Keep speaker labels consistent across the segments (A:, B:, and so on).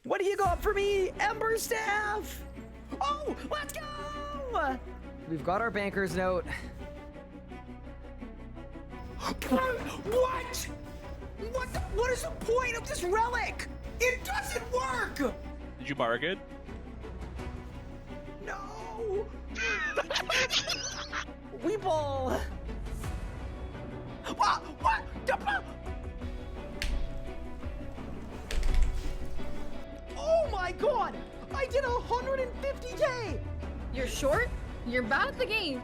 A: What do you got for me, Ember Staff? Oh, let's go! We've got our banker's note. What? What is the point of this relic? It doesn't work!
B: Did you bargain?
A: No! Weeble! What? Oh my god! I did 150k!
C: You're short, you're bad at the game,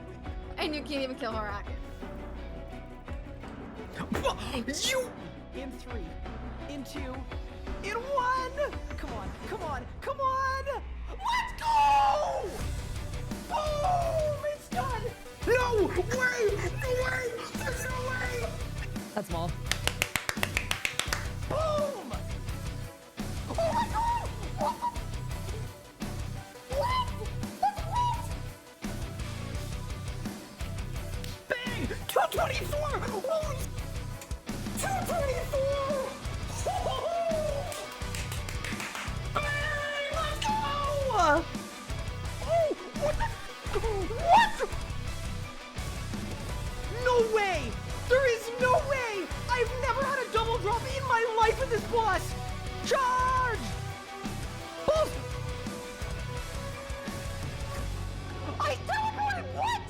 C: and you can't even kill Harak.
A: You! In 3, in 2, in 1! Come on! Let's go! Boom! It's done! No way! There's no way! That's small. Boom! Oh my god! What? Bang! 224! Holy 224! Bang! Let's go! Oh! What the? What? No way! There is no way! I've never had a double drop in my life with this boss! Charge! Boom! I teleported! What?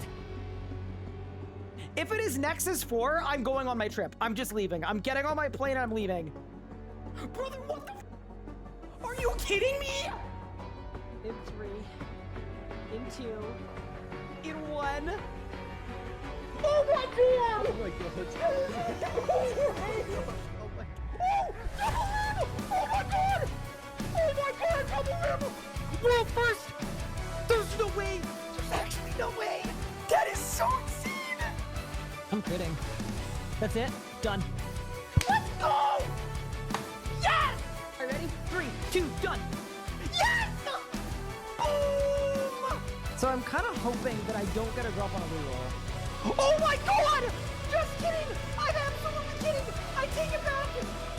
A: If it is Nexus 4, I'm going on my trip. I'm just leaving. I'm getting on my plane and I'm leaving. Brother, what the f? Are you kidding me? In 3, in 2, in 1. Oh my god! Oh my god. Oh my god! Oh my god, double rim! Well, first, there's no way. There's actually no way. That is so insane. I'm kidding. That's it. Done. Let's go! Yes! Are you ready? 3, 2, done. Yes! Boom! So I'm kind of hoping that I don't get a drop on a reroll. Oh my god! Just kidding! I'm absolutely kidding! I take it back!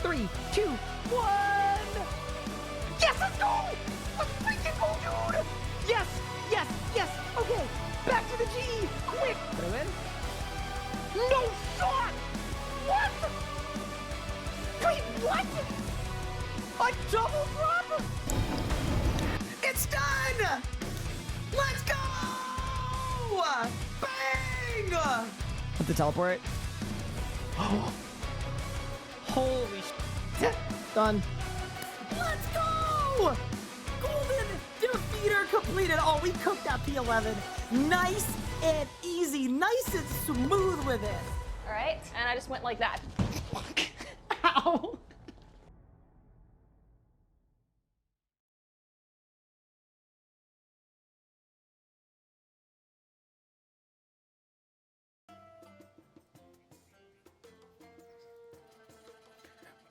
A: 3, 2, 1! Yes, let's go! Let's freaking go, dude! Yes! Okay, back to the G! Quick! Put him in. No shot! What? Wait, what? A double drop? It's done! Let's go! Bang! Put the teleport. Holy shit. Done. Let's go! Golden defeater completed. Oh, we cooked that P11. Nice and easy. Nice and smooth with it.
C: All right, and I just went like that.
A: Ow.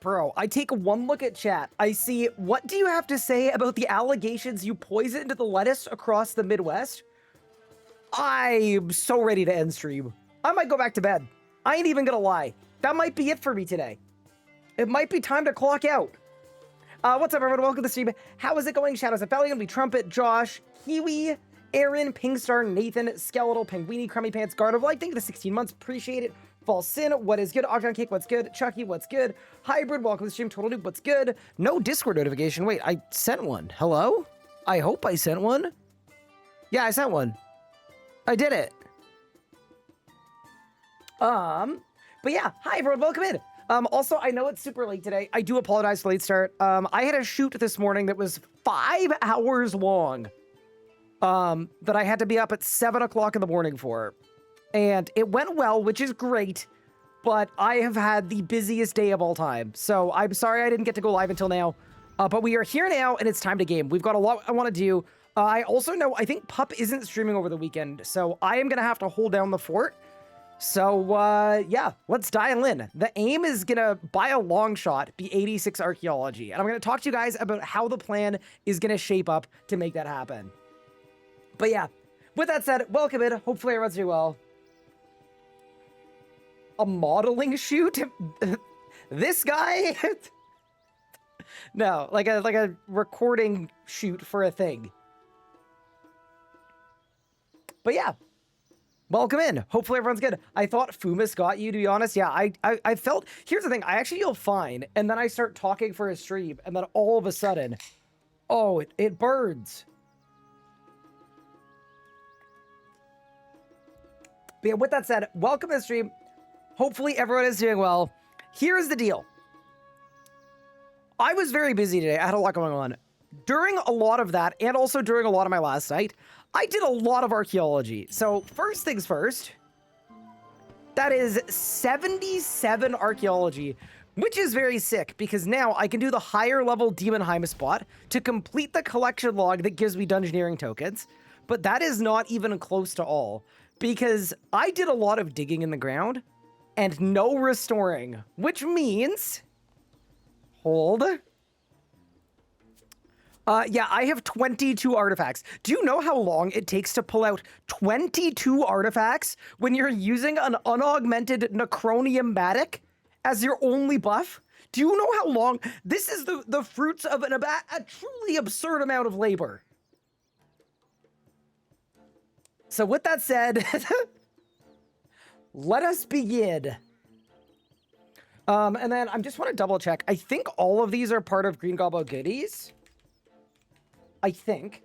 A: Bro, I take one look at chat. I see, what do you have to say about the allegations you poisoned the lettuce across the Midwest? I'm so ready to end stream. I might go back to bed. I ain't even gonna lie. That might be it for me today. It might be time to clock out. What's up, everyone? Welcome to the stream. How is it going? Shadows of Valiant, be Trumpet, Josh, Kiwi, Aaron, Pingstar, Nathan, Skeletal, Penguini, Crummy Pants, Guard of Light. Thank you for the 16 months. Appreciate it. False Sin, what is good? Octagon Cake, what's good? Chucky, what's good? Hybrid, welcome to the stream. Total Noob, what's good? No Discord notification. Wait, I sent one. Hello? I hope I sent one. Yeah, I sent one. I did it. But yeah, hi everyone, welcome in. Also, I know it's super late today. I do apologize for late start. I had a shoot this morning that was 5 hours long. That I had to be up at 7 o'clock in the morning for. And it went well, which is great, but I have had the busiest day of all time. So I'm sorry I didn't get to go live until now. But we are here now, and it's time to game. We've got a lot I want to do. I also know, I think Pup isn't streaming over the weekend, so I am going to have to hold down the fort. So, yeah, let's dial in. The aim is going to, by a long shot, be 86 Archaeology. And I'm going to talk to you guys about how the plan is going to shape up to make that happen. But yeah, with that said, welcome in. Hopefully everyone's doing well. A modeling shoot? This guy? No, like a recording shoot for a thing. But yeah, welcome in. Hopefully everyone's good. I thought Fumus got you, to be honest. Yeah, I felt... Here's the thing. I actually feel fine, and then I start talking for a stream, and then all of a sudden... Oh, it burns. But yeah, with that said, welcome to the stream. Hopefully everyone is doing well. Here's the deal. I was very busy today. I had a lot going on. During a lot of that, and also during a lot of my last night, I did a lot of archaeology. So first things first, that is 77 archaeology, which is very sick because now I can do the higher level Demonheim spot to complete the collection log that gives me dungeoneering tokens. But that is not even close to all because I did a lot of digging in the ground and no restoring, which means... Hold. Yeah, I have 22 artifacts. Do you know how long it takes to pull out 22 artifacts when you're using an unaugmented Necronium-matic as your only buff? Do you know how long? This is the fruits of a truly absurd amount of labor. So with that said, let us begin. And then I just want to double check. I think all of these are part of Green Goblin goodies. I think.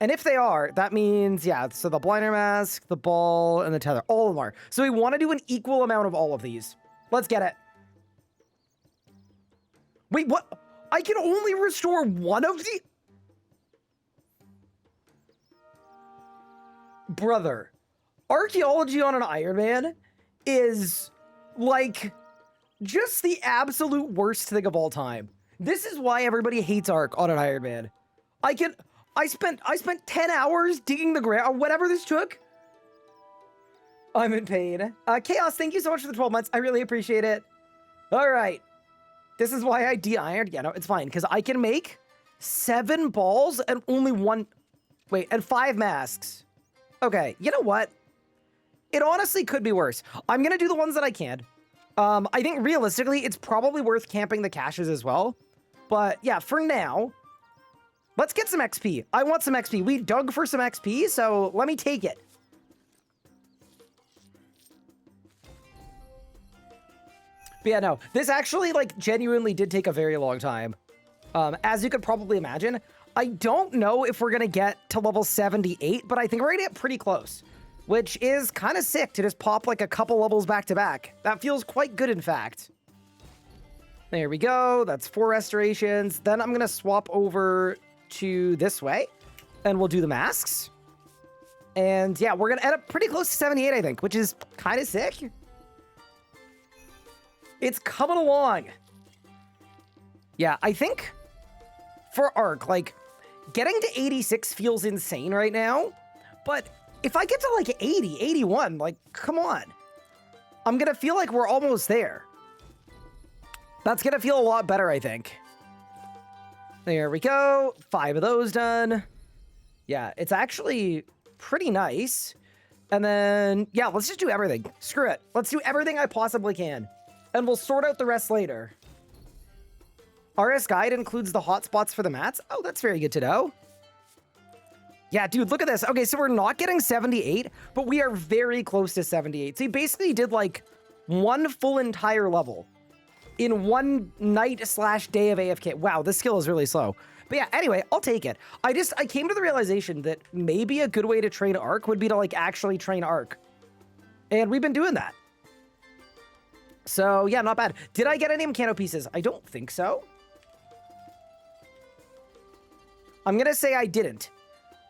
A: And if they are, that means, yeah, so the blinder mask, the ball, and the tether, all of them are. So we want to do an equal amount of all of these. Let's get it. Wait, what? I can only restore one of the... Brother, archaeology on an Iron Man is like just the absolute worst thing of all time. This is why everybody hates Ark on an Iron Man. I spent 10 hours digging the ground, whatever this took. I'm in pain. Chaos, thank you so much for the 12 months. I really appreciate it. All right. This is why I de-ironed. Yeah, no, it's fine, because I can make 7 balls and only 1... Wait, and 5 masks. Okay, you know what? It honestly could be worse. I'm going to do the ones that I can. I think realistically, it's probably worth camping the caches as well. But yeah, for now... Let's get some XP. I want some XP. We dug for some XP, so let me take it. But yeah, no. This actually, like, genuinely did take a very long time. As you could probably imagine. I don't know if we're going to get to level 78, but I think we're going to get pretty close. Which is kind of sick to just pop, like, a couple levels back to back. That feels quite good, in fact. There we go. That's 4 restorations. Then I'm going to swap over... to this way, and we'll do the masks. And yeah, we're gonna end up pretty close to 78, I think, which is kind of sick. It's coming along. Yeah, I think for Ark, like, getting to 86 feels insane right now, but if I get to like 80, 81, like, come on. I'm gonna feel like we're almost there. That's gonna feel a lot better, I think. There we go. 5 of those done. Yeah, it's actually pretty nice. And then, yeah, let's just do everything. Screw it. Let's do everything I possibly can. And we'll sort out the rest later. RS Guide includes the hotspots for the mats. Oh, that's very good to know. Yeah, dude, look at this. Okay, so we're not getting 78, but we are very close to 78. So he basically did like 1 full entire level in 1 night/day of AFK. Wow, this skill is really slow. But yeah, anyway, I'll take it. I came to the realization that maybe a good way to train Ark would be to like actually train Ark. And we've been doing that. So yeah, not bad. Did I get any mechano pieces? I don't think so. I'm gonna say I didn't.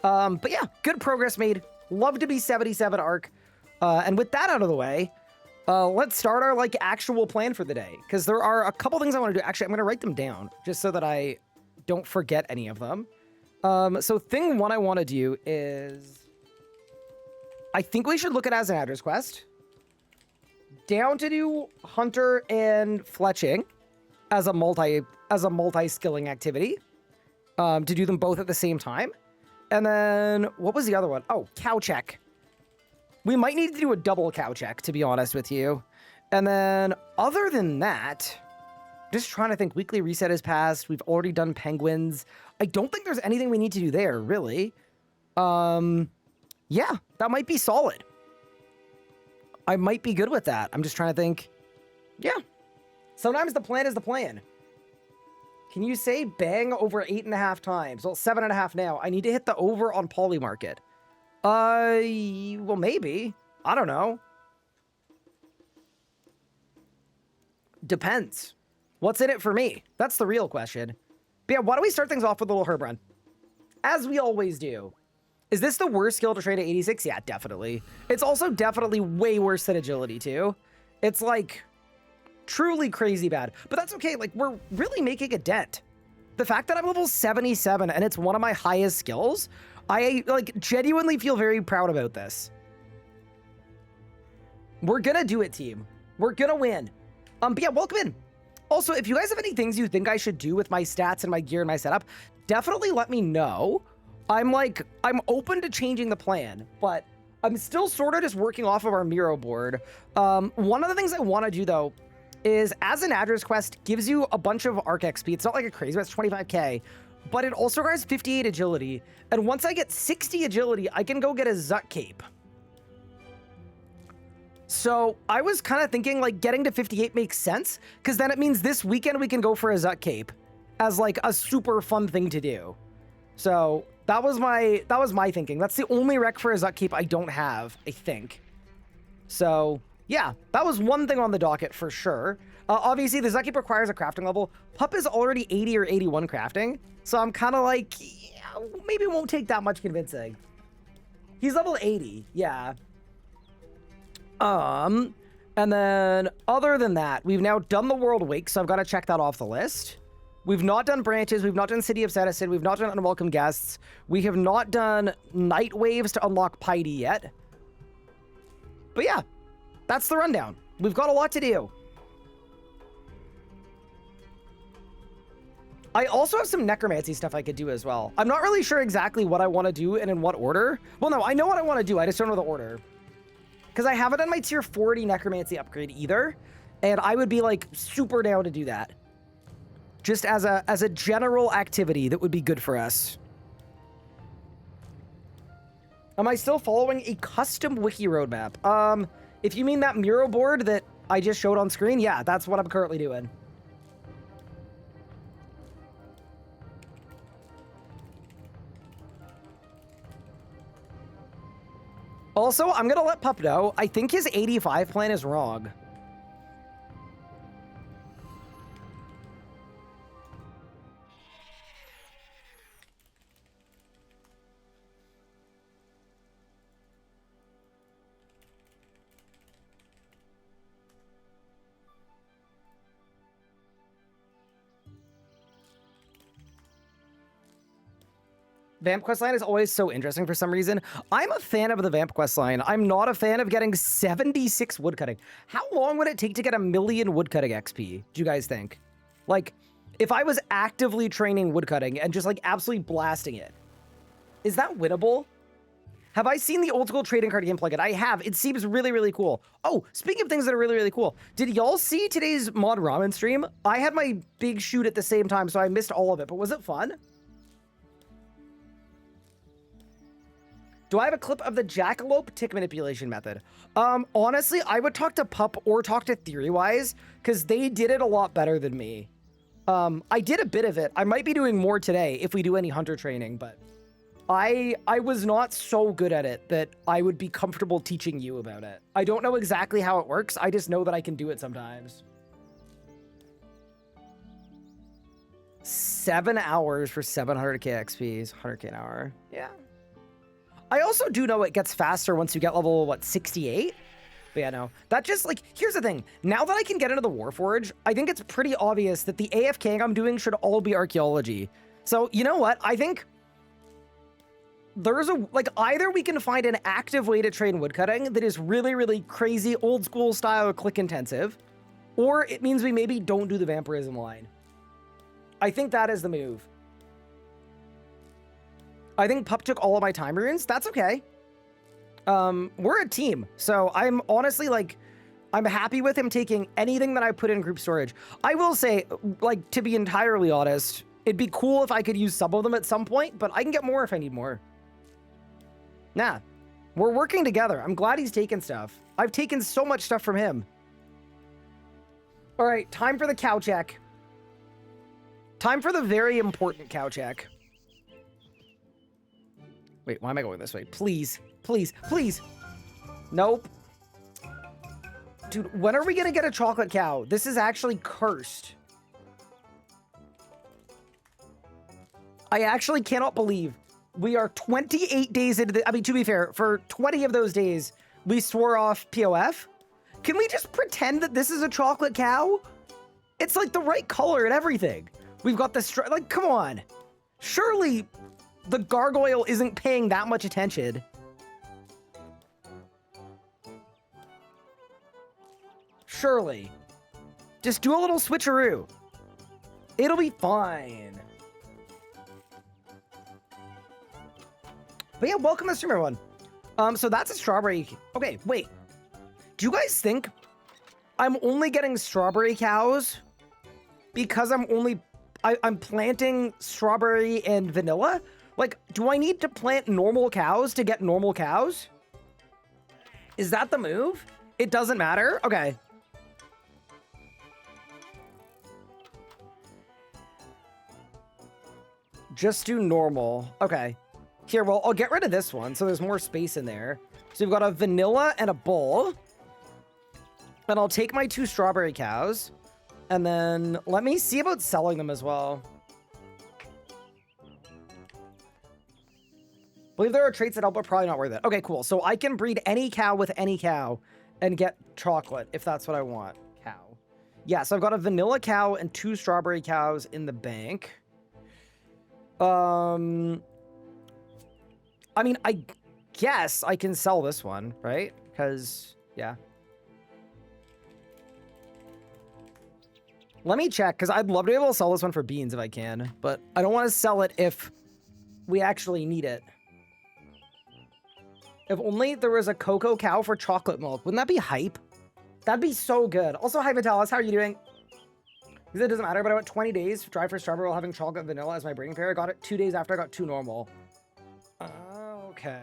A: But yeah, good progress made. Love to be 77 Ark. And with that out of the way, let's start our like actual plan for the day, because there are a couple things I want to do. Actually, I'm going to write them down just so that I don't forget any of them. So thing 1 I want to do is I think we should look at as an address quest. Down to do hunter and fletching as a multi-skilling activity. To do them both at the same time. And then what was the other one? Oh, cow check. We might need to do a double cow check, to be honest with you. And then, other than that, Just trying to think. Weekly reset is passed. We've already done penguins. I don't think there's anything we need to do there, really. Yeah, that might be solid. I might be good with that. I'm just trying to think. Yeah. Sometimes the plan is the plan. Can you say bang over 8.5 times? Well, 7.5 now. I need to hit the over on Polymarket. Well, maybe. I don't know. Depends. What's in it for me? That's the real question. But yeah, why don't we start things off with a little herb run? As we always do. Is this the worst skill to train at 86? Yeah, definitely. It's also definitely way worse than agility, too. It's like truly crazy bad. But that's okay. Like, we're really making a dent. The fact that I'm level 77 and it's one of my highest skills, I like genuinely feel very proud about this. We're gonna do it, team. We're gonna win. But yeah, welcome in. Also, if you guys have any things you think I should do with my stats and my gear and my setup, definitely let me know. I'm open to changing the plan, but I'm still sort of just working off of our Miro board. One of the things I want to do, though, is as an address quest gives you a bunch of Arc XP. It's not like a crazy, it's 25k, but it also requires 58 agility. And once I get 60 agility, I can go get a Zut Cape. So I was kind of thinking like getting to 58 makes sense, because then it means this weekend we can go for a Zut Cape as like a super fun thing to do. So that was my thinking. That's the only rec for a Zut Cape I don't have, I think. So yeah, that was one thing on the docket for sure. Obviously, the Zut Cape requires a crafting level. Pup is already 80 or 81 crafting, so I'm kind of like, yeah, maybe it won't take that much convincing. He's level 80, yeah. And then other than that, we've now done the World Wake, so I've got to check that off the list. We've not done branches. We've not done City of Citizen. We've not done Unwelcome Guests. We have not done Night Waves to unlock Piety yet. But yeah, that's the rundown. We've got a lot to do. I also have some necromancy stuff I could do as well. I'm not really sure exactly what I want to do and in what order. Well, no, I know what I want to do. I just don't know the order. Because I haven't done my tier 40 necromancy upgrade either. And I would be like super down to do that. Just as a general activity that would be good for us. Am I still following a custom wiki roadmap? If you mean that Miro board that I just showed on screen, yeah, that's what I'm currently doing. Also, I'm gonna let Pup know, I think his 85 plan is wrong. Vamp quest line is always so interesting for some reason. I'm a fan of the Vamp quest line. I'm not a fan of getting 76 woodcutting. How long would it take to get 1,000,000 woodcutting XP, do you guys think? Like, if I was actively training woodcutting and just like absolutely blasting it, is that winnable? Have I seen the old school trading card game plugin? I have. It seems really, really cool. Oh, speaking of things that are really, really cool, did y'all see today's Mod Ramen stream? I had my big shoot at the same time, so I missed all of it, but was it fun? Do I have a clip of the jackalope tick manipulation method? Honestly, I would talk to Pup or talk to Theorywise, because they did it a lot better than me. I did a bit of it. I might be doing more today if we do any hunter training, but I was not so good at it that I would be comfortable teaching you about it. I don't know exactly how it works. I just know that I can do it sometimes. 7 hours for 700k XP is 100k an hour. Yeah. I also do know it gets faster once you get level, what, 68? But yeah, no. That just, like, here's the thing. Now that I can get into the Warforge, I think it's pretty obvious that the AFKing I'm doing should all be Archaeology. So, you know what? I think there's a, like, either we can find an active way to train woodcutting that is really, really crazy, old school style, click intensive, or it means we maybe don't do the vampirism line. I think that is the move. I think Pup took all of my time runes. That's okay. We're a team. So I'm honestly like, I'm happy with him taking anything that I put in group storage. I will say, like, to be entirely honest, it'd be cool if I could use some of them at some point, but I can get more if I need more. Nah, we're working together. I'm glad he's taken stuff. I've taken so much stuff from him. All right, time for the cow check. Time for the very important cow check. Wait, why am I going this way? Please, please, please. Nope. Dude, when are we gonna get a chocolate cow? This is actually cursed. I actually cannot believe we are 28 days into the... I mean, to be fair, for 20 of those days, we swore off POF. Can we just pretend that this is a chocolate cow? It's like the right color and everything. We've got the... Like, come on. Surely the gargoyle isn't paying that much attention. Surely. Just do a little switcheroo. It'll be fine. But yeah, welcome to stream, everyone. So that's a strawberry. Okay, wait. Do you guys think I'm only getting strawberry cows because I'm planting strawberry and vanilla? Like, do I need to plant normal cows to get normal cows? Is that the move? It doesn't matter? Okay. Just do normal. Okay. Here, well, I'll get rid of this one, so there's more space in there. So we've got a vanilla and a bull. And I'll take my 2 strawberry cows. And then let me see about selling them as well. Believe there are traits that help, but probably not worth it. Okay, cool. So I can breed any cow with any cow and get chocolate if that's what I want. Cow. Yeah, so I've got a vanilla cow and 2 strawberry cows in the bank. I mean, I guess I can sell this one, right? Because, yeah. Let me check, because I'd love to be able to sell this one for beans if I can, but I don't want to sell it if we actually need it. If only there was a cocoa cow for chocolate milk. Wouldn't that be hype? That'd be so good. Also, hi, Vitalis. How are you doing? Because it doesn't matter, but I went 20 days to try for strawberry while having chocolate and vanilla as my breeding pair. I got it 2 days after I got 2 normal. Okay.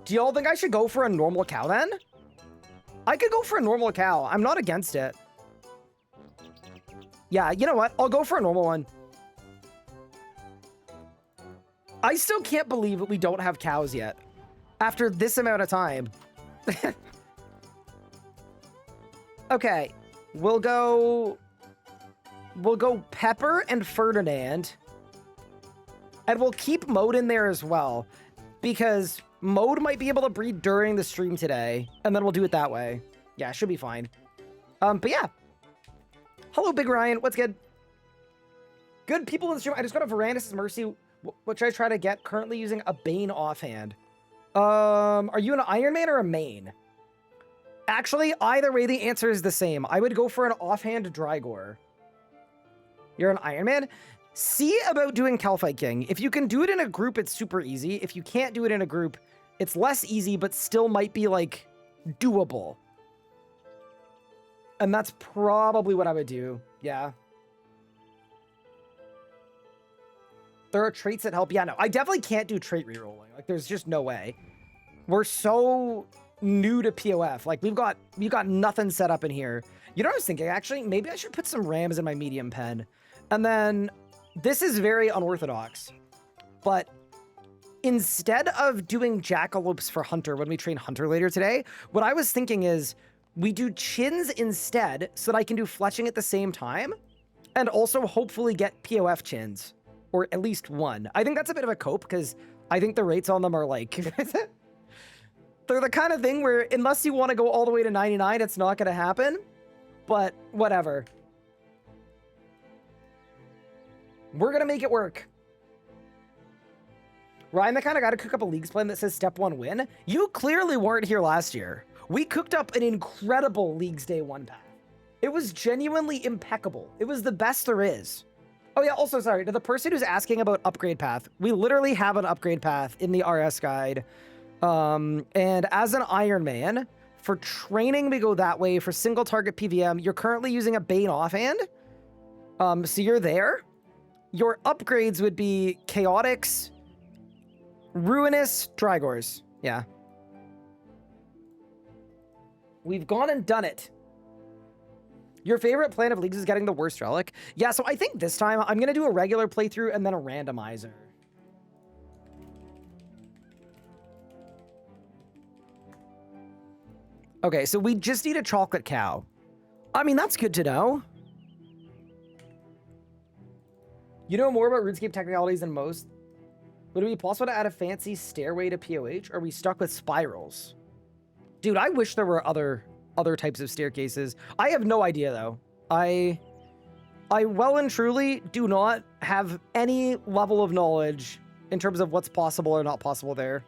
A: Do y'all think I should go for a normal cow then? I could go for a normal cow. I'm not against it. Yeah, you know what? I'll go for a normal one. I still can't believe that we don't have cows yet. After this amount of time. Okay. We'll go Pepper and Ferdinand. And we'll keep Mode in there as well. Because Mode might be able to breed during the stream today. And then we'll do it that way. Yeah, it should be fine. But yeah. Hello, Big Ryan. What's good? Good people in the stream. I just got a Varanus' Mercy, which I try to get. Currently using a Bane offhand. Are you an Iron Man or a main? Actually, either way, the answer is the same. I would go for an offhand Drygor. You're an Iron Man? See about doing Calphite King. If you can do it in a group, it's super easy. If you can't do it in a group, it's less easy, but still might be, like, doable. And that's probably what I would do. Yeah. There are traits that help. Yeah, no, I definitely can't do trait rerolling. Like, there's just no way. We're so new to POF. Like, we've got nothing set up in here. You know what I was thinking? Actually, maybe I should put some rams in my medium pen. And then, this is very unorthodox. But instead of doing jackalopes for Hunter when we train Hunter later today, what I was thinking is we do chins instead so that I can do fletching at the same time. And also hopefully get POF chins. Or at least one. I think that's a bit of a cope because I think the rates on them are like... they're the kind of thing where unless you want to go all the way to 99, it's not going to happen. But whatever. We're going to make it work. Ryan, the kind of guy to cook up a leagues plan that says step 1 win. You clearly weren't here last year. We cooked up an incredible Leagues Day 1 path. It was genuinely impeccable. It was the best there is. Oh yeah, also sorry, to the person who's asking about upgrade path, we literally have an upgrade path in the RS guide. And as an Iron Man, For training, we go that way. For single target PVM, you're currently using a Bane offhand. So you're there. Your upgrades would be Chaotix, Ruinous, Drygores. Yeah. We've gone and done it. Your favorite plan of leagues is getting the worst relic. Yeah, so I think this time I'm going to do a regular playthrough and then a randomizer. Okay, so we just need a chocolate cow. I mean, that's good to know. You know more about RuneScape technicalities than most. Would it be possible to add a fancy stairway to POH? Or are we stuck with spirals? Dude, I wish there were other types of staircases. I have no idea, though. I well and truly do not have any level of knowledge in terms of what's possible or not possible there.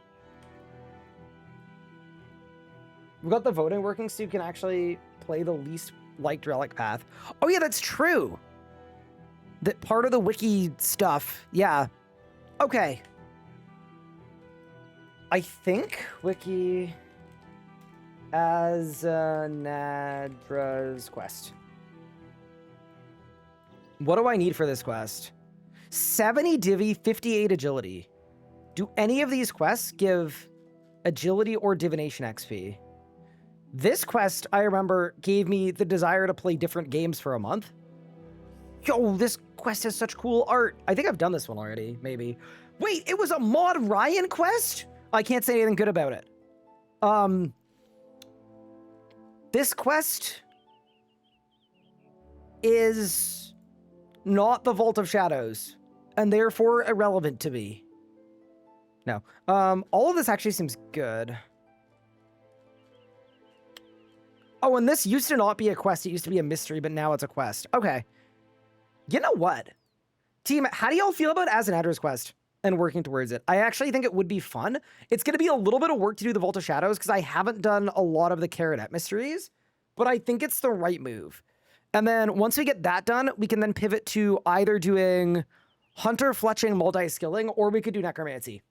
A: We've got the voting working so you can actually play the least liked relic path. Oh yeah, that's true. That part of the wiki stuff. Yeah. Okay. I think wiki as Nadra's quest. What do I need for this quest? 70 Divi, 58 agility. Do any of these quests give agility or divination XP? This quest, I remember, gave me the desire to play different games for a month. Yo, this quest has such cool art. I think I've done this one already, maybe. Wait, it was a Mod Ryan quest? I can't say anything good about it. This quest is not the Vault of Shadows, and therefore irrelevant to me. No. All of this actually seems good. Oh, and this used to not be a quest. It used to be a mystery, but now it's a quest. Okay. You know what? Team, how do y'all feel about As an Address quest and working towards it? I actually think it would be fun. It's going to be a little bit of work to do the Vault of Shadows because I haven't done a lot of the Caradet mysteries, but I think it's the right move. And then once we get that done, we can then pivot to either doing Hunter Fletching multi-skilling or we could do Necromancy.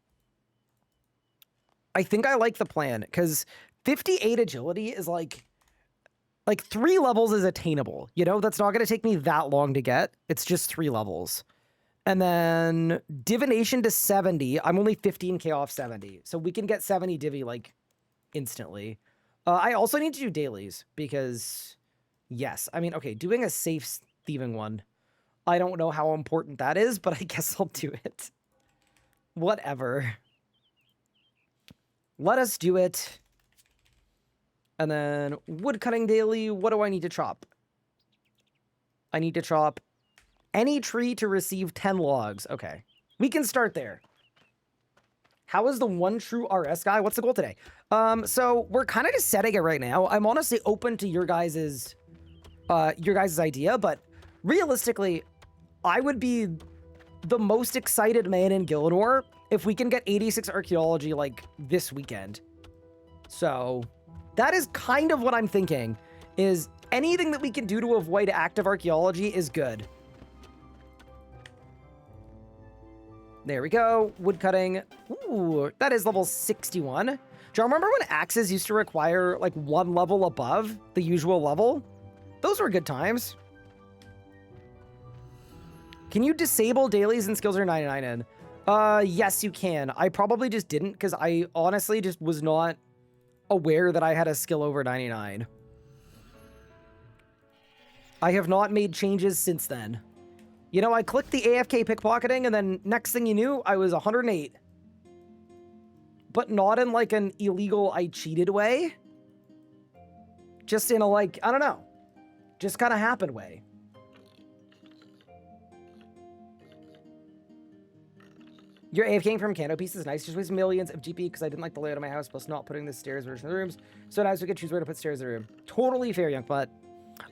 A: I think I like the plan because 58 agility is like 3 levels is attainable. You know, that's not going to take me that long to get. It's just 3 levels. And then divination to 70. I'm only 15k off 70. So we can get 70 divi like instantly. I also need to do dailies because yes, I mean, okay, doing a safe thieving one. I don't know how important that is, but I guess I'll do it. Whatever. Let us do it. And then woodcutting daily, what do I need to chop? I need to chop any tree to receive 10 logs. Okay, we can start there. How is the one true RS guy? What's the goal today? So we're kind of just setting it right now. I'm honestly open to your guys's idea, but realistically, I would be the most excited man in Gillinor if we can get 86 archaeology like this weekend. So that is kind of what I'm thinking, is anything that we can do to avoid active archaeology is good. There we go. Woodcutting. Ooh, that is level 61. Do you remember when axes used to require like 1 level above the usual level? Those were good times. Can you disable dailies and skills are 99 in? Yes, you can. I probably just didn't because I honestly just was not aware that I had a skill over 99. I have not made changes since then. You know, I clicked the AFK pickpocketing and then next thing you knew, I was 108. But not in like an illegal, I cheated way. Just in a like, I don't know. Just kind of happened way. Your AFKing from Cano piece is nice. Just wastes millions of GP because I didn't like the layout of my house, plus not putting the stairs version of the rooms. So now we could choose where to put stairs in the room. Totally fair, young butt.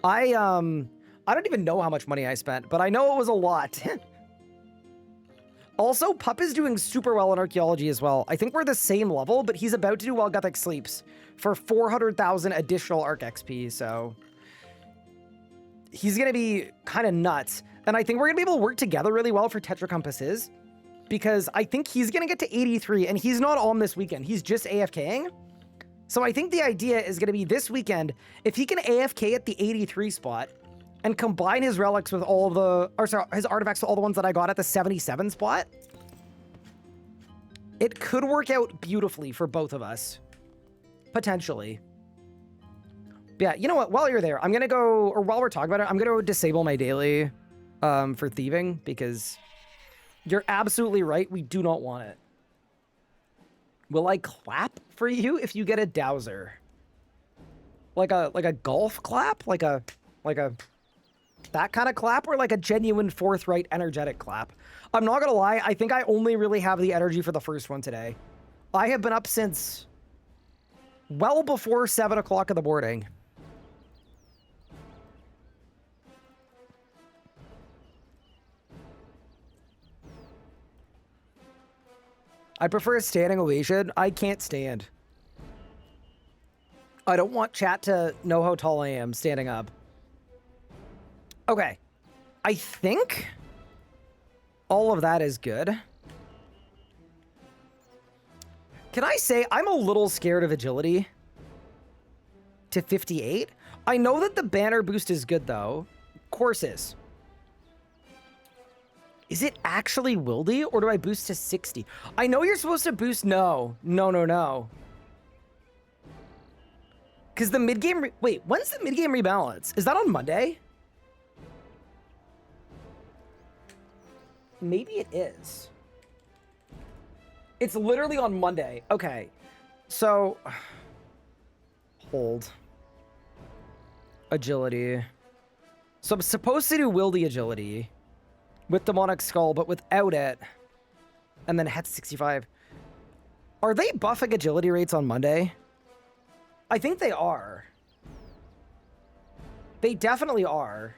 A: I don't even know how much money I spent, but I know it was a lot. Also, Pup is doing super well in archaeology as well. I think we're the same level, but he's about to do While Gothic Sleeps for 400,000 additional Arc XP, so he's going to be kind of nuts. And I think we're going to be able to work together really well for Tetra Compasses, because I think he's going to get to 83, and he's not on this weekend. He's just AFKing. So I think the idea is going to be this weekend, if he can AFK at the 83 spot and combine his relics with all the, or sorry, his artifacts with all the ones that I got at the 77 spot, it could work out beautifully for both of us. Potentially. But yeah, you know what? While you're there, I'm going to go, or while we're talking about it, I'm going to disable my daily for thieving, because you're absolutely right. We do not want it. Will I clap for you if you get a dowser? Like a golf clap? Like a that kind of clap, or like a genuine forthright energetic clap? I'm not gonna lie, I think I only really have the energy for the first one today. I have been up since well before 7 o'clock in the morning. I prefer a standing ovation. I can't stand. I don't want chat to know how tall I am standing up. Okay. I think all of that is good. Can I say I'm a little scared of agility to 58? I know that the banner boost is good, though. Of course is. Is it actually wildy, or do I boost to 60? I know you're supposed to boost. No. No. Because the mid-game... Wait, when's the mid-game rebalance? Is that on Monday? Maybe it is. It's literally on Monday. Okay. So... Hold. Agility. So I'm supposed to do wildy agility with Demonic Skull, but without it. And then head 65. Are they buffing agility rates on Monday? I think they are. They definitely are.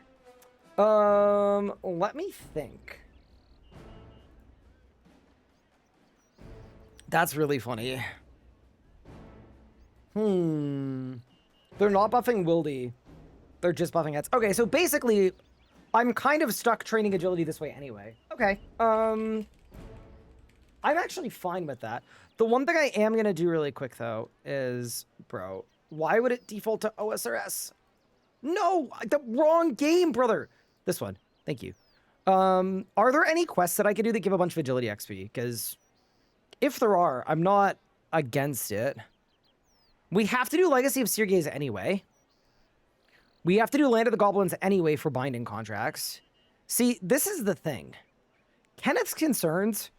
A: Let me think. That's really funny. They're not buffing wildy. They're just buffing heads. Okay, so basically, I'm kind of stuck training agility this way anyway. Okay. I'm actually fine with that. The one thing I am going to do really quick, though, is... Bro, why would it default to OSRS? No! The wrong game, brother! This one. Thank you. Are there any quests that I can do that give a bunch of agility XP? Because if there are, I'm not against it. We have to do Legacy of Sirges anyway. We have to do Land of the Goblins anyway for binding contracts. See, this is the thing. Kenneth's concerns,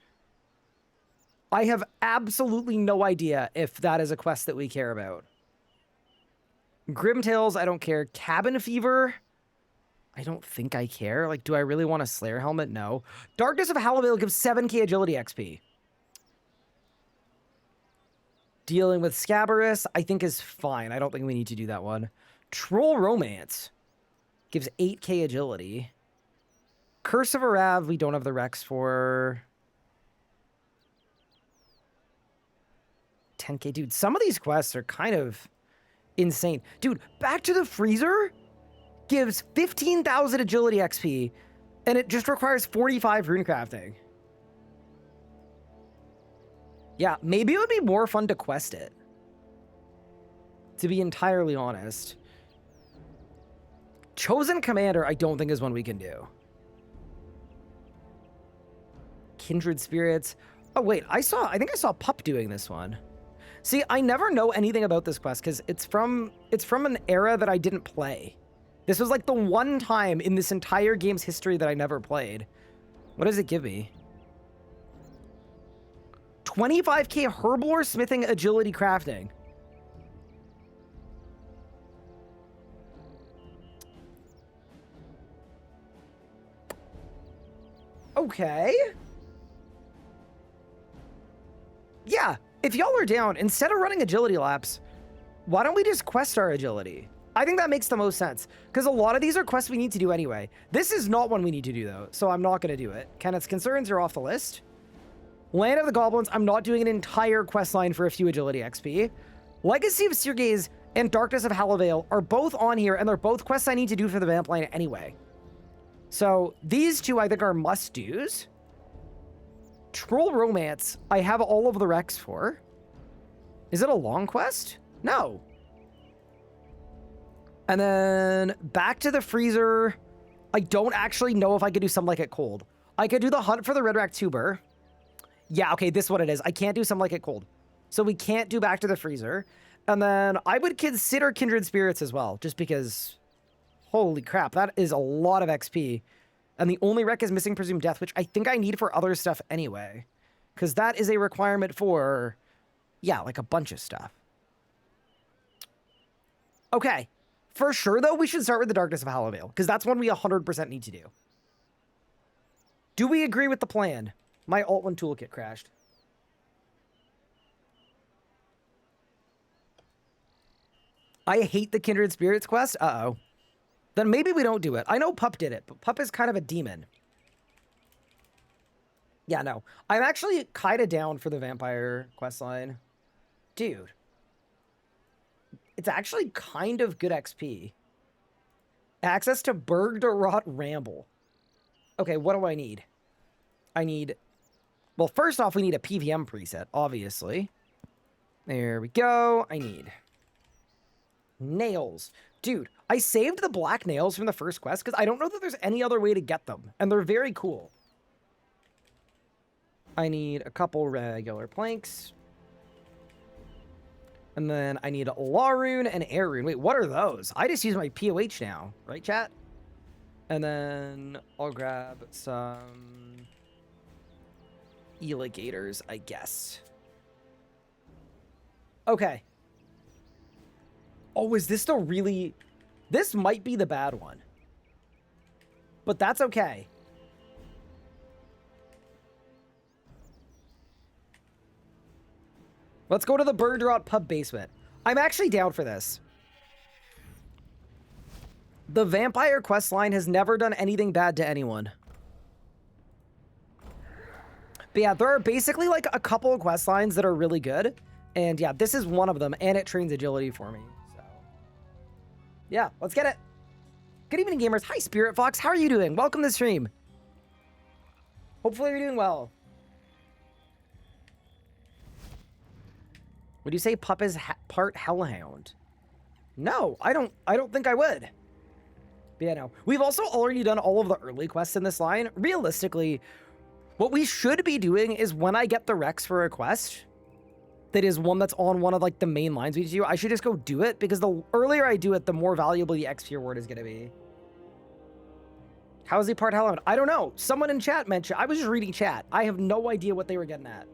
A: I have absolutely no idea if that is a quest that we care about. Grimtails, I don't care. Cabin Fever, I don't think I care. Like, do I really want a Slayer helmet? No. Darkness of Hallavale gives 7k agility XP. Dealing with Scabarus, I think is fine. I don't think we need to do that one. Troll Romance gives 8k agility. Curse of Arav, we don't have the Rex for. 10k. Dude, some of these quests are kind of insane. Dude, Back to the Freezer gives 15,000 agility XP, and it just requires 45 rune crafting. Yeah, maybe it would be more fun to quest it, to be entirely honest. Chosen Commander, I don't think is one we can do. Kindred Spirits. Oh, wait, I think I saw Pup doing this one. See, I never know anything about this quest because it's from an era that I didn't play. This was like the one time in this entire game's history that I never played. What does it give me? 25k Herblore Smithing Agility Crafting. Okay. Yeah, if y'all are down, instead of running agility laps, why don't we just quest our agility? I think that makes the most sense, because a lot of these are quests we need to do anyway. This is not one we need to do, though, so I'm not going to do it. Kenneth's concerns are off the list. Land of the Goblins, I'm not doing an entire quest line for a few agility XP. Legacy of Sirges and Darkness of Hallavale are both on here, and they're both quests I need to do for the vamp line anyway. So these two, I think, are must-dos. Troll Romance, I have all of the Rex for. Is it a long quest? No. And then back to the freezer. I don't actually know if I could do Some Like It Cold. I could do the hunt for the red tuber. Yeah, okay, this is what it is. I can't do Some Like It Cold. So we can't do back to the freezer. And then I would consider Kindred Spirits as well, just because, holy crap, that is a lot of XP. And the only rec is Missing Presumed Death, which I think I need for other stuff anyway. Because that is a requirement for, yeah, like a bunch of stuff. Okay. For sure, though, we should start with the Darkness of Halloween, because that's one we 100% need to do. Do we agree with the plan? My Alt-1 toolkit crashed. I hate the Kindred Spirits quest? Uh-oh. Then maybe we don't do it. I know Pup did it, but Pup is kind of a demon. Yeah, no. I'm actually kind of down for the vampire questline. Dude. It's actually kind of good XP. Access to Bergderot Ramble. Okay, what do I need? I need... Well, first off, we need a PVM preset, obviously. There we go. I need... nails. Dude, I saved the black nails from the first quest because I don't know that there's any other way to get them. And they're very cool. I need a couple regular planks. And then I need a Law Rune and Air Rune. Wait, what are those? I just use my POH now. Right, chat? And then I'll grab some Eligators, I guess. Okay. Oh, is this the really... This might be the bad one. But that's okay. Let's go to the Bergderot pub basement. I'm actually down for this. The vampire questline has never done anything bad to anyone. But yeah, there are basically like a couple of questlines that are really good. And yeah, this is one of them, and it trains agility for me. So yeah, let's get it. Good evening, gamers. Hi, Spirit Fox. How are you doing? Welcome to the stream. Hopefully you're doing well. Would you say Pup is part Hellhound? No, I don't think I would. But yeah, no. We've also already done all of the early quests in this line. Realistically, what we should be doing is when I get the Rex for a quest, that is one that's on one of like the main lines we do, I should just go do it, because the earlier I do it, the more valuable the XP reward is going to be. How is he part Hellhound? I don't know. Someone in chat mentioned, I was just reading chat. I have no idea what they were getting at.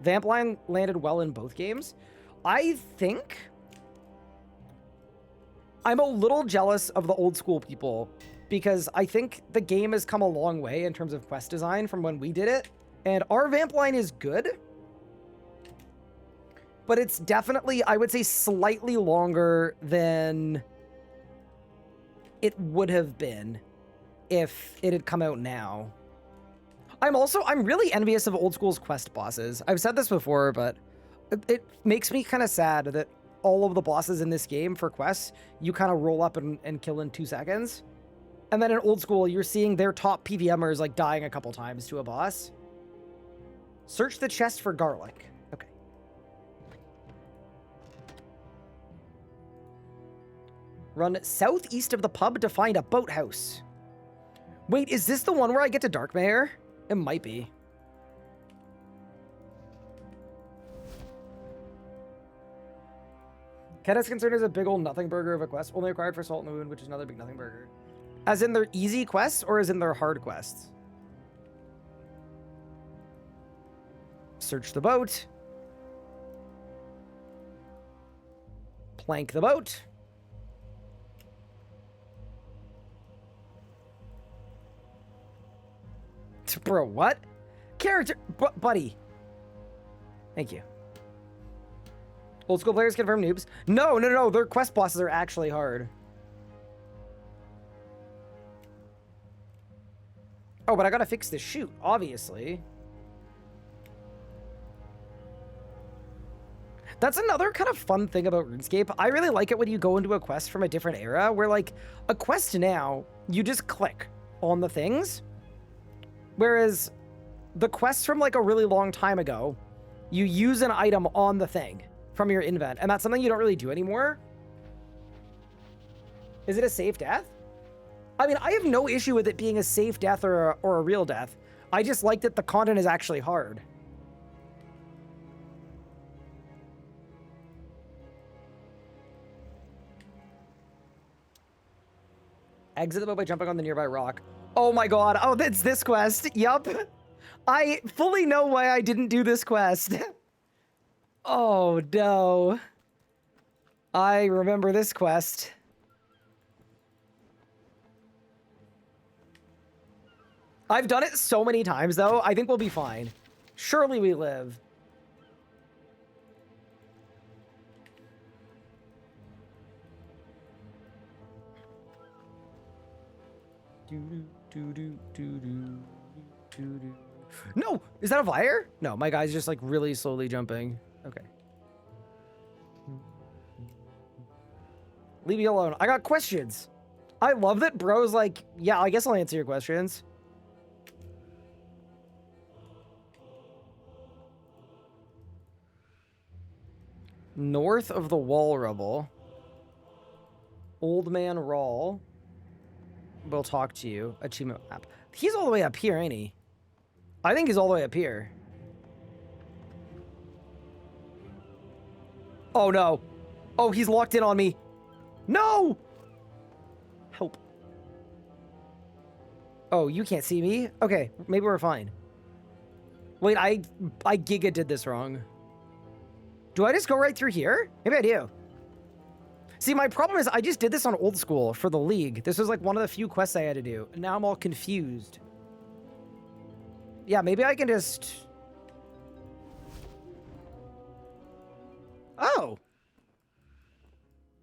A: Vamp line landed well in both games. I think I'm a little jealous of the old school people, because I think the game has come a long way in terms of quest design from when we did it. And our vamp line is good, but it's definitely, I would say, slightly longer than it would have been if it had come out now. I'm really envious of old school's quest bosses. I've said this before, but it makes me kind of sad that all of the bosses in this game for quests, you kind of roll up and kill in 2 seconds. And then in old school, you're seeing their top PVMers like dying a couple times to a boss. Search the chest for garlic. Okay. Run southeast of the pub to find a boathouse. Wait, is this the one where I get to Darkmare? It might be. Keta's concern is a big old nothing burger of a quest, only required for Salt in the Wound, which is another big nothing burger. As in their easy quests, or as in their hard quests? Search the boat. Plank the boat. Bro, what? Character... buddy. Thank you. Old school players confirm noobs. No. Their quest bosses are actually hard. Oh, but I gotta fix the chute, obviously. That's another kind of fun thing about RuneScape. I really like it when you go into a quest from a different era, where like a quest now, you just click on the things. Whereas the quests from like a really long time ago, you use an item on the thing. from your invent, and that's something you don't really do anymore. Is it a safe death? I mean, I have no issue with it being a safe death or a real death. I just like that the content is actually hard. Exit the boat by jumping on the nearby rock. Oh my god. Oh, that's this quest. Yup. I fully know why I didn't do this quest. Oh, no. I remember this quest. I've done it so many times, though. I think we'll be fine. Surely we live. No! Is that a fire? No, my guy's just like really slowly jumping. Okay. Leave me alone. I got questions. I love that bro's like, yeah, I guess I'll answer your questions. North of the wall rubble. Old Man Rawl will talk to you. Achievement map. He's all the way up here, ain't he? I think he's all the way up here. Oh, no. Oh, he's locked in on me. No! Help. Oh, you can't see me? Okay, maybe we're fine. Wait, I giga did this wrong. Do I just go right through here? Maybe I do. See, my problem is I just did this on old school for the league. This was like one of the few quests I had to do. And now I'm all confused. Yeah, maybe I can just... Oh.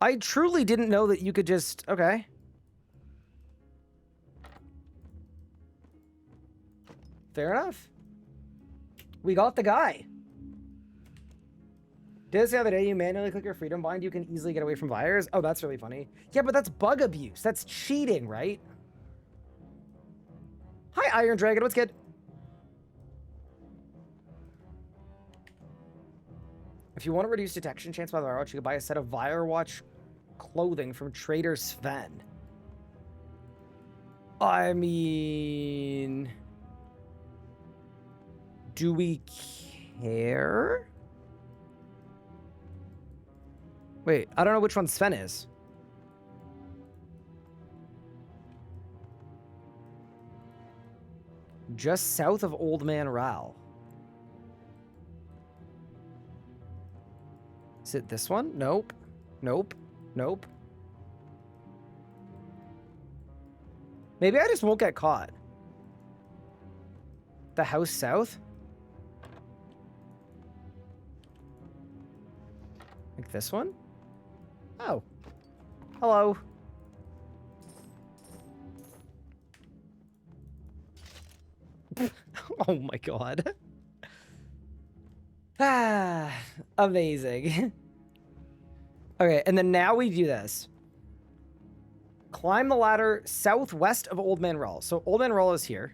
A: I truly didn't know that you could just... Okay. Fair enough. We got the guy. Did it say the other day you manually click your freedom bind, you can easily get away from fires? Oh, that's really funny. Yeah, but that's bug abuse. That's cheating, right? Hi, Iron Dragon. What's good? If you want to reduce detection chance by the Firewatch, you can buy a set of Firewatch clothing from Trader Sven. I mean... Do we care? Wait, I don't know which one Sven is. Just south of Old Man Ral. Is it this one? Nope. Nope. Nope. Maybe I just won't get caught. The house south? Like this one? Oh. Hello. Oh my god. Ah, amazing. Okay, and then now we do this. Climb the ladder southwest of Old Man Roll. So Old Man Roll is here.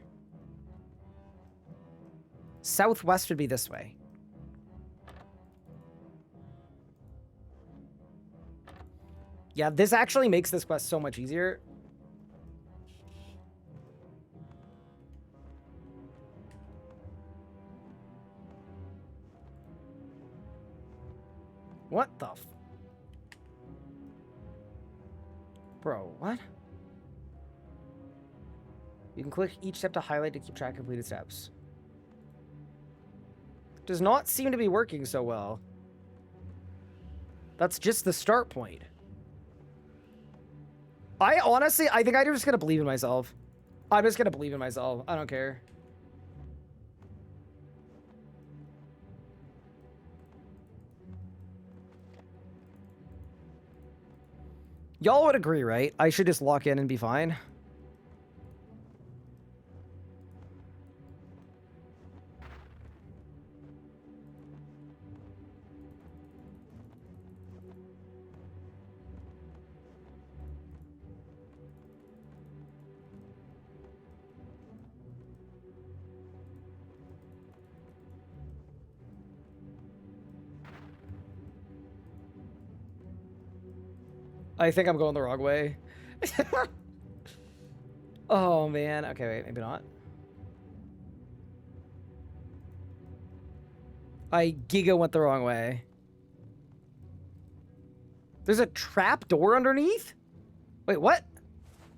A: Southwest would be this way. Yeah, this actually makes this quest so much easier. What the f... Bro, what? You can click each step to highlight to keep track of completed steps. Does not seem to be working so well. That's just the start point. I honestly, I think I'm just gonna believe in myself. I'm just gonna believe in myself. I don't care. Y'all would agree, right? I should just lock in and be fine. I think I'm going the wrong way. Oh, man. Okay, wait, maybe not. I giga went the wrong way. There's a trap door underneath? Wait, what?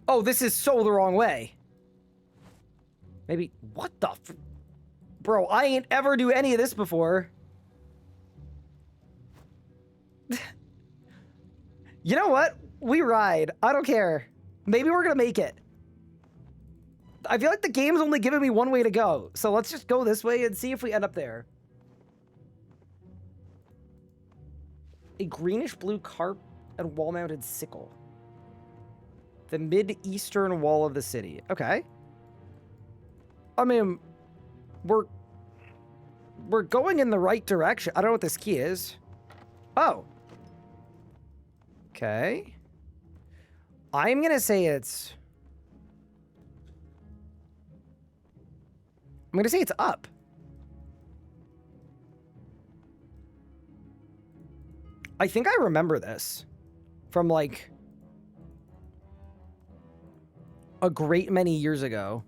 A: Oh, this is so the wrong way. Maybe, what the Bro, I ain't ever do any of this before. You know what? We ride. I don't care. Maybe we're gonna make it. I feel like the game's only giving me one way to go. So let's just go this way and see if we end up there. A greenish-blue carp and wall-mounted sickle. The mid-eastern wall of the city. Okay. I mean, we're going in the right direction. I don't know what this key is. Oh. Okay. I'm gonna say it's... I'm gonna say it's up. I think I remember this from like a great many years ago.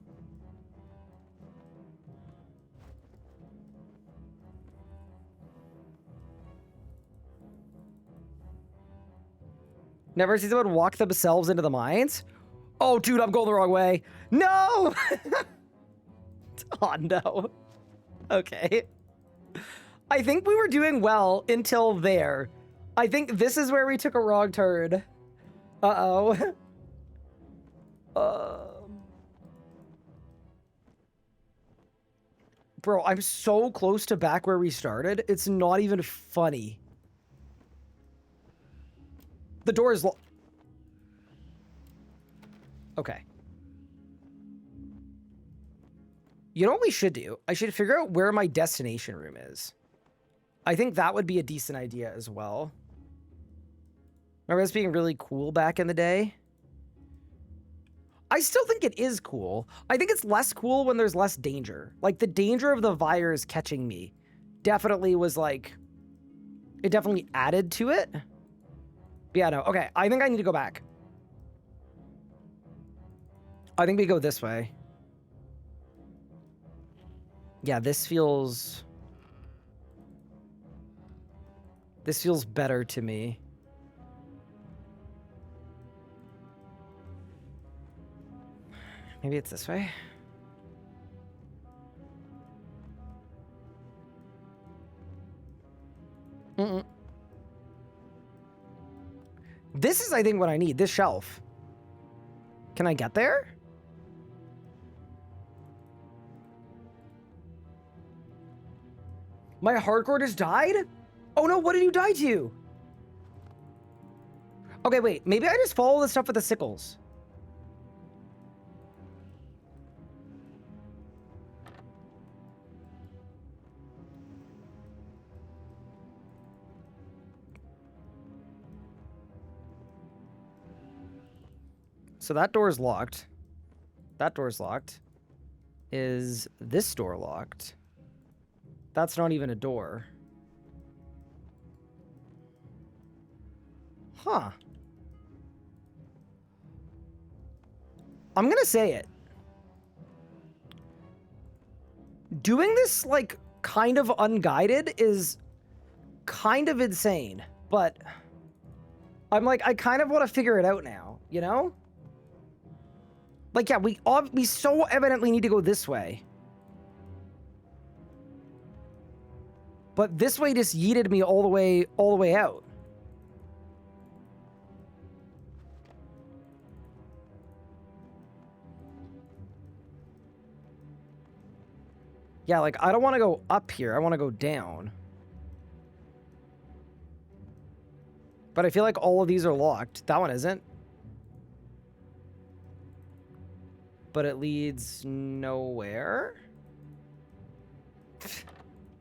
A: Never seen someone walk themselves into the mines? Oh, dude, I'm going the wrong way. No! Oh, no. Okay. I think we were doing well until there. I think this is where we took a wrong turn. Uh-oh. Bro, I'm so close to back where we started. It's not even funny. The door is locked. Okay. You know what we should do? I should figure out where my destination room is. I think that would be a decent idea as well. Remember this being really cool back in the day? I still think it is cool. I think it's less cool when there's less danger. Like, the danger of the virus catching me definitely was like... It definitely added to it. But yeah, no. Okay, I think I need to go back. I think we go this way. Yeah, this feels... This feels better to me. Maybe it's this way? Mm-mm. This is, I think, what I need. This shelf. Can I get there? My hardcore just died? Oh no, what did you die to? Okay, wait. Maybe I just follow the stuff with the sickles. So that door's locked. That door's locked. Is this door locked? That's not even a door. Huh. I'm gonna say it. Doing this, like, kind of unguided is kind of insane, but I'm like, I kind of want to figure it out now, you know? Like, yeah, we so evidently need to go this way. But this way just yeeted me all the way out. Yeah, like, I don't want to go up here. I want to go down. But I feel like all of these are locked. That one isn't. But it leads nowhere.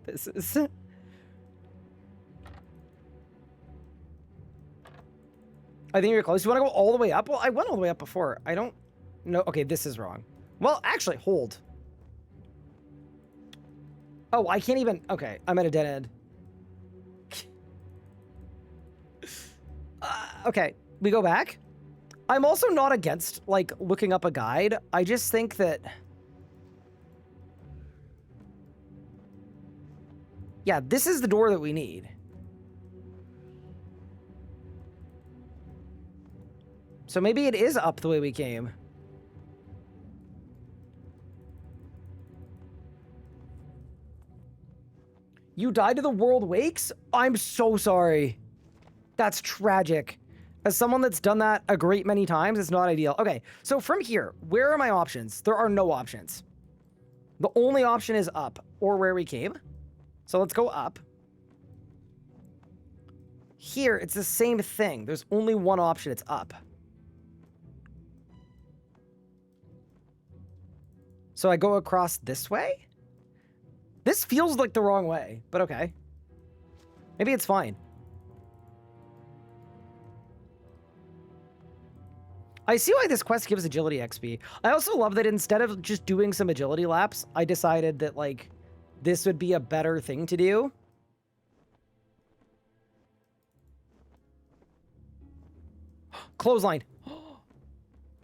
A: This is... I think you're close. You want to go all the way up? Well, I went all the way up before. I don't know. Okay, this is wrong. Well, actually, hold. Oh, I can't even... Okay, I'm at a dead end. Okay. We go back? I'm also not against, like, looking up a guide. I just think that... Yeah, this is the door that we need. So maybe it is up the way we came. You died to the world wakes? I'm so sorry. That's tragic. As someone that's done that a great many times, it's not ideal. Okay, so from here, where are my options? There are no options. The only option is up, or where we came. So let's go up. Here, it's the same thing. There's only one option, it's up. So I go across this way? This feels like the wrong way, but okay. Maybe it's fine. I see why this quest gives agility XP. I also love that instead of just doing some agility laps, I decided that, like, this would be a better thing to do. Clothesline.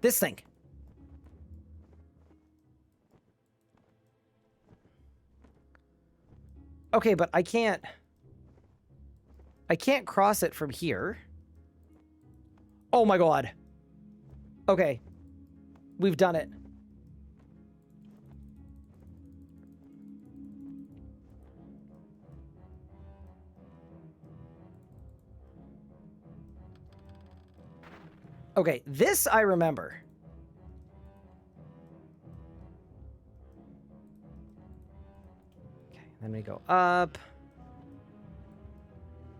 A: This thing. Okay, but I can't cross it from here. Oh my god. Okay. We've done it. Okay, this I remember. Okay, then we go up.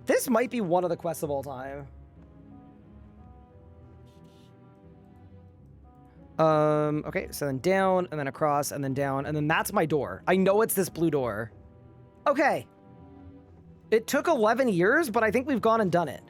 A: This might be one of the quests of all time. Okay, so then down, and then across, and then down, and then that's my door. I know it's this blue door. Okay. It took 11 years, but I think we've gone and done it.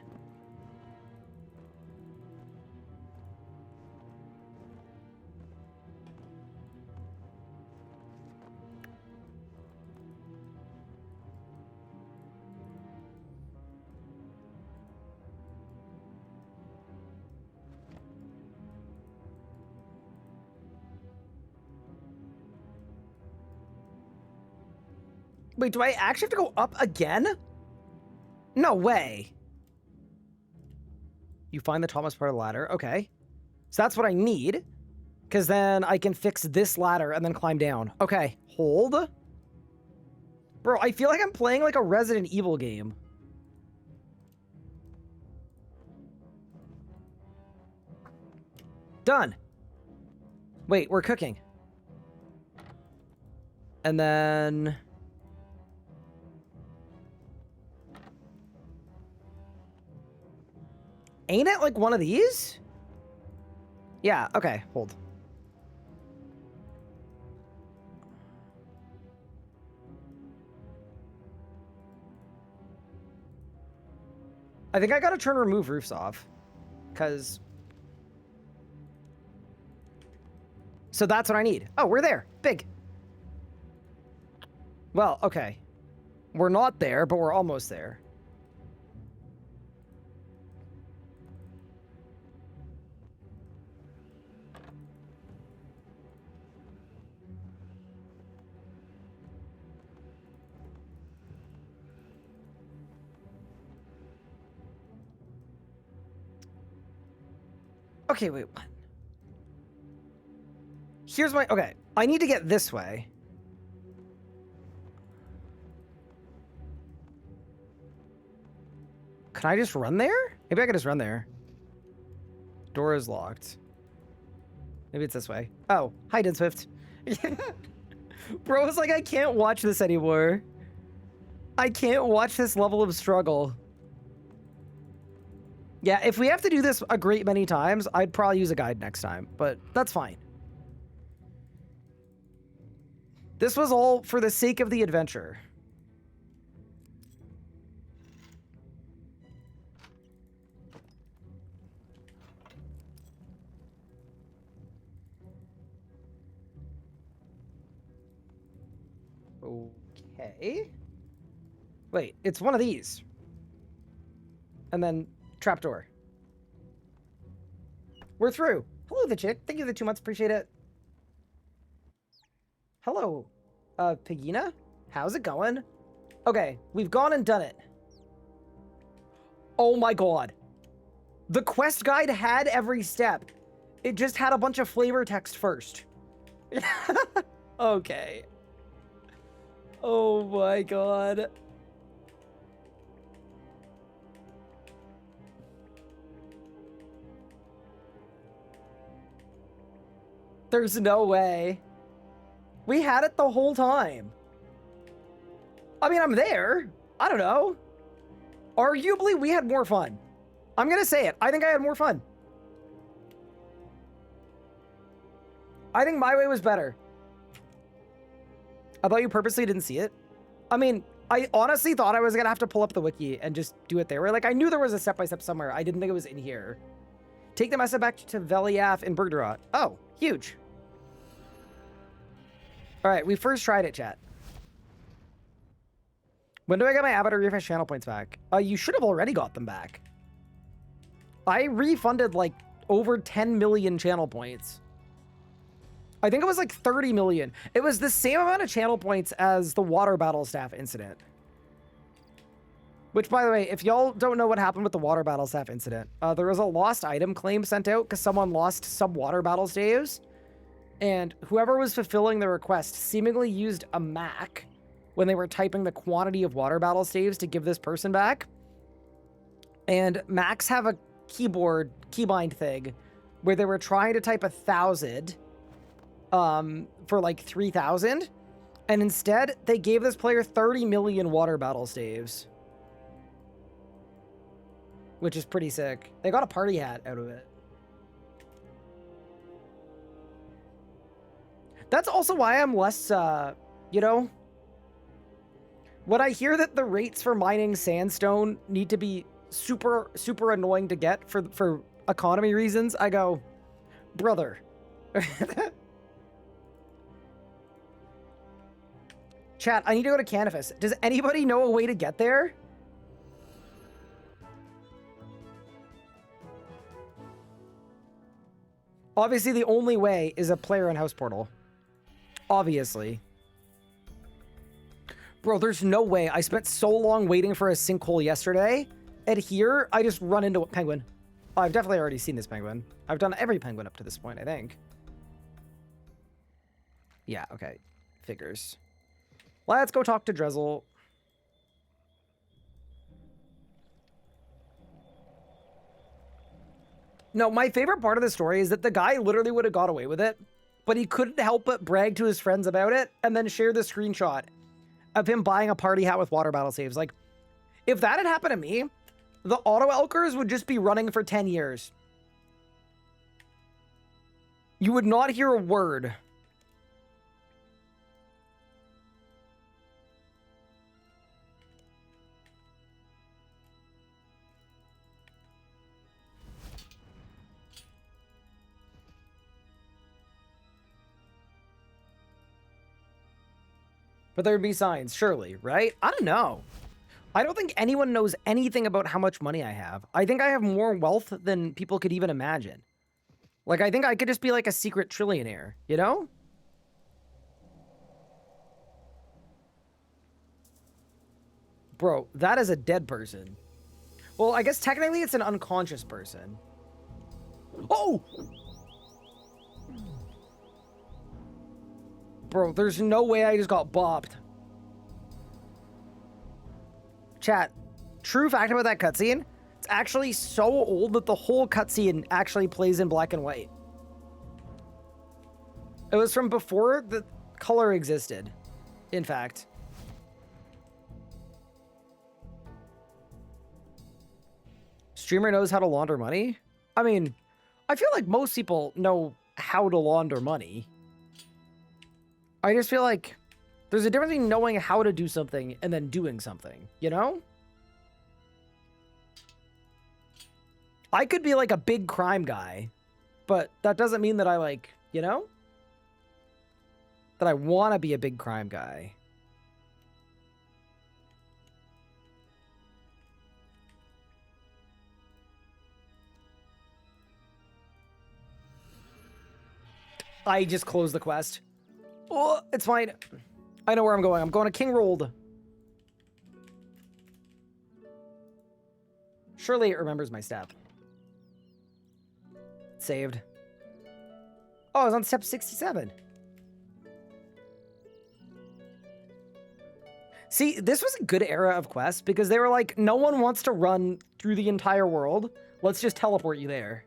A: Wait, do I actually have to go up again? No way. You find the tallest part of the ladder. Okay. So that's what I need. Because then I can fix this ladder and then climb down. Okay. Hold. Bro, I feel like I'm playing like a Resident Evil game. Done. Wait, we're cooking. And then... Ain't it like one of these? Yeah, okay, hold. I think I gotta turn remove roofs off. Because... So that's what I need. Oh, we're there. Big. Well, okay. We're not there, but we're almost there. Okay, wait, what? Here's my... Okay, I need to get this way. Can I just run there? Maybe I can just run there. Door is locked. Maybe it's this way. Oh, hi, Dead Swift. Bro, it's like, I can't watch this anymore. I can't watch this level of struggle. Yeah, if we have to do this a great many times, I'd probably use a guide next time, but that's fine. This was all for the sake of the adventure. Okay. Wait, it's one of these. And then trapdoor. We're through. Hello, the chick. Thank you for the 2 months. Appreciate it. Hello, Pegina? How's it going? Okay, we've gone and done it. Oh my god. The quest guide had every step. It just had a bunch of flavor text first. Okay. Oh my god. There's no way. We had it the whole time. I mean, I'm there. I don't know. Arguably, we had more fun. I'm gonna say it. I think I had more fun. I think my way was better. I thought you purposely didn't see it. I mean, I honestly thought I was gonna have to pull up the wiki and just do it there. Like, I knew there was a step-by-step somewhere. I didn't think it was in here. Take the message back to Veliath in Bergdarat. Oh, huge. All right, we first tried it, chat. When do I get my Avatar Refresh channel points back? You should have already got them back. I refunded like over 10 million channel points. I think it was like 30 million. It was the same amount of channel points as the water battle staff incident. Which, by the way, if y'all don't know what happened with the water battle staff incident, there was a lost item claim sent out because someone lost some water battle staves. And whoever was fulfilling the request seemingly used a Mac when they were typing the quantity of water battle staves to give this person back. And Macs have a keybind thing where they were trying to type 1,000 for like 3,000. And instead, they gave this player 30 million water battle staves. Which is pretty sick. They got a party hat out of it. That's also why I'm less, you know... When I hear that the rates for mining sandstone need to be super, super annoying to get for economy reasons, I go, brother. Chat, I need to go to Canifus. Does anybody know a way to get there? Obviously, the only way is a player in House Portal. Obviously. Bro, there's no way. I spent so long waiting for a sinkhole yesterday, and here, I just run into a penguin. Oh, I've definitely already seen this penguin. I've done every penguin up to this point, I think. Yeah, okay. Figures. Let's go talk to Drizzle. No, my favorite part of the story is that the guy literally would have got away with it, but he couldn't help but brag to his friends about it and then share the screenshot of him buying a party hat with water battle saves. Like, if that had happened to me, the auto elkers would just be running for 10 years. You would not hear a word. But there'd be signs, surely, right? I don't know. I don't think anyone knows anything about how much money I have. I think I have more wealth than people could even imagine. Like, I think I could just be like a secret trillionaire, you know? Bro, that is a dead person. Well, I guess technically it's an unconscious person. Oh! Bro, there's no way I just got bopped. Chat, true fact about that cutscene, it's actually so old that the whole cutscene actually plays in black and white. It was from before the color existed, in fact. Streamer knows how to launder money? I mean, I feel like most people know how to launder money. I just feel like there's a difference between knowing how to do something and then doing something, you know? I could be like a big crime guy, but that doesn't mean that I like, you know? That I want to be a big crime guy. I just closed the quest. Oh, it's fine. I know where I'm going. I'm going to King Rolled. Surely it remembers my step. Saved. Oh, I was on step 67. See, this was a good era of quests because they were like, no one wants to run through the entire world. Let's just teleport you there.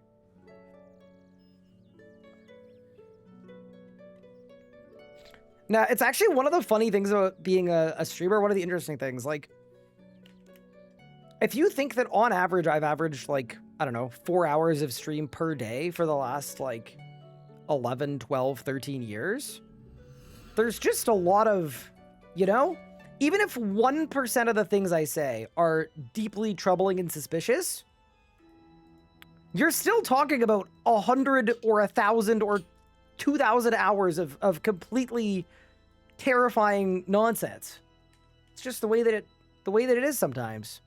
A: Now, it's actually one of the funny things about being a streamer, one of the interesting things, like, if you think that on average, I've averaged, like, I don't know, 4 hours of stream per day for the last, like, 11, 12, 13 years, there's just a lot of, you know, even if 1% of the things I say are deeply troubling and suspicious, you're still talking about 100 or 1,000 or 2,000 hours of completely terrifying nonsense. It's just the way that it is sometimes.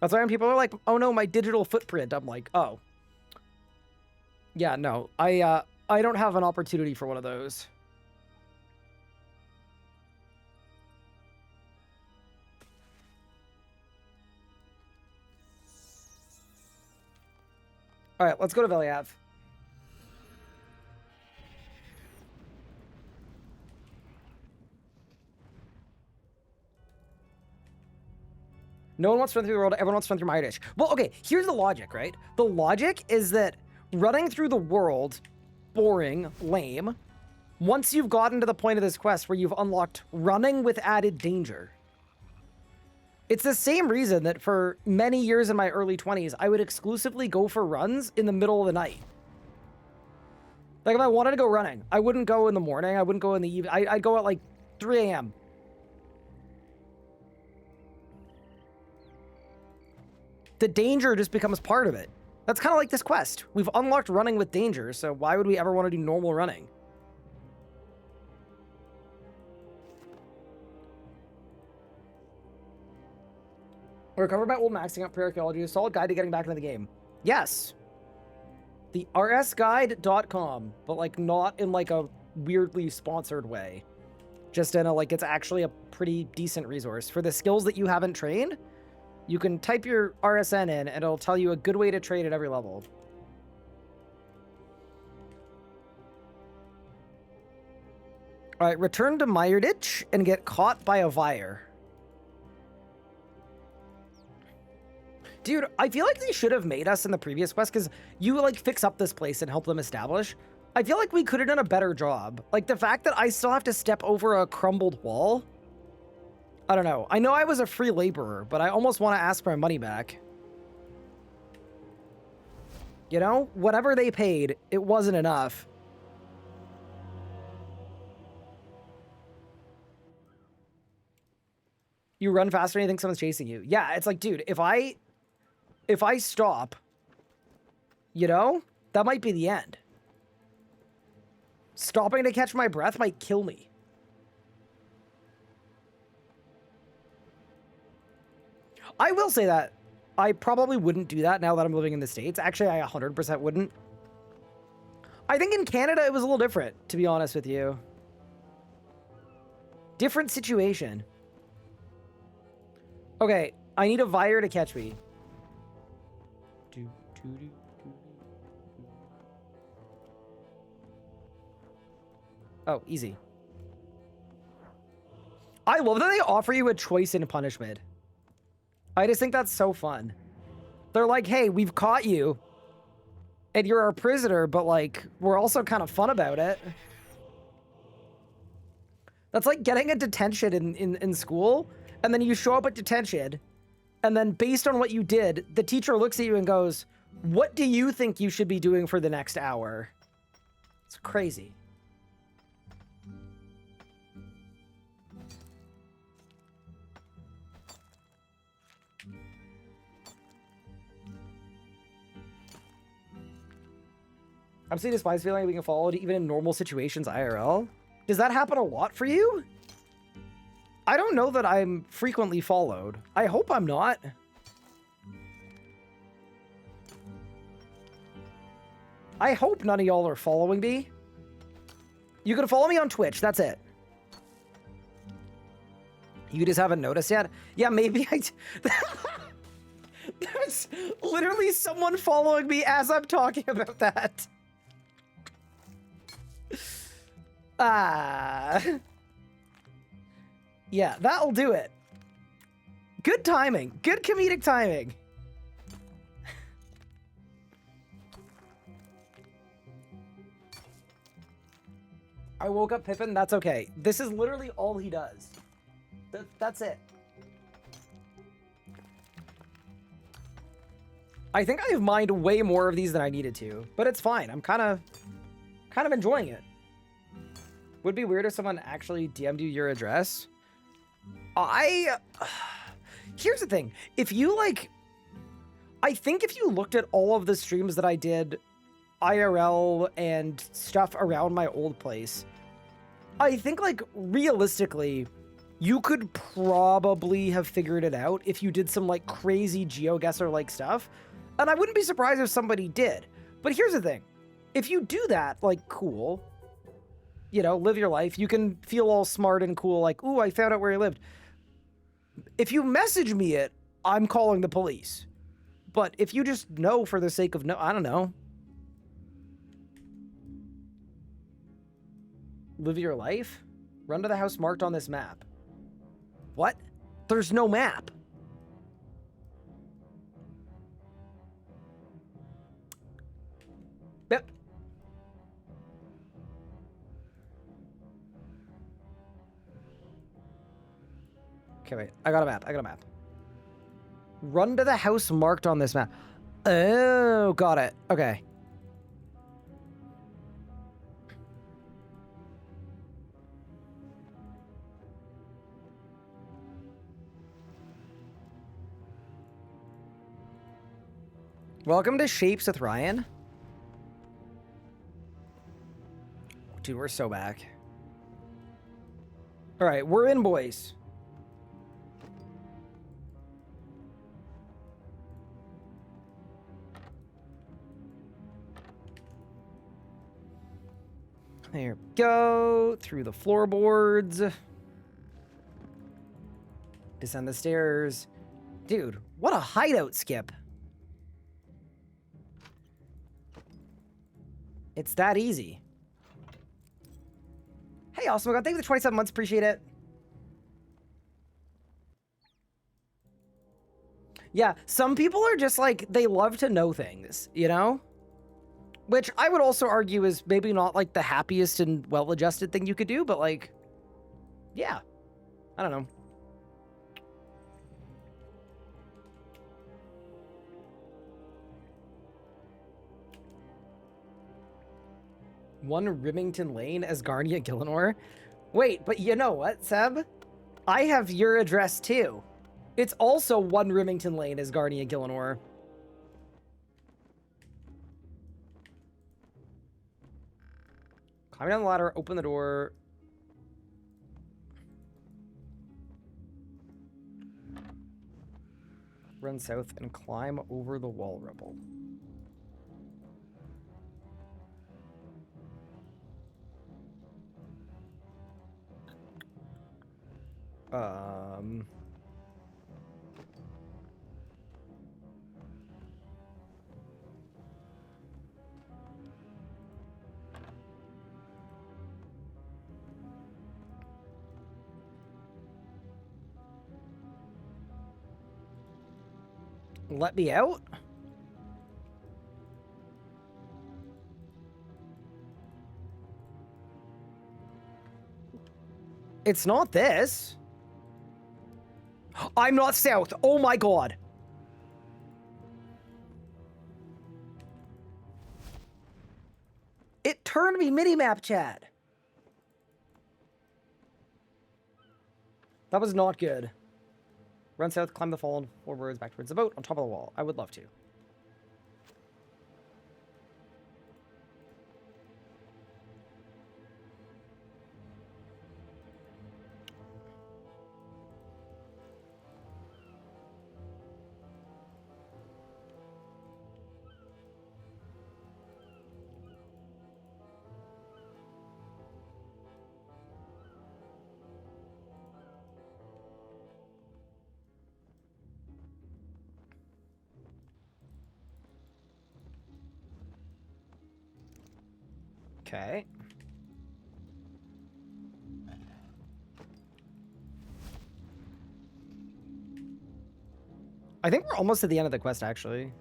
A: That's why when people are like, "Oh no, my digital footprint," I'm like, "Oh, yeah, no, I don't have an opportunity for one of those." All right, let's go to Valley Ave. No one wants to run through the world. Everyone wants to run through Myrdish. Well, okay, here's the logic, right? The logic is that running through the world, boring, lame, once you've gotten to the point of this quest where you've unlocked running with added danger. It's the same reason that for many years in my early 20s, I would exclusively go for runs in the middle of the night. Like, if I wanted to go running, I wouldn't go in the morning. I wouldn't go in the evening. I'd go at, like, 3 a.m. The danger just becomes part of it. That's kind of like this quest. We've unlocked running with danger, so why would we ever want to do normal running? Recover by old maxing out pre-archaeology, a solid guide to getting back into the game. Yes. The rsguide.com, but like not in like a weirdly sponsored way. Just in a like, it's actually a pretty decent resource. For the skills that you haven't trained, you can type your RSN in and it'll tell you a good way to trade at every level. All right, return to Myrdish and get caught by a Vire. Dude, I feel like they should have made us in the previous quest because you like fix up this place and help them establish. I feel like we could have done a better job. Like the fact that I still have to step over a crumbled wall. I don't know. I know I was a free laborer, but I almost want to ask for my money back. You know, whatever they paid, it wasn't enough. You run faster and you think someone's chasing you. Yeah, it's like, dude, if I stop, you know, that might be the end. Stopping to catch my breath might kill me. I will say that I probably wouldn't do that now that I'm living in the States. Actually, I 100% wouldn't. I think in Canada, it was a little different, to be honest with you. Different situation. Okay, I need a Vire to catch me. Oh, easy. I love that they offer you a choice in punishment. I just think that's so fun. They're like, hey, we've caught you. And you're our prisoner, but like, we're also kind of fun about it. That's like getting a detention in school, and then you show up at detention, and then based on what you did, the teacher looks at you and goes, what do you think you should be doing for the next hour? It's crazy. Absolutely despise feeling like being followed even in normal situations IRL. Does that happen a lot for you? I don't know that I'm frequently followed. I hope I'm not. I hope none of y'all are following me. You can follow me on Twitch. That's it. You just haven't noticed yet? Yeah, maybe I... There's literally someone following me as I'm talking about that. Yeah, that'll do it. Good timing. Good comedic timing. I woke up Pippin. That's okay. This is literally all he does. That's it. I think I've mined way more of these than I needed to, but it's fine. I'm kind of enjoying it. Would be weird if someone actually DM'd you your address. Here's the thing. If you like, I think if you looked at all of the streams that I did IRL and stuff around my old place, I think like realistically, you could probably have figured it out if you did some like crazy GeoGuessr like stuff. And I wouldn't be surprised if somebody did. But here's the thing. If you do that, like, cool, you know, live your life. You can feel all smart and cool, like, ooh, I found out where he lived. If you message me it, I'm calling the police. But if you just know for the sake of no, I don't know. Live your life? Run to the house marked on this map. What? There's no map. Yep. Okay, wait. I got a map. Run to the house marked on this map. Oh, got it. Okay. Welcome to Shapes with Ryan. Dude, we're so back. All right, we're in, boys. There we go. Through the floorboards. Descend the stairs. Dude, what a hideout, Skip. It's that easy. Hey, awesome God, thank you for the 27 months. Appreciate it. Yeah, some people are just like, they love to know things, you know? Which I would also argue is maybe not like the happiest and well-adjusted thing you could do, but like, yeah. I don't know. One Remington Lane as Garnia Gillinor? Wait, but you know what, Seb? I have your address too. It's also one Remington Lane as Garnia Gillinor. Climb down the ladder, open the door. Run south and climb over the wall rubble. Let me out? It's not this. I'm not south. Oh my God. It turned me mini-map, chat. That was not good. Run south, climb the fallen forwards back towards the boat on top of the wall. I would love to. Okay. I think we're almost at the end of the quest, actually.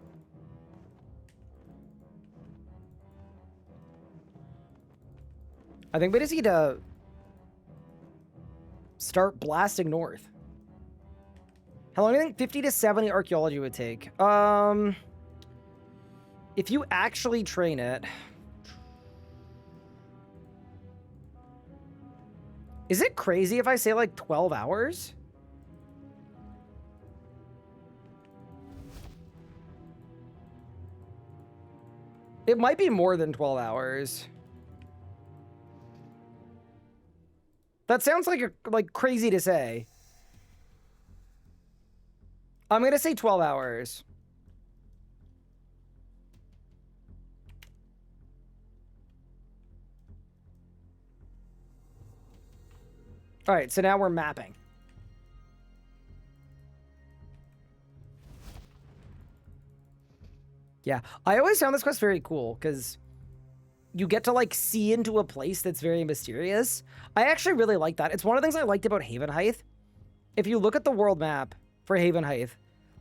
A: I think we just need to start blasting north. How long do you think 50 to 70 archaeology would take? If you actually train it... Is it crazy if I say like 12 hours? It might be more than 12 hours. That sounds like crazy to say. I'm going to say 12 hours. All right, so now we're mapping. Yeah, I always found this quest very cool because you get to like see into a place that's very mysterious. I actually really like that. It's one of the things I liked about Haven Height. If you look at the world map for Haven Height,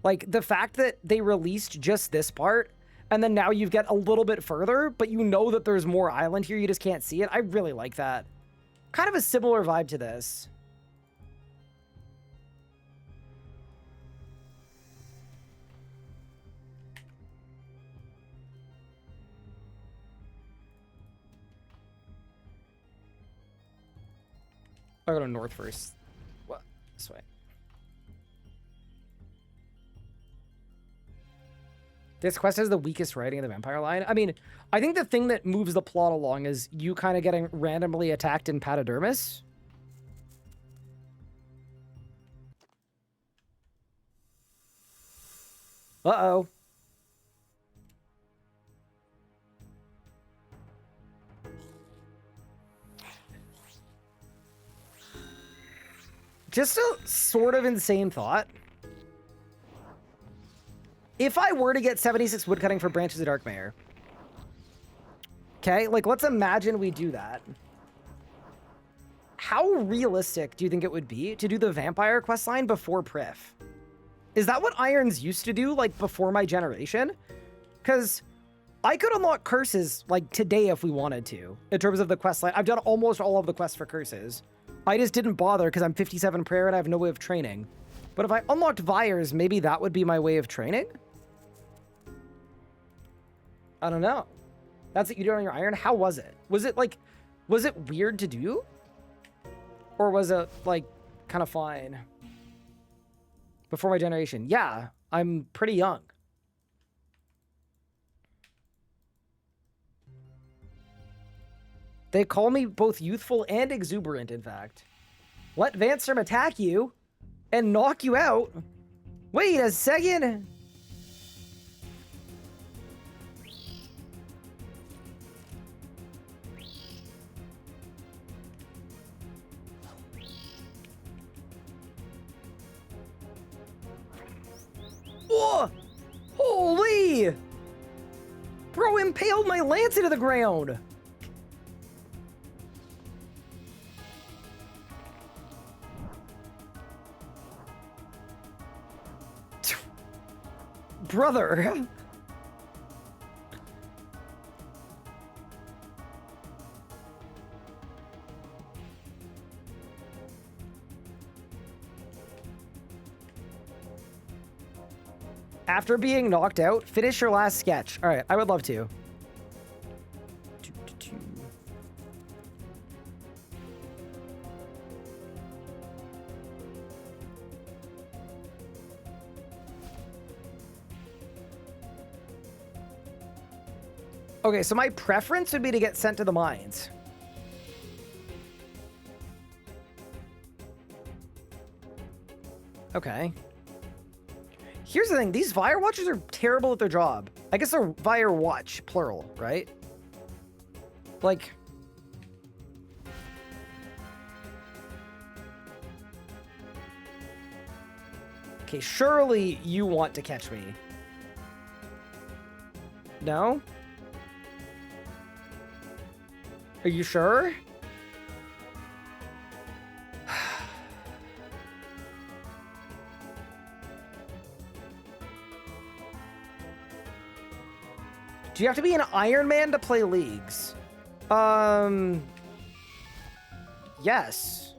A: like the fact that they released just this part and then now you get a little bit further, but you know that there's more island here, you just can't see it. I really like that. Kind of a similar vibe to this. I'll go to north first. What? This way. This quest has the weakest writing in the vampire line. I mean, I think the thing that moves the plot along is you kind of getting randomly attacked in Patadermis. Uh-oh. Just a sort of insane thought. If I were to get 76 woodcutting for Branches of Darkmare, okay, like let's imagine we do that. How realistic do you think it would be to do the vampire questline before Prif? Is that what Irons used to do, like before my generation? Because I could unlock curses like today if we wanted to, in terms of the questline. I've done almost all of the quests for curses. I just didn't bother because I'm 57 prayer and I have no way of training. But if I unlocked Vires, maybe that would be my way of training? I don't know. That's what you do on your iron? How was it? Was it weird to do? Or was it, like, kind of fine? Before my generation. Yeah, I'm pretty young. They call me both youthful and exuberant, in fact. Let Vanstorm attack you and knock you out. Wait a second. Whoa! Holy! Bro impaled my lance into the ground. Brother. After being knocked out, finish your last sketch. All right, I would love to. Okay, so my preference would be to get sent to the mines. Okay. Here's the thing. These Fire Watchers are terrible at their job. I guess they're Fire Watch, plural, right? Like... Okay, surely you want to catch me. No? Are you sure? Do you have to be an Iron Man to play leagues? Yes.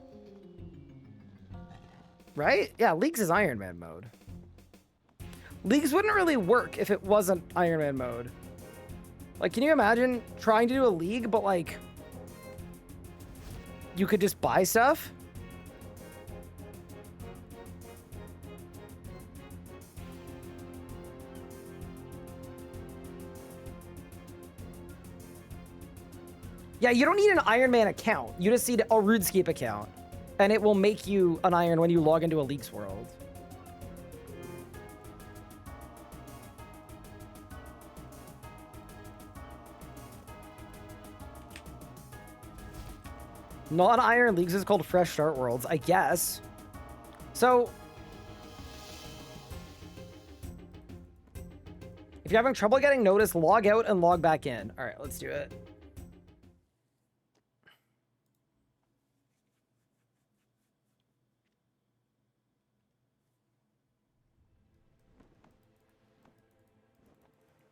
A: Right? Yeah, leagues is Iron Man mode. Leagues wouldn't really work if it wasn't Iron Man mode. Like, can you imagine trying to do a league, but like, you could just buy stuff? Yeah, you don't need an Iron Man account. You just need a RuneScape account. And it will make you an Iron when you log into a Leagues world. Non-Iron Leagues is called Fresh Start Worlds, I guess. So, if you're having trouble getting noticed, log out and log back in. All right, let's do it.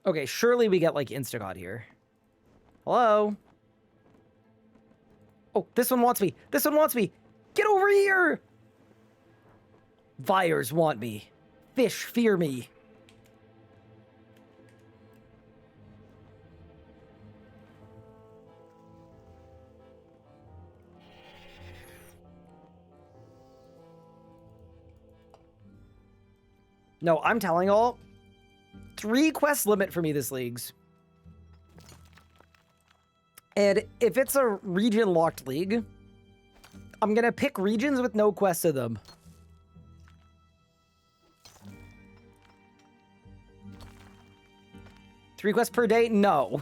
A: Okay, surely we get like Instagot here. Hello? Oh, this one wants me. This one wants me. Get over here! Vyres want me. Fish fear me. No, I'm telling all. 3 quest limit for me this leagues. And if it's a region locked league, I'm gonna pick regions with no quests in them. Three quests per day? No.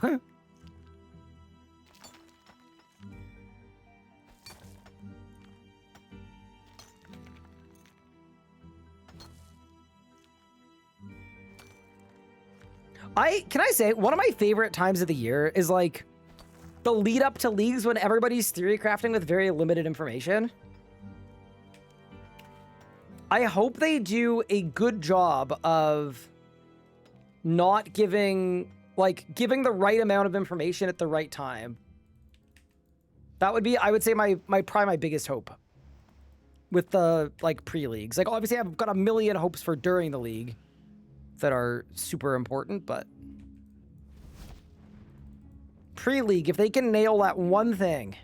A: Can I say, one of my favorite times of the year is like the lead up to leagues when everybody's theory crafting with very limited information. I hope they do a good job of not giving, like, giving the right amount of information at the right time. That would be, I would say, probably my biggest hope with the, like, pre-leagues. Like, obviously, I've got a million hopes for during the league that are super important, but pre-league, if they can nail that one thing.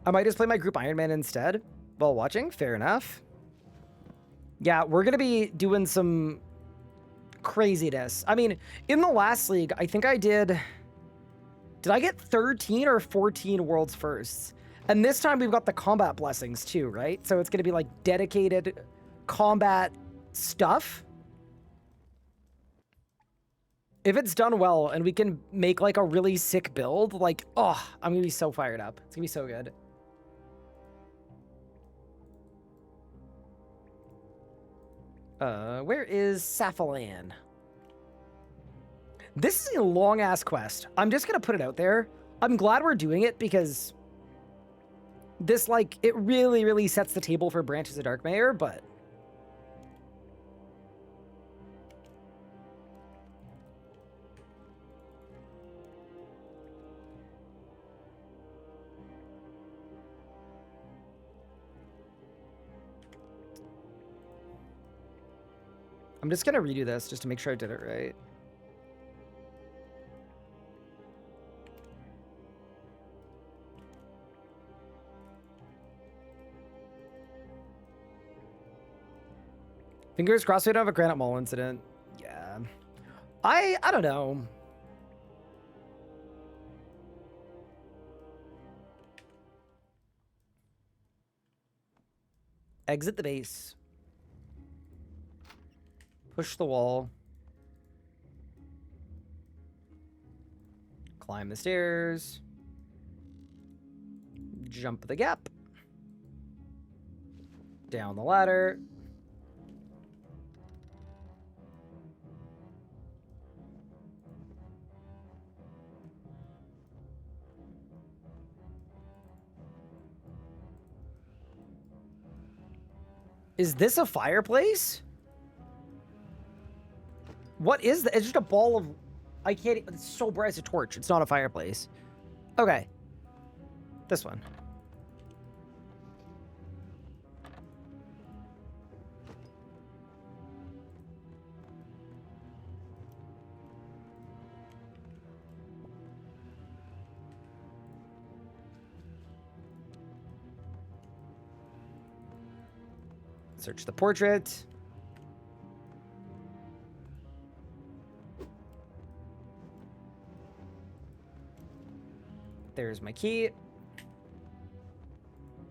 A: I might just play my group Iron Man instead while watching. Fair enough. Yeah, we're going to be doing some craziness. I mean, in the last league, I think I did I get 13 or 14 world's firsts? And this time we've got the combat blessings too, right? So it's going to be like dedicated combat stuff. If it's done well and we can make like a really sick build, like, oh, I'm going to be so fired up. It's going to be so good. Where is Saphalan? This is a long-ass quest. I'm just going to put it out there. I'm glad we're doing it because this, like, it really, really sets the table for Branches of Darkmare, but I'm just going to redo this just to make sure I did it right. Fingers crossed we don't have a Granite Mall incident. Yeah. I don't know. Exit the base. Push the wall. Climb the stairs. Jump the gap. Down the ladder. Is this a fireplace? What is that? It's just a ball of... I can't... It's so bright. It's a torch. It's not a fireplace. Okay. This one. Search the portrait. There's my key.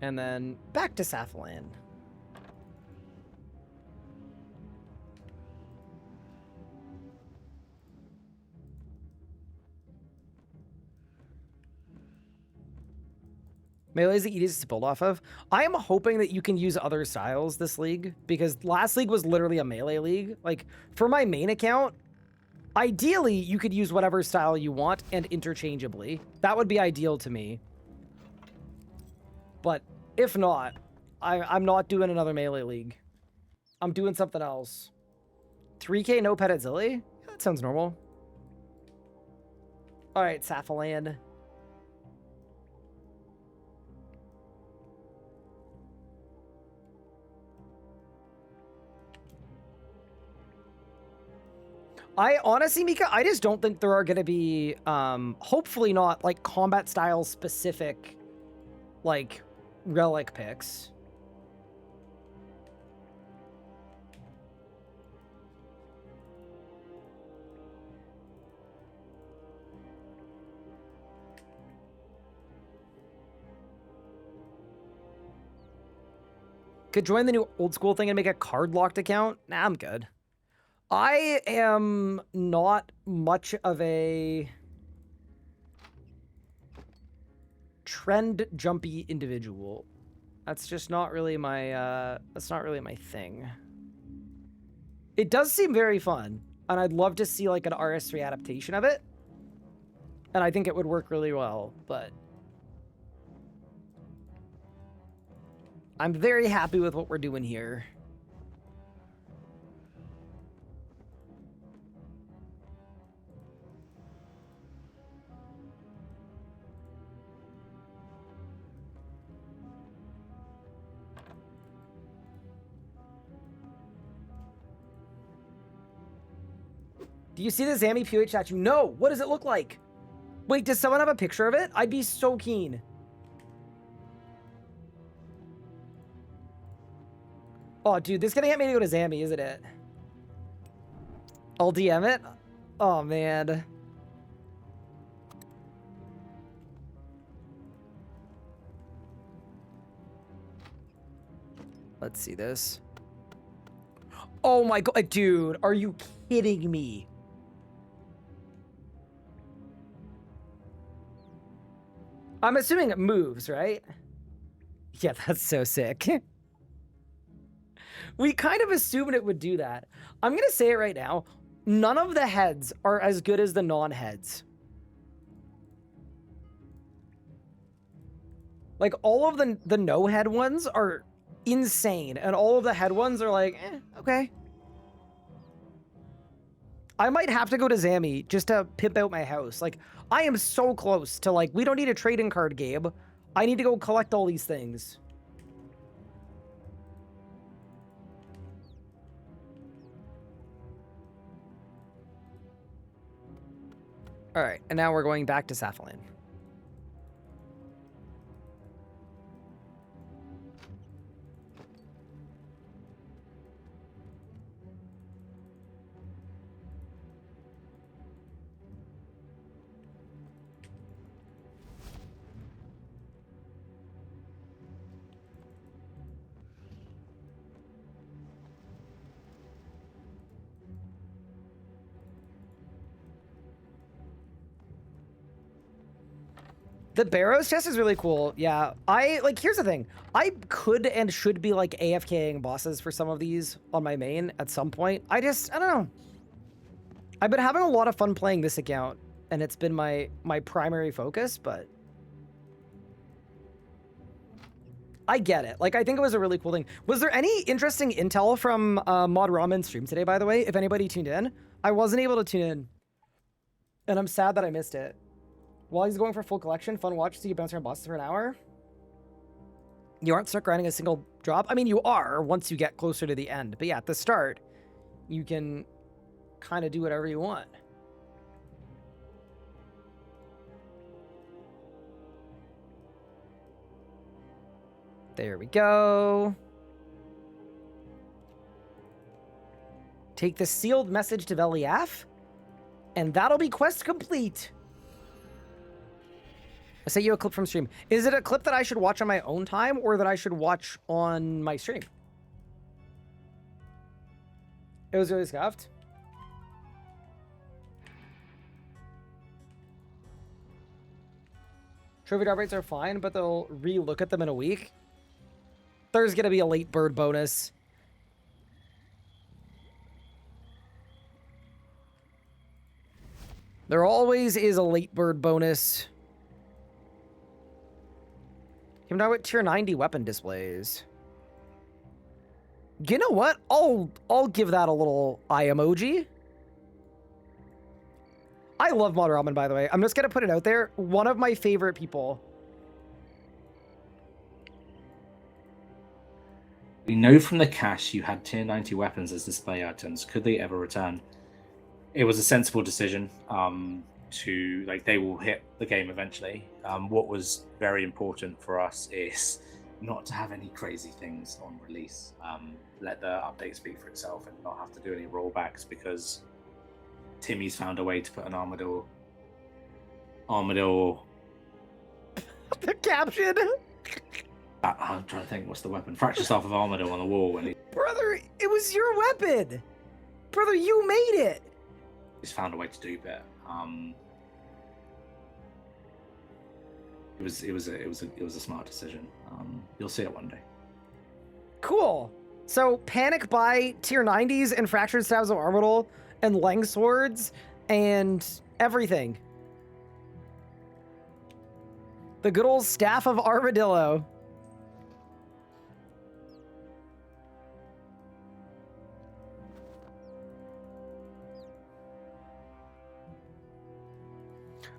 A: And then back to Safflan. Melee is the easiest to build off of. I am hoping that you can use other styles this league, because last league was literally a melee league. Like, for my main account, ideally, you could use whatever style you want and interchangeably. That would be ideal to me. But if not, I'm not doing another melee league. I'm doing something else. 3K no pet at Zilly? Yeah, that sounds normal. All right, Safflan. I honestly, Mika, I just don't think there are going to be, hopefully not, like, combat style specific, like, relic picks. Could join the new old school thing and make a card locked account? Nah, I'm good. I am not much of a trend jumpy individual. That's just not really my that's not really my thing. It does seem very fun, and I'd love to see like an RS3 adaptation of it. And I think it would work really well, but I'm very happy with what we're doing here. Do you see the Zammy PH statue? No! What does it look like? Wait, does someone have a picture of it? I'd be so keen. Oh, dude, this is gonna get me to go to Zammy, isn't it? I'll DM it? Oh, man. Let's see this. Oh my god, dude, are you kidding me? I'm assuming it moves, right? Yeah, that's so sick. We kind of assumed it would do that. I'm going to say it right now. None of the heads are as good as the non-heads. Like, all of the no-head ones are insane, and all of the head ones are like, okay. I might have to go to Zammy just to pimp out my house. Like, I am so close to, like, we don't need a trading card, Gabe. I need to go collect all these things. All right, and now we're going back to Safflan. The Barrows chest is really cool. Yeah, here's the thing. I could and should be like AFKing bosses for some of these on my main at some point. I don't know. I've been having a lot of fun playing this account, and it's been my primary focus, but I get it. Like, I think it was a really cool thing. Was there any interesting intel from Mod Ramen's stream today, by the way? If anybody tuned in, I wasn't able to tune in, and I'm sad that I missed it. While he's going for full collection, fun watch, so you bounce around bosses for an hour. You aren't stuck grinding a single drop. I mean, you are once you get closer to the end. But yeah, at the start, you can kind of do whatever you want. There we go. Take the sealed message to Veliath, and that'll be quest complete. I sent you a clip from stream. Is it a clip that I should watch on my own time or that I should watch on my stream? It was really scuffed. Trophy drop rates are fine, but they'll re-look at them in a week. There's going to be a late bird bonus. There always is a late bird bonus. Came down with tier 90 weapon displays. You know what? I'll give that a little eye emoji. I love Mod Ramen, by the way. I'm just gonna put it out there. One of my favorite people.
B: We know from the cache you had tier 90 weapons as display items. Could they ever return? It was a sensible decision. They will hit the game eventually. What was very important for us is not to have any crazy things on release. Let the update speak for itself and not have to do any rollbacks, because Timmy's found a way to put an Armadillo.
A: The caption.
B: I'm trying to think, what's the weapon? Fracture Staff of Armadillo on the wall, and
A: Brother, it was your weapon. Brother, you made it.
B: he's found a way to dupe it. It was a smart decision. You'll see it one day.
A: Cool. So panic buy tier 90s and fractured stabs of Armadillo and Lang swords and everything. The good old staff of Armadillo.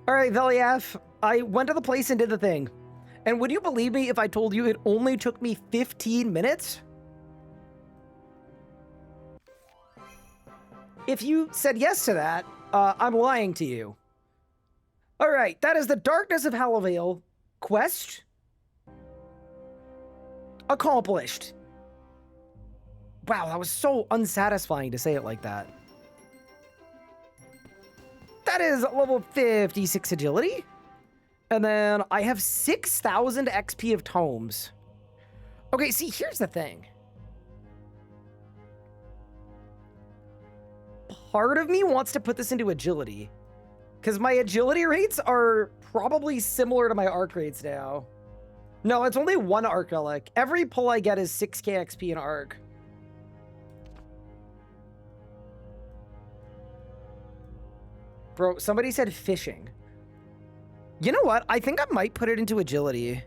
A: All right, Veliath, I went to the place and did the thing. And would you believe me if I told you it only took me 15 minutes? If you said yes to that, I'm lying to you. All right, that is the Darkness of Halavale quest accomplished. Wow, that was so unsatisfying to say it like that. That is level 56 agility. And then I have 6,000 XP of tomes. Okay, see, here's the thing. Part of me wants to put this into agility, because my agility rates are probably similar to my arc rates now. No, it's only one arc relic. Every pull I get is 6k XP in arc. Bro, somebody said fishing. You know what? I think I might put it into agility.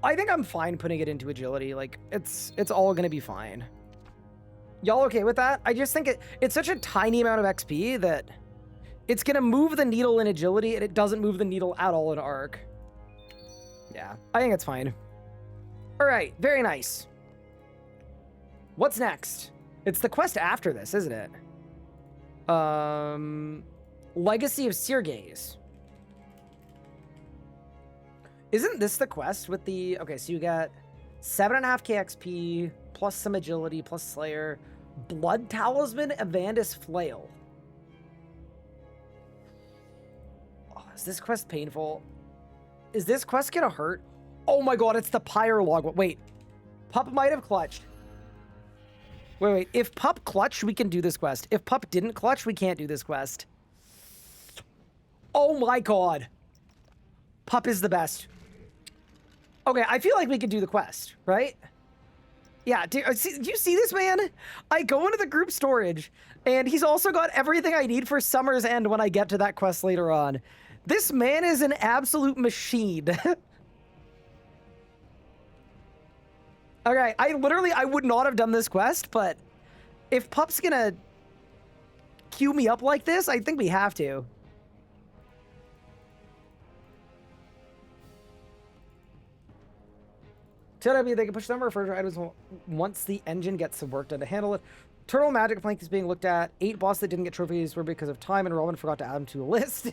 A: I think I'm fine putting it into agility. Like, it's all gonna be fine. Y'all okay with that? I just think it's such a tiny amount of XP that it's gonna move the needle in agility, and it doesn't move the needle at all in arc. Yeah, I think it's fine. All right, very nice. What's next? It's the quest after this, isn't it? Legacy of Sirgaze. Isn't this the quest with the... Okay, so you got 7.5k XP, plus some agility, plus Slayer, Blood Talisman, Evandis Flail. Oh, is this quest painful? Is this quest gonna hurt? Oh my god, it's the Pyre Log. Wait, Pup might have clutched. Wait. If Pup clutched, we can do this quest. If Pup didn't clutch, we can't do this quest. Oh my god. Pup is the best. Okay, I feel like we could do the quest, right? Yeah, do you see this man? I go into the group storage, and he's also got everything I need for Summer's End when I get to that quest later on. This man is an absolute machine. Okay, I would not have done this quest, but if Pup's gonna queue me up like this, I think we have to. TW, they can push number of further items once the engine gets some work done to handle it. Turtle Magic Plank is being looked at. 8 bosses that didn't get trophies were because of time, and Roman forgot to add them to the list.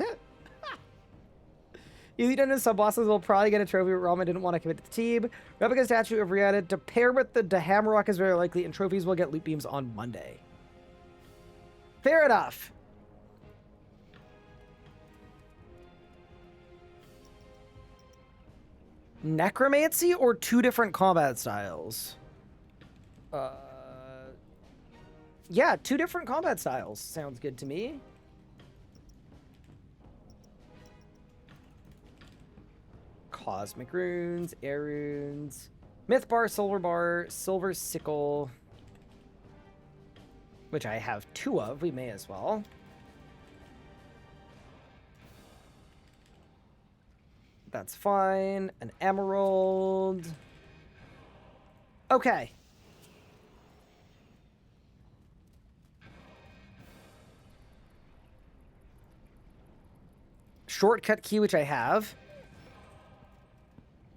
A: Elite Dungeon sub-bosses will probably get a trophy, but Roman didn't want to commit to the team. Replica Statue of re-added to pair with the Hammerrock is very likely, and trophies will get loot beams on Monday. Fair enough. Necromancy or 2 different combat styles? Yeah, 2 different combat styles. Sounds good to me. Cosmic runes, air runes, myth bar, silver sickle, which I have 2 of. We may as well. That's fine. An emerald. Okay. Shortcut key, which I have.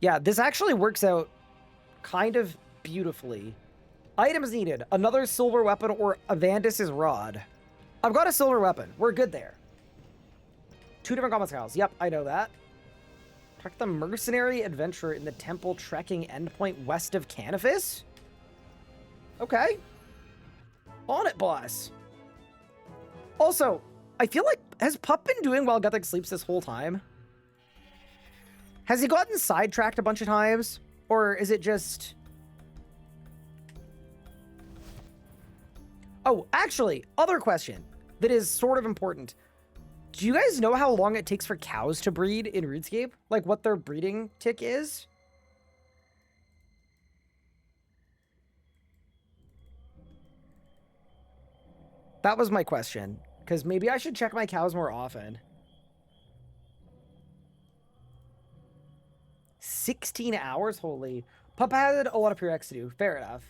A: Yeah, this actually works out kind of beautifully. Items needed. Another silver weapon or Avandis' rod. I've got a silver weapon. We're good there. 2 different combat styles. Yep, I know that. Track the mercenary adventurer in the temple trekking endpoint west of Canifis? Okay. On it, boss. Also, I feel like, has Pup been doing while Guthix sleeps this whole time? Has he gotten sidetracked a bunch of times? Or is it just... Oh, actually, other question that is sort of important. Do you guys know how long it takes for cows to breed in RuneScape? Like what their breeding tick is? That was my question, because maybe I should check my cows more often. 16 hours? Holy. Pup had a lot of prereqs to do. Fair enough.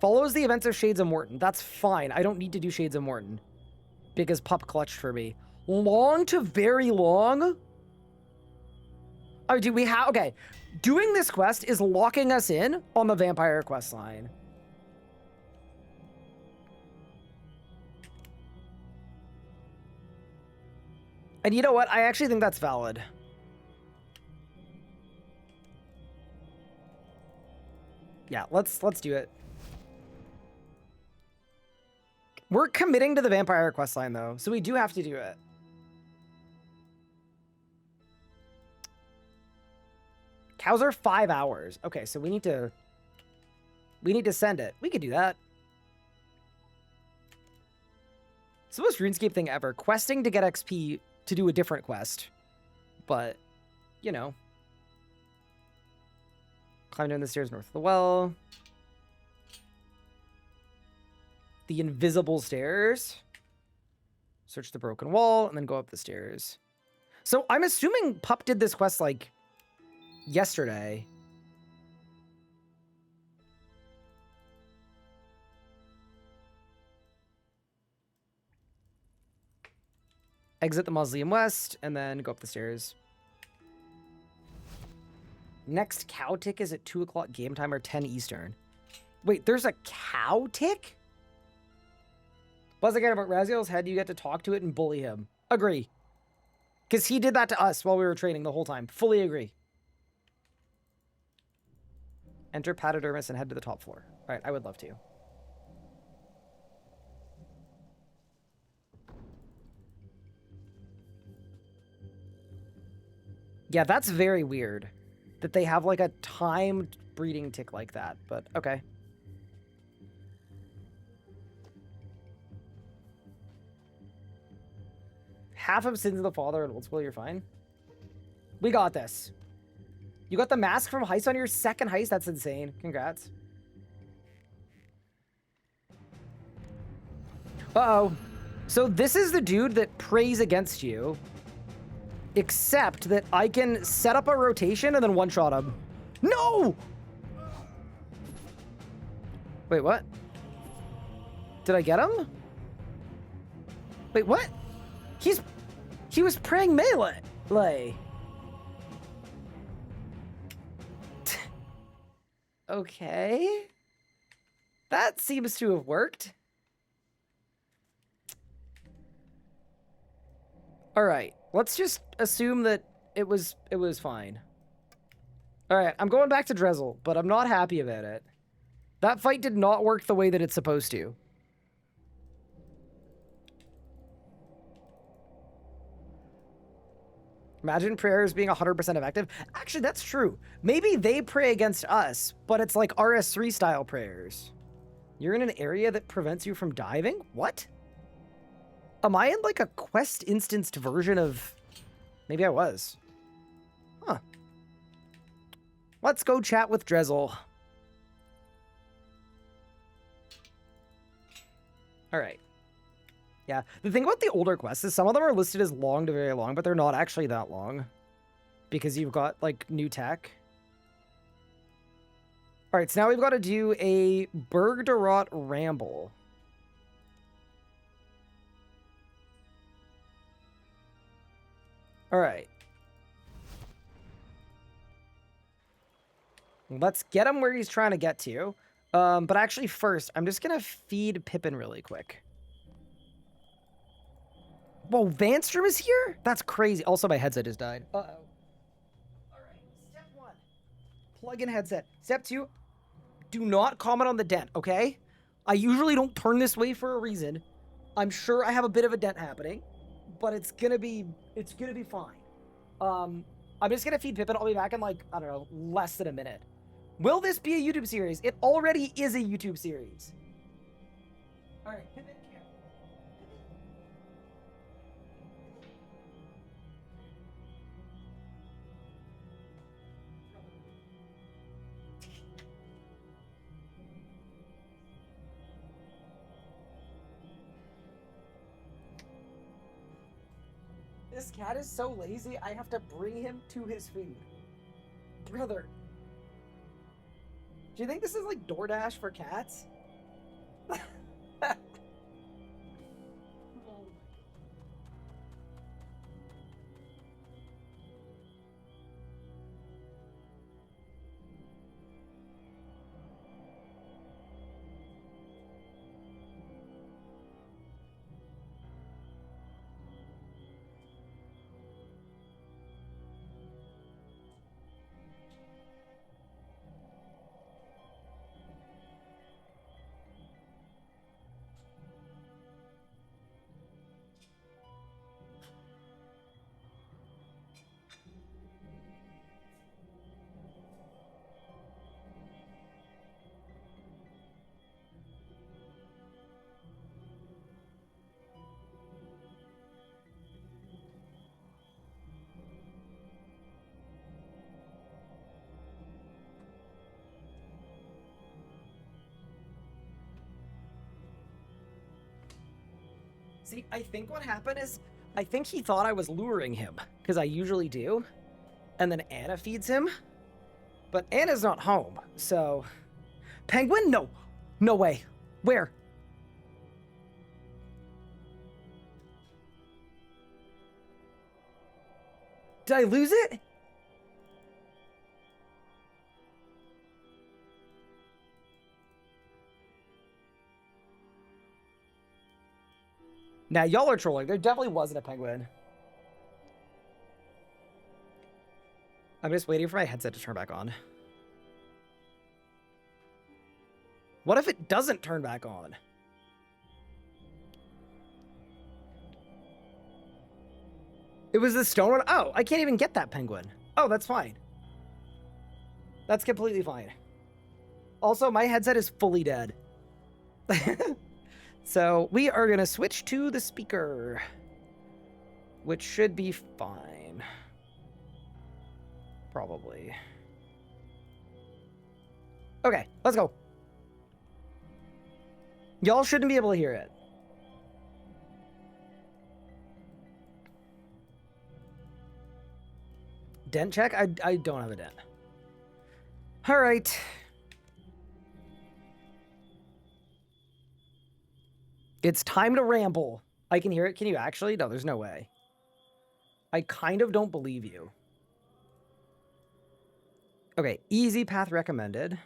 A: Follows the events of Shades of Morton. That's fine. I don't need to do Shades of Morton. Because Pup clutched for me. Long to very long? Oh, do we have... Okay. Doing this quest is locking us in on the vampire quest line. And you know what? I actually think that's valid. Yeah, let's do it. We're committing to the vampire questline though, so we do have to do it. Cows are 5 hours. Okay, so we need to send it. We could do that. It's the most RuneScape thing ever. Questing to get XP to do a different quest. But, you know. Climb down the stairs north of the well. The invisible stairs. Search the broken wall, and then go up the stairs. So I'm assuming Pup did this quest, like, yesterday. Exit the Mausoleum West, and then go up the stairs. Next cow tick is at 2 o'clock game time or 10 Eastern. Wait, there's a cow tick? Buzz again about Raziel's head, you get to talk to it and bully him. Agree. Because he did that to us while we were training the whole time. Fully agree. Enter Patadermis and head to the top floor. Alright, I would love to. Yeah, that's very weird. That they have like a timed breeding tick like that, but okay. half of Sins of the Father and Old School, you're fine. We got this. You got the mask from heist on your second heist? That's insane. Congrats. Uh-oh. So this is the dude that prays against you. Except that I can set up a rotation and then one-shot him. No! Wait, what? Did I get him? Wait, what? He was praying melee. Okay. That seems to have worked. All right, let's just assume that it was fine. All right, I'm going back to Drizzle, but I'm not happy about it. That fight did not work the way that it's supposed to. Imagine prayers being 100% effective. Actually, that's true. Maybe they pray against us, but it's like RS3 style prayers. You're in an area that prevents you from diving? What? Am I in like a quest instanced version of... Maybe I was. Huh. Let's go chat with Drizzle. All right. Yeah, the thing about the older quests is some of them are listed as long to very long, but they're not actually that long. Because you've got, like, new tech. Alright, so now we've got to do a Berg de Rot Ramble. Alright. Let's get him where he's trying to get to. But actually first, I'm just going to feed Pippin really quick. Whoa, Vanstrom is here? That's crazy. Also, my headset just died. Uh-oh. All right, step 1. Plug in headset. Step 2, do not comment on the dent, okay? I usually don't turn this way for a reason. I'm sure I have a bit of a dent happening, but it's gonna be fine. I'm just gonna feed Pippin. I'll be back in, like, I don't know, less than a minute. Will this be a YouTube series? It already is a YouTube series. All right, Pippin. This cat is so lazy, I have to bring him to his food. Brother. Do you think this is like DoorDash for cats? See, I think what happened is, I think he thought I was luring him, because I usually do. And then Anna feeds him. But Anna's not home, so... Penguin? No. No way. Where? Did I lose it? Now, y'all are trolling. There definitely wasn't a penguin. I'm just waiting for my headset to turn back on. What if it doesn't turn back on? It was the stone one? Oh, I can't even get that penguin. Oh, that's fine. That's completely fine. Also, my headset is fully dead. So we are going to switch to the speaker. which should be fine. Probably. Okay, let's go. Y'all shouldn't be able to hear it. Dent check? I don't have a dent. All right. It's time to ramble. I can hear it. Can you actually? No, there's no way. I kind of don't believe you. Okay, easy path recommended.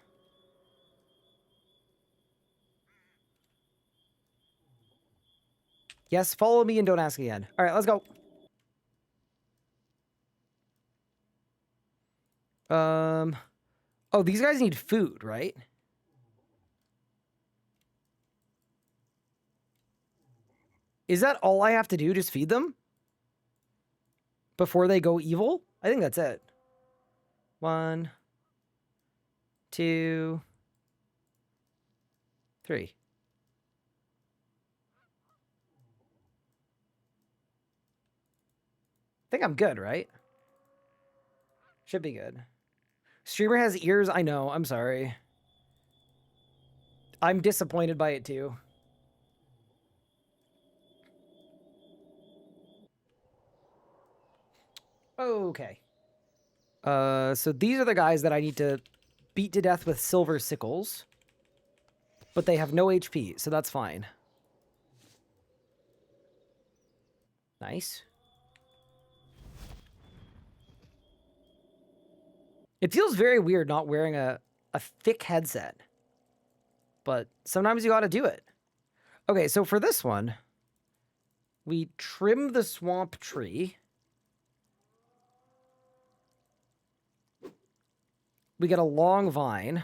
A: Yes, follow me and don't ask again. All right, let's go. Oh, these guys need food, right? Is that all I have to do? Just feed them? Before they go evil? I think that's it. 1, 2, 3. I think I'm good, right? Should be good. Streamer has ears. I know. I'm sorry. I'm disappointed by it too. Okay. So these are the guys that I need to beat to death with silver sickles. But they have no HP, so that's fine. Nice. It feels very weird not wearing a thick headset. But sometimes you gotta do it. Okay, so for this one, we trim the swamp tree. We get a long vine.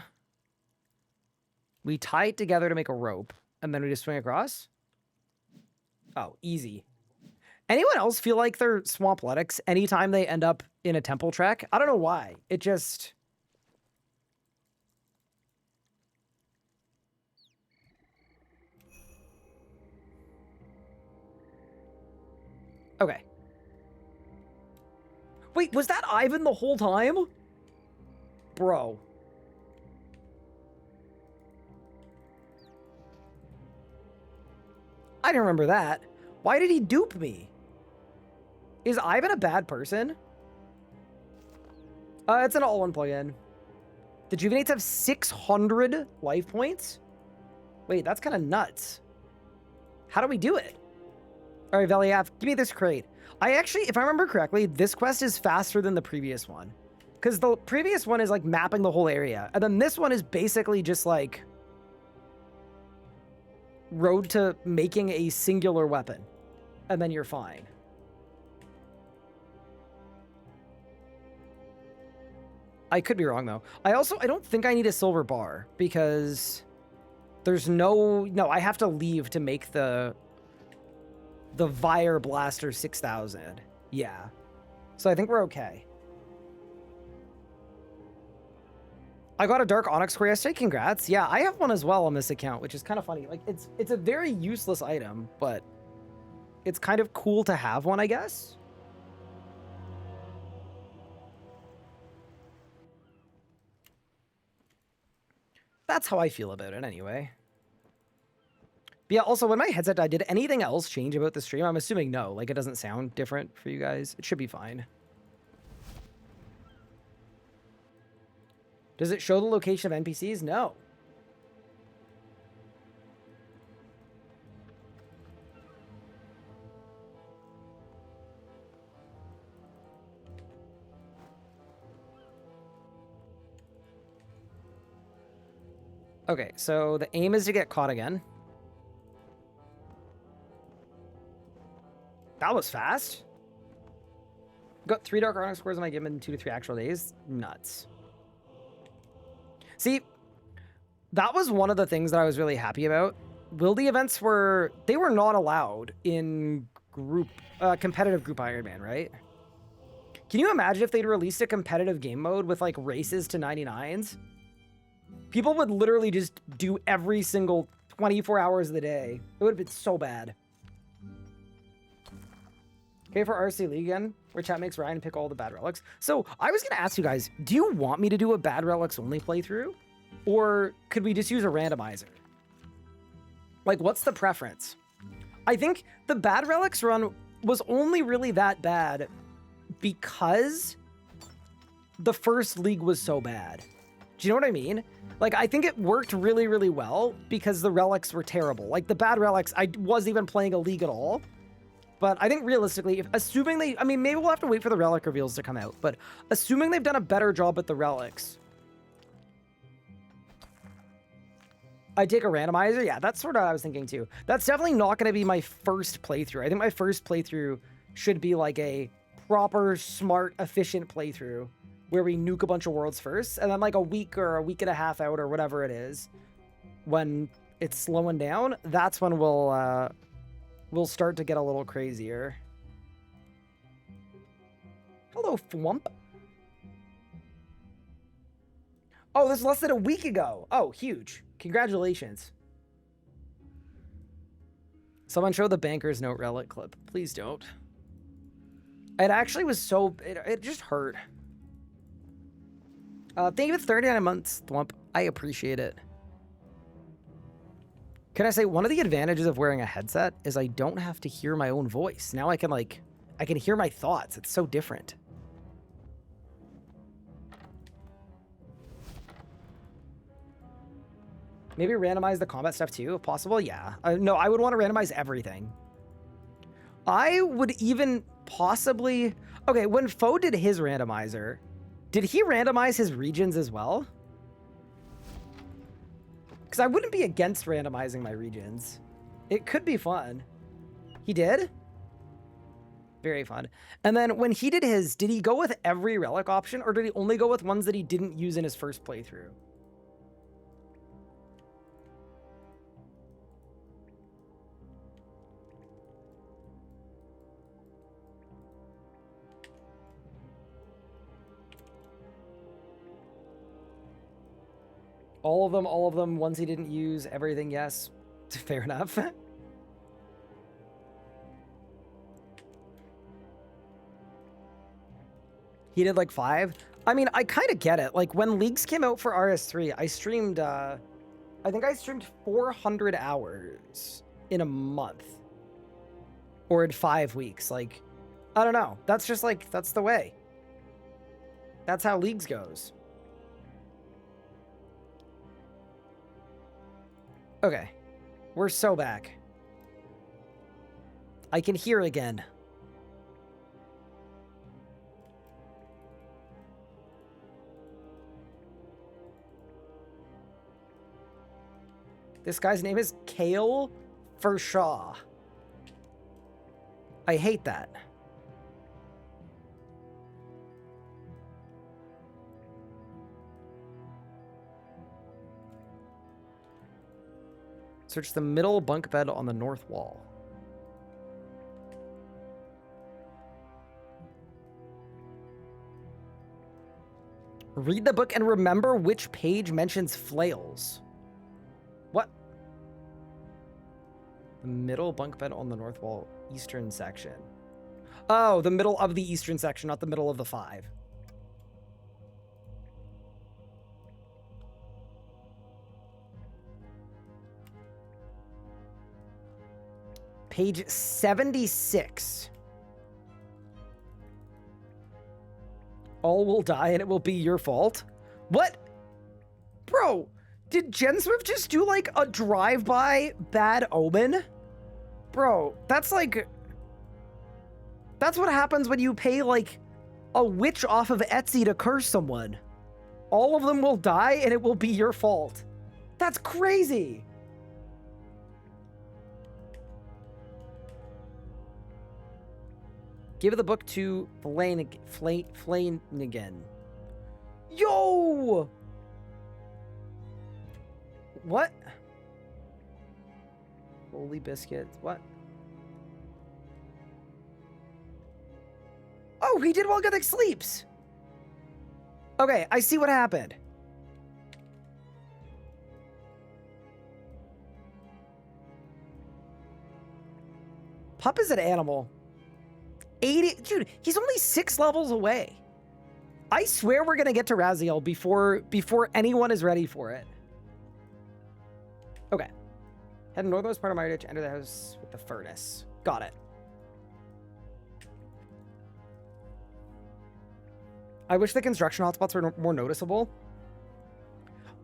A: We tie it together to make a rope, and then we just swing across. Oh, easy. Anyone else feel like they're swampletics anytime they end up in a temple trek? I don't know why. It just... Okay. Wait, was that Ivan the whole time? Bro. I didn't remember that. Why did he dupe me? Is Ivan a bad person? It's an all-in plugin. The Juvenates have 600 life points? Wait, that's kind of nuts. How do we do it? All right, Veliav, give me this crate. I actually, if I remember correctly, this quest is faster than the previous one. Because the previous one is like mapping the whole area. And then this one is basically just like road to making a singular weapon. And then you're fine. I could be wrong though. I don't think I need a silver bar because there's no, I have to leave to make the Vire Blaster 6000. Yeah. So I think we're okay. I got a Dark Onyx core yesterday. Congrats. Yeah, I have one as well on this account, which is kind of funny. Like, it's a very useless item, but it's kind of cool to have one, I guess. That's how I feel about it anyway. But yeah, also, when my headset died, did anything else change about the stream? I'm assuming no. Like, it doesn't sound different for you guys. It should be fine. Does it show the location of NPCs? No. Okay, so the aim is to get caught again. That was fast. Got 3 Dark Onyx cores in my game in 2 to 3 actual days. Nuts. See, that was one of the things that I was really happy about. Wildy events were not allowed in competitive group Iron Man, right? Can you imagine if they'd released a competitive game mode with like races to 99s? People would literally just do every single 24 hours of the day. It would have been so bad. Okay, for RC League again, where chat makes Ryan pick all the bad relics. So I was gonna ask you guys, do you want me to do a bad relics only playthrough? Or could we just use a randomizer? Like, what's the preference? I think the bad relics run was only really that bad because the first league was so bad. Do you know what I mean? Like, I think it worked really, really well because the relics were terrible. Like, the bad relics, I wasn't even playing a league at all. But I think realistically, assuming they, I mean, maybe we'll have to wait for the relic reveals to come out, but assuming they've done a better job with the relics, I take a randomizer. Yeah, that's sort of what I was thinking too. That's definitely not going to be my first playthrough. I think my first playthrough should be like a proper, smart, efficient playthrough where we nuke a bunch of worlds first, and then like a week or a week and a half out or whatever it is, when it's slowing down, that's when we'll start to get a little crazier. Hello, Thwump. Oh, this was less than a week ago. Oh, huge. Congratulations. Someone show the banker's note relic clip. Please don't. It actually was so... It just hurt. Thank you for 39 months, Thwump. I appreciate it. Can I say one of the advantages of wearing a headset is I don't have to hear my own voice. Now I can hear my thoughts. It's so different. Maybe randomize the combat stuff too, if possible. Yeah. No, I would want to randomize everything. I would even possibly... Okay, when Foe did his randomizer, did he randomize his regions as well? Because I wouldn't be against randomizing my regions. It could be fun. He did? Very fun. And then when he did his, did he go with every relic option, or did he only go with ones that he didn't use in his first playthrough? All of them, ones he didn't use, everything, yes. Fair enough. He did like 5. I mean, I kind of get it. Like when leagues came out for RS3, I streamed, I think I streamed 400 hours in a month. Or in 5 weeks. Like, I don't know. That's just like, that's the way. That's how leagues goes. Okay, we're so back. I can hear again. This guy's name is Kale Forshaw. I hate that. Search the middle bunk bed on the north wall. Read the book and remember which page mentions flails. What? The middle bunk bed on the north wall, eastern section. Oh, the middle of the eastern section, not the middle of the 5. Page 76. All will die and it will be your fault. What? Bro, did Jen Swift just do like a drive-by bad omen? Bro, that's like... That's what happens when you pay like a witch off of Etsy to curse someone. All of them will die and it will be your fault. That's crazy. Give the book to Flanagan. Yo! What? Holy biscuits. What? Oh, he did while Gothic sleeps. Okay, I see what happened. Pup is an animal. 80, dude, he's only 6 levels away. I swear we're gonna get to Raziel before anyone is ready for it. Okay. Head to northernmost part of my area to enter the house with the furnace. Got it. I wish the construction hotspots were more noticeable.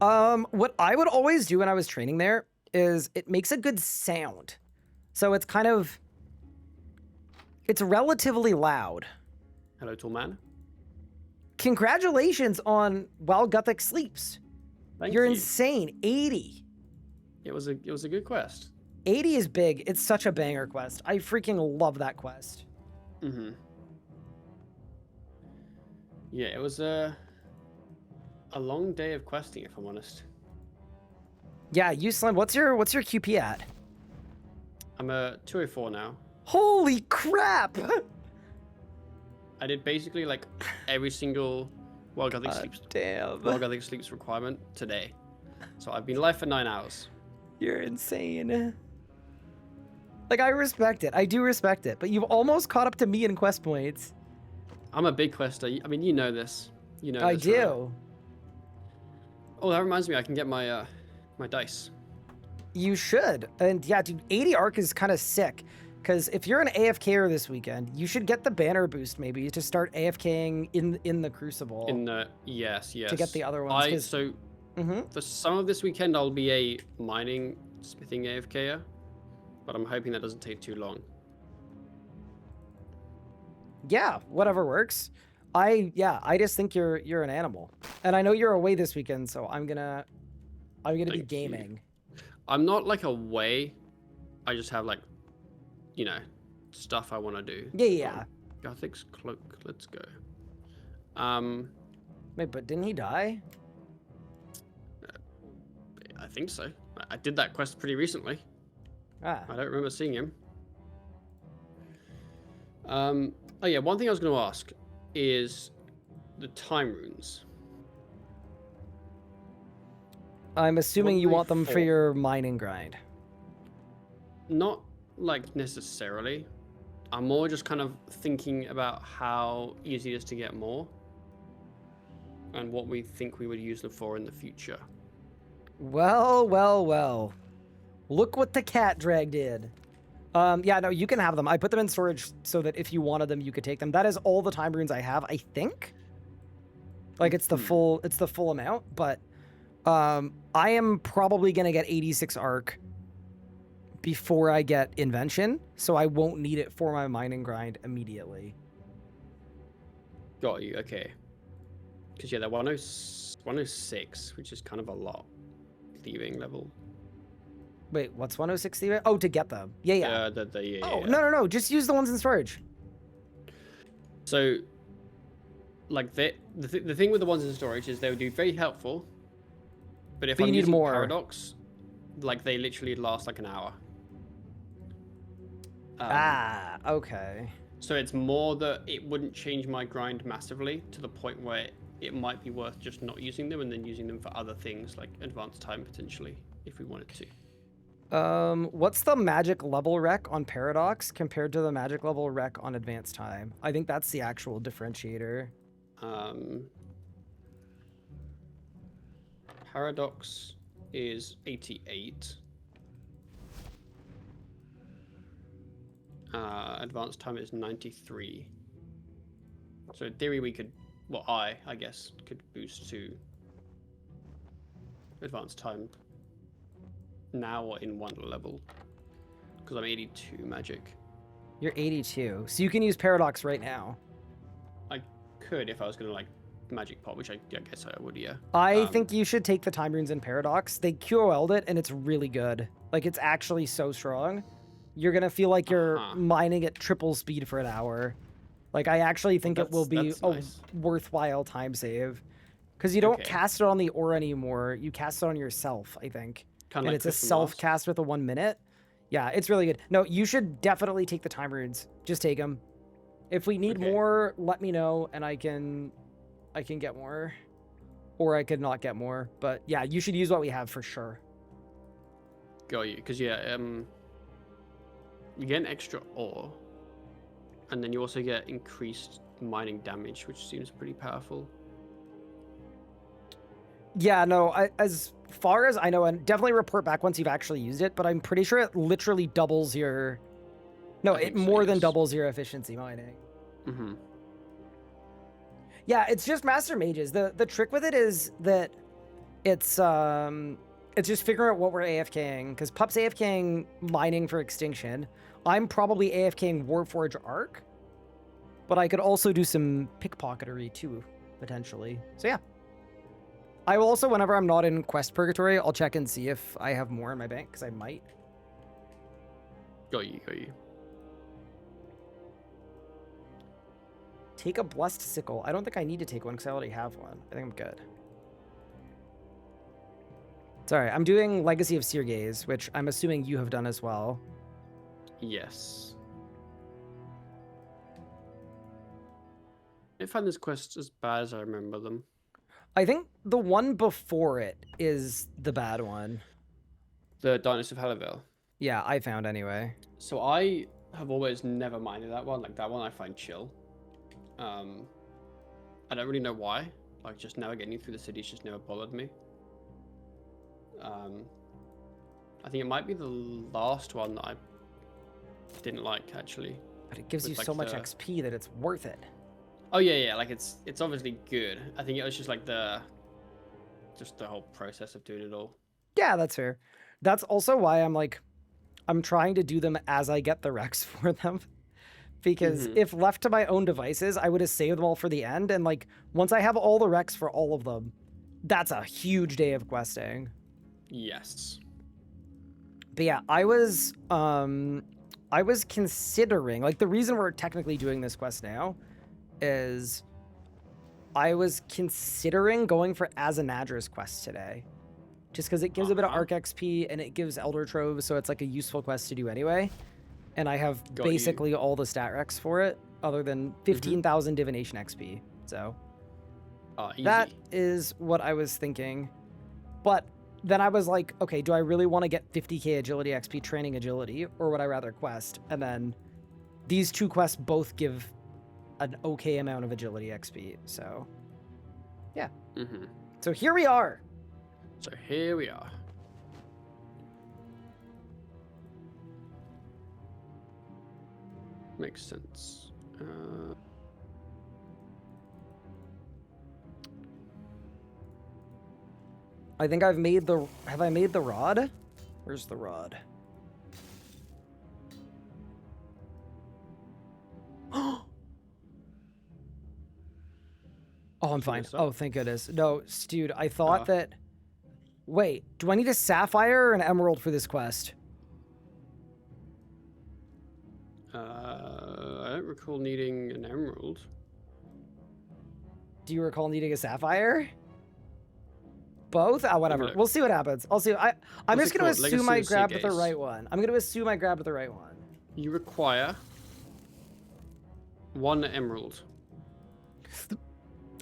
A: What I would always do when I was training there is it makes a good sound. So it's kind of, it's relatively loud.
D: Hello, tall man.
A: Congratulations on While Gothic Sleeps.
D: Thank
A: You're
D: you.
A: insane. 80.
D: It was a good quest.
A: 80 is big. It's such a banger quest. I freaking love that quest.
D: Mm-hmm. Yeah, it was a long day of questing, if I'm honest.
A: Yeah, you Slim, what's your QP at?
D: I'm a 204 now.
A: Holy crap!
D: I did basically like every single Wild Gothic Sleeps
A: Damn.
D: Wild Gothic Sleeps requirement today. So I've been live for 9 hours.
A: You're insane. Like, I respect it. I do respect it. But you've almost caught up to me in quest points.
D: I'm a big quester. I mean, you know this. You know
A: I
D: this,
A: do.
D: right? Oh, that reminds me. I can get my my dice.
A: You should. And yeah, dude, 80 arc is kind of sick. Because if you're an AFKer this weekend, you should get the banner boost maybe to start AFKing in the Crucible.
D: In the yes.
A: To get the other ones. 'Cause-
D: So
A: Mhm.
D: for some of this weekend, I'll be a mining smithing AFKer, but I'm hoping that doesn't take too long.
A: Yeah, whatever works. I just think you're an animal. And I know you're away this weekend, so I'm gonna be
D: Thank you.
A: gaming.
D: I'm not like away. I just have like, you know, stuff I want to do.
A: Yeah.
D: Gothic's cloak. Let's go.
A: Wait, but didn't he die?
D: I think so. I did that quest pretty recently.
A: Ah.
D: I don't remember seeing him. Oh yeah, one thing I was going to ask is the time runes.
A: I'm assuming
D: What
A: you
D: they
A: want them for
D: for?
A: your mining grind.
D: Not like necessarily. I'm more just kind of thinking about how easy it is to get more and what we think we would use them for in the future.
A: Well, well, well. Look what the cat drag did. Yeah, no, you can have them. I put them in storage so that if you wanted them, you could take them. That is all the time runes I have, I think. Like it's the full amount, but I am probably gonna get 86 arc before I get invention, so I won't need it for my mining grind immediately.
D: Got you, okay. Because yeah, they're 106, which is kind of a lot. Thieving level.
A: Wait, what's 106 even? Oh, to get them. Yeah.
D: Yeah,
A: Oh,
D: yeah.
A: no. Just use the ones in storage.
D: So, like the thing with the ones in storage is they would be very helpful, but if
A: But you
D: I'm
A: need
D: using
A: more.
D: Paradox, like they literally last like an hour.
A: Okay.
D: So it's more that it wouldn't change my grind massively to the point where it might be worth just not using them and then using them for other things like advanced time potentially if we wanted to.
A: What's the magic level rec on Paradox compared to the magic level rec on advanced time? I think that's the actual differentiator.
D: Paradox is 88. Advanced time is 93. So in theory we could, well I guess, could boost to advanced time now or in one level. Because I'm 82 magic.
A: You're 82, so you can use Paradox right now.
D: I could if I was gonna like magic pot, which I guess I would, yeah.
A: I think you should take the time runes in Paradox. They QOL'd it and it's really good. Like it's actually so strong. You're gonna feel like you're mining at triple speed for an hour. Like I actually think it will be
D: that's
A: a
D: nice.
A: worthwhile time save. Because you don't
D: Okay.
A: cast it on the aura anymore. You cast it on yourself, I think.
D: Kind
A: And
D: of
A: it's a self cast with a 1 minute. Yeah, it's really good. No, you should definitely take the time runes. Just take them. If we need
D: Okay.
A: more, let me know and I can get more. Or I could not get more. But yeah, you should use what we have for sure.
D: Got you, because yeah, you get an extra ore. And then you also get increased mining damage, which seems pretty powerful.
A: Yeah, no, as far as I know, and definitely report back once you've actually used it, but I'm pretty sure it literally doubles your... No,
D: I
A: it
D: think so,
A: more than
D: yes.
A: doubles your efficiency mining.
D: Mm-hmm.
A: Yeah, it's just Master Mages. The trick with it is that it's just figuring out what we're AFKing, because Pup's AFKing mining for Extinction. I'm probably AFKing Warforge Arc, but I could also do some pickpocketery too, potentially. So yeah. I will also, whenever I'm not in Quest Purgatory, I'll check and see if I have more in my bank, because I might.
D: Got you, got you.
A: Take a Blessed Sickle. I don't think I need to take one, because I already have one. I think I'm good. Sorry, I'm doing Legacy of Seergaze, which I'm assuming you have done as well.
D: Yes. I find this quest as bad as I remember them.
A: I think the one before it is the bad one.
D: The Darkness of Helleville.
A: Yeah, I found anyway.
D: So I have always never minded that one. Like, that one I find chill. I don't really know why. Like, just navigating through the cities just never bothered me. I think it might be the last one that I didn't like, actually.
A: But it gives
D: With,
A: you
D: like,
A: so much
D: the-
A: XP that it's worth it.
D: Oh yeah, like it's obviously good. I think it was just like the whole process of doing it all.
A: Yeah, that's fair. That's also why I'm trying to do them as I get the Rex for them. Because
D: Mhm.
A: if left to my own devices, I would have saved them all for the end. And like, once I have all the Rex for all of them, that's a huge day of questing.
D: Yes.
A: But yeah, I was considering, like, the reason we're technically doing this quest now is I was considering going for Azanadra's quest today. Just because it gives a bit of
D: Uh-huh.
A: Arc XP and it gives Elder Trove, so it's like a useful quest to do anyway. And I have
D: Got you.
A: basically all the stat recs for it, other than 15,000 Divination XP. So
D: Easy.
A: that is what I was thinking. But then I was like, okay, do I really want to get 50k Agility XP training Agility, or would I rather quest? And then these two quests both give an okay amount of Agility XP. So yeah.
D: Mm-hmm.
A: So here we are.
D: So here we are. Makes sense.
A: I think I've made the... Have I made the rod? Where's the rod? Oh, I'm fine.
D: messed up?
A: Oh, thank goodness. No, dude, I thought
D: Uh.
A: that... Wait, do I need a sapphire or an emerald for this quest?
D: I don't recall needing an emerald.
A: Do you recall needing a sapphire? Both? Ah, whatever.
D: look.
A: We'll see what happens. I'll see. I'm
D: What's
A: just
D: it
A: going to
D: called?
A: assume
D: Legacy
A: I
D: of
A: grabbed the
D: Seagaze.
A: right one. I'm going to assume I grabbed the right one.
D: You require 1 emerald.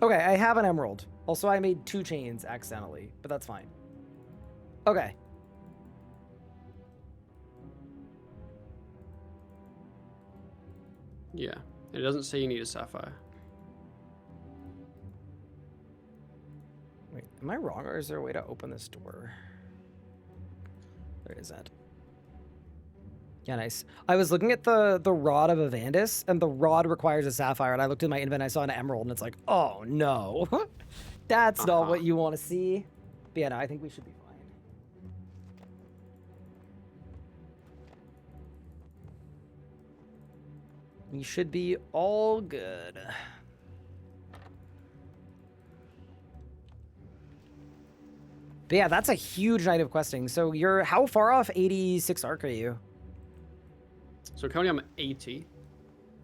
A: Okay, I have an emerald. Also, I made 2 chains accidentally, but that's fine. Okay.
D: Yeah. It doesn't say you need a sapphire.
A: Wait, am I wrong, or is there a way to open this door? There isn't. Yeah, nice. I was looking at the rod of Evandis, and the rod requires a sapphire, and I looked at my inventory and I saw an emerald, and it's like, oh no. That's not
D: Uh-huh.
A: what you want to see. But yeah, no, I think we should be fine. We should be all good. But yeah, that's a huge night of questing. So you're, how far off 86 arc are you?
D: So currently I'm at 80.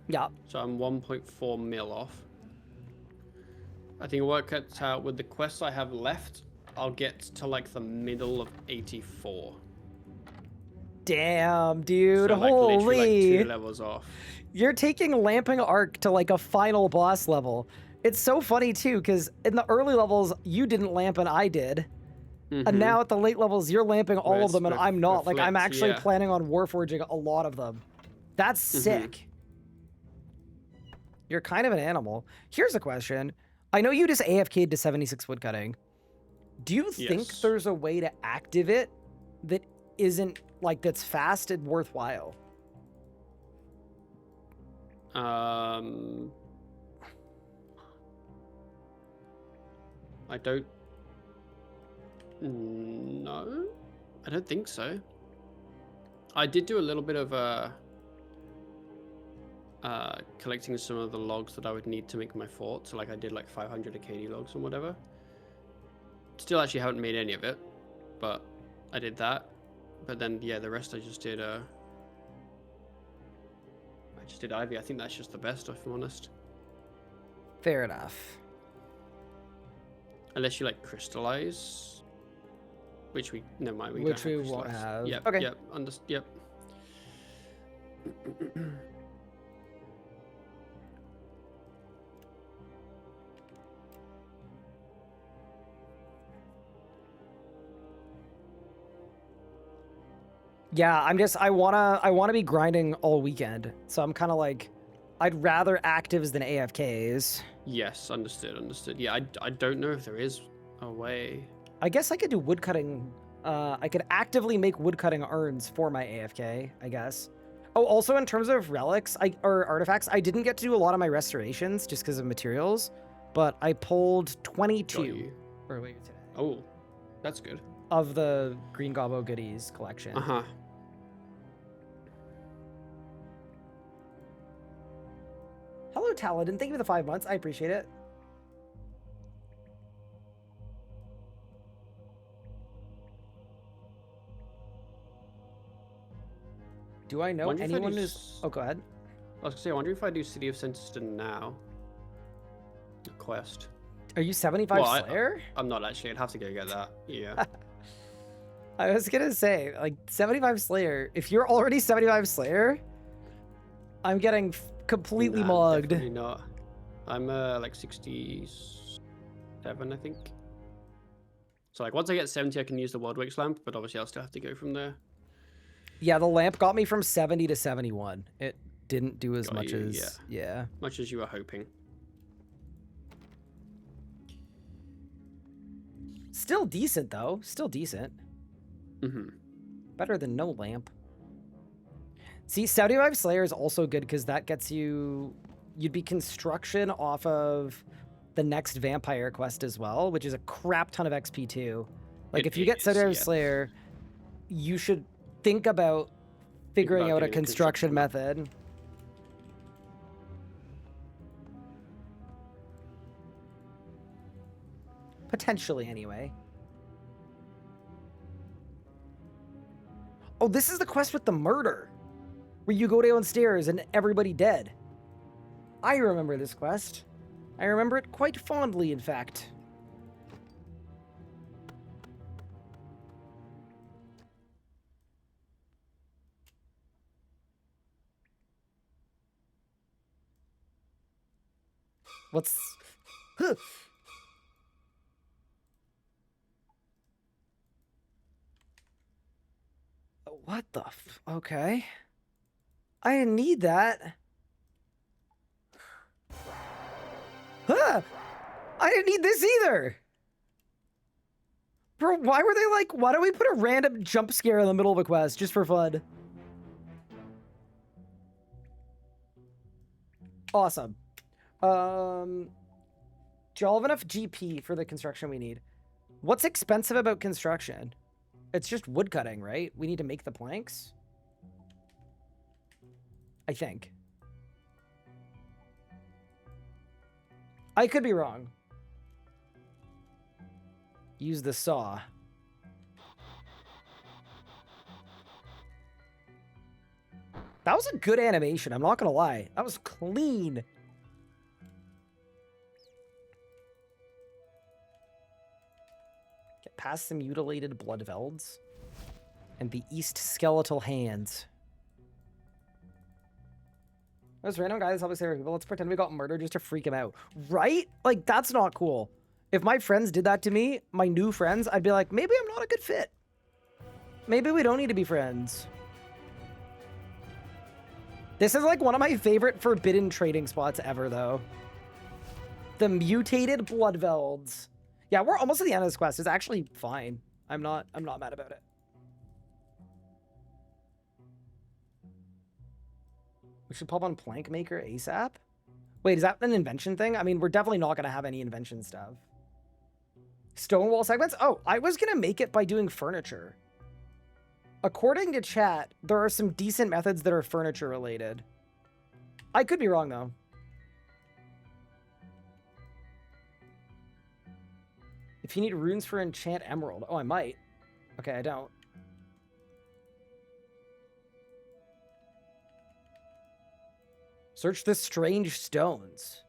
A: Yeah.
D: So I'm 1.4 mil off. I think it works out with the quests I have left, I'll get to like the middle of 84.
A: Damn, dude.
D: So like literally
A: Holy.
D: like 2 levels off.
A: You're taking Lamping Arc to like a final boss level. It's so funny too, because in the early levels, you didn't lamp and I did. And
D: Mhm.
A: now at the late levels, you're lamping all of
D: Whereas
A: them and
D: with-
A: I'm not. Like, I'm
D: reflect,
A: actually
D: yeah.
A: planning on Warforging a lot of them. That's sick. You're kind of an animal. Here's a question. I know you just AFK'd to 76 woodcutting. Do you think
D: Yes.
A: there's a way to active it that isn't, like, that's fast and worthwhile?
D: I don't know. I don't think so. I did do a little bit of collecting some of the logs that I would need to make my fort. So like I did like 500 Acadie logs and whatever. Still actually haven't made any of it, but I did that. But then yeah, the rest I just did ivy. I think that's just the best, if I'm honest.
A: Fair enough.
D: Unless you like crystallize, which we never mind.
A: Which
D: don't
A: we won't
D: crystallize.
A: have.
D: Yep.
A: Okay.
D: Yep. Yep.
A: Yeah, I wanna be grinding all weekend. So I'm kind of like, I'd rather actives than AFKs.
D: Yes, understood. Yeah, I don't know if there is a way.
A: I guess I could do woodcutting. I could actively make woodcutting urns for my AFK, I guess. Oh, also in terms of relics or artifacts, I didn't get to do a lot of my restorations just because of materials, but I pulled 22 earlier today
D: Oh, that's good.
A: of the Green Gobbo goodies collection.
D: Uh-huh.
A: Hello, Taladin. Thank you for the 5 months. I appreciate it. Do I know
D: Wonder if I
A: anyone
D: do
A: who's... Oh, go ahead.
D: I was gonna say, I wonder if I do City of Centiston now. The quest.
A: Are you 75
D: Well,
A: Slayer?
D: I'm not actually. I'd have to go get that. Yeah.
A: I was gonna say, like, 75 Slayer. If you're already 75 Slayer, I'm getting completely
D: Nah,
A: mugged.
D: Definitely not. I'm like 67, I think. So like once I get 70, I can use the World Wakes lamp, but obviously I'll still have to go from there.
A: Yeah, the lamp got me from 70 to 71. It didn't do as
D: Got
A: much
D: you,
A: as... Yeah.
D: Much as you were hoping.
A: Still decent, though. Still decent.
D: Mm-hmm.
A: Better than no lamp. See, 75 Slayer is also good because that gets you... You'd be construction off of the next vampire quest as well, which is a crap ton of XP too. Like,
D: It
A: if you get
D: is,
A: 75
D: yeah.
A: Slayer, you should think about figuring
D: about
A: out a
D: getting a
A: construction
D: construction
A: method. Potentially, anyway. Oh, this is the quest with the murder, where you go downstairs and everybody dead. I remember this quest. I remember it quite fondly, in fact. What's... Huh. What the okay. I didn't need that. Huh! I didn't need this either! Bro, why were they like, why don't we put a random jump scare in the middle of a quest just for fun? Awesome. Do y'all have enough GP for the construction we need? What's expensive about construction? It's just wood cutting, right? We need to make the planks? I think. I could be wrong. Use the saw. That was a good animation, I'm not gonna lie. That was clean. Get past the mutilated blood velds and the east skeletal hands. Those random guys help us save people. Let's pretend we got murdered just to freak him out. Right? Like, that's not cool. If my friends did that to me, my new friends, I'd be like, maybe I'm not a good fit. Maybe we don't need to be friends. This is like one of my favorite forbidden trading spots ever, though. The mutated Bloodvelds. Yeah, we're almost at the end of this quest. It's actually fine. I'm not mad about it. We should pop on Plank Maker ASAP. Wait, is that an invention thing? I mean, we're definitely not going to have any invention stuff. Stone wall segments? Oh, I was going to make it by doing furniture. According to chat, there are some decent methods that are furniture related. I could be wrong, though. If you need runes for enchant emerald. Oh, I might. Okay, I don't. Search the strange stones.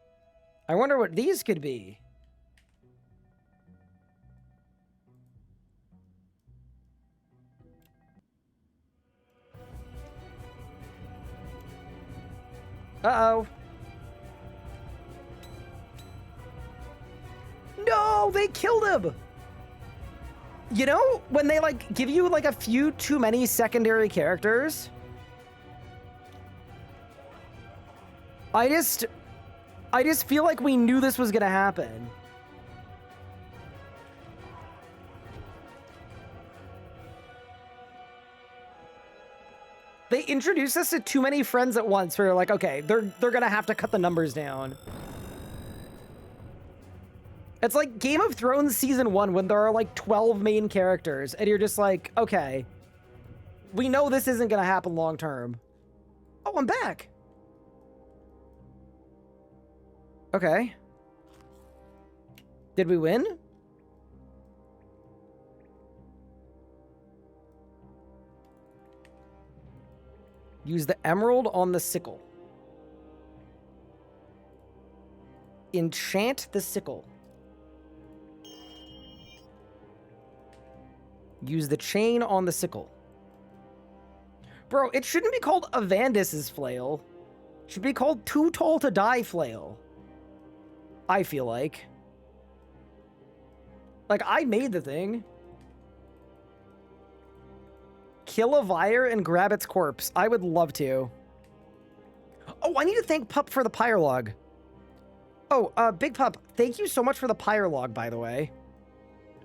A: I wonder what these could be. Uh-oh. No, they killed him. You know, when they like give you like a few too many secondary characters, I just feel like we knew this was gonna happen. They introduced us to too many friends at once. We're like, okay, they're gonna have to cut the numbers down. It's like Game of Thrones Season 1 when there are like 12 main characters and you're just like, okay, we know this isn't gonna happen long term. Oh, I'm back. Okay. Did we win? Use the emerald on the sickle. Enchant the sickle. Use the chain on the sickle. Bro, it shouldn't be called Avandis's flail. It should be called Too Tall to Die flail. I feel like. Like, I made the thing. Kill a Vire and grab its corpse. I would love to. Oh, I need to thank Pup for the pyre log. Oh, Big Pup, thank you so much for the pyre log, by the way.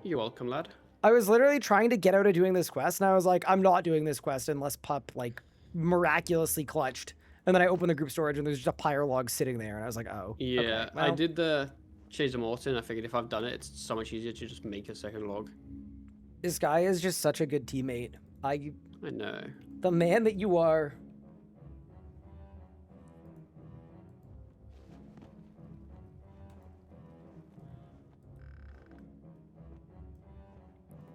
D: You're welcome, lad.
A: I was literally trying to get out of doing this quest, and I was like, I'm not doing this quest unless Pup, like, miraculously clutched. And then I opened the group storage, and there's just a pyre log sitting there, and I was like, oh.
D: Yeah,
A: okay, well.
D: I did the Chase of Morton. I figured if I've done it, it's so much easier to just make a second log.
A: This guy is just such a good teammate.
D: I know.
A: The man that you are.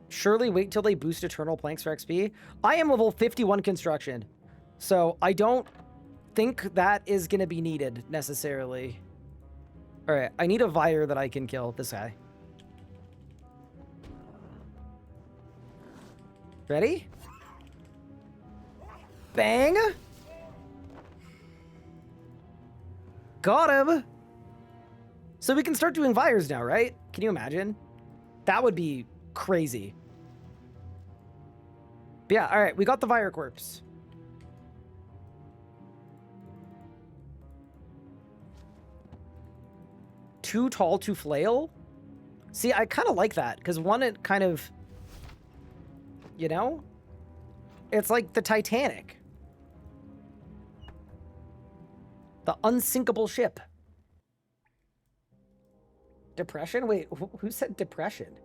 A: Surely wait till they boost Eternal Planks for XP. I am level 51 construction, so I don't think that is going to be needed necessarily. All right, I need a Vire that I can kill this guy. Ready? Bang! Got him! So we can start doing Vires now, right? Can you imagine? That would be crazy. But yeah, alright, we got the Vire corpse. Too tall to flail? See, I kind of like that, because one, it kind of... You know? It's like the Titanic. The unsinkable ship. Depression? Wait, who said depression?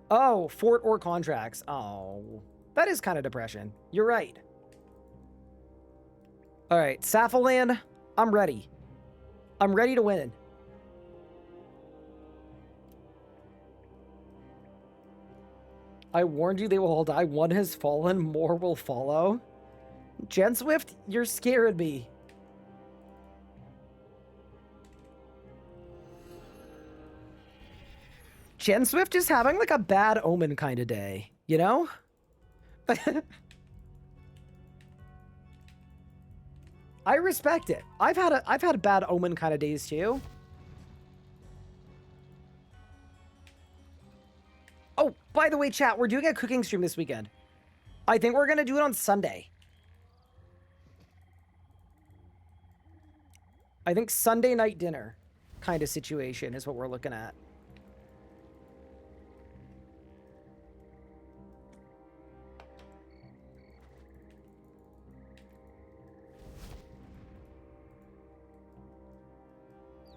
A: Oh, fort or contracts. Oh, that is kind of depression. You're right. All right, Sapphiland, I'm ready. I'm ready to win. I warned you they will all die. One has fallen, more will follow. Gen Swift, you're scaring me. Gen Swift is having like a bad omen kind of day, you know? I respect it. I've had bad omen kind of days too. Oh, by the way, chat, we're doing a cooking stream this weekend. I think we're gonna do it on Sunday. I think Sunday night dinner kind of situation is what we're looking at.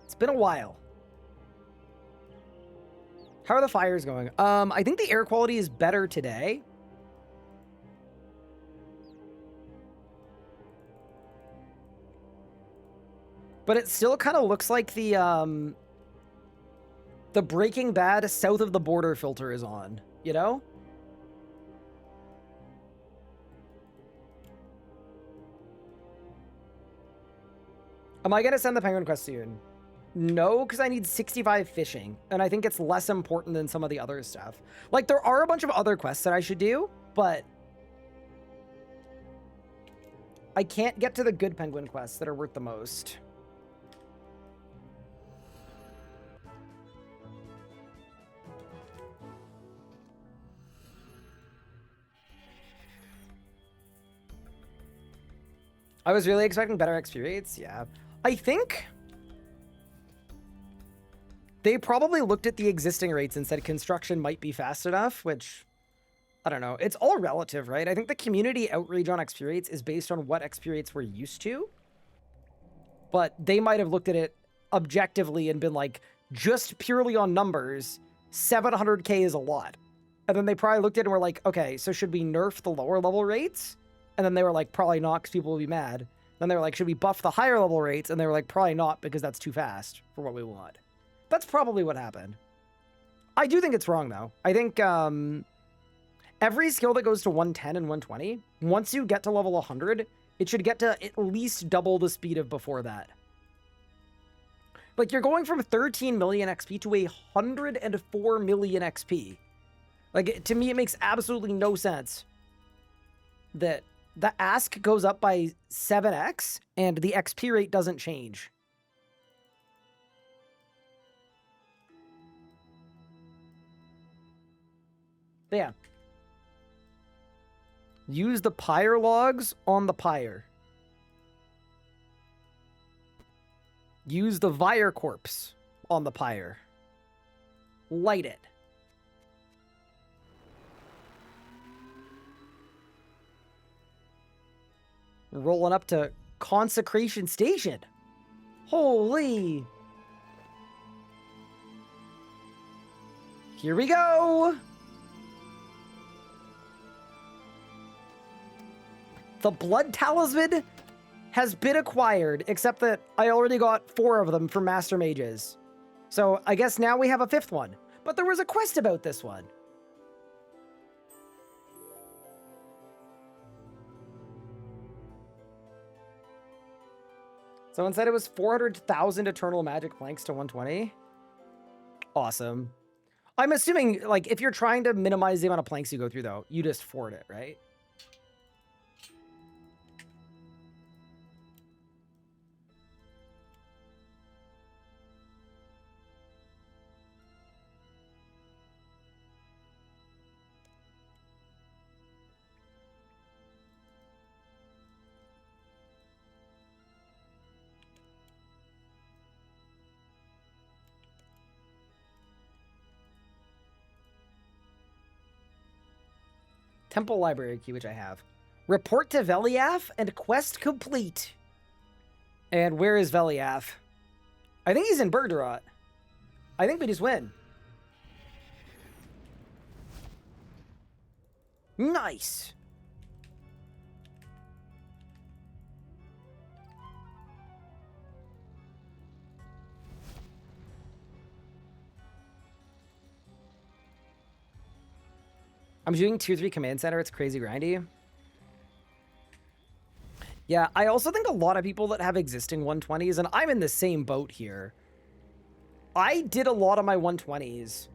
A: It's been a while. How are the fires going? I think the air quality is better today. But it still kind of looks like the Breaking Bad south of the border filter is on, you know? Am I going to send the penguin quest soon? No, because I need 65 fishing, and I think it's less important than some of the other stuff. Like, there are a bunch of other quests that I should do, but I can't get to the good penguin quests that are worth the most. I was really expecting better XP rates, yeah. I think they probably looked at the existing rates and said construction might be fast enough, which, I don't know. It's all relative, right? I think the community outrage on XP rates is based on what XP rates we're used to. But they might have looked at it objectively and been like, just purely on numbers, 700k is a lot. And then they probably looked at it and were like, okay, so should we nerf the lower level rates? And then they were like, probably not, because people will be mad. Then they were like, should we buff the higher level rates? And they were like, probably not, because that's too fast for what we want. That's probably what happened. I do think it's wrong, though. I think every skill that goes to 110 and 120, once you get to level 100, it should get to at least double the speed of before that. Like, you're going from 13 million XP to 104 million XP. Like, to me, it makes absolutely no sense that the ask goes up by 7x and the XP rate doesn't change. But yeah. Use the pyre logs on the pyre. Use the Vire corpse on the pyre. Light it. Rolling up to Consecration Station. Holy. Here we go. The Blood Talisman has been acquired, except that I already got 4 of them from Master Mages. So I guess now we have a 5th one. But there was a quest about this one. Someone said it was 400,000 Eternal Magic planks to 120. Awesome. I'm assuming, like, if you're trying to minimize the amount of planks you go through, though, you just fort it, right? Temple Library key, which I have. Report to Veliath and quest complete. And where is Veliath? I think he's in Bergderot. I think we just win. Nice. I'm doing 2-3 command center. It's crazy grindy. Yeah, I also think a lot of people that have existing 120s, and I'm in the same boat here. I did a lot of my 120s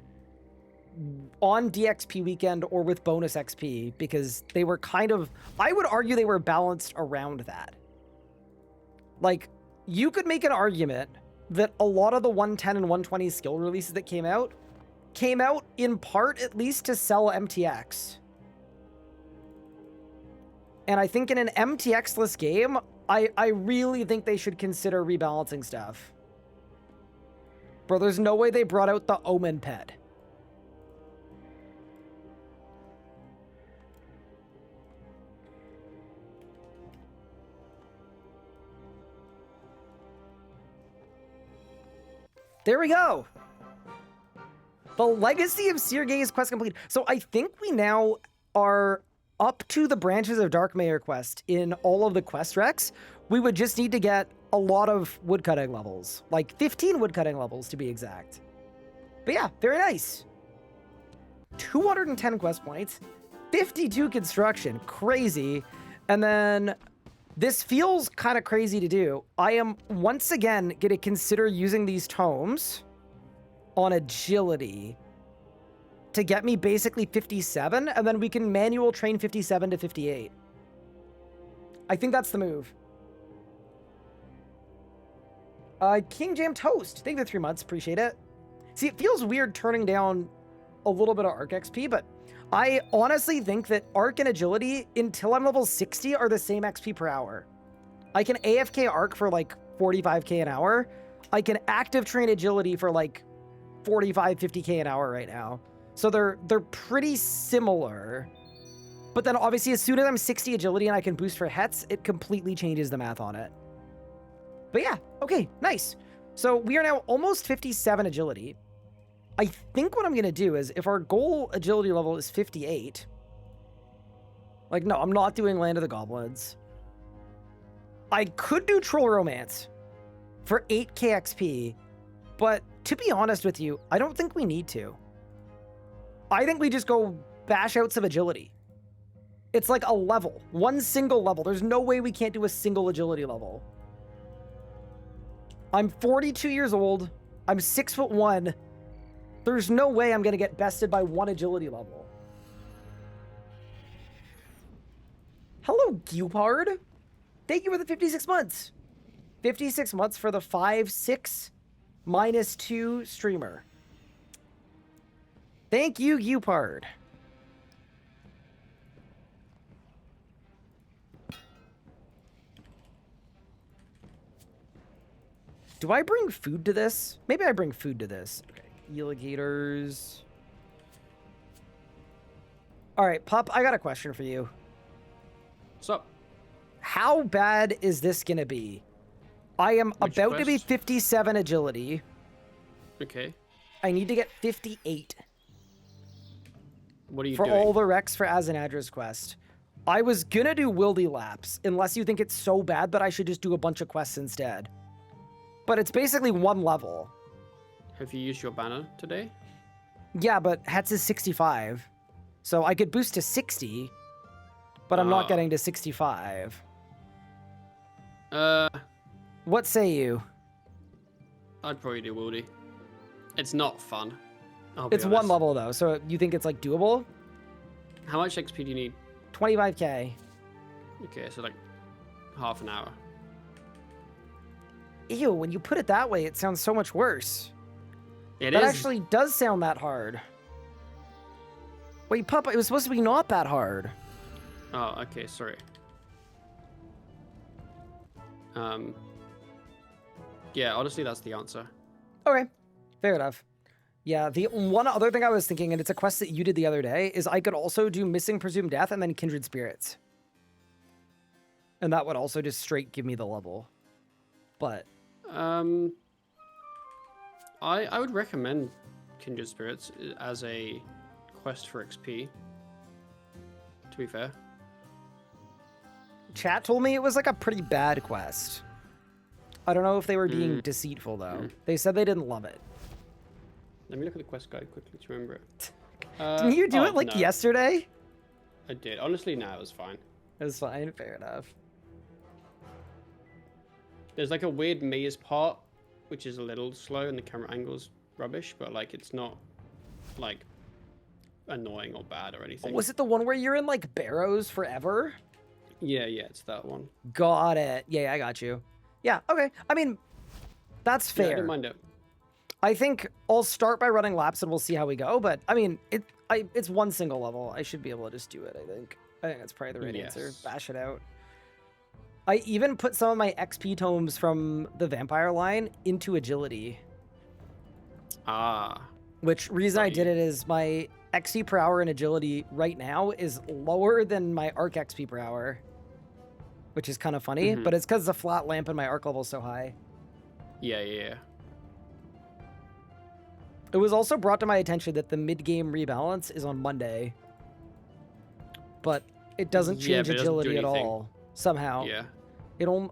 A: on DXP weekend or with bonus XP because they were kind of, I would argue they were balanced around that. Like, you could make an argument that a lot of the 110 and 120 skill releases that came out in part at least to sell MTX. And I think in an MTX-less game, I really think they should consider rebalancing stuff. Bro, there's no way they brought out the Omen pet. There we go. The Legacy of Sirge's quest complete. So I think we now are up to the Branches of Dark Mayor quest in all of the quest recs. We would just need to get a lot of woodcutting levels, like 15 woodcutting levels to be exact. But yeah, very nice. 210 quest points, 52 construction, crazy. And then this feels kind of crazy to do. I am once again going to consider using these tomes on agility to get me basically 57, and then we can manual train 57 to 58. I think that's the move. King Jam Toast, thank you for 3 months, appreciate it. See, it feels weird turning down a little bit of Arc XP, but I honestly think that Arc and Agility, until I'm level 60, are the same XP per hour. I can AFK Arc for like 45k an hour. I can active train Agility for like 45, 50k an hour right now. So they're pretty similar. But then obviously as soon as I'm 60 Agility and I can boost for Hets, it completely changes the math on it. But yeah, okay, nice. So we are now almost 57 Agility. I think what I'm going to do is, if our goal agility level is 58, like, no, I'm not doing Land of the Goblins. I could do Troll Romance for 8k XP, but to be honest with you, I don't think we need to. I think we just go bash out some agility. It's like a level, one single level. There's no way we can't do a single agility level. I'm 42 years old. I'm 6'1". There's no way I'm going to get bested by one agility level. Hello, Gupard. Thank you for the 56 months. 56 months for the 5/6 -2 streamer. Thank you, Gupard. Do I bring food to this? Maybe I bring food to this. Okay. Alligators. All right, Pup, I got a question for you.
D: What's up?
A: How bad is this going to be? I am
D: Which
A: about to be
D: quest?
A: 57 agility.
D: Okay.
A: I need to get 58
D: What are you
A: for
D: doing?
A: all the Rex for Azanadra's quest. I was going to do Wildy Laps, unless you think it's so bad that I should just do a bunch of quests instead. But it's basically one level.
D: Have you used your banner today?
A: Yeah, but Hetz is 65. So I could boost to 60, but I'm not
D: Oh.
A: getting to 65.
D: Uh,
A: What say you?
D: I'd probably do Wildy. It's not fun. I'll be
A: It's one
D: honest.
A: level though, so you think it's like doable?
D: How much XP do you need?
A: 25k.
D: Okay, so like half an hour.
A: Ew, when you put it that way, it sounds so much worse.
D: It
A: That
D: is.
A: actually does sound that hard. Wait, Papa, it was supposed to be not that hard.
D: Oh, okay, sorry. Yeah, honestly, that's the answer.
A: Okay, fair enough. Yeah, the one other thing I was thinking, and it's a quest that you did the other day, is I could also do Missing Presumed Death and then Kindred Spirits. And that would also just straight give me the level. But
D: I would recommend Kindred Spirits as a quest for XP. To be fair.
A: chat told me it was like a pretty bad quest. I don't know if they were being deceitful, though. They said they didn't love it.
D: Let me look at the quest guide quickly to remember it.
A: Didn't you do it like
D: no,
A: yesterday?
D: I did. Honestly, no, it was fine.
A: It was fine, fair enough.
D: There's like a weird maze part, which is a little slow and the camera angle's rubbish, but like it's not like annoying or bad or anything.
A: Was it the one where you're in like barrows forever?
D: Yeah, it's that one.
A: Got it. Yeah, I got you. Yeah, okay. I mean, that's
D: Yeah, I
A: fair.
D: didn't mind it.
A: I think I'll start by running laps and we'll see how we go. But I mean, it's one single level. I should be able to just do it. I think that's probably the right answer.
D: Yes.
A: Bash it out. I even put some of my XP tomes from the vampire line into agility.
D: Ah.
A: Which reason I
D: Got
A: did
D: you.
A: it is my XP per hour in agility right now is lower than my arc XP per hour. Which is kind of funny,
D: Mhm.
A: but it's because the flat lamp and my arc level is so high.
D: Yeah, yeah.
A: It was also brought to my attention that the mid-game rebalance is on Monday. But it doesn't
D: Yeah,
A: change
D: but it doesn't do
A: agility at
D: anything.
A: all, somehow.
D: Yeah.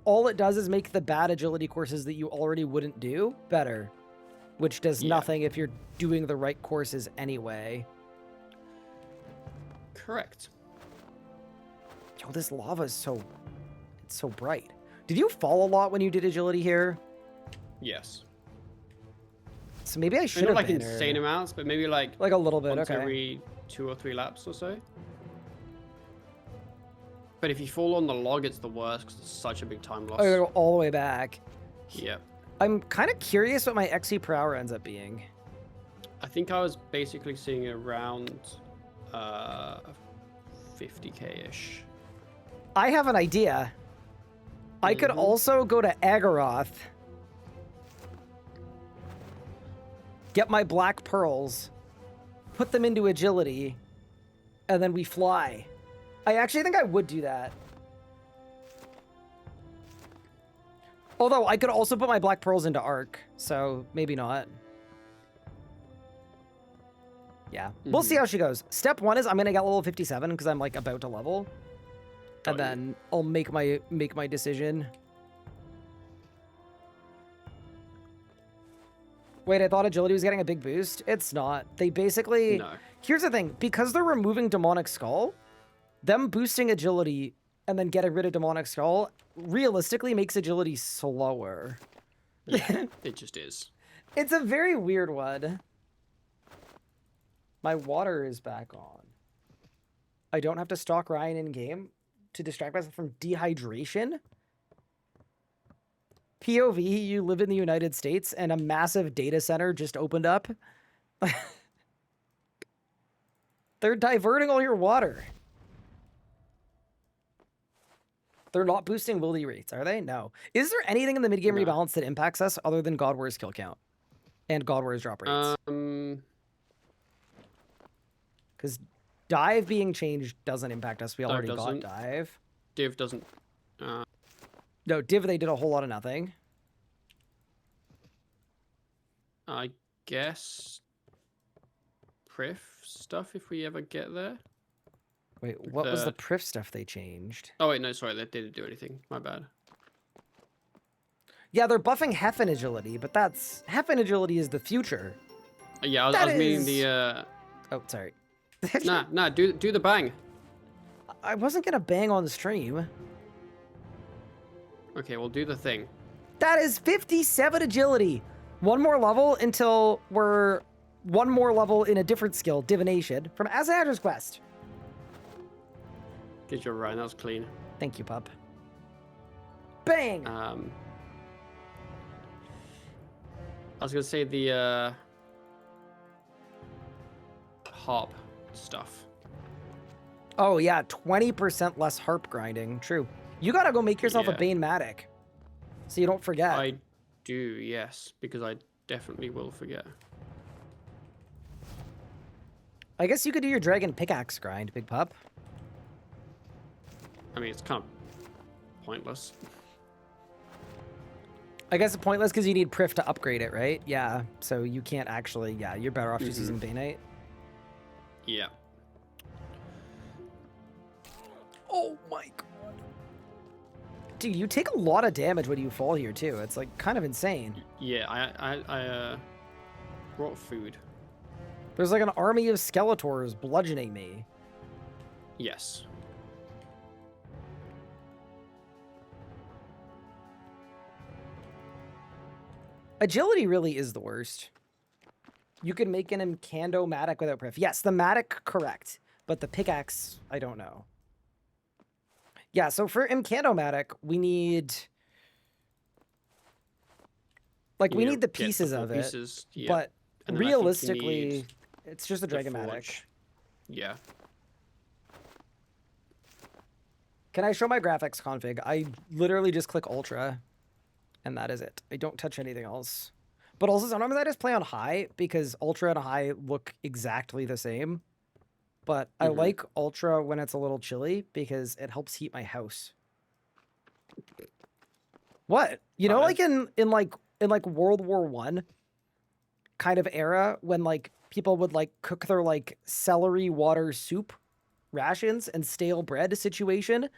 A: All it does is make the bad agility courses that you already wouldn't do better. Which does
D: Yeah.
A: nothing if you're doing the right courses anyway.
D: Correct.
A: Yo, this lava is so... It's so bright. Did you fall a lot when you did agility here?
D: Yes.
A: So maybe I
D: I mean,
A: should
D: not
A: have
D: like
A: been
D: insane amounts, but maybe like
A: Like a little bit,
D: once
A: okay.
D: every 2 or 3 laps or so. But if you fall on the log, it's the worst because it's such a big time loss.
A: Oh, you gotta go all the way back.
D: Yeah.
A: I'm kind of curious what my XC per hour ends up being.
D: I think I was basically seeing around 50k-ish.
A: I have an idea. I could
D: Mhm.
A: also go to Agaroth, get my black pearls, put them into agility, and then we fly. I actually think I would do that. Although I could also put my black pearls into arc, so maybe not. Yeah, we'll see how she goes. Step 1 is I'm gonna get level 57 because I'm like about to level,
D: Got
A: and
D: you.
A: then I'll make my decision. Wait, I thought agility was getting a big boost. It's not. They basically...
D: No.
A: Here's the thing. Because they're removing Demonic Skull, them boosting agility and then getting rid of Demonic Skull realistically makes agility slower.
D: Yeah, it just is.
A: It's a very weird one. My water is back on. I don't have to stalk Ryan in-game to distract myself from dehydration? POV, you live in the United States and a massive data center just opened up. They're diverting all your water. They're not boosting wildy rates, are they? No. Is there anything in the mid-game
D: No.
A: rebalance that impacts us other than God War's kill count? And God War's drop rates? Because dive being changed doesn't impact us. We
D: No, it
A: already got
D: doesn't.
A: dive.
D: Div doesn't.
A: No, div they did a whole lot of nothing.
D: I guess. Prif stuff if we ever get there.
A: Wait, what was the
D: The-
A: prif stuff they changed?
D: Oh wait, no, sorry, that didn't do anything. My bad.
A: Yeah, they're buffing Heffen agility, but that's... Heffen agility is the future.
D: Yeah, I was
A: That
D: meaning
A: is-
D: the.
A: Oh, sorry.
D: Nah, do the bang.
A: I wasn't gonna bang on the stream.
D: Okay, we'll do the thing.
A: That is 57 agility. One more level until we're one more level in a different skill, divination, from Azanadra's quest.
D: Get your Ryan, that was clean.
A: Thank you, pup. Bang!
D: I was gonna say the harp stuff.
A: Oh yeah, 20% less harp grinding. True. You gotta go make yourself a
D: Yeah.
A: Bane Matic, so you don't forget.
D: I do, yes, because I definitely will forget.
A: I guess you could do your dragon pickaxe grind, big pup.
D: I mean, it's kind of pointless.
A: I guess it's pointless because you need Prif to upgrade it, right? Yeah, so you can't actually... Yeah, you're better off just using Banite.
D: Yeah.
A: Oh my god. Dude, you take a lot of damage when you fall here, too. It's, like, kind of insane.
D: Yeah, I brought food.
A: There's, like, an army of Skeletors bludgeoning me.
D: Yes.
A: Agility really is the worst. You can make an Incando Matic without Prif. Yes, the Matic, correct. But the pickaxe, I don't know. Yeah, so for Incando Matic, we need... Like, we
D: You
A: need the
D: get the
A: pieces
D: four
A: of it.
D: pieces, yeah.
A: But
D: And then I think you
A: realistically,
D: need
A: it's just a
D: the
A: Dragon Matic.
D: forge. Yeah.
A: Can I show my graphics config? I literally just click ultra, and that is it. I don't touch anything else. But also sometimes I just play on high because ultra and high look exactly the same. But I like ultra when it's a little chilly because it helps heat my house. What? You know, like in World War I kind of era when like people would like cook their like celery water soup rations and stale bread situation,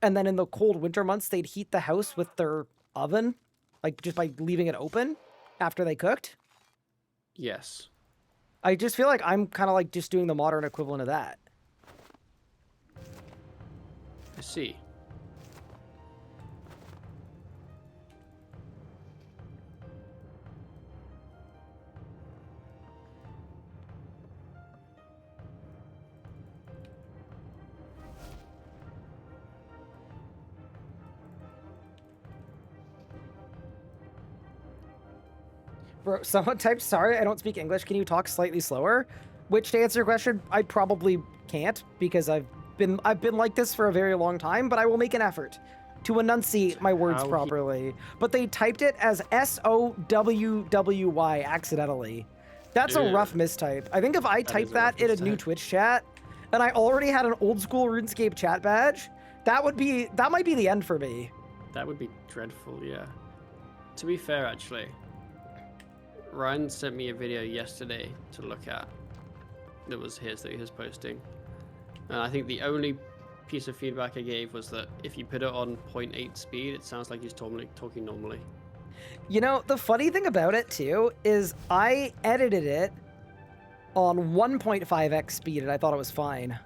A: and then in the cold winter months they'd heat the house with their oven, like just by leaving it open after they cooked.
D: Yes.
A: I just feel like I'm kind of like just doing the modern equivalent of that.
D: I see.
A: Bro, someone typed, sorry, I don't speak English. Can you talk slightly slower? Which, to answer your question, I probably can't because I've been like this for a very long time, but I will make an effort to enunciate my words properly. But they typed it as SOWWY accidentally. That's a rough mistype. I think if I typed that in a new Twitch chat and I already had an old school RuneScape chat badge, that might be the end for me.
D: That would be dreadful, yeah. To be fair, actually, Ryan sent me a video yesterday to look at that was his that he was posting. And I think the only piece of feedback I gave was that if you put it on 0.8 speed, it sounds like he's talking normally.
A: You know, the funny thing about it, too, is I edited it on 1.5x speed, and I thought it was fine.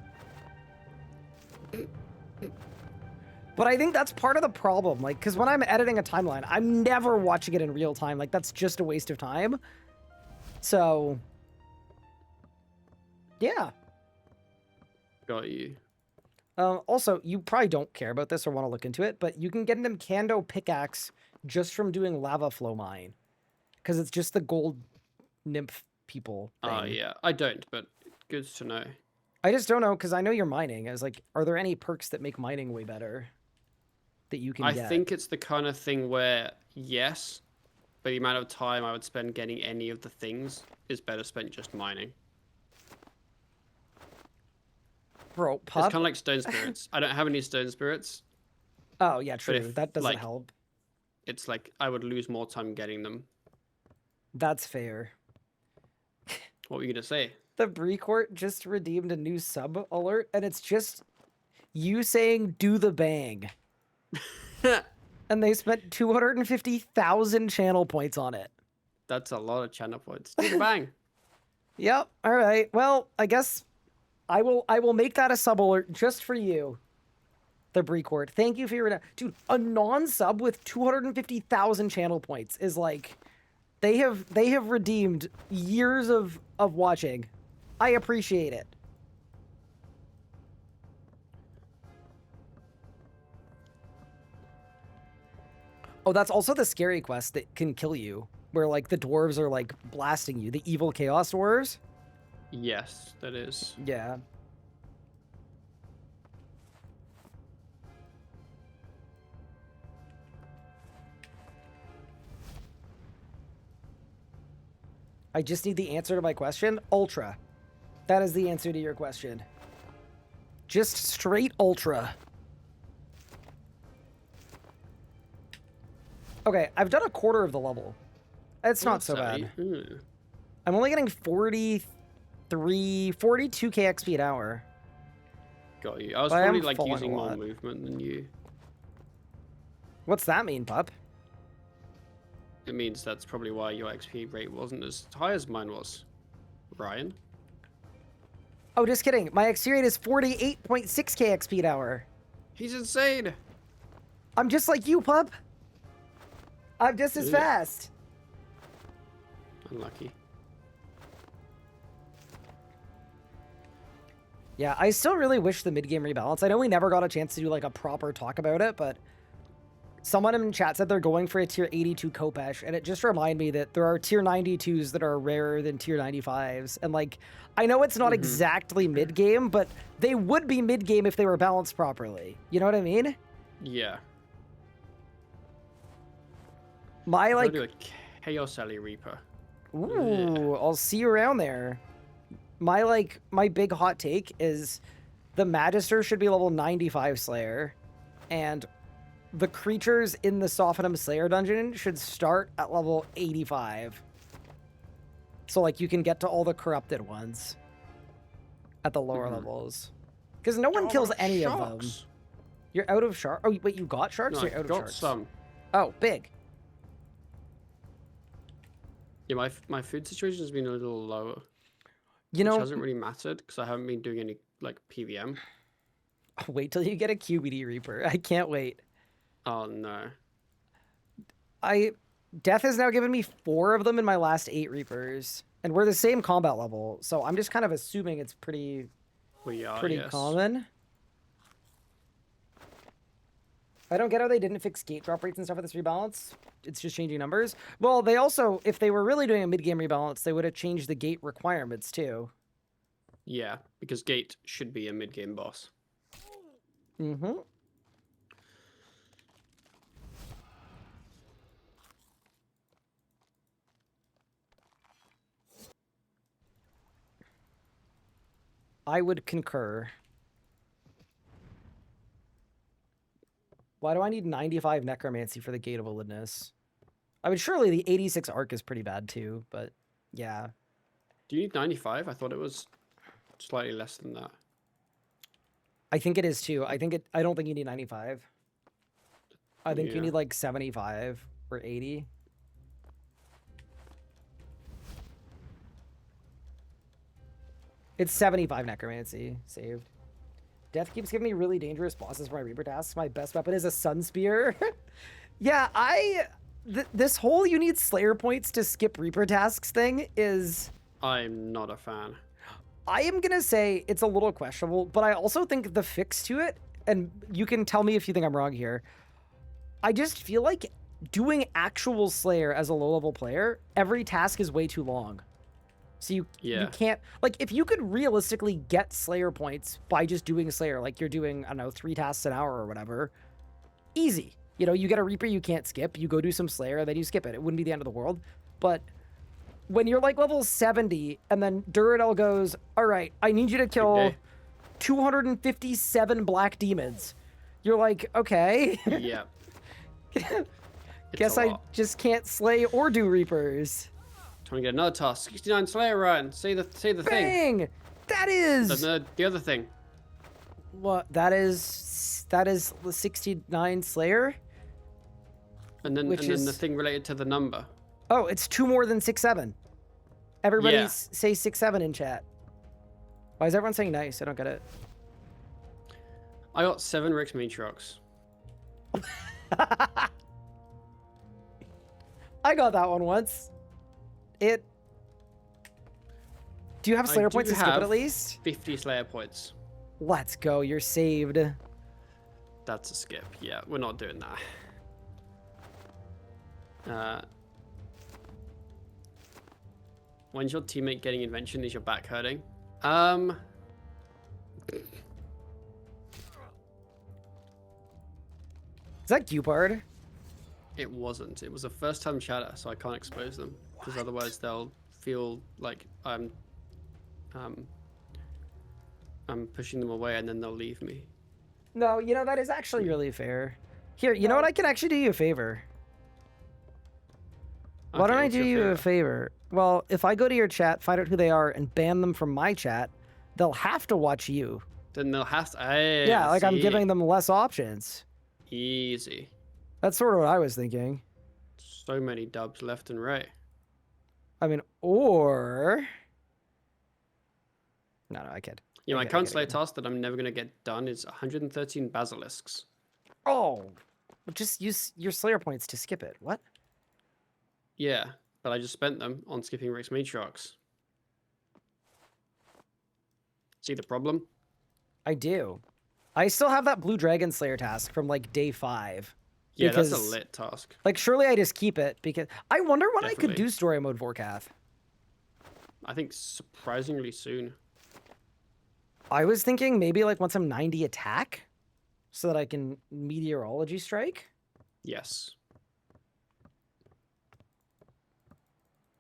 A: But I think that's part of the problem, like, because when I'm editing a timeline, I'm never watching it in real time. Like, that's just a waste of time. So, yeah.
D: Got you.
A: Also, you probably don't care about this or want to look into it, but you can get an Imcando pickaxe just from doing lava flow mine. Because it's just the gold nymph people thing.
D: Oh, yeah. I don't, but good to know.
A: I just don't know, because I know you're mining. I was like, are there any perks that make mining way better that you can get?
D: I think it's the kind of thing where, yes, but the amount of time I would spend getting any of the things is better spent just mining.
A: Bro,
D: It's kind of like stone spirits. I don't have any stone spirits.
A: Oh, yeah, true.
D: if,
A: That doesn't
D: like,
A: help.
D: It's like I would lose more time getting them.
A: That's fair.
D: What were you going to say?
A: The Brecourt just redeemed a new sub alert, and it's just you saying, do the bang. And they spent 250,000 channel points on it.
D: That's a lot of channel points. Do the bang.
A: Yep. All right. Well, I guess I will make that a sub alert just for you. The Brecourt. Thank you for your... Dude, a non-sub with 250,000 channel points is like... They have redeemed years of watching. I appreciate it. Oh, that's also the scary quest that can kill you, where like the dwarves are like blasting you. The evil chaos dwarves.
D: Yes, that is.
A: Yeah. I just need the answer to my question. Ultra. That is the answer to your question. Just straight ultra. Okay, I've done a quarter of the level. It's not so bad. I'm only getting 42k XP an hour.
D: Got you. I was
A: But I
D: probably
A: am
D: like
A: falling
D: using
A: a
D: more
A: lot.
D: movement than you.
A: What's that mean, pup?
D: It means that's probably why your XP rate wasn't as high as mine was. Ryan?
A: Oh, just kidding. My XP rate is 48.6k XP an hour.
D: He's insane!
A: I'm just like you, pup. I'm just as
D: Yeah.
A: fast.
D: Unlucky.
A: Yeah, I still really wish the mid-game rebalance. I know we never got a chance to do like a proper talk about it, but Someone in chat said they're going for a tier 82 Kopesh, and it just reminded me that there are tier 92s that are rarer than tier 95s. And like, I know it's not exactly mid-game, but they would be mid-game if they were balanced properly. You know what I mean?
D: Yeah.
A: My like,
D: do a Chaos Alley Reaper.
A: ooh, I'll see you around there. My big hot take is the Magister should be level 95 Slayer, and the creatures in the Sophanum Slayer dungeon should start at level 85. So, like, you can get to all the corrupted ones at the lower levels. Because no one kills any of them. You're out of sharks? Oh, wait, you got sharks?
D: No,
A: Or you're out of
D: got
A: sharks?
D: some.
A: Oh, big.
D: Yeah, my food situation has been a little lower.
A: You
D: Which
A: know,
D: hasn't really mattered because I haven't been doing any like PVM.
A: wait till you get a QBD Reaper. I can't wait.
D: Oh no.
A: Death has now given me 4 of them in my last 8 Reapers. And we're the same combat level, so I'm just kind of assuming it's pretty
D: We are
A: pretty
D: yes.
A: common. I don't get how they didn't fix gate drop rates and stuff with this rebalance. It's just changing numbers. Well, they also, if they were really doing a mid-game rebalance, they would have changed the gate requirements too.
D: Yeah, because Gate should be a mid-game boss.
A: Mm-hmm. I would concur. Why do I need 95 Necromancy for the Gate of Olidness? I mean, surely the 86 Arc is pretty bad too, but yeah.
D: Do you need 95? I thought it was slightly less than that.
A: I think it is too. I don't think you need 95. I think you
D: Yeah.
A: need like 75 or 80. It's 75 Necromancy saved. Death keeps giving me really dangerous bosses for my Reaper tasks. My best weapon is a Sun Spear. Yeah, this whole you need Slayer points to skip Reaper tasks thing is...
D: I'm not a fan.
A: I am going to say it's a little questionable, but I also think the fix to it, and you can tell me if you think I'm wrong here, I just feel like doing actual Slayer as a low-level player, every task is way too long. So you can't... Like, if you could realistically get Slayer points by just doing Slayer, like you're doing, I don't know, 3 tasks an hour or whatever, easy. You know, you get a Reaper you can't skip, you go do some Slayer, then you skip it. It wouldn't be the end of the world. But when you're like level 70, and then Duradel goes, all right, I need you to kill 257 black demons. You're like, okay.
D: Yeah.
A: Guess I just can't slay or do Reapers.
D: Trying to get another task. 69 Slayer run. Say the thing.
A: Bang! That is...
D: The other thing.
A: What? That is the 69 Slayer?
D: And then the thing related to the number.
A: Oh, it's 2 more than 6-7. Everybody
D: Yeah.
A: say 6-7 in chat. Why is everyone saying nice? I don't get it.
D: I got 7 Rick's Matrox.
A: I got that one once. Do you have Slayer points to skip it at least?
D: 50 Slayer points.
A: Let's go. You're saved.
D: That's a skip. Yeah, we're not doing that. When's your teammate getting invention? Is your back hurting?
A: Is that Gupard?
D: It wasn't. It was a first-time chatter, so I can't expose them because otherwise they'll feel like I'm pushing them away, and then they'll leave me.
A: No, you know, that is actually really fair. Here, you know what? I can actually do you a favor. Why don't I do you a favor? Well, if I go to your chat, find out who they are, and ban them from my chat, they'll have to watch you.
D: Then they'll have to... Hey,
A: Yeah, like I'm
D: see.
A: giving them less options.
D: Easy.
A: That's sort of what I was thinking.
D: So many dubs left and right.
A: I mean, or... No, I kid.
D: Yeah, my
A: I
D: current
A: get
D: Slayer
A: it.
D: task that I'm never going to get done is 113 basilisks.
A: Oh, just use your Slayer points to skip it. What?
D: Yeah, but I just spent them on skipping Rick's Matrox. See the problem?
A: I do. I still have that Blue Dragon Slayer task from like day 5.
D: Yeah, that's a
A: Because,
D: lit task.
A: like, surely I just keep it because I wonder when I could
D: Definitely.
A: do story mode Vorkath.
D: I think surprisingly soon.
A: I was thinking maybe like once I'm 90 attack, so that I can meteorology strike.
D: Yes.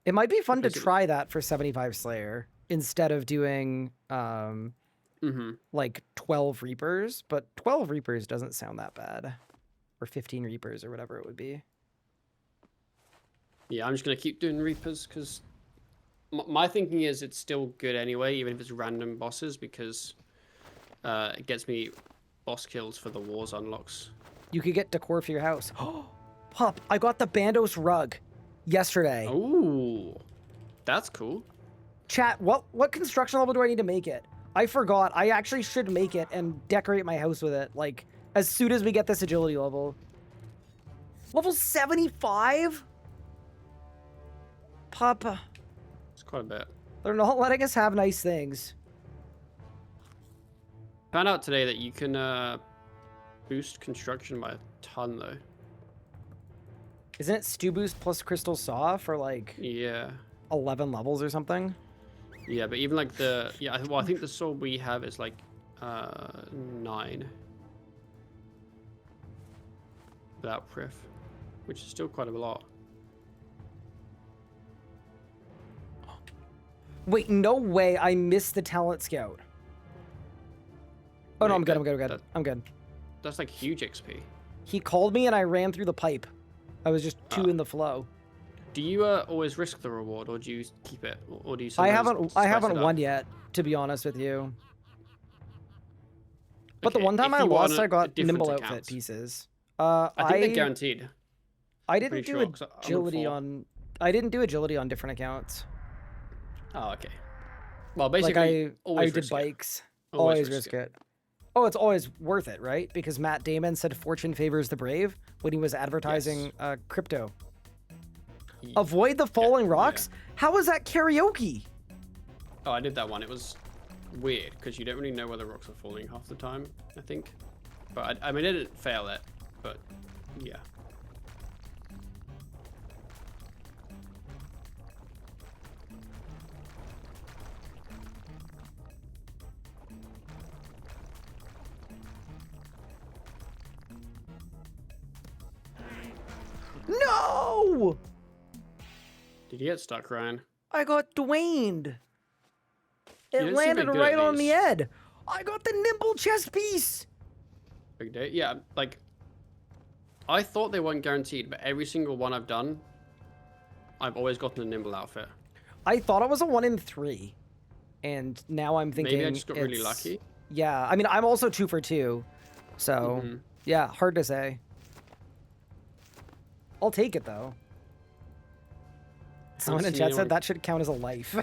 A: It might be fun to
D: Basically-
A: try that for 75 Slayer instead of doing
D: Mhm.
A: like 12 Reapers, but 12 Reapers doesn't sound that bad. Or 15 Reapers or whatever it would be.
D: Yeah, I'm just gonna keep doing Reapers because my thinking is it's still good anyway, even if it's random bosses, because it gets me boss kills for the wars unlocks.
A: You could get decor for your house. Pup, I got the Bandos rug yesterday.
D: Oh, that's cool.
A: Chat, what construction level do I need to make it? I forgot. I actually should make it and decorate my house with it, like, as soon as we get this agility level. Level 75? Pup,
D: It's quite a bit.
A: they're not letting us have nice things.
D: Found out today that you can boost construction by a ton though.
A: Isn't it Stew Boost plus Crystal Saw for like
D: Yeah.
A: 11 levels or something?
D: Yeah, but even like well, I think the sword we have is like 9 without Prif, which is still quite a lot.
A: Wait, no way I missed the Talent Scout. Oh no,
D: Wait,
A: I'm good,
D: that-
A: I'm good, I'm good.
D: that-
A: I'm good.
D: That's like huge XP.
A: He called me and I ran through the pipe. I was just too in the flow.
D: Do you always risk the reward, or do you keep it, or do you?
A: I
D: sometimes
A: haven't
D: spice it
A: won
D: up?
A: yet, to be honest with you. But the
D: Okay,
A: one time
D: if
A: I
D: you
A: lost,
D: want
A: I got
D: different
A: nimble outfit
D: accounts.
A: pieces.
D: I think they're guaranteed.
A: I didn't
D: pretty
A: do
D: sure, 'cause I'm at
A: agility
D: 4.
A: on. I didn't do agility on different accounts.
D: Oh, okay. Well,
A: Like
D: basically,
A: I
D: always
A: did
D: risk it.
A: bikes.
D: Always
A: Always
D: risk
A: risk it. Oh, it's always worth it, right? Because Matt Damon said fortune favors the brave when he was advertising crypto.
D: Ye-
A: Avoid the falling
D: yeah.
A: rocks? How is that karaoke?
D: Oh, I did that one. It was weird because you don't really know where the rocks are falling half the time, I think. But I mean, I didn't fail it, but yeah.
A: No!
D: Did you get stuck, Ryan?
A: I got Dwayne'd. It
D: don't seem
A: landed
D: very good
A: right
D: at
A: on the
D: these.
A: head. I got the nimble chest piece.
D: Big day. Yeah, like I thought they weren't guaranteed, but every single one I've done, I've always gotten a nimble outfit.
A: I thought it was a 1 in 3. And now I'm thinking
D: Maybe I just got really
A: it's-
D: lucky.
A: Yeah, I mean, I'm also 2 for 2. So,
D: Mhm.
A: yeah, hard to say. I'll take it, though. Someone in
D: seen
A: chat
D: anyone-
A: said that should count as a life.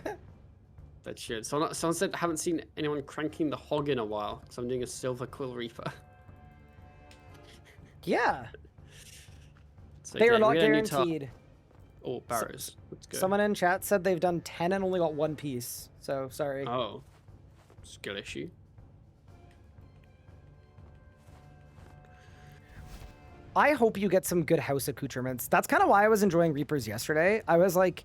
D: That shit. Someone said haven't seen anyone cranking the hog in a while, so I'm doing a silver quill reaper.
A: Yeah,
D: It's
A: they are
D: okay,
A: not
D: we're gonna need to-
A: guaranteed.
D: Oh, barrows. Let's go.
A: Someone in chat said they've done 10 and only got 1 piece. So, sorry.
D: Oh, skill issue.
A: I hope you get some good house accoutrements. That's kind of why I was enjoying Reapers yesterday. I was like,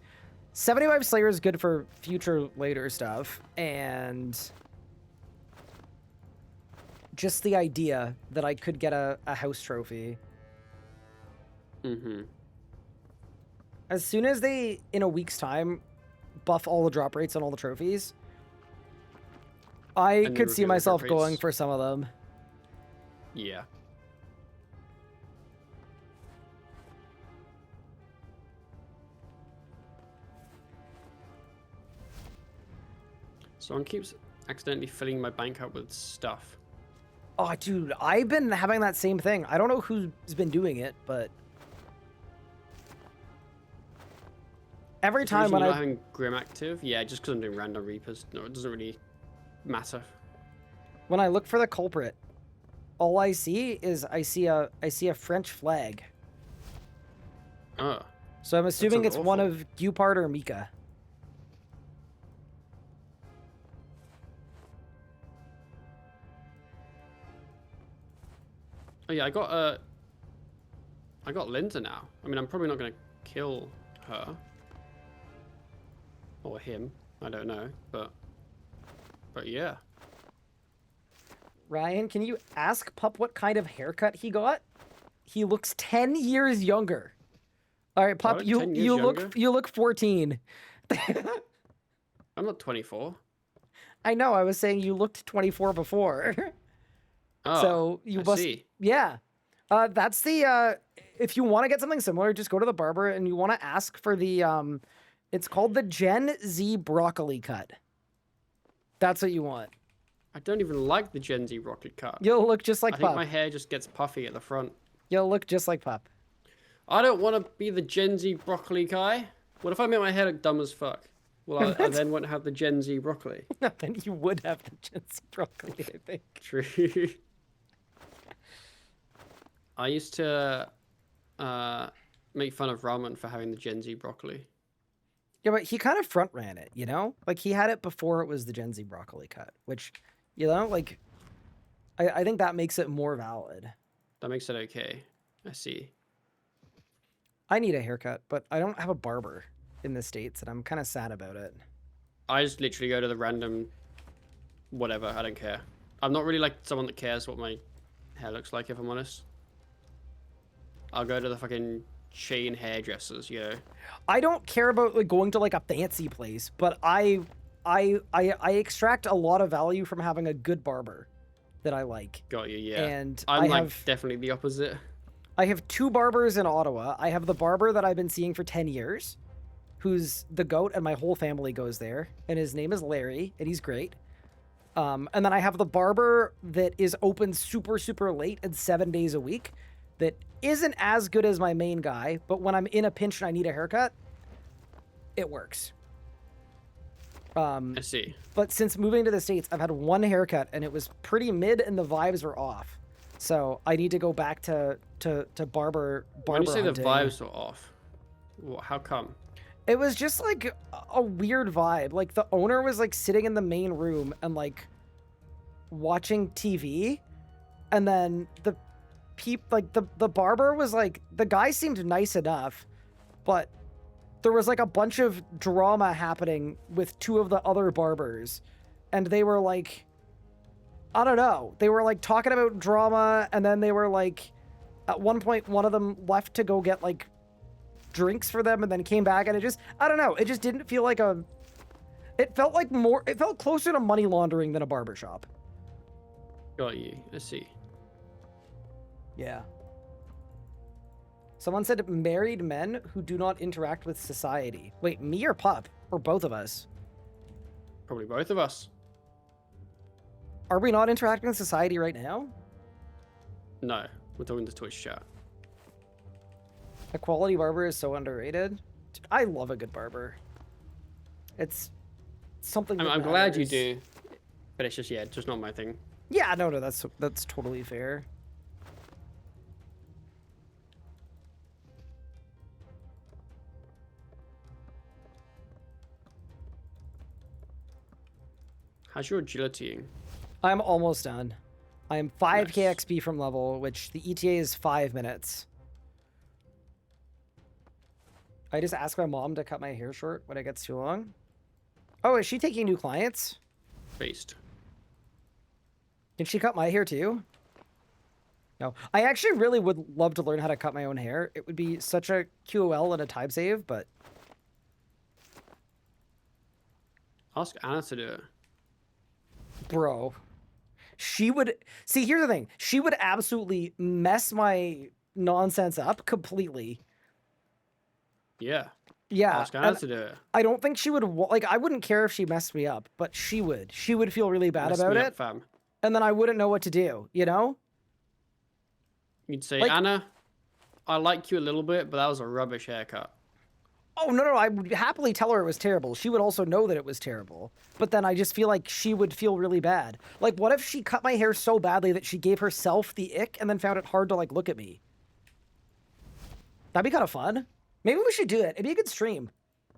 A: 75 Slayer is good for future later stuff. And just the idea that I could get a house trophy.
D: Mm-hmm.
A: As soon as they, in a week's time, buff all the drop rates on all the trophies, I
D: And they
A: could see
D: reveal the
A: myself
D: drop
A: going
D: rates.
A: for some of them.
D: Yeah. Someone keeps accidentally filling my bank up with stuff.
A: Oh, dude, I've been having that same thing. I don't know who's been doing it, but every
D: Is the
A: time
D: reason
A: when
D: you're not
A: I
D: having Grim active, yeah, just because I'm doing random Reapers. No, it doesn't really matter.
A: look for the culprit, all I see is I see a French flag.
D: Oh,
A: So I'm assuming
D: sounds
A: it's one
D: awful.
A: of Gupard or Mika.
D: oh yeah, I got I got Linda now. I mean, I'm probably not gonna kill her or him. I don't know, but yeah.
A: Ryan, can you ask Pup what kind of haircut he got? He looks 10 years younger. All right, Pup,
D: What,
A: you
D: 10 years
A: you
D: younger?
A: look 14.
D: I'm not 24.
A: I know. I was saying you looked 24 before.
D: Oh,
A: So you
D: I
A: must.
D: see.
A: Yeah. That's the. If you want to get something similar, just go to the barber and you want to ask for the. It's called the Gen Z broccoli cut. That's what you want.
D: I don't even like the Gen Z broccoli cut.
A: You'll look just like
D: I think
A: Pup.
D: my hair just gets puffy at the front.
A: You'll look just like Pup.
D: I don't want to be the Gen Z broccoli guy. What if I make my hair look dumb as fuck? Well, I then won't have the Gen Z broccoli.
A: Then you would have the Gen Z broccoli, I think.
D: True. I used to make fun of Ramen for having the Gen Z broccoli.
A: Yeah, but he kind of front ran it, you know? Like he had it before it was the Gen Z broccoli cut, which, you know, like I think that makes it more valid.
D: That makes it okay. I see.
A: I need a haircut, but I don't have a barber in the States, and I'm kind of sad about it.
D: I just literally go to the random whatever. I don't care. I'm not really like someone that cares what my hair looks like, if I'm honest. I'll go to the fucking chain hairdressers, you know.
A: I don't care about like going to like a fancy place, but I extract a lot of value from having a good barber that I like.
D: Got you, yeah.
A: And
D: I'm
A: I
D: like
A: have
D: definitely the opposite.
A: I have 2 barbers in Ottawa. I have the barber that I've been seeing for 10 years, who's the goat, and my whole family goes there, and his name is Larry, and he's great. And then I have the barber that is open super, super late and 7 days a week that isn't as good as my main guy, but when I'm in a pinch and I need a haircut, it works.
D: I see.
A: But since moving to the States, I've had 1 haircut, and it was pretty mid, and the vibes were off. So I need to go back to barber
D: When you say
A: hunting.
D: the vibes were off, how come?
A: It was just like a weird vibe. Like the owner was like sitting in the main room and like watching TV, and then the barber was like, the guy seemed nice enough, but there was like a bunch of drama happening with 2 of the other barbers, and they were like, I don't know, they were like talking about drama, and then they were like, at one point one of them left to go get like drinks for them and then came back, and I don't know, it just didn't feel like it felt closer to money laundering than a barbershop.
D: Got you. I see.
A: Yeah. Someone said married men who do not interact with society. Wait, me or Pup? Or both of us?
D: Probably both of us.
A: Are we not interacting with society right now?
D: No, we're talking to Twitch chat.
A: A quality barber is so underrated. Dude, I love a good barber. It's something that
D: I'm glad you
A: matters.
D: do, but it's just, yeah, just not my thing.
A: Yeah, no, that's totally fair.
D: How's your agility?
A: I'm almost done. I am 5k
D: Nice.
A: XP from level, which the ETA is 5 minutes. I just ask my mom to cut my hair short when it gets too long. Oh, is she taking new clients?
D: Based.
A: Can she cut my hair too? No. I actually really would love to learn how to cut my own hair. It would be such a QOL and a time save, but
D: Ask Anna to do it.
A: bro, she would... See, here's the thing. She would absolutely mess my nonsense up completely.
D: Yeah.
A: Yeah.
D: Ask Anna
A: and
D: to do it.
A: I don't think she would... Like, I wouldn't care if she messed me up, but she would. She would feel really bad
D: Mess
A: about
D: me
A: it,
D: up, fam.
A: and then I wouldn't know what to do, you know?
D: You'd say,
A: Like-
D: Anna, I like you a little bit, but that was a rubbish haircut.
A: Oh, no, I would happily tell her it was terrible. She would also know that it was terrible. But then I just feel like she would feel really bad. Like, what if she cut my hair so badly that she gave herself the ick and then found it hard to, like, look at me? That'd be kind of fun. Maybe we should do it. It'd be a good stream.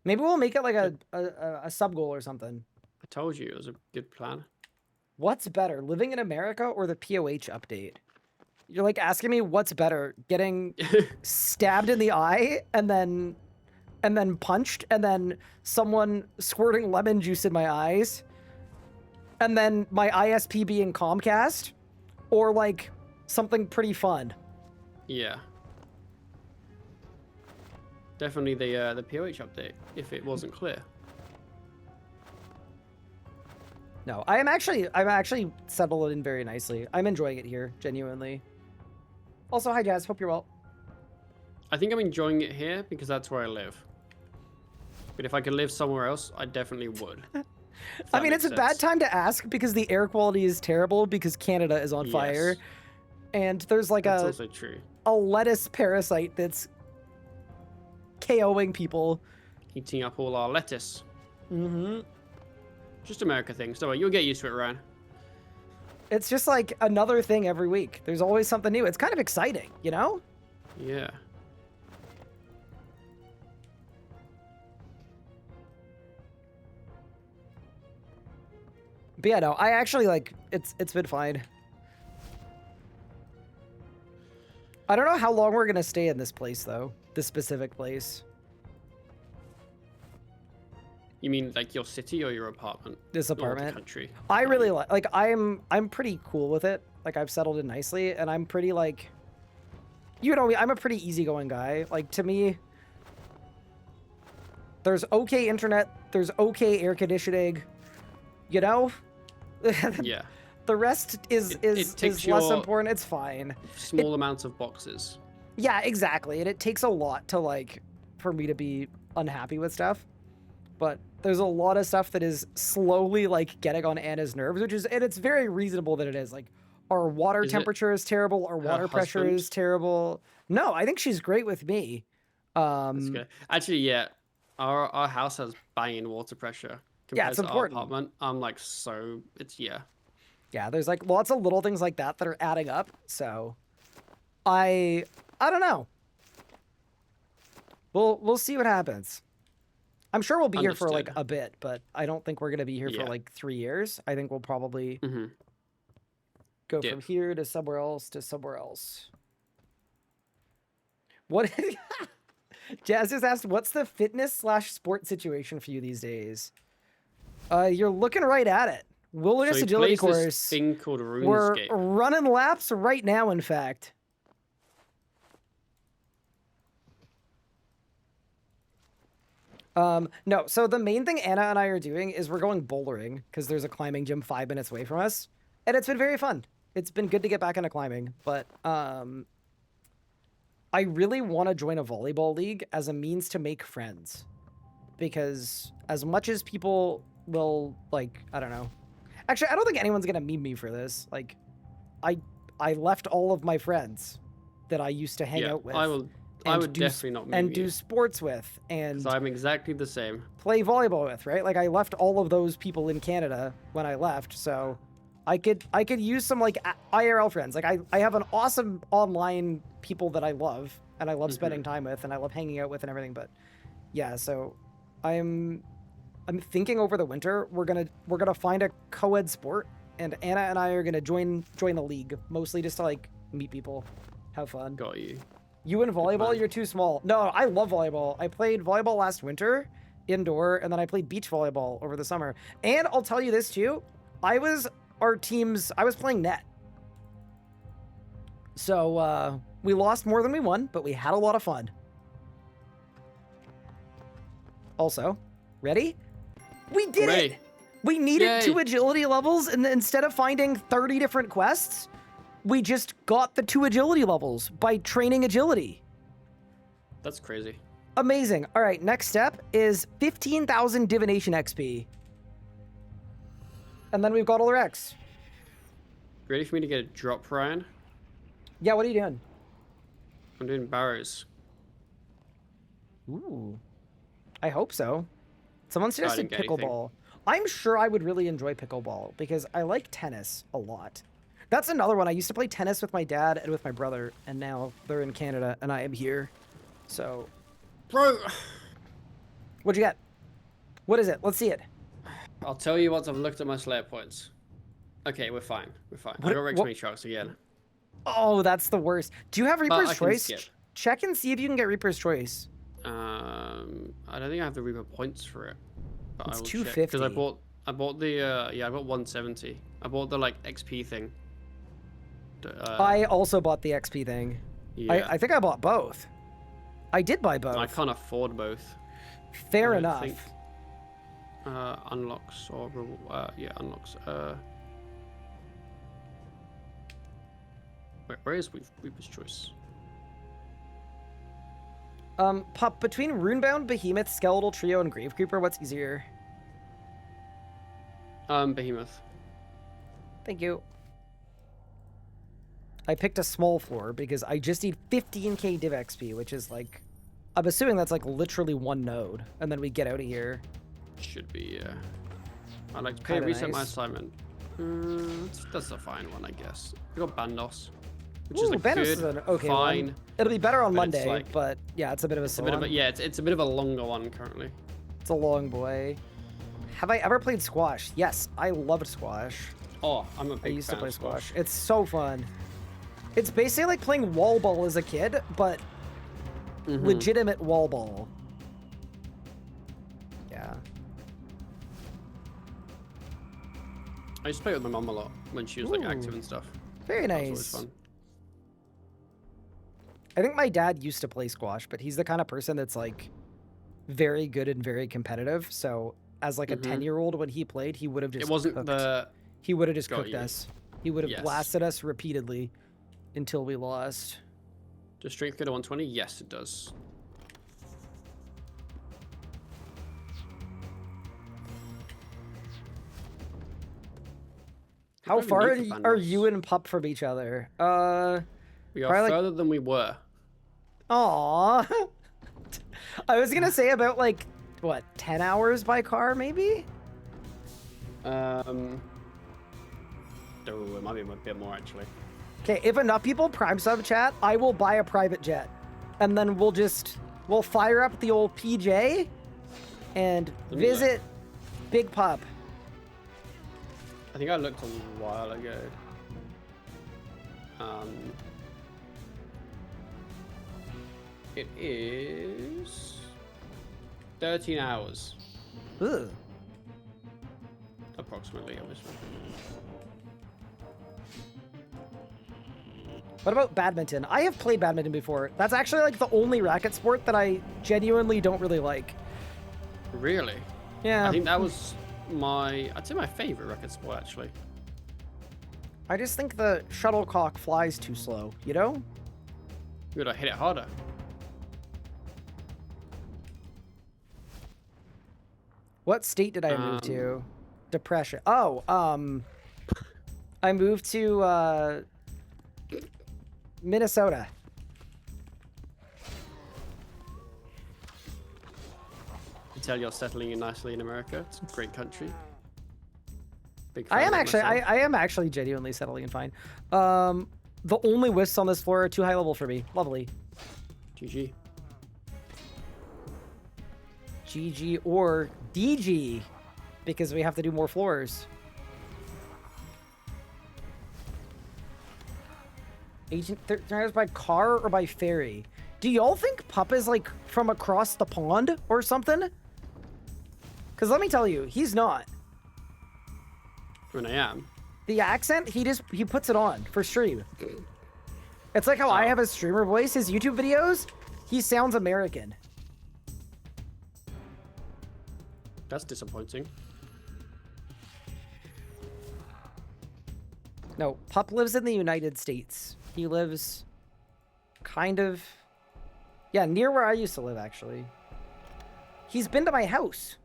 A: Maybe we'll make it like a sub goal or something.
D: I told you it was a good plan.
A: What's better, living in America or the POH update? You're like asking me what's better, getting stabbed in the eye and then punched, and then someone squirting lemon juice in my eyes, and then my ISP being Comcast, or like something pretty fun.
D: Yeah. Definitely the POH update, if it wasn't clear.
A: No, I'm actually settled in very nicely. I'm enjoying it here, genuinely. Also, hi Jazz, hope you're well.
D: I think I'm enjoying it here because that's where I live. But if I could live somewhere else, I definitely would.
A: I mean, it's a bad time to ask because the air quality is terrible because Canada is on fire. And there's like
D: that's also true.
A: a lettuce parasite that's KOing people.
D: Eating up all our lettuce.
A: Mm-hmm.
D: Just America things. So you'll get used to it, Ryan.
A: It's just like another thing every week. There's always something new. It's kind of exciting, you know?
D: Yeah.
A: But yeah, no, I actually like it's been fine. I don't know how long we're gonna stay in this place though. This specific place.
D: You mean like your city or your apartment?
A: This
D: Or the
A: apartment.
D: country?
A: I really like I'm pretty cool with it. Like I've settled in nicely and I'm pretty like, you know, I'm a pretty easygoing guy. Like to me, there's okay internet, there's okay air conditioning, you know?
D: Yeah.
A: The rest is
D: takes
A: less
D: your-
A: important. It's fine.
D: Small amounts of boxes.
A: Yeah, exactly. And it takes a lot to like for me to be unhappy with stuff. But there's a lot of stuff that is slowly like getting on Anna's nerves, and it's very reasonable that it is. Like our water
D: Is it
A: temperature is terrible, our
D: her
A: water pressure
D: husband?
A: is terrible. No, I think she's great with me.
D: That's good. Actually, yeah. Our house has banging water pressure compared
A: it's
D: to
A: important.
D: our apartment. I'm like yeah.
A: Yeah, there's like lots of little things like that that are adding up. So I don't know. We'll see what happens. I'm sure we'll be here for like
D: Understood.
A: a bit, but I don't think we're gonna be here for
D: Yeah.
A: like 3 years. I think we'll probably
D: hmm
A: go
D: Dip.
A: from here to somewhere else to somewhere else. What? Jazz just asked, what's the fitness/sport situation for you these days? You're looking right at it. Wilderness
D: So he
A: agility
D: plays this
A: course.
D: thing called
A: We're
D: RuneScape.
A: running laps right now, in fact. No, so the main thing Anna and I are doing is we're going bouldering because there's a climbing gym 5 minutes away from us. And it's been very fun. It's been good to get back into climbing, but I really want to join a volleyball league as a means to make friends. Because as much as people will, like, I don't know. Actually, I don't think anyone's going to meme me for this. Like, I left all of my friends that I used to hang
D: Yeah,
A: out with.
D: I would definitely not meme
A: do
D: you,
A: sports with and
D: 'cause I'm exactly the same.
A: play volleyball with, right? Like I left all of those people in Canada when I left, so I could use some like IRL friends. Like I have an awesome online people that I love and I love spending time with and I love hanging out with and everything, but yeah, so I'm thinking over the winter we're going to find a co-ed sport and Anna and I are going to join the league, mostly just to like meet people, have fun.
D: Got you.
A: You in volleyball,
D: man.
A: you're too small. No, I love volleyball. I played volleyball last winter, indoor, and then I played beach volleyball over the summer. And I'll tell you this too, I was playing net. So we lost more than we won, but we had a lot of fun. Also, ready? We did
D: Ready.
A: it! We needed
D: Yay.
A: 2 agility levels, and instead of finding 30 different quests, we just got the 2 agility levels by training agility.
D: That's crazy.
A: Amazing. All right, next step is 15,000 divination XP. And then we've got all our X.
D: Ready for me to get a drop, Ryan?
A: Yeah, what are you doing?
D: I'm doing barrows.
A: Ooh. I hope so. Someone suggested
D: didn't get anything.
A: pickleball. I'm sure I would really enjoy pickleball because I like tennis a lot. That's another one. I used to play tennis with my dad and with my brother, and now they're in Canada and I am here. So,
D: Bro,
A: what'd you get? What is it? Let's see it.
D: I'll tell you once I've looked at my Slayer points. Okay, we're fine. We're fine.
A: What-
D: I got Rex
A: what-
D: Matrix again.
A: Oh, that's the worst. Do you have Reaper's
D: I can
A: Choice?
D: skip.
A: Check and see if you can get Reaper's Choice.
D: I don't think I have the Reaper points for it. But
A: It's
D: I will
A: 250.
D: because I bought the yeah, I got 170. I bought the like XP thing.
A: I also bought the XP thing.
D: Yeah.
A: I think I bought both. I did buy both.
D: I can't afford both.
A: Fair
D: I
A: enough.
D: think. Unlocks or yeah, unlocks. Where is Reaper's Choice?
A: Pup, between Runebound, Behemoth, Skeletal Trio, and Grave Creeper, what's easier?
D: Behemoth.
A: Thank you. I picked a small floor because I just need 15k div XP, which is like, I'm assuming that's like literally one node, and then we get out of here.
D: Should be, yeah. I'd like to
A: Kinda
D: reset my
A: nice.
D: assignment. That's a fine one, I guess. We got Bandos, which
A: Ooh,
D: is a
A: Bandos
D: good,
A: is an okay
D: fine.
A: one. It'll be better on
D: but it's
A: Monday,
D: like-
A: but yeah, it's a bit of a
D: It's a bit of a,
A: slog.
D: yeah, it's a bit of a longer one currently.
A: It's a long boy. Have I ever played squash? Yes, I loved squash.
D: Oh, I'm a big
A: I used to
D: fan
A: play
D: of
A: squash. It's so fun. It's basically like playing wall ball as a kid, but
D: Mhm.
A: legitimate wall ball. Yeah.
D: I used to play with my mum a lot when she was like active
A: Ooh.
D: and stuff.
A: Very
D: That was always
A: nice.
D: fun.
A: I think my dad used to play squash, but he's the kind of person that's like very good and very competitive. So as like a
D: Mhm.
A: 10-year-old when he played, he would have just
D: It wasn't
A: cooked.
D: the
A: He would have just
D: Got
A: cooked
D: you.
A: us. He would have
D: Yes.
A: blasted us repeatedly until we lost.
D: does strength go to 120? Yes, it does.
A: How
D: don't even
A: far
D: need the
A: are
D: Bandos.
A: you and Pup from each other?
D: We are
A: probably, like-
D: further than we were.
A: Aw. I was gonna say about like what, 10 hours by car maybe?
D: Oh, it might be a bit more actually.
A: Okay, if enough people prime sub chat, I will buy a private jet. And then we'll fire up the old PJ and
D: Let me look.
A: visit Big Pup.
D: I think I looked a while ago. It is 13 hours,
A: Ugh.
D: approximately, obviously.
A: What about badminton? I have played badminton before. That's actually like the only racket sport that I genuinely don't really like.
D: Really?
A: Yeah.
D: I think that was I'd say my favorite racket sport, actually.
A: I just think the shuttlecock flies too slow, you know?
D: You gotta hit it harder.
A: What state did I move to? Depression. Oh, I moved to Minnesota.
D: You tell you're settling in nicely in America. It's a great country. Big
A: I
D: fan
A: am
D: of it
A: actually
D: myself.
A: I am actually genuinely settling in fine. The only wisps on this floor are too high level for me. Lovely.
D: GG.
A: GG or DG, because we have to do more floors. Agent 13 by car or by ferry? Do y'all think Pup is like from across the pond or something? Because let me tell you, he's not.
D: I mean, I am.
A: The accent, he puts it on for stream. It's like how I have a streamer voice. His YouTube videos, he sounds American.
D: That's disappointing.
A: No, Pup lives in the United States. He lives kind of, yeah, near where I used to live, actually. He's been to my house.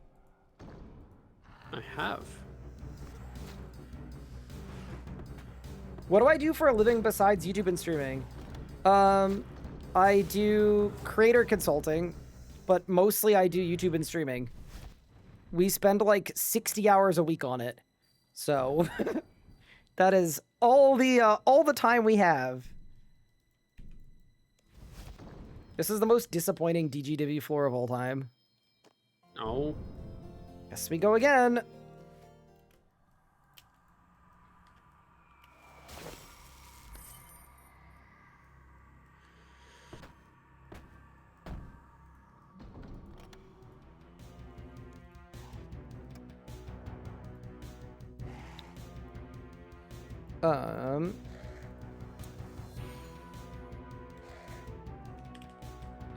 D: I have.
A: What do I do for a living besides YouTube and streaming? I do creator consulting, but mostly I do YouTube and streaming. We spend like 60 hours a week on it. So that is all the time we have. This is the most disappointing DGW floor of all time.
D: Oh.
A: Yes, we go again. Um.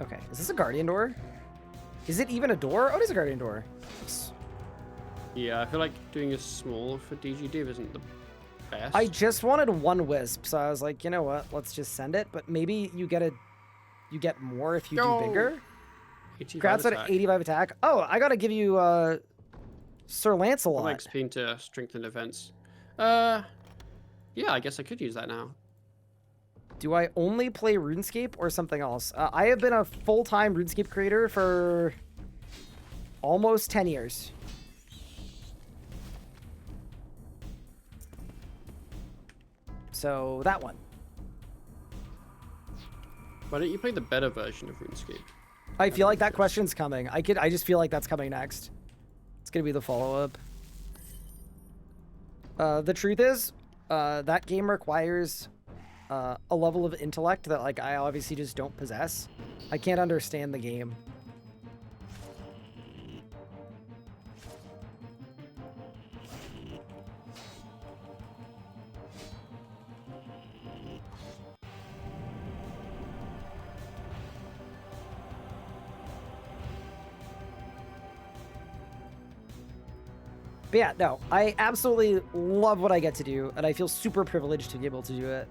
A: Okay, is this a guardian door? Is it even a door? Oh, it is a guardian door. Nice.
D: Yeah, I feel like doing a small for DG Div isn't the best.
A: I just wanted one wisp, so I was like, you know what? Let's just send it. But maybe you get more if you do bigger.
D: 85
A: Grabs at
D: attack.
A: 85 attack. Oh, I gotta give you Sir Lancelot.
D: Like XP to strengthen defense. Yeah, I guess I could use that now.
A: Do I only play RuneScape or something else? I have been a full-time RuneScape creator for almost 10 years. So that one.
D: Why don't you play the better version of RuneScape?
A: I feel like that question's coming. I just feel like that's coming next. It's gonna be the follow-up. The truth is, that game requires a level of intellect that like I obviously just don't possess. I can't understand the game. But yeah, no, I absolutely love what I get to do, and I feel super privileged to be able to do it.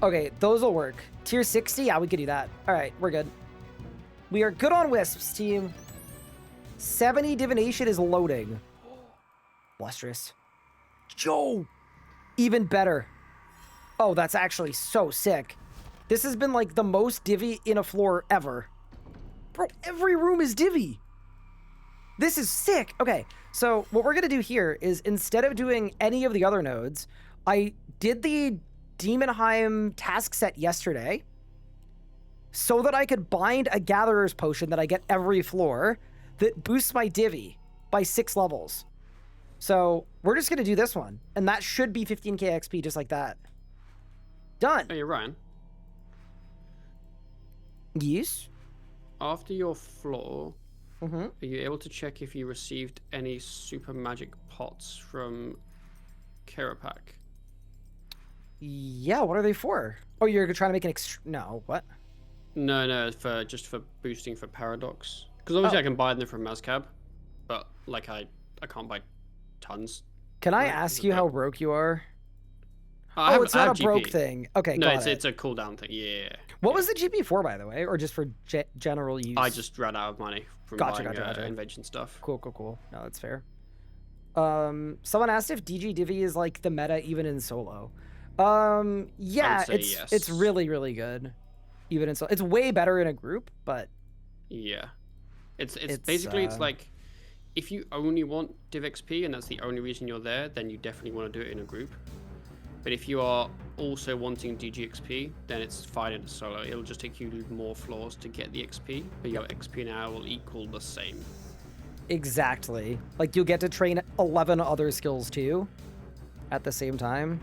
A: Okay, those will work. Tier 60? Yeah, we could do that. All right, we're good. We are good on wisps, team. 70 divination is loading. Lustrous. Joe! Even better. Oh, that's actually so sick. This has been like the most divvy in a floor ever. Bro, every room is divvy. This is sick. Okay, so what we're gonna do here is instead of doing any of the other nodes, I did the Demonheim task set yesterday so that I could bind a Gatherer's Potion that I get every floor that boosts my divvy by 6 levels. So we're just gonna do this one, and that should be 15k XP just like that. Done.
D: Hey, Ryan.
A: Yes.
D: After your floor,
A: Mm-hmm.
D: are you able to check if you received any super magic pots from Kerapak?
A: Yeah, what are they for? Oh, you're trying to make an no, what?
D: No, for just for boosting for Paradox. Because obviously
A: Oh.
D: I can buy them from Mazcab, but like I can't buy tons.
A: Can I
D: Right,
A: ask
D: is
A: you
D: it
A: how
D: that?
A: broke you are?
D: I
A: Oh,
D: have,
A: it's
D: I
A: not
D: have
A: a broke
D: GP.
A: thing. Okay,
D: No,
A: got it.
D: it's a cooldown thing. Yeah.
A: What was the GP for, by the way, or just for general use?
D: I just ran out of money from
A: Gotcha,
D: buying
A: gotcha.
D: invention stuff.
A: Cool. No, that's fair. Someone asked if DG Divi is like the meta even in solo. Yeah,
D: say
A: it's
D: yes.
A: really, really good. Even in solo. It's way better in a group, but
D: Yeah. It's
A: It's,
D: basically it's like if you only want Div XP and that's the only reason you're there, then you definitely want to do it in a group. But if you are also wanting DG XP, then it's fine in a solo. It'll just take you more floors to get the XP, but your XP now will equal the same.
A: exactly. Like you'll get to train 11 other skills too at the same time.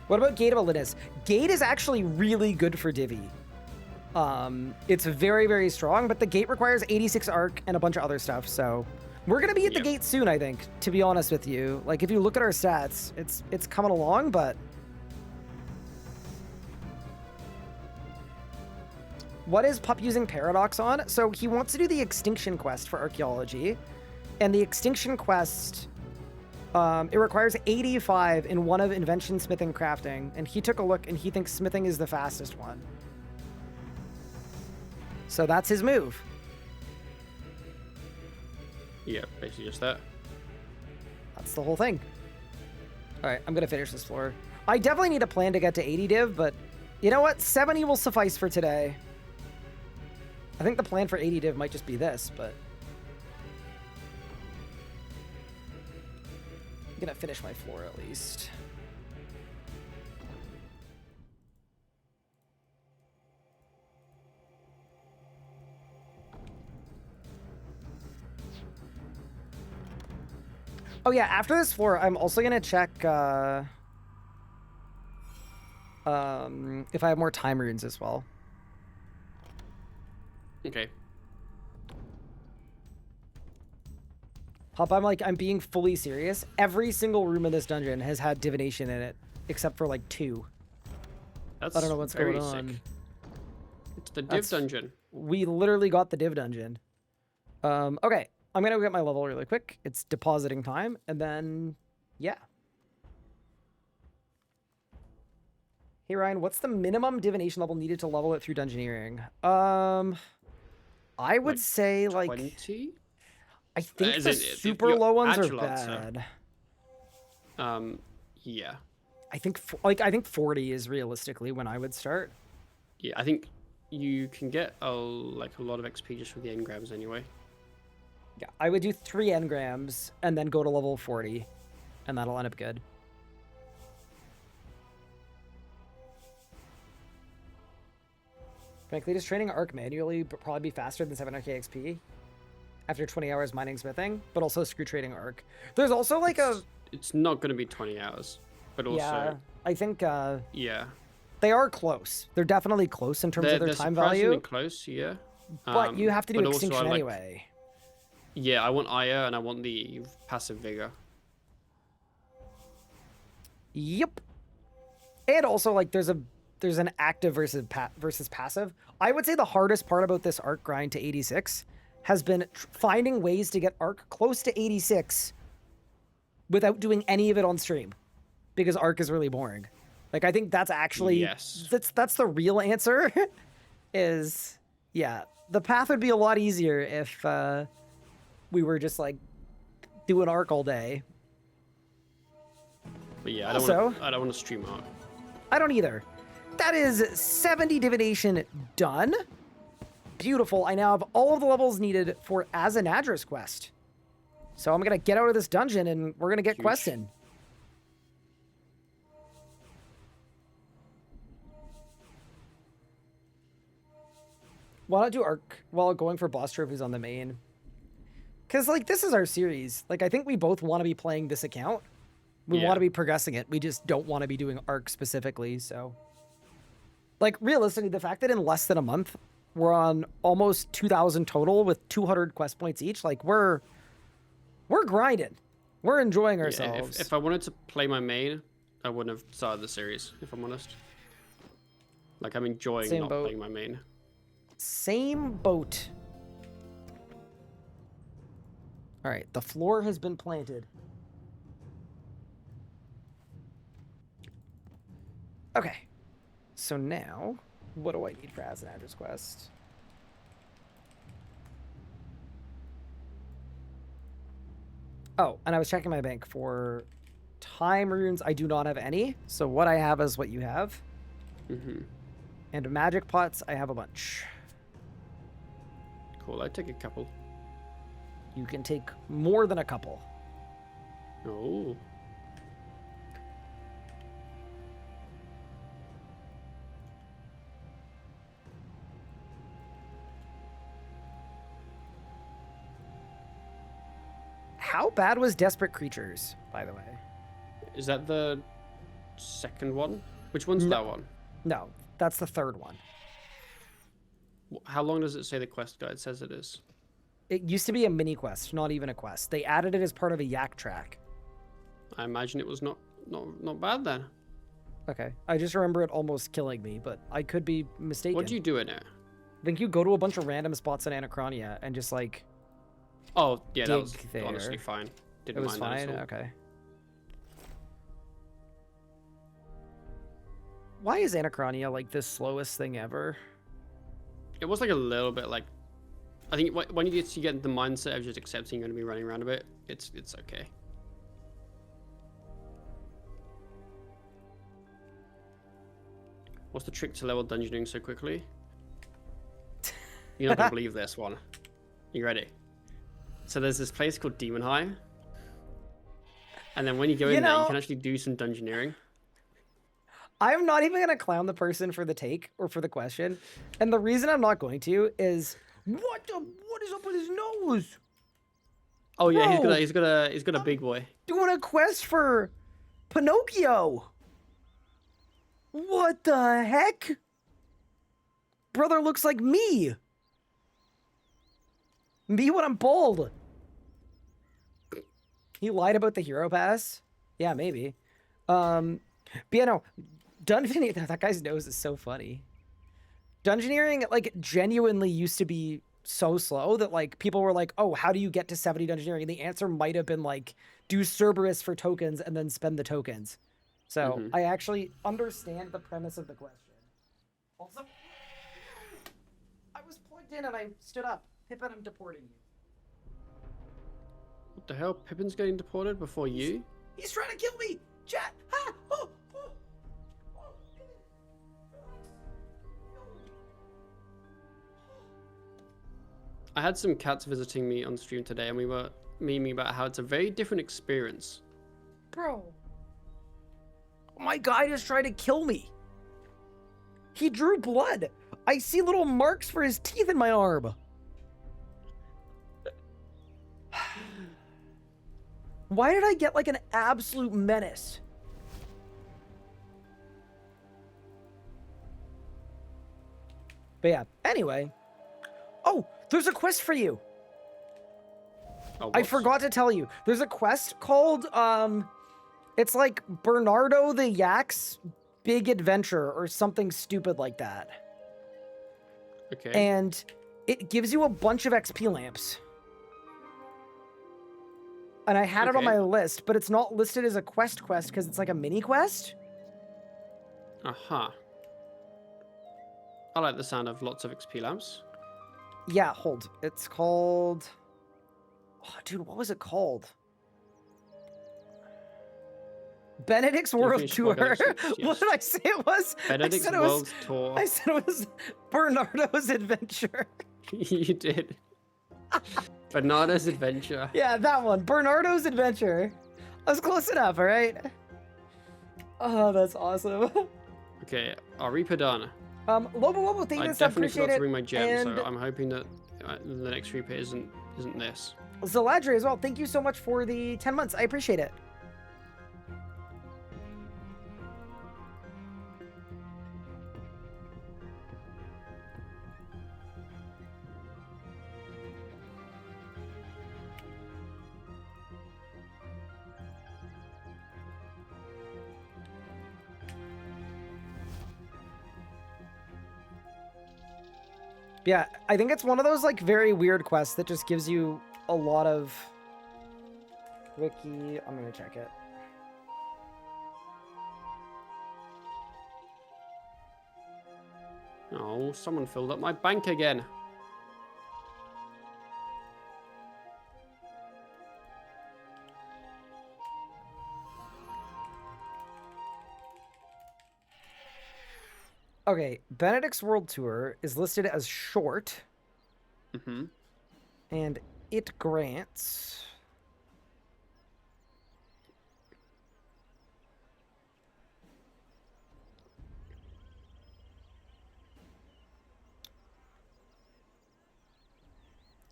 A: What about Gate of Olympus? Gate is actually really good for Divi. It's very, very strong, but the gate requires 86 arc and a bunch of other stuff, so we're gonna be at the
D: Yep.
A: gate soon, I think, to be honest with you. Like if you look at our stats, it's coming along, but what is Pup using Paradox on? So he wants to do the Extinction Quest for Archaeology, and the Extinction Quest, it requires 85 in one of Invention, Smithing, Crafting, and he took a look and he thinks Smithing is the fastest one. So that's his move.
D: Yeah, basically just that.
A: That's the whole thing. All right, I'm gonna finish this floor. I definitely need a plan to get to 80 div, but you know what? 70 will suffice for today. I think the plan for 80 div might just be this, but I'm gonna finish my floor at least. Oh yeah, after this floor, I'm also gonna check if I have more time runes as well.
D: Okay.
A: Hop, I'm being fully serious. Every single room in this dungeon has had divination in it, except for like 2.
D: That's
A: I don't know what's
D: very
A: going
D: sick.
A: on.
D: It's the div
A: That's-
D: dungeon.
A: We literally got the div dungeon. Okay, I'm gonna go get my level really quick. It's depositing time, and then, yeah. Hey Ryan, what's the minimum divination level needed to level it through dungeoneering? I would
D: Like
A: say like
D: 20?
A: I think
D: As
A: the
D: in, if
A: super
D: your
A: low ones are
D: actual answer.
A: bad.
D: Yeah.
A: I think I think 40 is realistically when I would start.
D: Yeah, I think you can get a lot of XP just for the engrams anyway.
A: Yeah, I would do 3 engrams and then go to level 40, and that'll end up good. Frankly, just training Arc manually would probably be faster than 700k XP after 20 hours mining smithing, but also screw trading Arc. There's also like
D: It's not going to be 20 hours, but also
A: yeah, I think
D: yeah.
A: they are close. They're definitely close in terms of their
D: They're
A: time
D: surprisingly
A: value,
D: close, yeah.
A: but you have to do
D: but also I
A: extinction
D: like-
A: anyway.
D: Yeah, I want Aya and I want the passive vigor.
A: Yep. And also, like, there's an active versus passive. I would say the hardest part about this arc grind to 86 has been finding ways to get arc close to 86 without doing any of it on stream, because arc is really boring. Like, I think that's actually
D: Yes.
A: that's the real answer. Is yeah, the path would be a lot easier if we were just like doing arc all day.
D: But yeah,
A: Also-
D: I don't want to stream Arc.
A: I don't either. That is 70 divination done. Beautiful. I now have all of the levels needed for As an Address quest. So I'm going to get out of this dungeon and we're going to get
D: Huge.
A: questing. Why not do Arc while going for boss trophies on the main? Because, like, this is our series. Like, I think we both want to be playing this account. We
D: Yeah.
A: want to be progressing it. We just don't want to be doing Arc specifically, so... Like, realistically, the fact that in less than a month, we're on almost 2,000 total with 200 quest points each, like, we're grinding. We're enjoying
D: Yeah,
A: ourselves.
D: if I wanted to play my main, I wouldn't have started the series, if I'm honest. Like, I'm enjoying
A: Same
D: not
A: boat.
D: playing my main.
A: Same boat. All right, the floor has been planted. Okay. So now, what do I need for As an Address quest? Oh, and I was checking my bank for time runes. I do not have any. So what I have is what you have.
D: Mm-hmm.
A: And magic pots, I have a bunch.
D: Cool, I'd take a couple.
A: You can take more than a couple.
D: Oh.
A: How bad was Desperate Creatures, by the way?
D: Is that the second one? Which one's
A: No.
D: that one?
A: No, that's the third one.
D: How long does it say the quest guide says it is?
A: It used to be a mini quest, not even a quest. They added it as part of a yak track.
D: I imagine it was not bad then.
A: Okay, I just remember it almost killing me, but I could be mistaken.
D: What do you do in it?
A: I think you go to a bunch of random spots in Anachronia and just like
D: Oh, yeah, that was
A: Dig
D: honestly
A: there.
D: fine.
A: it
D: Didn't
A: was
D: mind that
A: fine.
D: at all.
A: Okay. Why is Anachronia like the slowest thing ever?
D: It was like a little bit like, I think when you get in the mindset of just accepting you're going to be running around a bit, it's okay. What's the trick to level dungeoning so quickly? You're not going to believe this one. You ready? So there's this place called Demon High. And then when you go in there, you can actually do some dungeoneering.
A: I'm not even gonna clown the person for the take or for the question, and the reason I'm not going to is what is up with his nose?
D: Oh yeah,
A: Bro,
D: he's got a big boy.
A: Doing a quest for Pinocchio. What the heck? Brother looks like me. Me when I'm bald. He lied about the hero pass. Yeah, maybe. But yeah, no, dungeoneering. That guy's nose is so funny. Dungeoneering like genuinely used to be so slow that like people were like, "Oh, how do you get to 70 dungeoneering?" And the answer might have been like, "Do Cerberus for tokens and then spend the tokens." So I actually understand the premise of the question. Also, I was plugged in and I stood up. Pippin, I'm deporting you.
D: What the hell? Pippin's getting deported before you?
A: He's trying to kill me! Chat! Ah! Oh! Oh! Oh!
D: I had some cats visiting me on stream today, and we were memeing about how it's a very different experience.
A: Bro. My guy just tried to kill me. He drew blood. I see little marks for his teeth in my arm. Why did I get like an absolute menace? But yeah, anyway. Oh, there's a quest for you.
D: Oh,
A: I
D: whoops.
A: forgot to tell you. There's a quest called, it's like Bernardo the Yak's Big Adventure or something stupid like that.
D: Okay.
A: And it gives you a bunch of XP lamps. And I had it on
D: Okay.
A: my list, but it's not listed as a quest because it's like a mini quest.
D: Aha. I like the sound of lots of XP lamps.
A: Yeah, hold. It's called... Oh, dude, what was it called? Benedict's World
D: finish
A: Tour.
D: Benedict's?
A: What
D: Yes.
A: did I say it was?
D: Benedict's
A: I said it was,
D: World Tour.
A: I said it was Bernardo's Adventure.
D: You did. Bernardo's Adventure.
A: Yeah, that one. Bernardo's Adventure. I was close enough, all right? Oh, that's awesome.
D: Okay, our Reaper done.
A: Lobo Wobo, thank
D: I
A: you so
D: definitely
A: appreciate
D: forgot to
A: it.
D: bring my gem,
A: And
D: so I'm hoping that the next Reaper isn't this.
A: Zaladri as well, thank you so much for the 10 months. I appreciate it. Yeah, I think it's one of those like very weird quests that just gives you a lot of wiki. I'm gonna check it.
D: Oh, someone filled up my bank again.
A: Okay, Benedict's World Tour is listed as short,
D: Mm-hmm.
A: and it grants...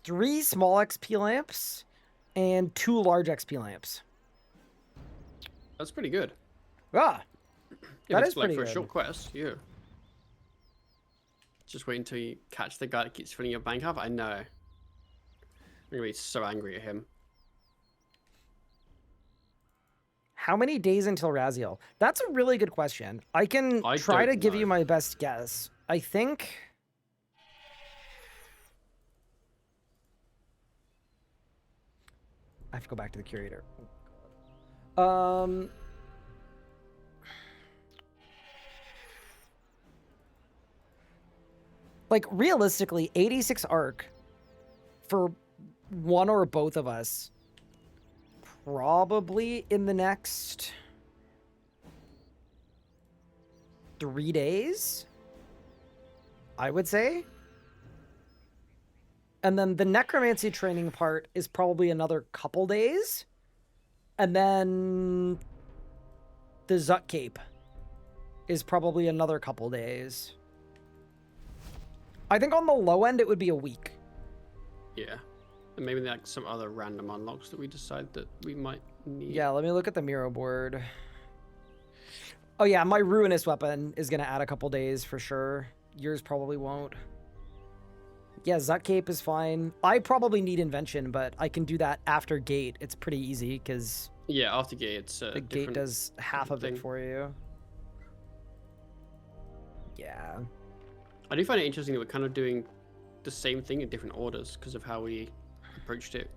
A: three small XP lamps and 2 large XP lamps.
D: That's pretty good.
A: Ah,
D: If
A: that
D: it's
A: is
D: like
A: pretty
D: for
A: good.
D: a short quest, yeah. Just wait until you catch the guy that keeps filling your bank up. I know. I'm gonna be so angry at him.
A: How many days until Raziel? That's a really good question. I can
D: I
A: try to
D: don't
A: give you
D: know.
A: my best guess. I think... I have to go back to the curator. Like, realistically, 86 arc for one or both of us, probably in the next 3 days, I would say. And then the necromancy training part is probably another couple days. And then the Zut Cape is probably another couple days. I think on the low end, it would be a week.
D: Yeah. And maybe like some other random unlocks that we decide that we might need.
A: Yeah, let me look at the Miro board. Oh yeah, my Ruinous Weapon is going to add a couple days for sure. Yours probably won't. Yeah, Zuck Cape is fine. I probably need Invention, but I can do that after Gate. It's pretty easy because
D: Yeah, after gate, it's
A: the Gate does half of
D: thing.
A: it for you. Yeah.
D: I do find it interesting that we're kind of doing the same thing in different orders because of how we approached it.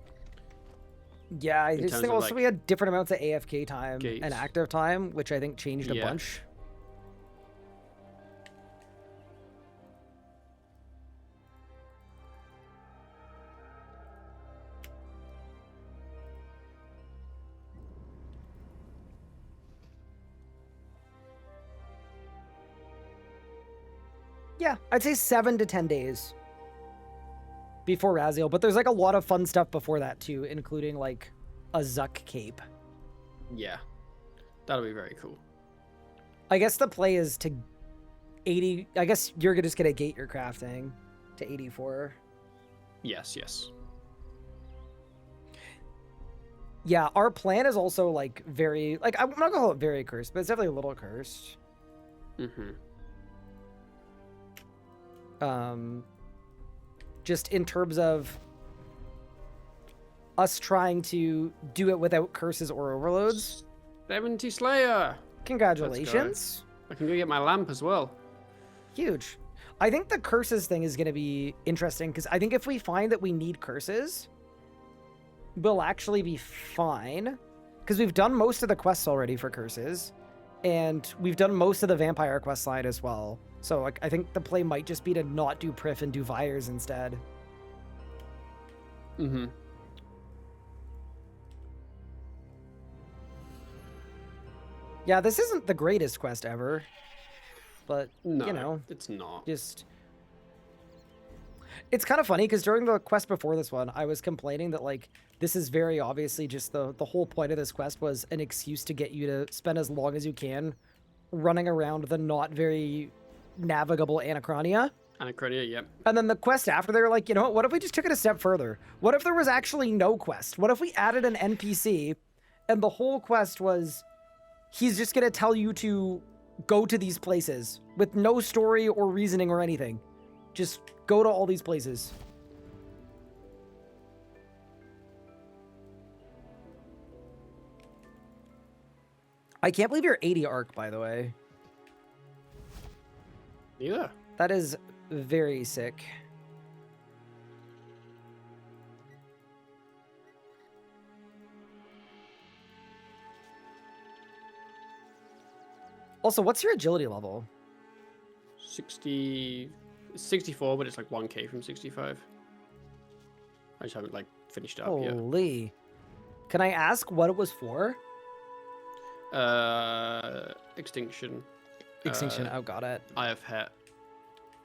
A: Yeah, I
D: In
A: just
D: terms
A: think
D: of,
A: also
D: like,
A: we had different amounts of AFK time and
D: gates.
A: active time, which I think changed a
D: Yeah.
A: bunch. Yeah, I'd say 7 to 10 days before Raziel, but there's like a lot of fun stuff before that too, including like a Zuck Cape.
D: Yeah, that'll be very cool.
A: I guess the play is to 80. I guess you're just gonna gate your crafting to 84.
D: Yes, yes.
A: Yeah, our plan is also like very like I'm not gonna call it very cursed, but it's definitely a little cursed.
D: Mm-hmm.
A: Just in terms of us trying to do it without curses or overloads.
D: 70 Slayer!
A: Congratulations.
D: I can go get my lamp as well.
A: Huge. I think the curses thing is going to be interesting because I think if we find that we need curses, we'll actually be fine because we've done most of the quests already for curses and we've done most of the vampire quest line as well. So like, I think the play might just be to not do Prif and do Vires instead.
D: Mm-hmm.
A: Yeah, this isn't the greatest quest ever, but
D: No,
A: you know,
D: it's not.
A: just it's kind of funny because during the quest before this one, I was complaining that like this is very obviously just the whole point of this quest was an excuse to get you to spend as long as you can running around the not very navigable Anachronia.
D: Anachronia, yep.
A: And then the quest after, they were like, you know what if we just took it a step further? What if there was actually no quest? What if we added an NPC and the whole quest was he's just going to tell you to go to these places with no story or reasoning or anything. Just go to all these places. I can't believe you're 80 arc, by the way.
D: Yeah.
A: That is very sick. Also, what's your agility level?
D: 64, but it's like 1k from 65. I just haven't like finished up yet.
A: Holy. Can I ask what it was for?
D: Extinction.
A: Extinction. Oh, got it.
D: I have Het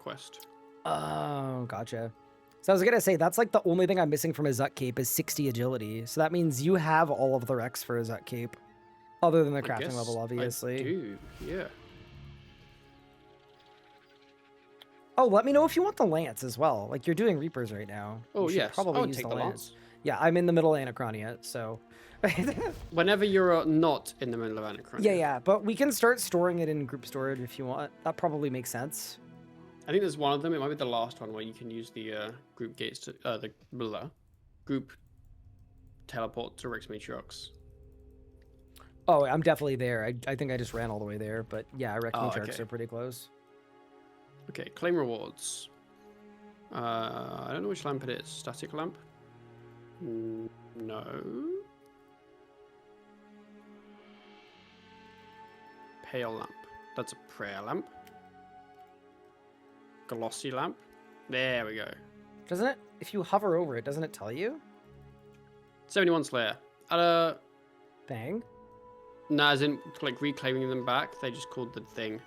D: quest.
A: Oh, gotcha. So I was gonna say that's like the only thing I'm missing from a Zuck Cape is 60 agility. So that means you have all of the Rex for a Zuck Cape, other than the
D: I
A: crafting
D: guess
A: level, obviously.
D: I do, yeah.
A: Oh, let me know if you want the lance as well. Like you're doing Reapers right now.
D: Oh
A: You should
D: yes,
A: probably
D: I would
A: use
D: take
A: the
D: the
A: lance.
D: lance.
A: Yeah, I'm in the middle of Anachronia, so.
D: Whenever you're not in the middle of Anachronia.
A: Yeah, but we can start storing it in group storage if you want. That probably makes sense.
D: I think there's one of them. It might be the last one where you can use the group gates to group teleport to Rex Matriarchs.
A: Oh, I'm definitely there. I think I just ran all the way there, but yeah, I reckon
D: Oh,
A: Sharks
D: okay.
A: are pretty close.
D: Okay, claim rewards. I don't know which lamp it is. Static lamp? No. Pale lamp. That's a prayer lamp. Glossy lamp. There we go.
A: Doesn't it? If you hover over it, doesn't it tell you?
D: 71 Slayer.
A: Bang.
D: No, as in like reclaiming them back. They just called the thing.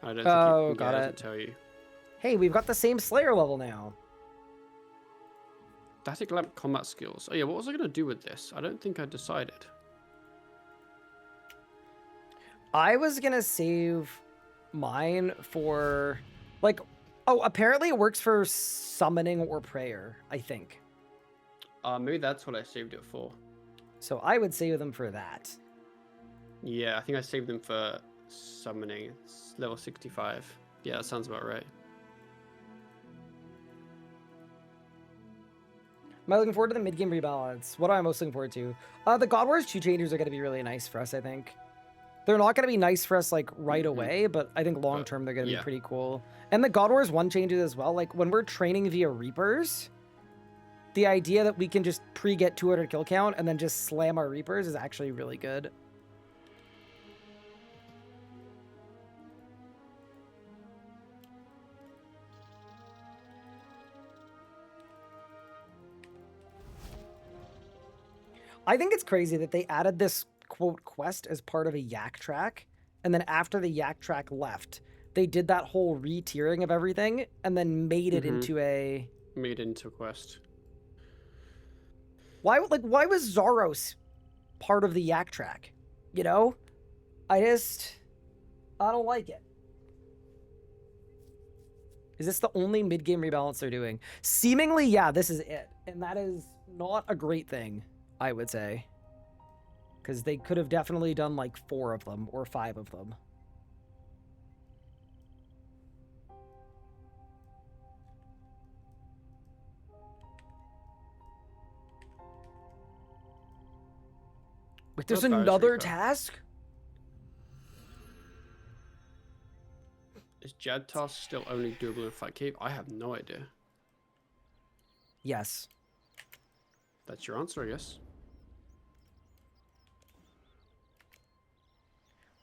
D: I don't think
A: Oh,
D: it
A: got
D: doesn't
A: it.
D: tell you.
A: Hey, we've got the same Slayer level now.
D: Static lamp combat skills. Oh yeah, what was I gonna do with this? I don't think I decided.
A: I was gonna save mine for, like, oh, apparently it works for summoning or prayer, I think.
D: Maybe that's what I saved it for.
A: So I would save them for that.
D: Yeah, I think I saved them for summoning. It's level 65. Yeah, that sounds about right.
A: Am I looking forward to the mid-game rebalance? What am I most looking forward to? The God Wars 2 changes are going to be really nice for us, I think. They're not going to be nice for us, like, right away, but I think long-term they're going to be pretty cool. And the God Wars 1 changes as well. Like, when we're training via Reapers, the idea that we can just pre-get 200 kill count and then just slam our Reapers is actually really good. I think it's crazy that they added this quote quest as part of a yak track, and then after the yak track left, they did that whole re-tiering of everything and then made it into a
D: quest.
A: Why was Zaros part of the yak track? You know? I don't like it. Is this the only mid-game rebalance they're doing? Seemingly, yeah, this is it. And that is not a great thing, I would say. Because they could have definitely done like 4 of them or 5 of them. Wait, there's another task?
D: Is Jad task still only doable in Fight Cave? I have no idea.
A: Yes.
D: That's your answer, I guess.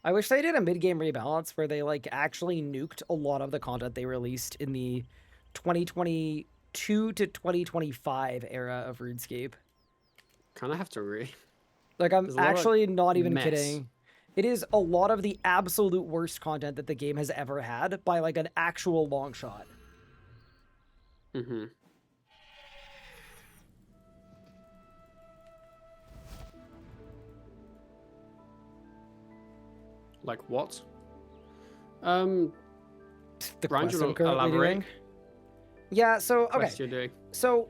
A: I wish they did a mid-game rebalance where they like actually nuked a lot of the content they released in the 2022 to 2025 era of RuneScape.
D: Kind of have to agree.
A: Like, I'm actually not even
D: mess.
A: kidding. It is a lot of the absolute worst content that the game has ever had by like an actual long shot.
D: Mm-hmm. Like what?
A: The
D: Brian,
A: quest
D: do you
A: I'm
D: want to
A: currently
D: elaborate?
A: doing. Yeah, so, okay.
D: Quest you're doing.
A: So,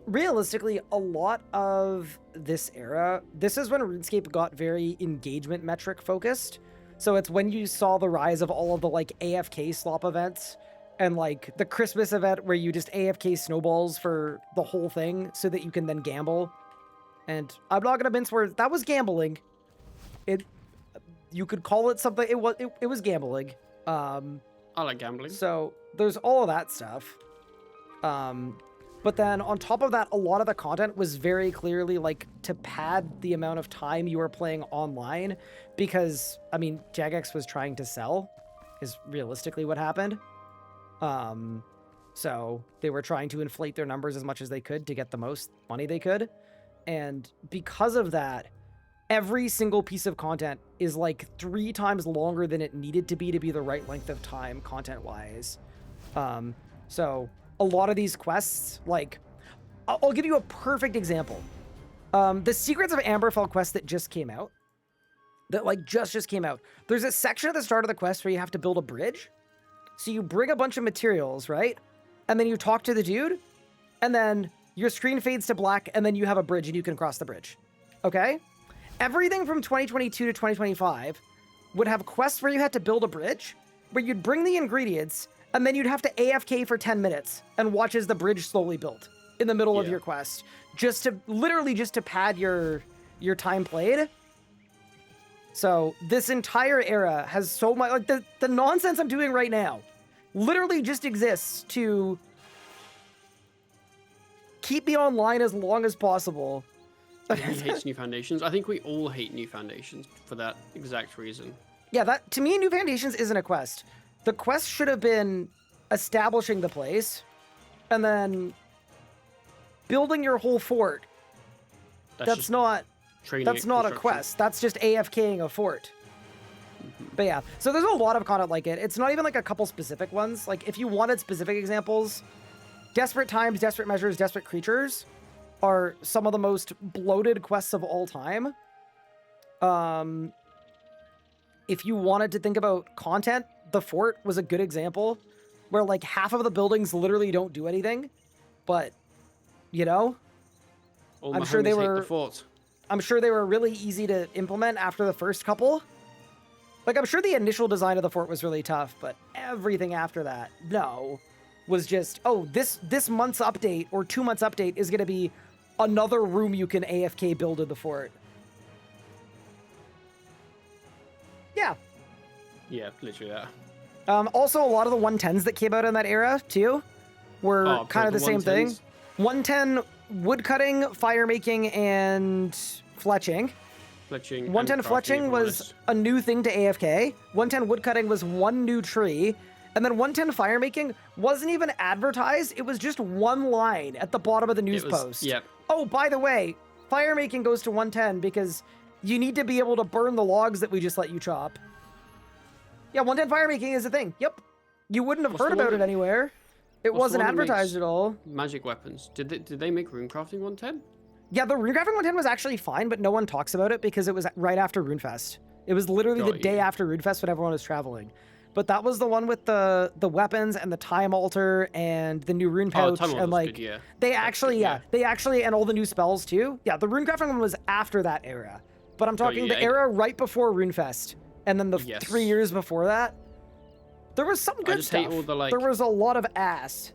A: realistically, a lot of this era, this is when RuneScape got very engagement metric focused. So it's when you saw the rise of all of the like AFK slop events and like the Christmas event where you just AFK snowballs for the whole thing so that you can then gamble. And I'm not gonna mince words, that was gambling. You could call it something, it was gambling.
D: I like gambling.
A: So there's all of that stuff. But then on top of that, a lot of the content was very clearly like to pad the amount of time you were playing online because, I mean, Jagex was trying to sell is realistically what happened. So they were trying to inflate their numbers as much as they could to get the most money they could. And because of that, every single piece of content is like 3 times longer than it needed to be the right length of time content-wise. So a lot of these quests, like, I'll give you a perfect example. The Secrets of Amberfell quest that just came out, just came out. There's a section at the start of the quest where you have to build a bridge. So you bring a bunch of materials, right? And then you talk to the dude, and then your screen fades to black, and then you have a bridge and you can cross the bridge. Okay? Everything from 2022 to 2025 would have quests where you had to build a bridge, where you'd bring the ingredients, and then you'd have to AFK for 10 minutes and watch as the bridge slowly built in the middle of your quest. Just to pad your time played. So this entire era has so much, like the nonsense I'm doing right now literally just exists to keep me online as long as possible.
D: He hates New Foundations. I think we all hate New Foundations for that exact reason.
A: Yeah, that to me, New Foundations isn't a quest. The quest should have been establishing the place and then building your whole fort. That's not a quest. That's just AFKing a fort. But yeah, so there's a lot of content like it. It's not even like a couple specific ones. Like if you wanted specific examples, Desperate Times, Desperate Measures, Desperate Creatures are some of the most bloated quests of all time. If you wanted to think about content, the fort was a good example where like half of the buildings literally don't do anything, but you know, I'm sure they were really easy to implement after the first couple. Like I'm sure the initial design of the fort was really tough, but everything after that, no. was just, oh, this month's update or 2 months update is going to be another room you can AFK build in the fort. Yeah.
D: Yeah, literally that.
A: Also, a lot of the 110s that came out in that era, too, were kind of the same thing. 110 woodcutting, fire making, and fletching. 110 fletching was a new thing to AFK. 110 woodcutting was one new tree. And then 110 fire making wasn't even advertised. It was just one line at the bottom of the news post.
D: Yep.
A: Oh, by the way, fire making goes to 110 because you need to be able to burn the logs that we just let you chop. Yeah, 110 fire making is a thing. Yep. You wouldn't have heard about it anywhere. It wasn't advertised at all.
D: Magic weapons. Did they make runecrafting 110?
A: Yeah, the runecrafting 110 was actually fine, but no one talks about it because it was right after Runefest. It was literally the day after Runefest when everyone was traveling. But that was the one with the weapons and the time altar and the new rune pouch and like
D: good,
A: they actually and all the new spells too. Yeah, the runecrafting one was after that era. But I'm talking the era right before Runefest and then the 3 years before that. There was some good stuff. There was a lot of ass.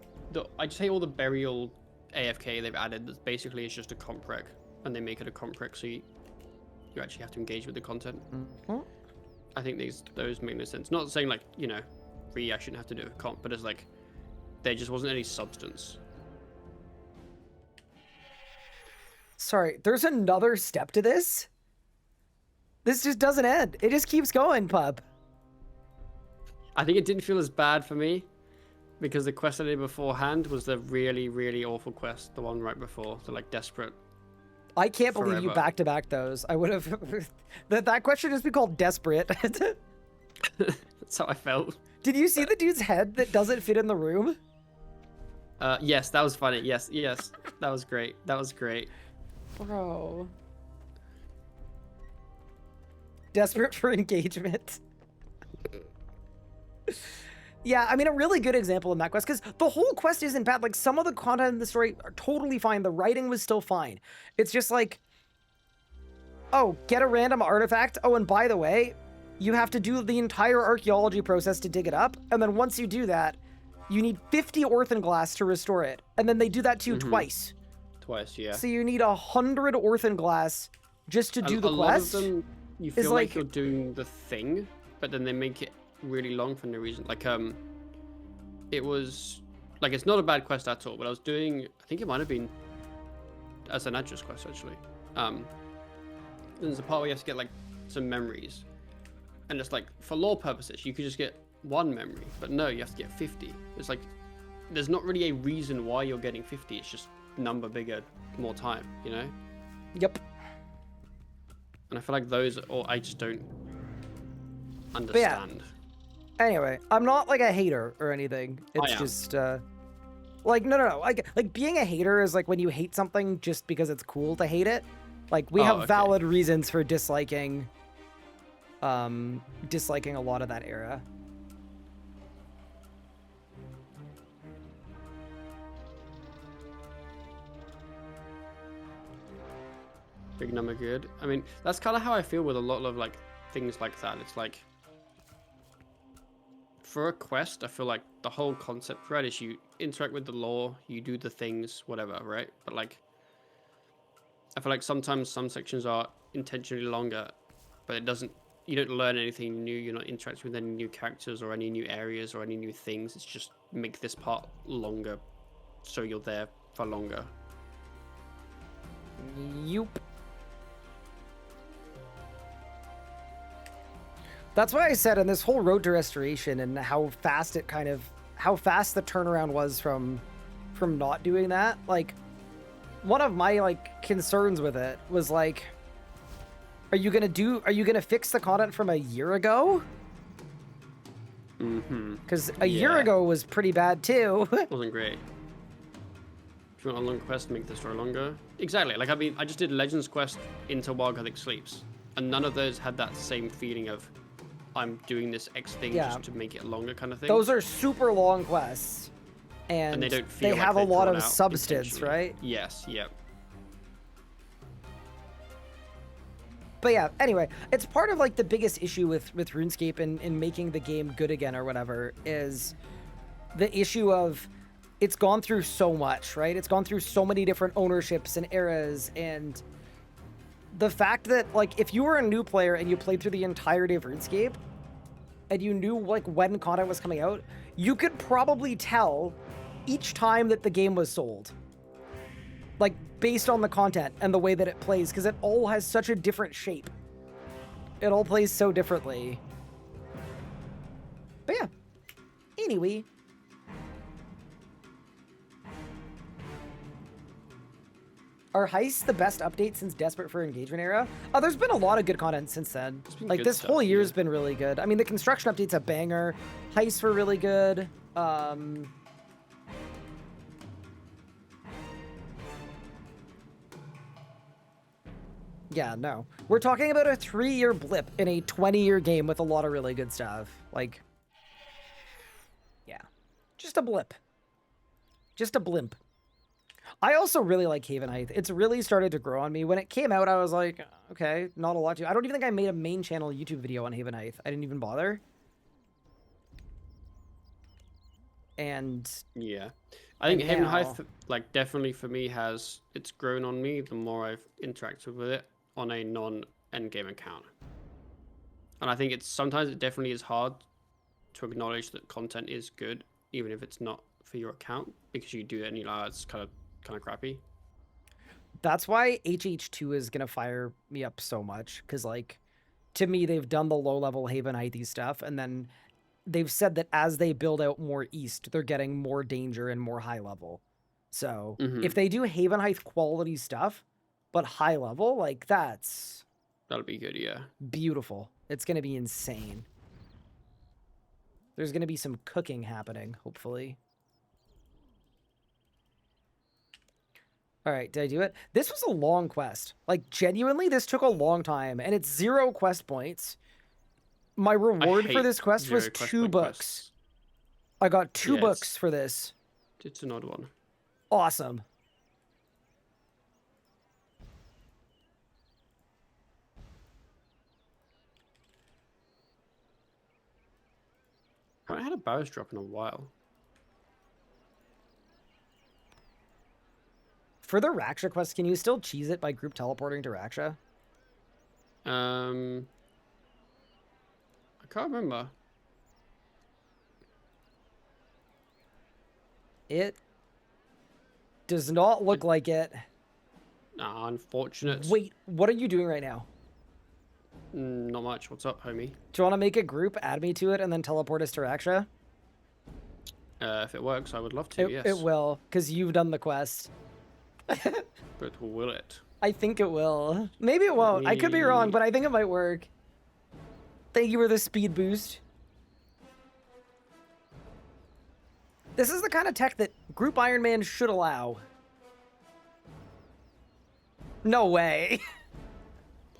D: I just hate all the burial AFK they've added. That basically is just a comp rec, and they make it a comp rec, so you actually have to engage with the content.
A: Mm-hmm.
D: I think those make no sense. Not saying like, you know, I shouldn't have to do a comp, but it's like there just wasn't any substance.
A: Sorry, there's another step to this? This just doesn't end. It just keeps going, pub.
D: I think it didn't feel as bad for me because the quest I did beforehand was the really, really awful quest, the one right before, the like desperate.
A: I can't believe you back-to-back those. I would have... that question has been called desperate.
D: That's how I felt.
A: Did you see the dude's head that doesn't fit in the room?
D: Yes, that was funny. Yes. That was great.
A: Bro. Desperate for engagement. Yeah, I mean, a really good example in that quest, because the whole quest isn't bad. Like, some of the content in the story are totally fine. The writing was still fine. It's just like, oh, get a random artifact. Oh, and by the way, you have to do the entire archaeology process to dig it up. And then once you do that, you need 50 orthonglass to restore it. And then they do that to you twice.
D: Twice, yeah.
A: So you need 100 orthonglass just to do the quest.
D: A lot of them, you feel like you're doing the thing, but then they make it really long for no reason. Like it was like, it's not a bad quest at all, but I was doing, I think it might have been as an address quest actually. There's a part where you have to get like some memories, and it's like for lore purposes you could just get one memory, but no, you have to get 50. It's like there's not really a reason why you're getting 50. It's just number bigger, more time, you know?
A: Yep.
D: And I feel like those, or I just don't understand.
A: Anyway, I'm not like a hater or anything. It's just like no. Like being a hater is like when you hate something just because it's cool to hate it. Like we have valid reasons for disliking a lot of that era.
D: Big number good. I mean, that's kind of how I feel with a lot of like things like that. It's like, for a quest, I feel like the whole concept, right, is you interact with the lore, you do the things, whatever, right? But like, I feel like sometimes some sections are intentionally longer, but you don't learn anything new, you're not interacting with any new characters or any new areas or any new things. It's just make this part longer so you're there for longer.
A: Yup. That's why I said in this whole road to restoration and how fast the turnaround was from not doing that. Like, one of my like concerns with it was like, are you gonna fix the content from a year ago? Because a year ago was pretty bad too.
D: Wasn't great. If you want a long quest, make the story longer. Exactly. Like, I mean, I just did Legends quest into Wild Gothic Sleeps, and none of those had that same feeling of I'm doing this X thing just to make it longer kind of thing.
A: Those are super long quests, and
D: they don't feel
A: have a lot of substance, right?
D: Yes, yep.
A: But yeah, anyway, it's part of like the biggest issue with RuneScape and making the game good again or whatever is the issue of it's gone through so much, right? It's gone through so many different ownerships and eras, and the fact that, like, if you were a new player and you played through the entirety of RuneScape, and you knew, like, when content was coming out, you could probably tell each time that the game was sold. Like, based on the content and the way that it plays, because it all has such a different shape. It all plays so differently. But yeah. Anyway. Are heists the best update since Desperate for Engagement era? Oh, there's been a lot of good content since then. Like, this whole year's been really good. I mean, the construction update's a banger. Heists were really good. Yeah, no. We're talking about a 3-year blip in a 20-year game with a lot of really good stuff. Like, yeah. Just a blip. Just a blimp. I also really like Haven Height. It's really started to grow on me. When it came out, I was like, okay, not a lot to... I don't even think I made a main channel YouTube video on Haven Height. I didn't even bother. And...
D: yeah. I think Haven Height, like, definitely for me it's grown on me the more I've interacted with it on a non-endgame account. And I think sometimes it definitely is hard to acknowledge that content is good, even if it's not for your account, because you do it and you're like, it's kind of crappy.
A: That's why HH2 is gonna fire me up so much, because, like, to me, they've done the low-level Haven Height stuff, and then they've said that as they build out more east, they're getting more danger and more high-level. So if they do Haven Height quality stuff, but high-level, like,
D: that'll be good, yeah.
A: Beautiful. It's gonna be insane. There's gonna be some cooking happening, hopefully. All right, did I do it? This was a long quest. Like, genuinely, this took a long time, and it's 0 quest points. My reward for this quest was 2 books. Quests. I got 2 books for this.
D: It's an odd one.
A: Awesome.
D: I haven't had a Barrows drop in a while.
A: For the Raksha quest, can you still cheese it by group teleporting to Raksha?
D: I can't remember.
A: It does not look like it.
D: Nah, unfortunate.
A: Wait, what are you doing right now?
D: Not much. What's up, homie?
A: Do you want to make a group, add me to it, and then teleport us to Raksha?
D: If it works, I would love to, yes.
A: It will, because you've done the quest.
D: But will it?
A: I think it will. Maybe it won't. I could be wrong, but I think it might work. Thank you for the speed boost. This is the kind of tech that Group Iron Man should allow. No way.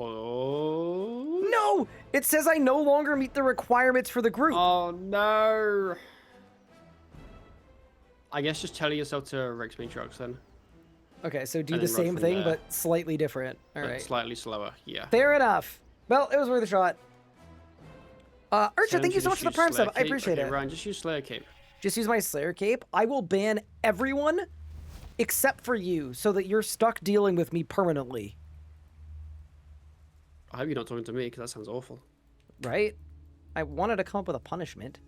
D: Oh.
A: No! It says I no longer meet the requirements for the group.
D: Oh, no. I guess just tell yourself to Rex me trucks then.
A: Okay, so do the same thing, but slightly different. All right.
D: Slightly slower, yeah.
A: Fair enough. Well, it was worth a shot. Archer, thank you so much for the Prime sub. I appreciate it.
D: Ryan, just use Slayer Cape.
A: Just use my Slayer Cape. I will ban everyone except for you so that you're stuck dealing with me permanently.
D: I hope you're not talking to me, because that sounds awful.
A: Right? I wanted to come up with a punishment.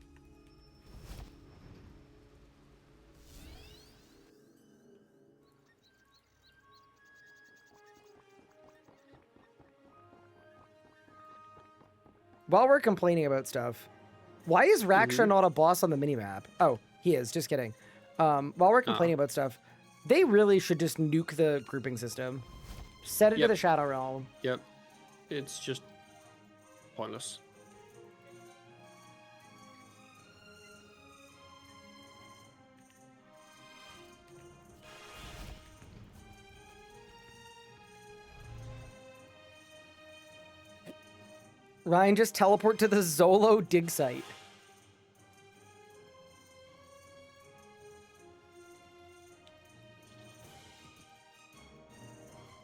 A: While we're complaining about stuff, why is Raksha not a boss on the minimap? Oh, he is. Just kidding. While we're complaining about stuff, they really should just nuke the grouping system. Set it to the Shadow Realm.
D: Yep. It's just pointless.
A: Ryan, just teleport to the Zolo dig site.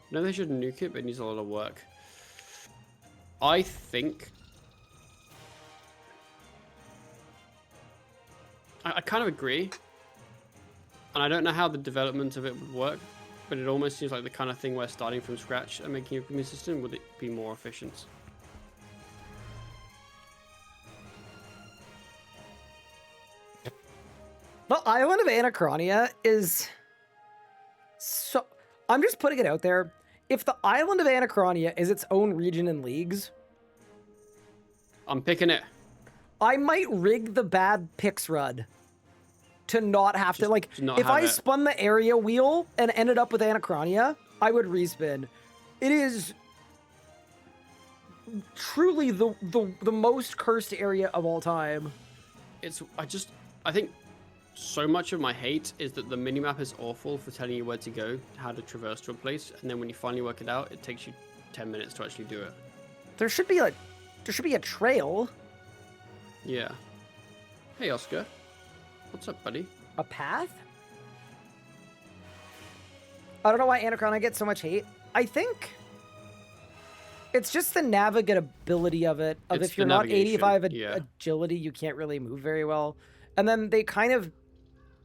D: No, they should nuke it, but it needs a lot of work. I think... I kind of agree. And I don't know how the development of it would work, but it almost seems like the kind of thing where starting from scratch and making a commune system would it be more efficient.
A: The island of Anachronia is so... I'm just putting it out there. If the island of Anachronia is its own region in leagues,
D: I'm picking it.
A: I might rig the bad picks run to not have to, like,
D: to not
A: if
D: have
A: I
D: it.
A: spun the area wheel and ended up with Anachronia, I would respin. It is truly the most cursed area of all time.
D: I think so much of my hate is that the minimap is awful for telling you where to go, how to traverse to a place, and then when you finally work it out, it takes you 10 minutes to actually do it.
A: There should be a trail.
D: Yeah. Hey, Oscar. What's up, buddy?
A: A path? I don't know why Anachronia gets so much hate. I think it's just the navigability of it. Of
D: It's
A: if you're
D: the
A: not
D: navigation,
A: 85
D: yeah.
A: agility, you can't really move very well. And then they kind of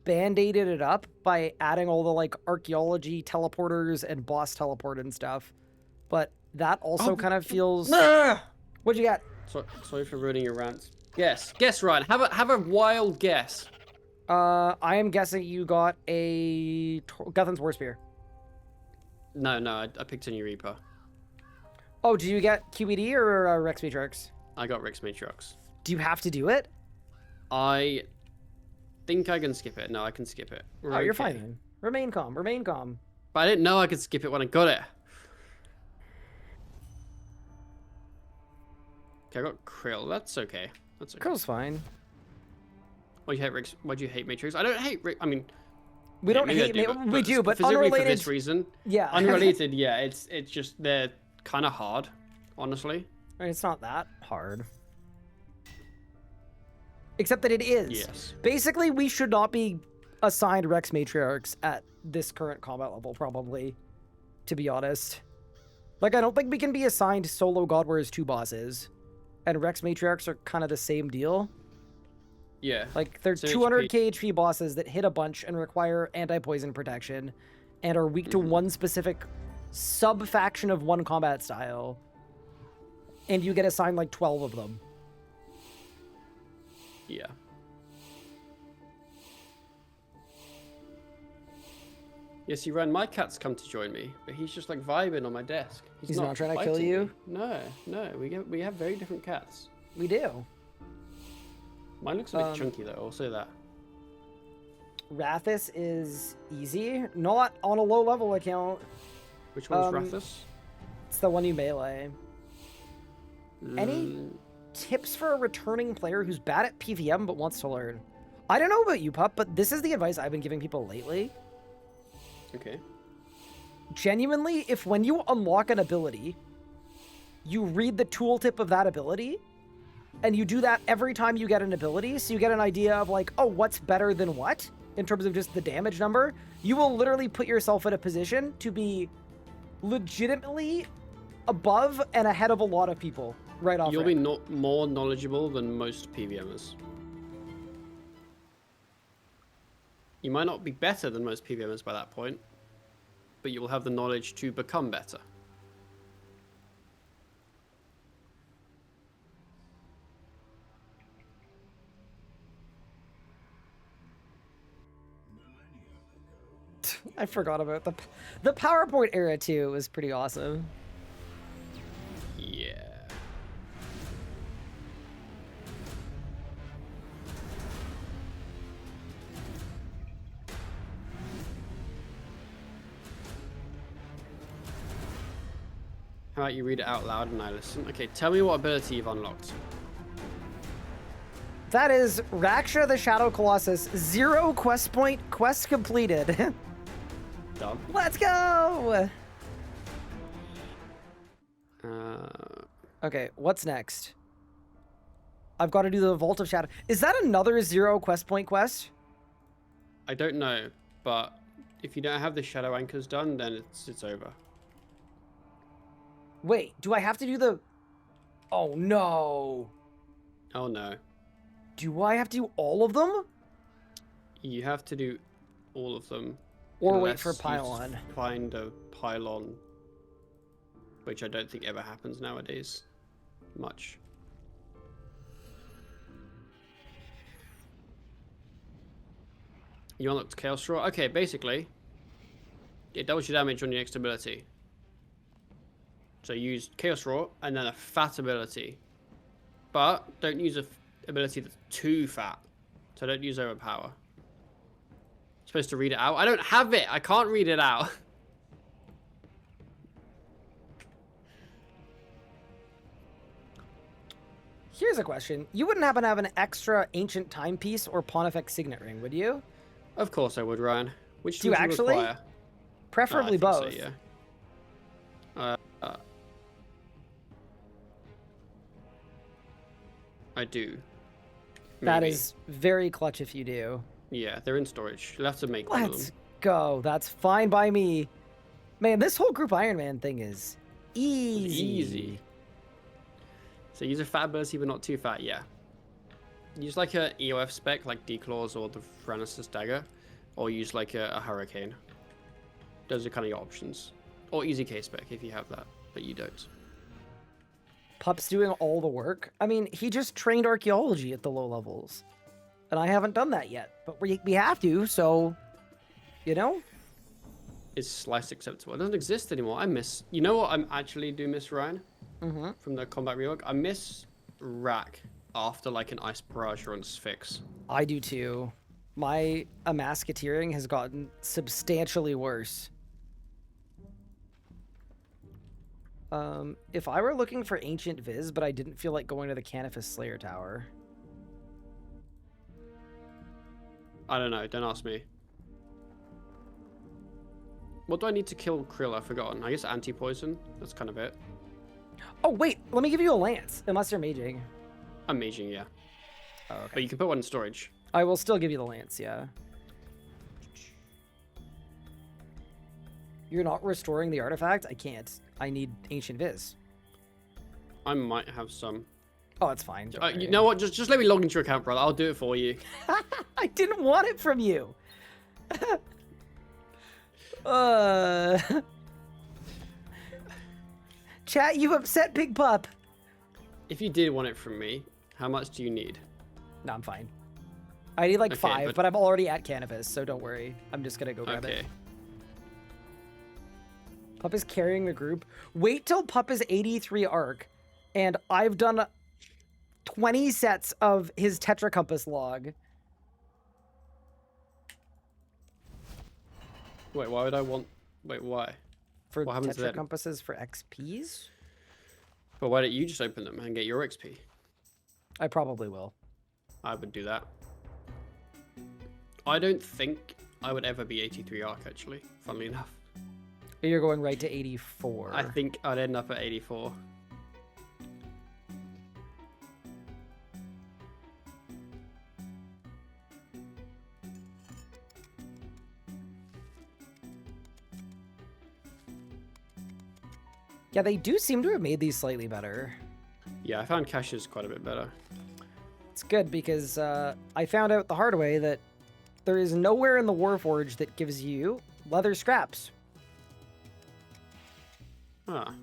A: band-aided it up by adding all the like archaeology teleporters and boss teleport and stuff. But that also kind of feels... What'd you got?
D: Sorry for ruining your rant. Guess, Ryan. Have a wild guess.
A: I am guessing you got a Guthan's War Spear.
D: No, I picked a new Reaper.
A: Oh, do you get QED or Rex Matrix?
D: I got Rex Matrix.
A: Do you have to do it?
D: I think I can skip it. No, I can skip it.
A: Oh, you're fine then. Remain calm. Remain calm.
D: But I didn't know I could skip it when I got it. Okay, I got Krill. That's okay. That's okay.
A: Krill's fine.
D: Why'd you hate Rex? Why'd you hate Matrix? I don't hate. I mean,
A: We don't
D: maybe I
A: hate.
D: do,
A: We do, but
D: specifically
A: unrelated.
D: for this reason.
A: Yeah.
D: Unrelated. Yeah, it's just they're kind of hard, honestly.
A: I mean, it's not that hard. Except that it is.
D: Yes.
A: Basically, we should not be assigned Rex Matriarchs at this current combat level, probably. To be honest. Like, I don't think we can be assigned solo God Wars 2 bosses. And Rex Matriarchs are kind of the same deal.
D: Yeah.
A: Like, they're
D: So
A: 200k HP bosses that hit a bunch and require anti-poison protection. And are weak to one specific sub-faction of one combat style. And you get assigned like 12 of them.
D: Yeah. Yes, you ran. My cat's come to join me, but he's just like vibing on my desk.
A: He's not trying to kill
D: biting
A: you?
D: me. No. We have very different cats.
A: We do.
D: Mine looks a bit chunky though. I'll say that.
A: Rathus is easy. Not on a low level account.
D: Which one's Rathus?
A: It's the one you melee. Any
D: Mm,
A: tips for a returning player who's bad at PVM but wants to learn? I don't know about you, Pup, but this is the advice I've been giving people lately.
D: Okay.
A: Genuinely, if when you unlock an ability, you read the tooltip of that ability, and you do that every time you get an ability, so you get an idea of like, oh, what's better than what, in terms of just the damage number, you will literally put yourself in a position to be legitimately above and ahead of a lot of people right off
D: You'll
A: rip.
D: be more knowledgeable than most PVMers. You might not be better than most PVMers by that point, but you will have the knowledge to become better.
A: I forgot about the PowerPoint era too. Was pretty awesome.
D: Yeah. How about you read it out loud and I listen? Okay, tell me what ability you've unlocked.
A: That is Raksha the Shadow Colossus. 0 quest point. Quest completed.
D: Done.
A: Let's go. Okay, what's next? I've got to do the Vault of Shadow. Is that another 0 quest point quest?
D: I don't know, but if you don't have the shadow anchors done, then it's over.
A: Wait, do I have to do the... Oh, no.
D: Oh no.
A: Do I have to do all of them?
D: You have to do all of them.
A: Or wait for
D: unless you
A: pylon.
D: Find a pylon, which I don't think ever happens nowadays. Much. You unlocked Chaos Straw? Okay, basically, it doubles your damage on your next ability. So use Chaos Straw and then a fat ability. But don't use a ability that's too fat. So don't use Overpower. Supposed to read it out? I don't have it! I can't read it out.
A: Here's a question. You wouldn't happen to have an extra ancient timepiece or Pontifex signet ring, would you?
D: Of course I would, Ryan. Which
A: Do you
D: do you
A: actually?
D: require?
A: Preferably
D: I think
A: both.
D: so, yeah. I do.
A: That
D: Maybe.
A: is very clutch if you do.
D: Yeah, they're in storage. You'll have to make one of
A: Let's
D: them.
A: go. That's fine by me. Man, this whole group Iron Man thing is easy.
D: Easy. So use a fat ability, but not too fat, yeah. Use like a EOF spec, like D-Claws or the Francis Dagger, or use like a Hurricane. Those are kind of your options. Or Easy K spec if you have that, but you don't.
A: Pup's doing all the work. I mean, he just trained archaeology at the low levels. And I haven't done that yet. But we have to, so... You know?
D: Is Slice acceptable? It doesn't exist anymore. I miss... You know what I actually do miss, Ryan?
A: Mm-hmm.
D: From the combat rework? I miss Rack after like an Ice Barrage or an Sphinx.
A: I do too. My Amasketeering has gotten substantially worse. If I were looking for Ancient Viz, but I didn't feel like going to the Canifus Slayer Tower.
D: I don't know. Don't ask me. What do I need to kill Krill? I've forgotten. I guess anti-poison. That's kind of it.
A: Oh, wait. Let me give you a lance. Unless you're maging.
D: I'm maging, yeah.
A: Oh, okay.
D: But you can put one in storage.
A: I will still give you the lance, yeah. You're not restoring the artifact? I can't. I need Ancient Viz.
D: I might have some.
A: Oh, it's fine. don't
D: You
A: worry.
D: know what? Just let me log into your account, brother. I'll do it for you.
A: I didn't want it from you. uh... Chat, you upset Big Pup.
D: If you did want it from me, how much do you need?
A: No, I'm fine. I need like
D: Okay,
A: 5, but I'm already at Canvas, so don't worry. I'm just gonna go grab
D: Okay.
A: it. Pup is carrying the group. Wait till Pup is 83 arc, and I've done 20 sets of his Tetra Compass log.
D: Wait, why would I want... Wait, why?
A: For
D: What happens
A: Tetra
D: then?
A: Compasses for XPs?
D: But why don't you just open them and get your XP?
A: I probably will.
D: I would do that. I don't think I would ever be 83 arc, actually, funnily enough.
A: You're going right to 84.
D: I think I'd end up at 84.
A: Yeah, they do seem to have made these slightly better.
D: Yeah, I found caches quite a bit better.
A: It's good because I found out the hard way that there is nowhere in the Warforged that gives you leather scraps.
D: Ah.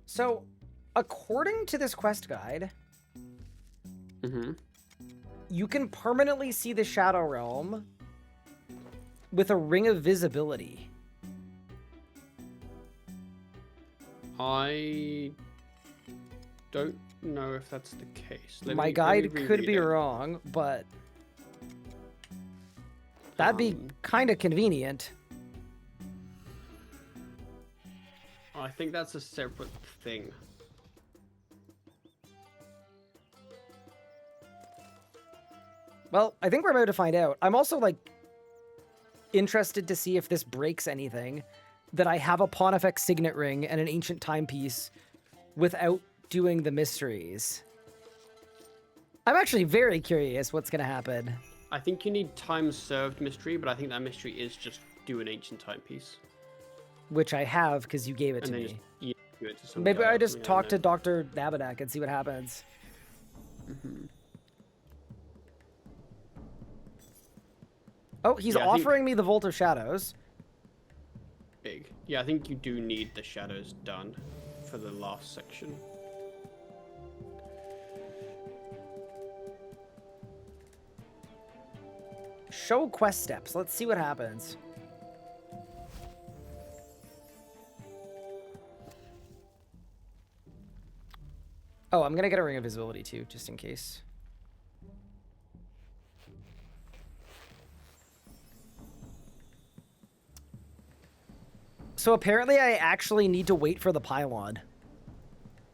A: So, according to this quest guide,
D: Mm-hmm.
A: you can permanently see the Shadow Realm with a ring of visibility.
D: I don't know if that's the case.
A: My guide could be wrong, but that'd be kind of convenient.
D: I think that's a separate thing.
A: Well, I think we're about to find out. I'm also, like, interested to see if this breaks anything, that I have a Pontifex signet ring and an ancient timepiece without doing the mysteries. I'm actually very curious what's going to happen.
D: I think you need time served mystery, but I think that mystery is just do an ancient timepiece.
A: Which I have because you gave it to
D: And then
A: me.
D: just give it to some
A: Maybe
D: guy
A: I
D: or
A: just
D: something,
A: talk
D: don't
A: to
D: know.
A: Dr. Nabadak and see what happens. Oh, he's
D: Yeah, I think-
A: offering me the Vault of Shadows.
D: Big. Yeah, I think you do need the shadows done for the last section.
A: Show quest steps. Let's see what happens. Oh, I'm gonna get a Ring of Visibility too, just in case. So apparently I actually need to wait for the pylon.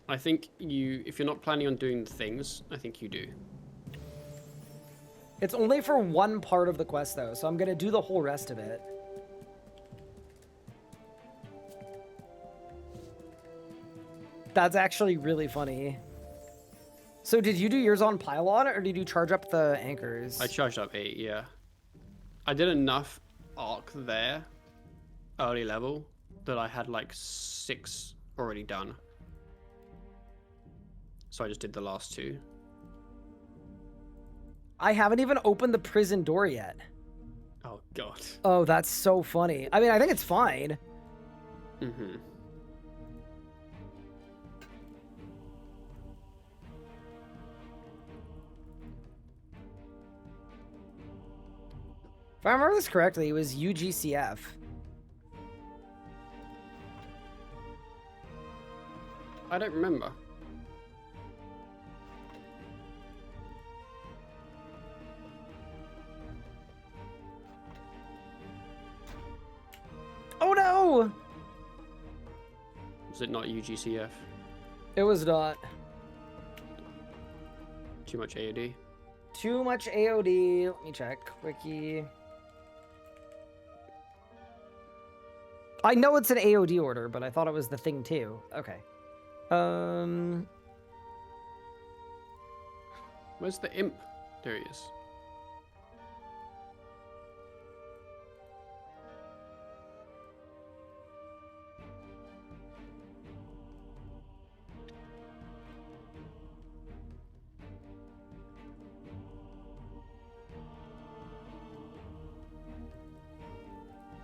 D: I think if you're not planning on doing things, I think you do.
A: It's only for one part of the quest though, so I'm gonna do the whole rest of it. That's actually really funny. So did you do yours on pylon or did you charge up the anchors?
D: I charged up 8, yeah. I did enough arc there, early level, that I had like 6 already done. So I just did the last 2.
A: I haven't even opened the prison door yet.
D: Oh god.
A: Oh, that's so funny. I mean, I think it's fine.
D: Mm-hmm.
A: If I remember this correctly, it was UGCF.
D: I don't remember.
A: Oh no!
D: Was it not UGCF?
A: It was not.
D: Too much AOD?
A: Too much AOD. Let me check. Wiki. I know it's an AOD order, but I thought it was the thing too. Okay.
D: Where's the imp? There he is.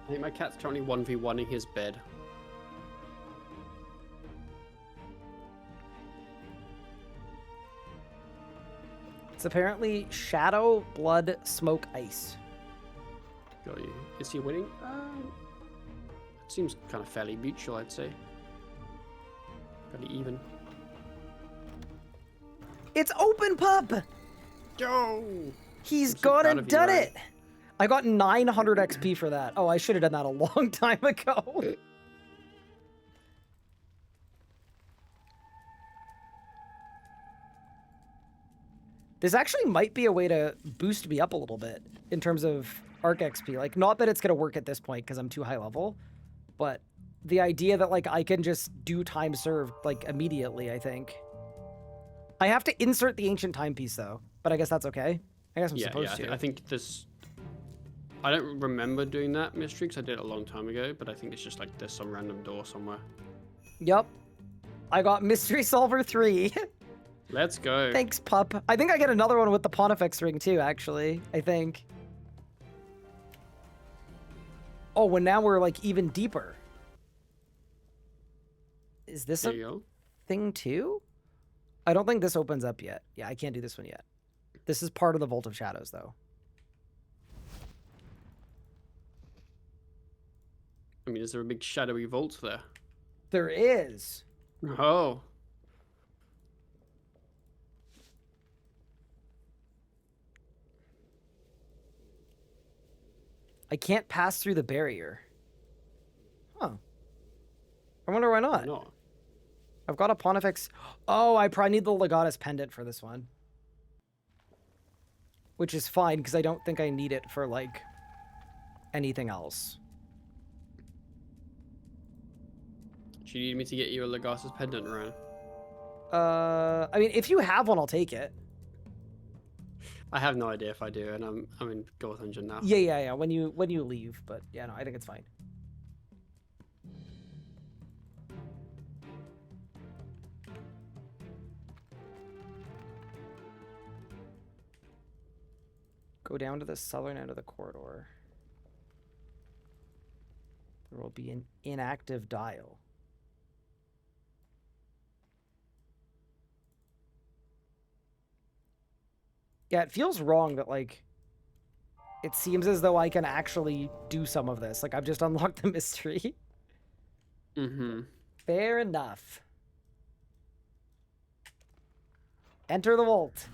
D: I think my cat's currently 1v1ing his bed.
A: It's apparently Shadow, Blood, Smoke, Ice.
D: Got you. Is he winning? It seems kind of fairly mutual, I'd say. Fairly even.
A: It's Open Pup!
D: Yo!
A: He's
D: I'm so
A: gone
D: proud
A: and
D: of you,
A: done
D: Ryan.
A: it! I got 900 XP for that. Oh, I should have done that a long time ago. This actually might be a way to boost me up a little bit in terms of Arc XP. Like, not that it's going to work at this point because I'm too high level, but the idea that, like, I can just do time served, like, immediately, I think. I have to insert the ancient timepiece, though, but I guess that's okay. I guess I'm supposed to.
D: I think this... I don't remember doing that mystery because I did it a long time ago, but I think it's just like there's some random door somewhere.
A: Yep. I got Mystery Solver 3.
D: Let's go.
A: Thanks, pup. I think I get another one with the Pontifex ring, too, actually. I think. Oh, well, now we're, like, even deeper. Is this
D: There
A: a
D: you go.
A: thing, too? I don't think this opens up yet. Yeah, I can't do this one yet. This is part of the Vault of Shadows, though.
D: I mean, is there a big shadowy vault there?
A: There is.
D: Oh.
A: I can't pass through the barrier. Huh. I wonder why not.
D: Not.
A: I've got a Pontifex. Oh, I probably need the Legatus pendant for this one. Which is fine, because I don't think I need it for, like, anything else.
D: Do you need me to get you a Legatus pendant, Ryan?
A: I mean, if you have one, I'll take it.
D: I have no idea if I do, and I'm in Gold Dungeon now.
A: Yeah. When you leave, but yeah, no, I think it's fine. Go down to the southern end of the corridor. There will be an inactive dial. Yeah, it feels wrong that, like, it seems as though I can actually do some of this. Like, I've just unlocked the mystery.
D: Mm-hmm.
A: Fair enough. Enter the vault.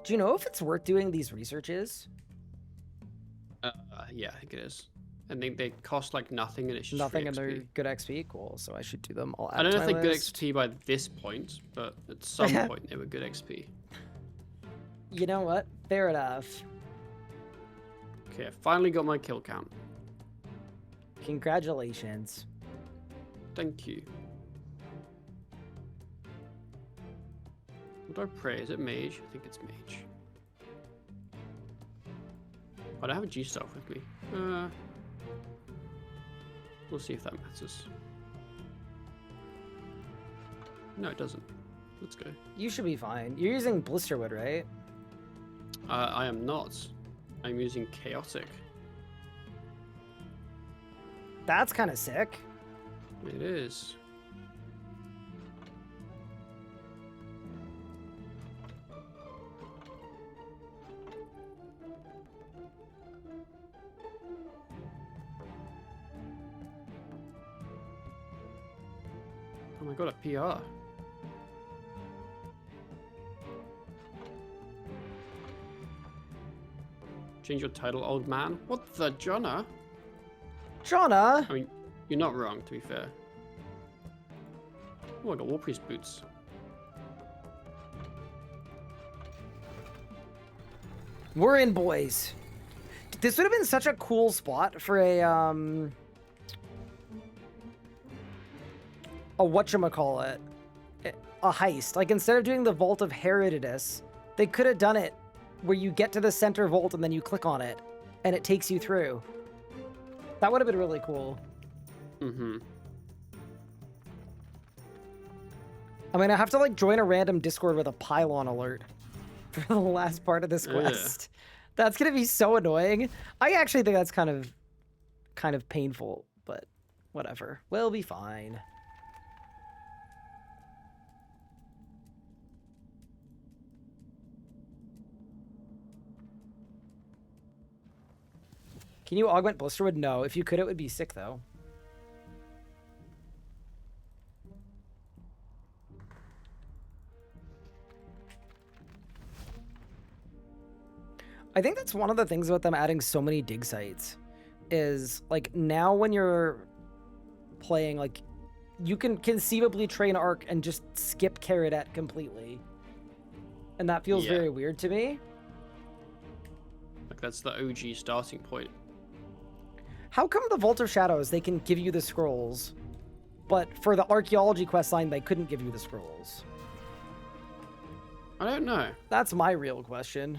A: Do you know if it's worth doing these researches?
D: Yeah, I think it is. And they cost like nothing, and it's just
A: Nothing
D: free
A: and
D: XP.
A: they're good XP? Cool, so I should do them. I'll add
D: I don't
A: to
D: know if
A: my
D: they're good
A: list.
D: XP by this point, but at some point they were good XP.
A: You know what? Fair enough.
D: Okay, I finally got my kill count.
A: Congratulations.
D: Thank you. What do I pray? Is it mage? I think it's mage. I don't have a G staff with me. We'll see if that matters. No, it doesn't. Let's go.
A: You should be fine. You're using Blisterwood, right?
D: I am not. I'm using chaotic.
A: That's kind of sick.
D: It is. Oh my god, a PR. Change your title, old man. What the Jonna?
A: Jonna!
D: I mean, you're not wrong, to be fair. Oh, I got War Priest boots.
A: We're in, boys. This would have been such a cool spot for a whatchamacallit, a heist. Like, instead of doing the Vault of Herodotus, they could have done it where you get to the center vault and then you click on it and it takes you through. That would have been really cool.
D: Mm-hmm.
A: I mean, I have to, like, join a random Discord with a pylon alert for the last part of this quest. That's gonna be so annoying. I actually think that's kind of painful, but whatever. We'll be fine. Can you augment Blisterwood? No. If you could, it would be sick, though. I think that's one of the things about them adding so many dig sites is, like, now when you're playing, like, you can conceivably train Arc and just skip Caradet completely. And that feels very weird to me.
D: Like, that's the OG starting point.
A: How come the Vault of Shadows, they can give you the scrolls, but for the Archaeology questline, they couldn't give you the scrolls?
D: I don't know.
A: That's my real question.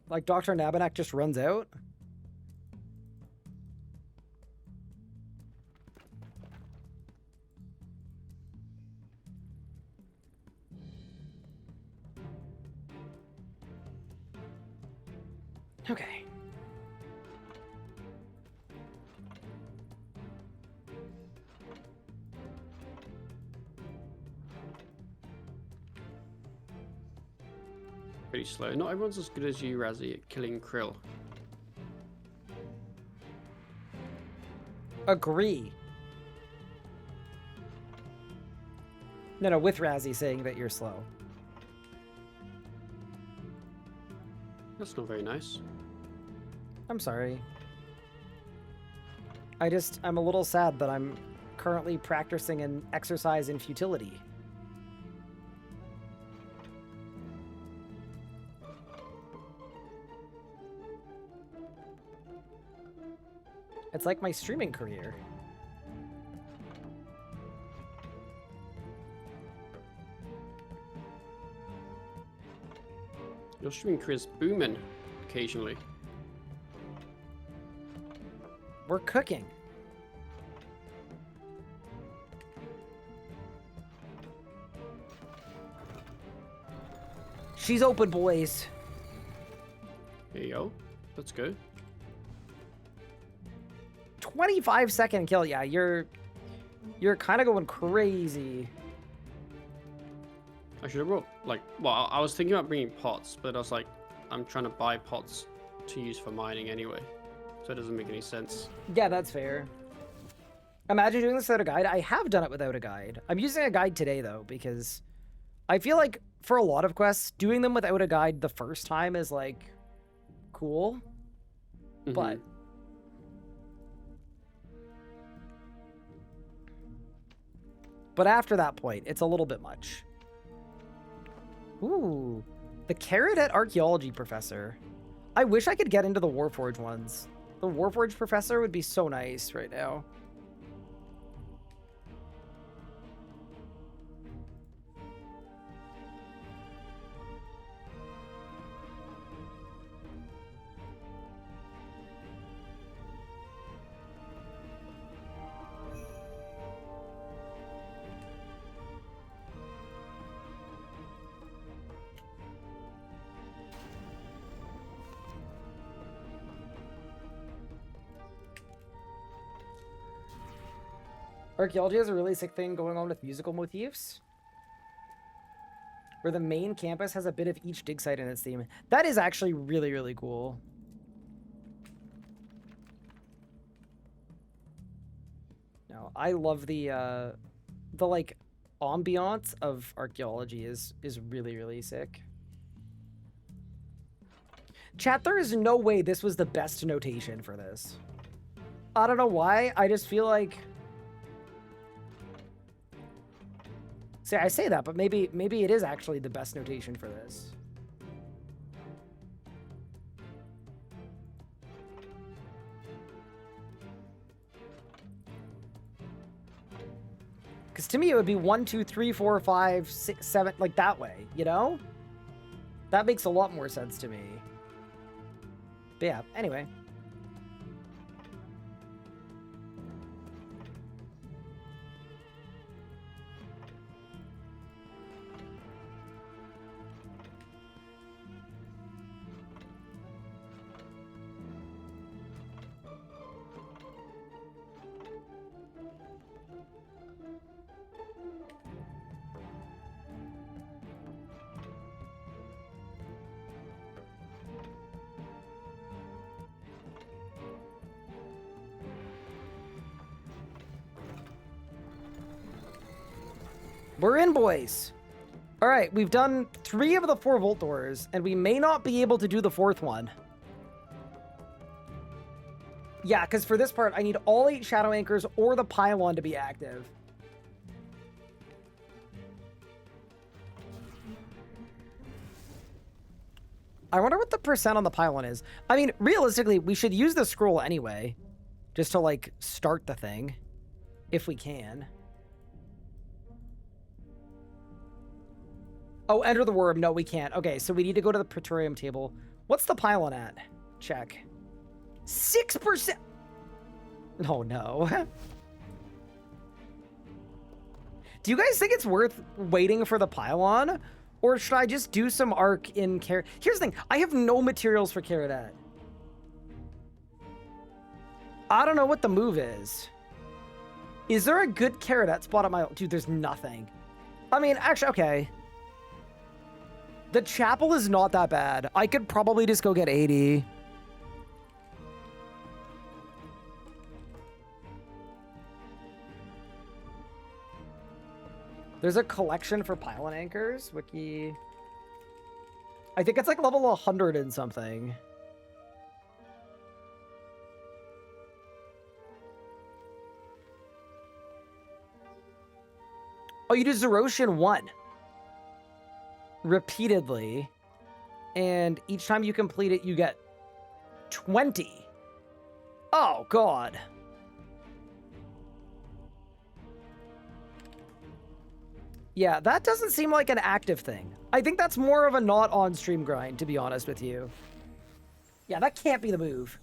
A: Like, Dr. Nabanak just runs out? Okay.
D: Pretty slow. Not everyone's as good as you, Razzie, at killing krill.
A: Agree. No, with Razzie saying that you're slow.
D: That's not very nice.
A: I'm sorry. I'm a little sad that I'm currently practicing an exercise in futility. It's like my streaming career.
D: Your streaming career's booming occasionally.
A: We're cooking. She's open, boys.
D: There you go. That's good.
A: 25-second kill. Yeah, you're kind of going crazy.
D: I should have brought, like, well, I was thinking about bringing pots, but I was like, I'm trying to buy pots to use for mining anyway. So it doesn't make any sense.
A: Yeah, that's fair. Imagine doing this without a guide. I have done it without a guide. I'm using a guide today, though, because I feel like for a lot of quests, doing them without a guide the first time is, like, cool. But... But after that point, it's a little bit much. Ooh, the carrot at Archaeology professor. I wish I could get into the Warforged ones. The Warforged professor would be so nice right now. Archaeology has a really sick thing going on with musical motifs, where the main campus has a bit of each dig site in its theme. That is actually really, really cool. No, I love the like ambiance of Archaeology is really, really sick. Chat, there is no way this was the best notation for this. I don't know why. I just feel like... See, I say that, but maybe it is actually the best notation for this. Because to me, it would be 1, 2, 3, 4, 5, 6, 7, like that way, you know? That makes a lot more sense to me. But yeah, anyway. We're in, boys. All right, we've done 3 of the 4 vault doors, and we may not be able to do the 4th one. Yeah, because for this part, I need all 8 shadow anchors or the pylon to be active. I wonder what the percent on the pylon is. I mean, realistically, we should use the scroll anyway, just to, like, start the thing, if we can. Oh, enter the worm. No, we can't. Okay, so we need to go to the Praetorium table. What's the pylon at? Check. 6%! Oh, no. Do you guys think it's worth waiting for the pylon? Or should I just do some arc in Carrot? Here's the thing. I have no materials for Carrot. I don't know what the move is. Is there a good Carrot spot at my... Dude, there's nothing. I mean, actually, okay. The chapel is not that bad. I could probably just go get 80. There's a collection for pylon anchors. Wiki. I think it's like level 100 and something. Oh, you do Zeroshin 1. Repeatedly, and each time you complete it you get 20. Oh god. Yeah, that doesn't seem like an active thing. I think that's more of a not on stream grind, to be honest with you. Yeah, that can't be the move.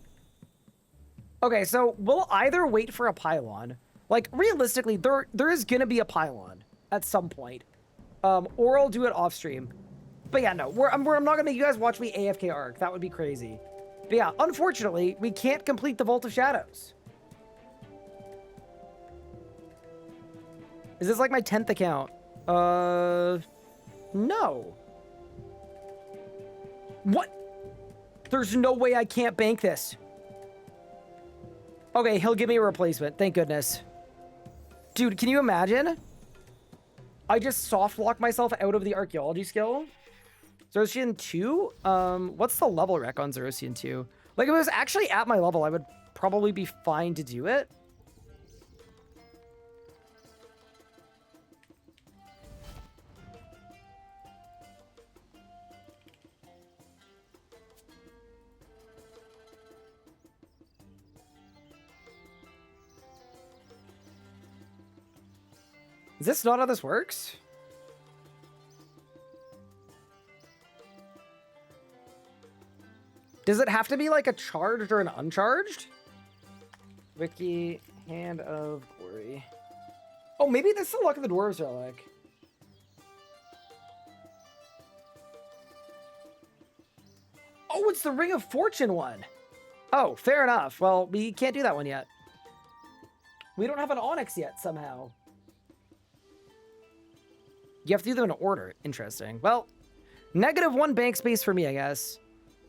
A: Okay, so we'll either wait for a pylon. Like, realistically, there is gonna be a pylon at some point. Or I'll do it off stream. But yeah, no, I'm not gonna make you guys watch me AFK Arc. That would be crazy. But yeah, unfortunately, we can't complete the Vault of Shadows. Is this like my 10th account? No. What? There's no way I can't bank this. Okay, he'll give me a replacement. Thank goodness. Dude, can you imagine? I just soft lock myself out of the archaeology skill. Zerosian 2? What's the level rec on Zerosian 2? Like, if it was actually at my level, I would probably be fine to do it. Is this not how this works? Does it have to be like a charged or an uncharged? Wiki, Hand of Glory. Oh, maybe this is the Luck of the Dwarves relic. Oh, it's the Ring of Fortune one. Oh, fair enough. Well, we can't do that one yet. We don't have an Onyx yet, somehow. You have to do them in order. Interesting. Well, -1 bank space for me, I guess.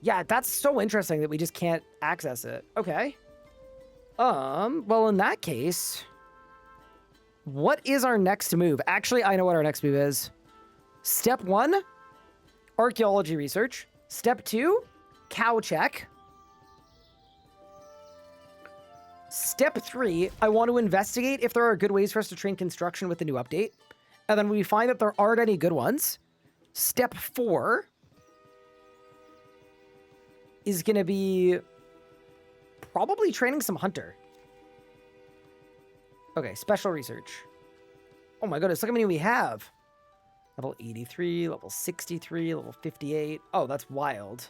A: Yeah, that's so interesting that we just can't access it. Okay. Well, in that case, what is our next move? Actually, I know what our next move is. Step 1, archaeology research. Step 2, cow check. Step 3, I want to investigate if there are good ways for us to train construction with the new update. And then we find that there aren't any good ones. Step 4 is going to be probably training some hunter. Okay, special research. Oh my goodness, look how many we have. Level 83, level 63, level 58. Oh, that's wild.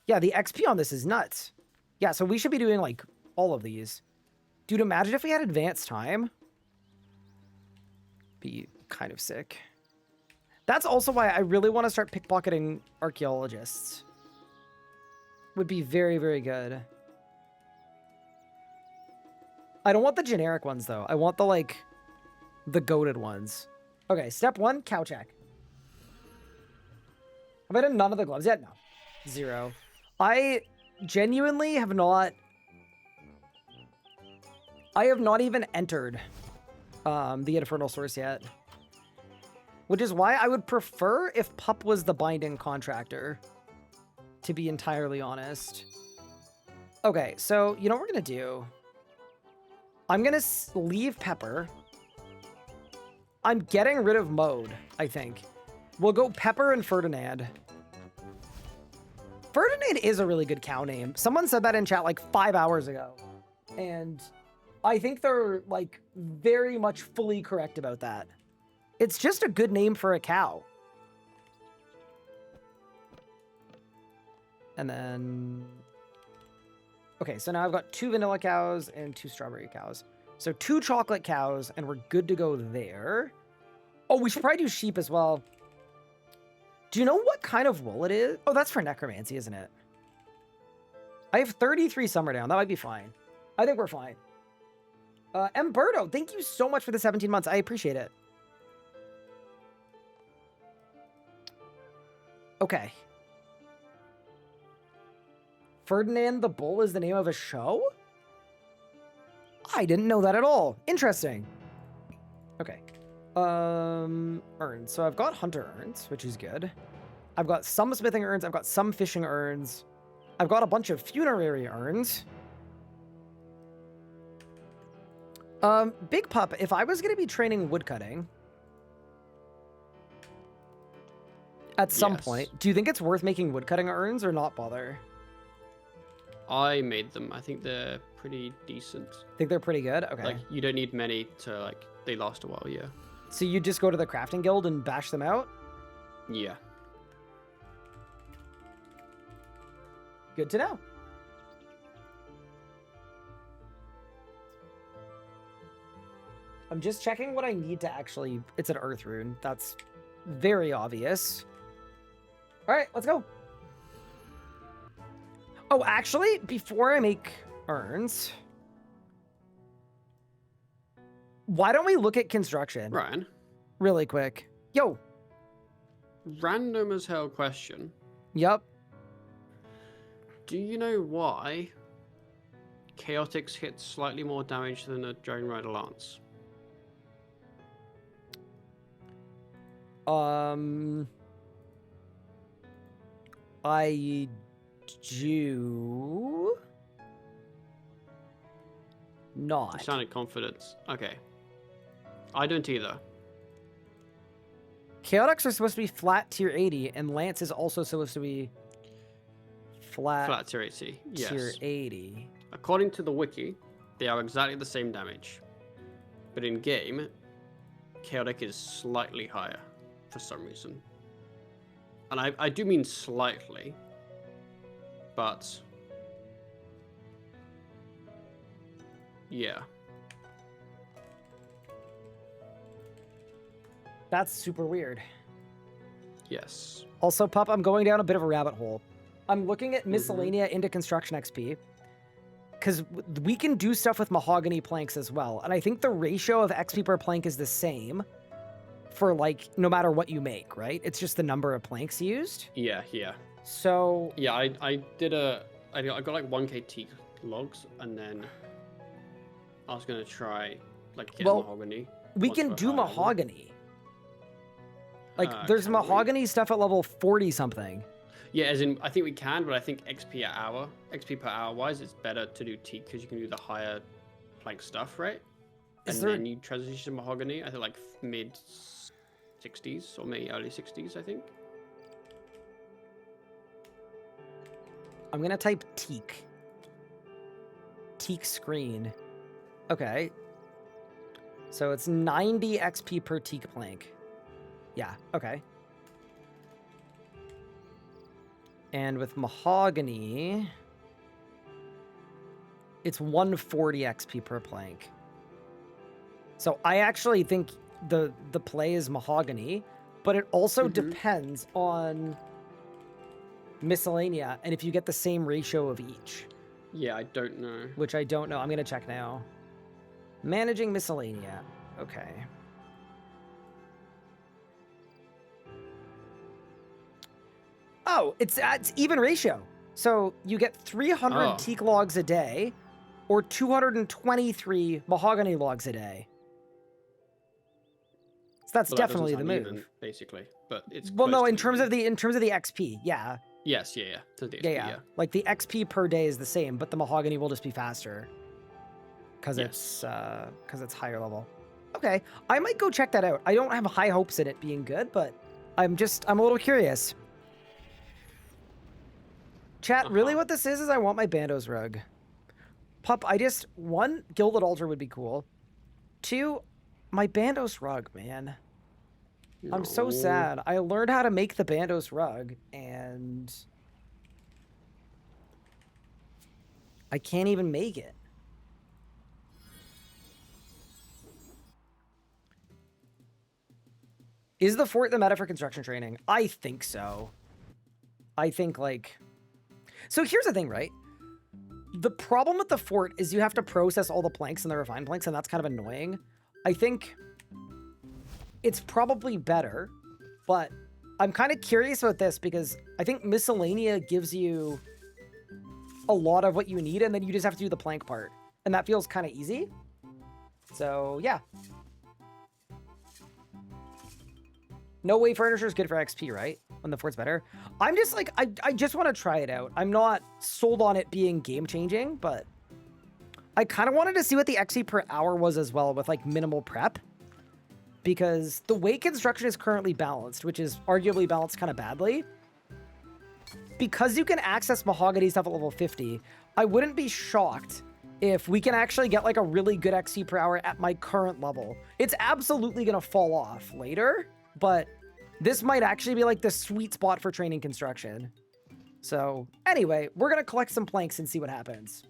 A: Yeah, the XP on this is nuts. Yeah, so we should be doing like all of these. Dude, imagine if we had advanced time. Be kind of sick. That's also why I really want to start pickpocketing archaeologists. Would be very, very good. I don't want the generic ones, though. I want the, like, the goated ones. Okay, step 1, cow check. Have I done none of the gloves yet? No. 0. I genuinely have not... I have not even entered the Infernal Source yet. Which is why I would prefer if Pup was the binding contractor, to be entirely honest. Okay, so you know what we're going to do? I'm going to leave Pepper. I'm getting rid of Mode, I think. We'll go Pepper and Ferdinand. Ferdinand is a really good cow name. Someone said that in chat like 5 hours ago. And I think they're like very much fully correct about that. It's just a good name for a cow. And then... Okay, so now I've got 2 vanilla cows and 2 strawberry cows. So 2 chocolate cows, and we're good to go there. Oh, we should probably do sheep as well. Do you know what kind of wool it is? Oh, that's for necromancy, isn't it? I have 33 summer down. That might be fine. I think we're fine. Emberto, thank you so much for the 17 months. I appreciate it. Okay. Ferdinand the Bull is the name of a show? I didn't know that at all. Interesting. Okay. Urns. So I've got hunter urns, which is good. I've got some smithing urns. I've got some fishing urns. I've got a bunch of funerary urns. Big Pup, if I was going to be training woodcutting at some point, do you think it's worth making woodcutting urns or not bother?
D: I made them. I think they're pretty decent.
A: Think they're pretty good? Okay.
D: Like, you don't need many to, like, they last a while, yeah.
A: So you just go to the crafting guild and bash them out?
D: Yeah.
A: Good to know. I'm just checking what I need to actually... It's an earth rune. That's very obvious. All right, let's go. Oh, actually, before I make urns, why don't we look at construction
D: Ryan,
A: really quick? Yo.
D: random as hell question.
A: Yep.
D: Do you know why Chaotix hits slightly more damage than a Drone Rider Lance?
A: I do
D: You
A: not.
D: sounded confident. Okay. I don't either.
A: Chaotix are supposed to be flat tier 80, and Lance is also supposed to be flat
D: Tier 80.
A: tier
D: Yes.
A: 80.
D: According to the wiki, they are exactly the same damage. But in game, Chaotic is slightly higher for some reason. And I do mean slightly, but yeah.
A: That's super weird.
D: Yes.
A: Also, Pup, I'm going down a bit of a rabbit hole. I'm looking
D: Mm-hmm.
A: at miscellanea into construction XP, because we can do stuff with mahogany planks as well. And I think the ratio of XP per plank is the same for, like, no matter what you make, right? It's just the number of planks used.
D: Yeah, yeah.
A: So,
D: Yeah, I got like 1k teak logs, and then I was gonna try like get
A: Well,
D: mahogany.
A: we
D: once
A: can
D: we're
A: do
D: high level.
A: mahogany. Like, there's
D: Can we?
A: mahogany stuff at level 40 something.
D: Yeah, as in I think we can, but I think XP per hour wise, it's better to do teak because you can do the higher plank stuff, right?
A: Is
D: And
A: there-
D: then you transition to mahogany. I think like mid 60s or maybe early 60s. I think.
A: I'm gonna type teak. Teak screen. Okay. So it's 90 XP per teak plank. Yeah, okay. And with mahogany, it's 140 XP per plank. So I actually think the play is mahogany, but it also
D: Mhm.
A: depends on miscellanea and if you get the same ratio of each,
D: Yeah, I don't know.
A: which I don't know. I'm gonna check now. Managing miscellanea. Okay. Oh, it's even ratio. So you get 300
D: Oh.
A: teak logs a day, or 223 mahogany logs a day. So that's
D: Well, that doesn't
A: definitely the
D: sound
A: move.
D: even, basically, but it's
A: Well, no,
D: close
A: in
D: to
A: terms
D: even.
A: of the XP, yeah,
D: Yes, yeah. To the
A: yeah,
D: XP,
A: yeah. Like the XP per day is the same, but the mahogany will just be faster because
D: Yes.
A: it's higher level. Okay, I might go check that out. I don't have high hopes in it being good, but I'm a little curious. Chat, really what this is I want my Bandos rug. Pup, one, Gilded Altar would be cool. Two, my Bandos rug, man. I'm so
D: No.
A: sad. I learned how to make the Bandos rug, and I can't even make it. Is the fort the meta for construction training? I think so. I think, like... So here's the thing, right? The problem with the fort is you have to process all the planks and the refined planks, and that's kind of annoying. I think it's probably better, but I'm kind of curious about this because I think miscellanea gives you a lot of what you need, and then you just have to do the plank part, and that feels kind of easy. So yeah. No way furniture is good for XP, right? When the fort's better. I'm just like, I just want to try it out. I'm not sold on it being game changing, but I kind of wanted to see what the XP per hour was as well with like minimal prep. Because the way construction is currently balanced, which is arguably balanced kind of badly, because you can access mahogany stuff at level 50, I wouldn't be shocked if we can actually get like a really good XP per hour at my current level. It's absolutely gonna fall off later, but this might actually be like the sweet spot for training construction. So anyway, we're gonna collect some planks and see what happens.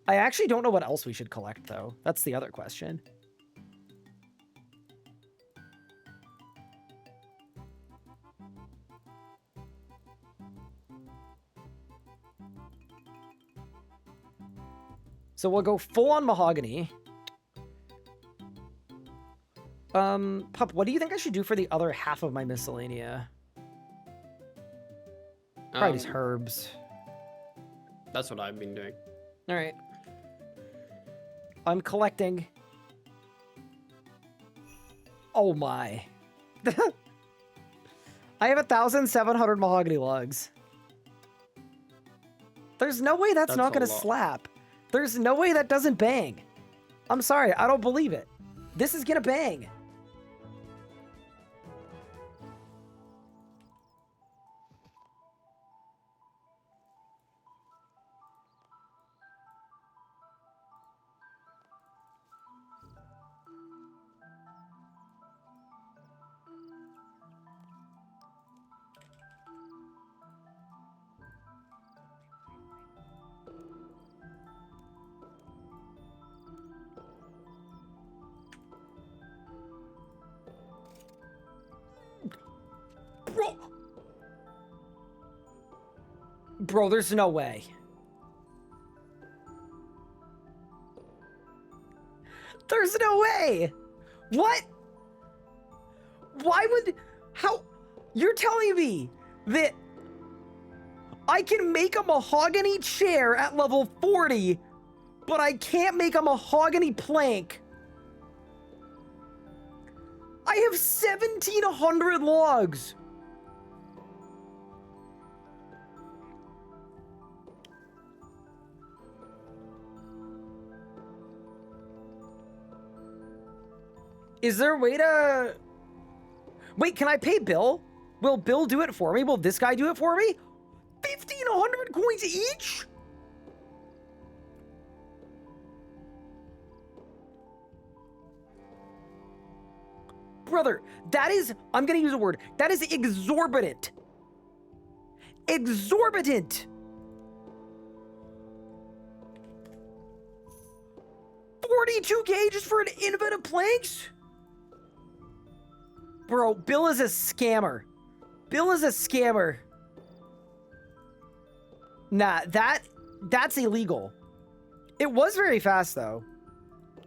A: I actually don't know what else we should collect though. That's the other question. So we'll go full on mahogany. Pup, what do you think I should do for the other half of my miscellanea? Probably just herbs.
D: That's what I've been doing.
A: All right. I'm collecting. Oh my. I have 1,700 mahogany logs. There's no way that's not
D: a
A: gonna
D: lot.
A: slap. There's no way that doesn't bang. I'm sorry, I don't believe it. This is gonna bang. Bro, there's no way. There's no way! What? Why would... How... You're telling me that I can make a mahogany chair at level 40, but I can't make a mahogany plank? I have 1,700 logs. Is there a way to... Wait, can I pay Bill? Will Bill do it for me? Will this guy do it for me? 1,500 coins each? Brother, that is... I'm gonna use a word. That is exorbitant. Exorbitant. 42K just for an invent of planks? Bro, Bill is a scammer. Bill is a scammer. Nah, that's illegal. It was very fast, though.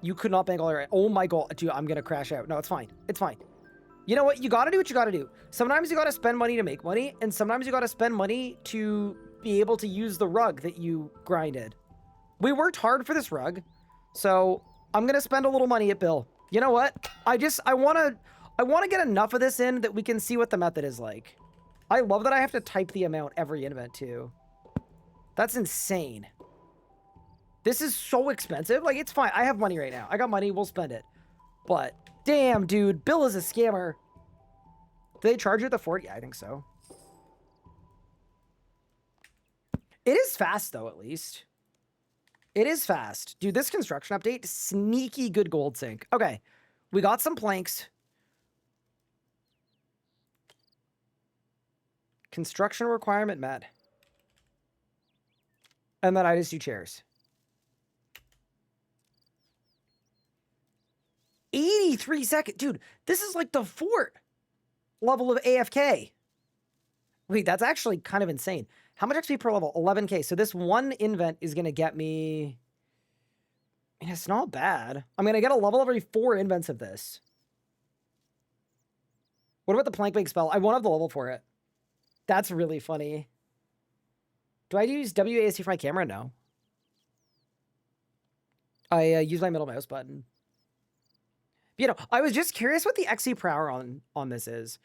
A: You could not bank all right. Oh my god, dude, I'm gonna crash out. No, it's fine. It's fine. You know what? You gotta do what you gotta do. Sometimes you gotta spend money to make money, and sometimes you gotta spend money to be able to use the rug that you grinded. We worked hard for this rug, so I'm gonna spend a little money at Bill. You know what? I wanna get enough of this in that we can see what the method is like. I love that I have to type the amount every invent too. That's insane. This is so expensive. Like, it's fine. I have money right now. I got money. We'll spend it. But, damn, dude. Bill is a scammer. Do they charge you at the fort? Yeah, I think so. It is fast, though, at least. It is fast. Dude, this construction update, sneaky good gold sink. Okay. We got some planks. Construction requirement met. And then I just do chairs. 83 seconds. Dude, this is like the fort level of AFK. Wait, that's actually kind of insane. How much XP per level? 11K. So this one invent is going to get me... I mean, it's not bad. I'm going to get a level every 4 invents of this. What about the plank make spell? I won't have the level for it. That's really funny. Do I use WASD for my camera? No. I use my middle mouse button. You know, I was just curious what the XP per hour on this is.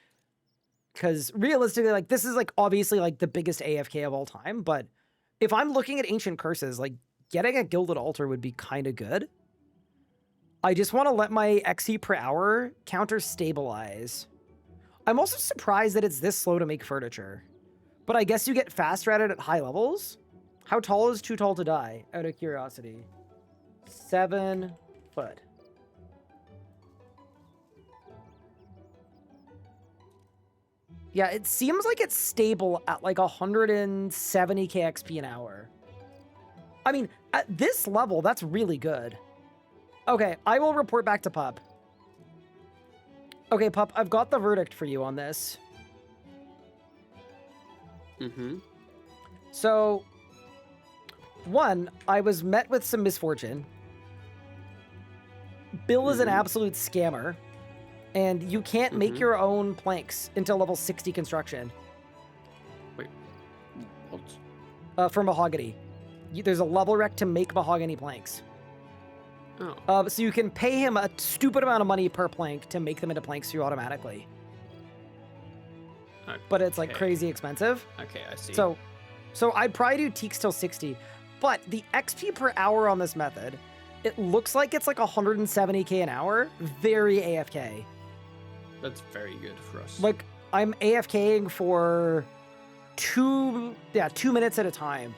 A: Because realistically, like, this is, like, obviously, like, the biggest AFK of all time. But if I'm looking at ancient curses, like, getting a gilded altar would be kind of good. I just want to let my XP per hour counter stabilize. I'm also surprised that it's this slow to make furniture. But I guess you get faster at it at high levels. How tall is too tall to die, out of curiosity? 7 foot. Yeah, it seems like it's stable at like 170 KXP an hour. I mean, at this level, that's really good. Okay, I will report back to Pup. Okay, Pup, I've got the verdict for you on this.
D: Mm-hmm.
A: So, one, I was met with some misfortune. Bill is an absolute scammer, and you can't make your own planks until level 60 construction.
D: Wait, what?
A: For mahogany. There's a level rec to make mahogany planks.
D: Oh.
A: So you can pay him a stupid amount of money per plank to make them into planks for you automatically.
D: Okay.
A: But it's like crazy expensive.
D: Okay, I see.
A: So I'd probably do teaks till 60. But the XP per hour on this method, it looks like it's like 170k an hour. Very AFK.
D: That's very good for us.
A: Like, I'm AFKing for 2 minutes at a time.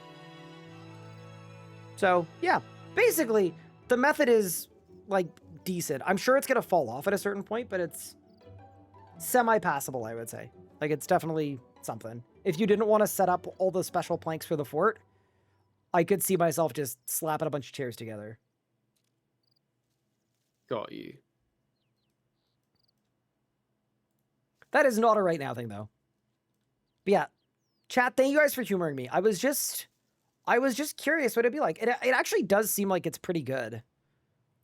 A: So, yeah. Basically, the method is, like, decent. I'm sure it's going to fall off at a certain point, but it's semi-passable, I would say. Like, it's definitely something. If you didn't want to set up all the special planks for the fort, I could see myself just slapping a bunch of chairs together.
D: Got you.
A: That is not a right now thing, though. But yeah, chat, thank you guys for humoring me. I was just curious what it'd be like. It actually does seem like it's pretty good,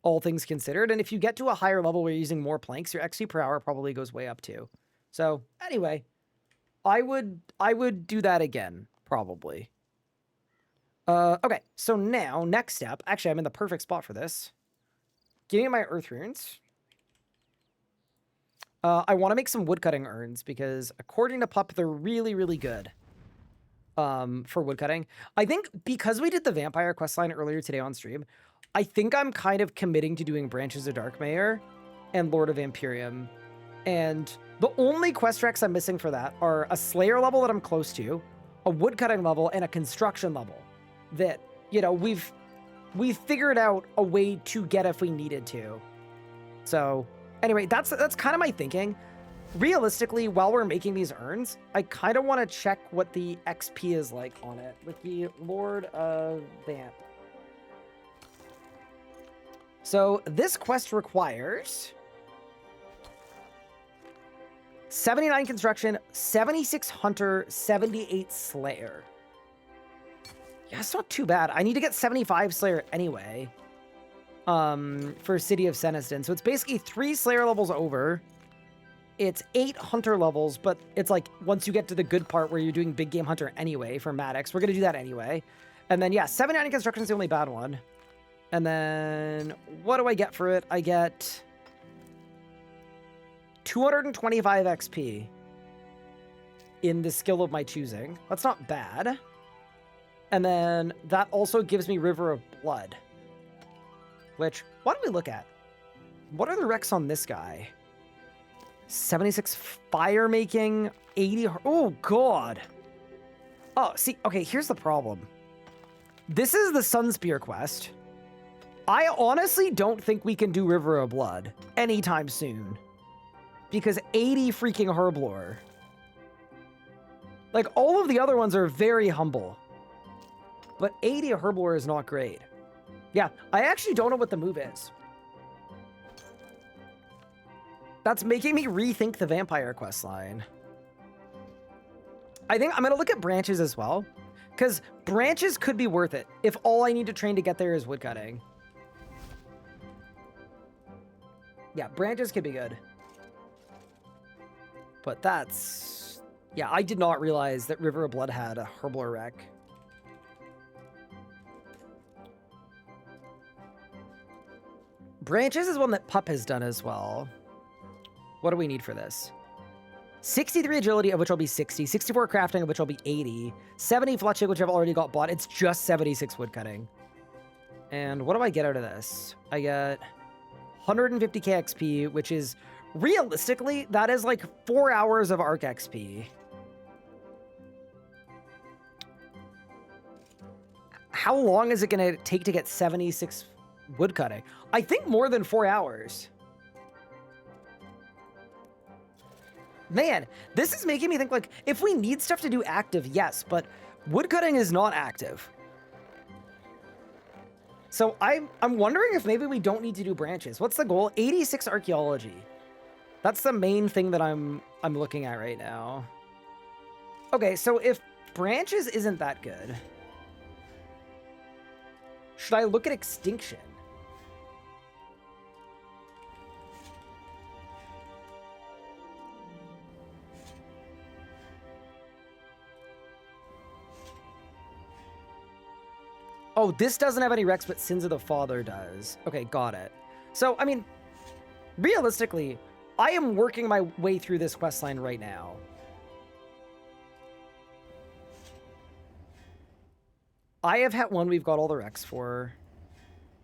A: all things considered. And if you get to a higher level where you're using more planks, your XP per hour probably goes way up too. So anyway, I would do that again, probably. Okay, so now, next step. Actually, I'm in the perfect spot for this. Give me my earth runes. I want to make some woodcutting urns because according to Pup, they're really, really good for woodcutting. I think because we did the vampire questline earlier today on stream, I think I'm kind of committing to doing Branches of Darkmare and Lord of Vampirium. And the only quest recs I'm missing for that are a Slayer level that I'm close to, a woodcutting level, and a construction level that, you know, we've figured out a way to get if we needed to. So anyway, that's kind of my thinking. Realistically, while we're making these urns, I kind of want to check what the XP is like on it with the Lord of Vamp. So this quest requires 79 construction, 76 hunter, 78 slayer. Yeah, it's not too bad. I need to get 75 slayer anyway. For City of Seniston. So it's basically 3 Slayer levels over. It's 8 Hunter levels, but it's like once you get to the good part where you're doing Big Game Hunter anyway for Maddox, we're going to do that anyway. And then, yeah, 79 in construction is the only bad one. And then what do I get for it? I get 225 XP in the skill of my choosing. That's not bad. And then that also gives me River of Blood. Which, why don't we look at? What are the recs on this guy? 76 fire making, 80... Oh, God. Oh, see, okay, here's the problem. This is the Sunspear quest. I honestly don't think we can do River of Blood anytime soon. Because 80 freaking Herblore. Like, all of the other ones are very humble. But 80 Herblore is not great. Yeah, I actually don't know what the move is. That's making me rethink the vampire questline. I think I'm going to look at branches as well. Because branches could be worth it if all I need to train to get there is woodcutting. Yeah, branches could be good. But that's... Yeah, I did not realize that River of Blood had a Herblore rec. Branches is one that Pup has done as well. What do we need for this? 63 agility, of which I'll be 60. 64 crafting, of which I'll be 80. 70 fletching, which I've already got bought. It's just 76 woodcutting. And what do I get out of this? I get 150k XP, which is, realistically, that is like 4 hours of Arc XP. how long is it going to take to get 76 wood cutting? I think more than 4 hours. Man, this is making me think, like, if we need stuff to do active, yes, but woodcutting is not active. So I'm wondering if maybe we don't need to do branches. What's the goal? 86 archaeology. That's the main thing that I'm looking at right now. Okay, so if branches isn't that good, should I look at extinction? Oh, this doesn't have any Rex, but Sins of the Father does. Okay, got it. So, I mean, realistically, I am working my way through this questline right now. I have Het 1, we've got all the Rex for.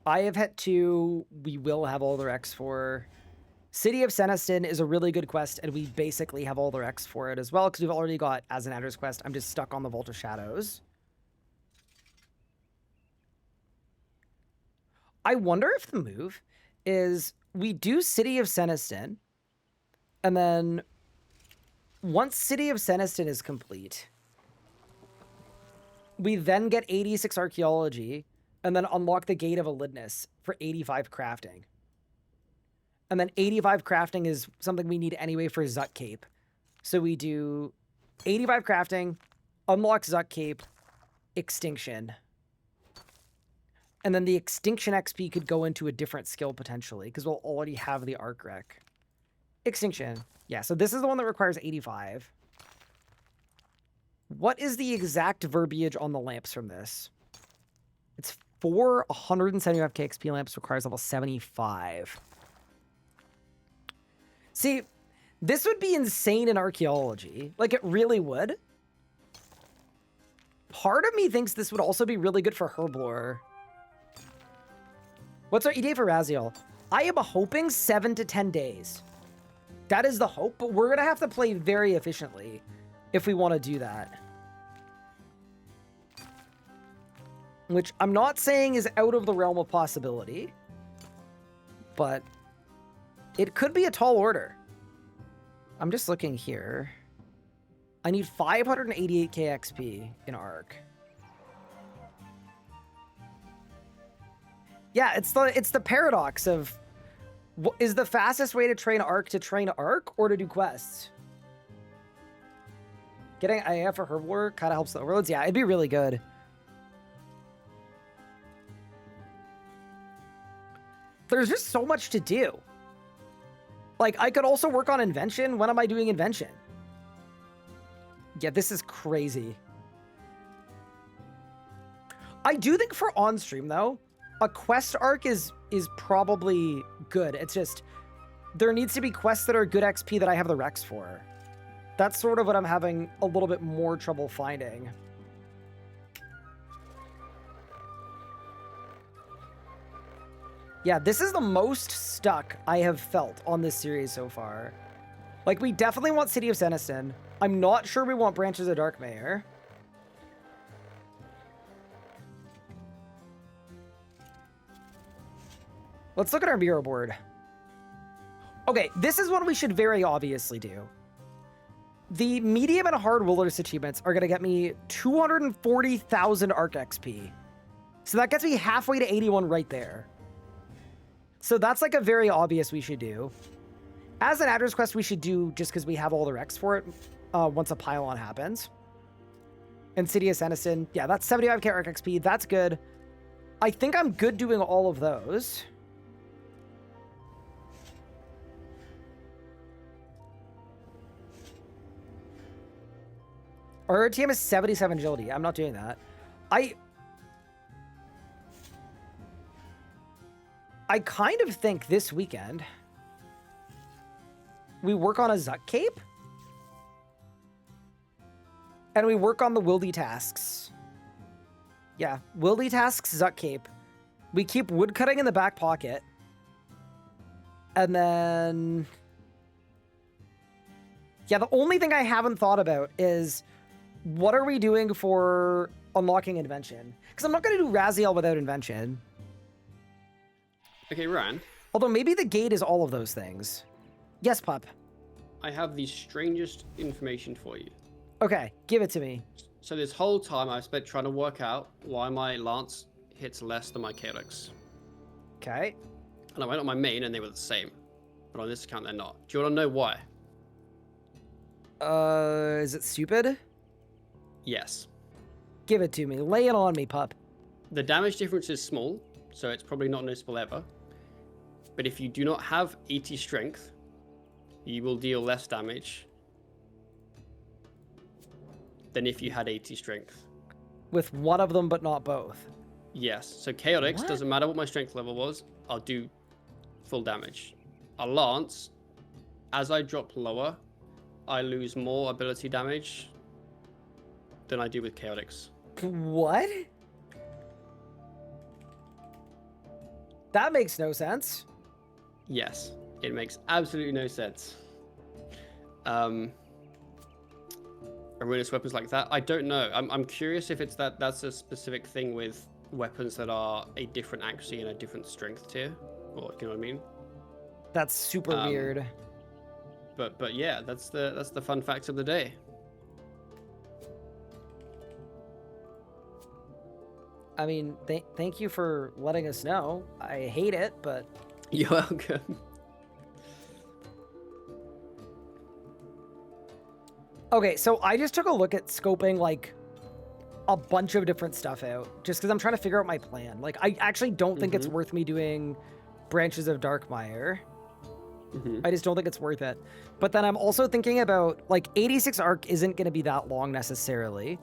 A: I have Het 2, we will have all the Rex for. City of Senestin is a really good quest, and we basically have all the Rex for it as well, because we've already got As an Adder's quest. I'm just stuck on the Vault of Shadows. I wonder if the move is we do City of Senestin, and then once City of Senestin is complete, we then get 86 archaeology, and then unlock the Gate of Elidness for 85 crafting. And then 85 crafting is something we need anyway for Zut Cape. So we do 85 crafting, unlock Zut Cape, extinction. And then the extinction XP could go into a different skill potentially, because we'll already have the Arc Rec. Extinction. Yeah, so this is the one that requires 85. What is the exact verbiage on the lamps from this? It's 4 175k XP lamps, requires level 75. See, this would be insane in archaeology. Like, it really would. Part of me thinks this would also be really good for Herblore. What's our ETA for Raziel? I am hoping 7 to 10 days. That is the hope, but we're going to have to play very efficiently if we want to do that. Which I'm not saying is out of the realm of possibility, but it could be a tall order. I'm just looking here. I need 588k XP in Arc. Yeah, it's the paradox of, is the fastest way to train Arc or to do quests? Getting IAF for Herblore kind of helps the overloads. Yeah, it'd be really good. There's just so much to do. Like, I could also work on Invention. When am I doing Invention? Yeah, this is crazy. I do think for on-stream, though, a quest arc is probably good. It's just, there needs to be quests that are good XP that I have the Rex for. That's sort of what I'm having a little bit more trouble finding. Yeah, this is the most stuck I have felt on this series so far. Like, we definitely want City of Senestin. I'm not sure we want Branches of Darkmare. Let's look at our mirror board. Okay, this is what we should very obviously do. The medium and hard wilderness achievements are going to get me 240,000 Arc XP. So that gets me halfway to 81 right there. So that's like a very obvious we should do. As an address quest, we should do just because we have all the Rex for it once a pylon happens. And City of Senestin, yeah, that's 75k Arc XP. That's good. I think I'm good doing all of those. Our TM is 77 agility. I'm not doing that. I kind of think this weekend we work on a Zut Cape and we work on the Wildy tasks. Yeah, Wildy tasks, Zut Cape. We keep woodcutting in the back pocket. And then, yeah, the only thing I haven't thought about is what are we doing for unlocking invention. Because I'm not going to do Raziel without invention.
D: Okay, Ran,
A: Although maybe the gate is all of those things. Yes, pup.
D: I have the strangest information for you.
A: Okay, give it to me.
D: So this whole time I spent trying to work out why my lance hits less than my Chaotix.
A: Okay.
D: And I went on my main and they were the same. But on this account they're not. Do you want to know why?
A: Is it stupid?
D: Yes.
A: Give it to me. Lay it on me, pup.
D: The damage difference is small, so it's probably not noticeable ever. But if you do not have 80 strength, you will deal less damage than if you had 80 strength.
A: With one of them, but not both.
D: Yes, so Chaotix,
A: What?
D: doesn't matter what my strength level was, I'll do full damage. A Lance, as I drop lower, I lose more ability damage than I do with Chaotix.
A: What? That makes no sense.
D: Yes, it makes absolutely no sense. Arunas weapons like that, I don't know. I'm curious if it's that's a specific thing with weapons that are a different accuracy and a different strength tier, or you know what I mean.
A: That's super weird.
D: But yeah, that's the fun fact of the day.
A: I mean, thank you for letting us know. I hate it, but
D: You're welcome.
A: okay. So I just took a look at scoping like a bunch of different stuff out, just because I'm trying to figure out my plan. Like, I actually don't think it's worth me doing Branches of Darkmire. I just don't think it's worth it. But then I'm also thinking about like 86 arc isn't going to be that long necessarily.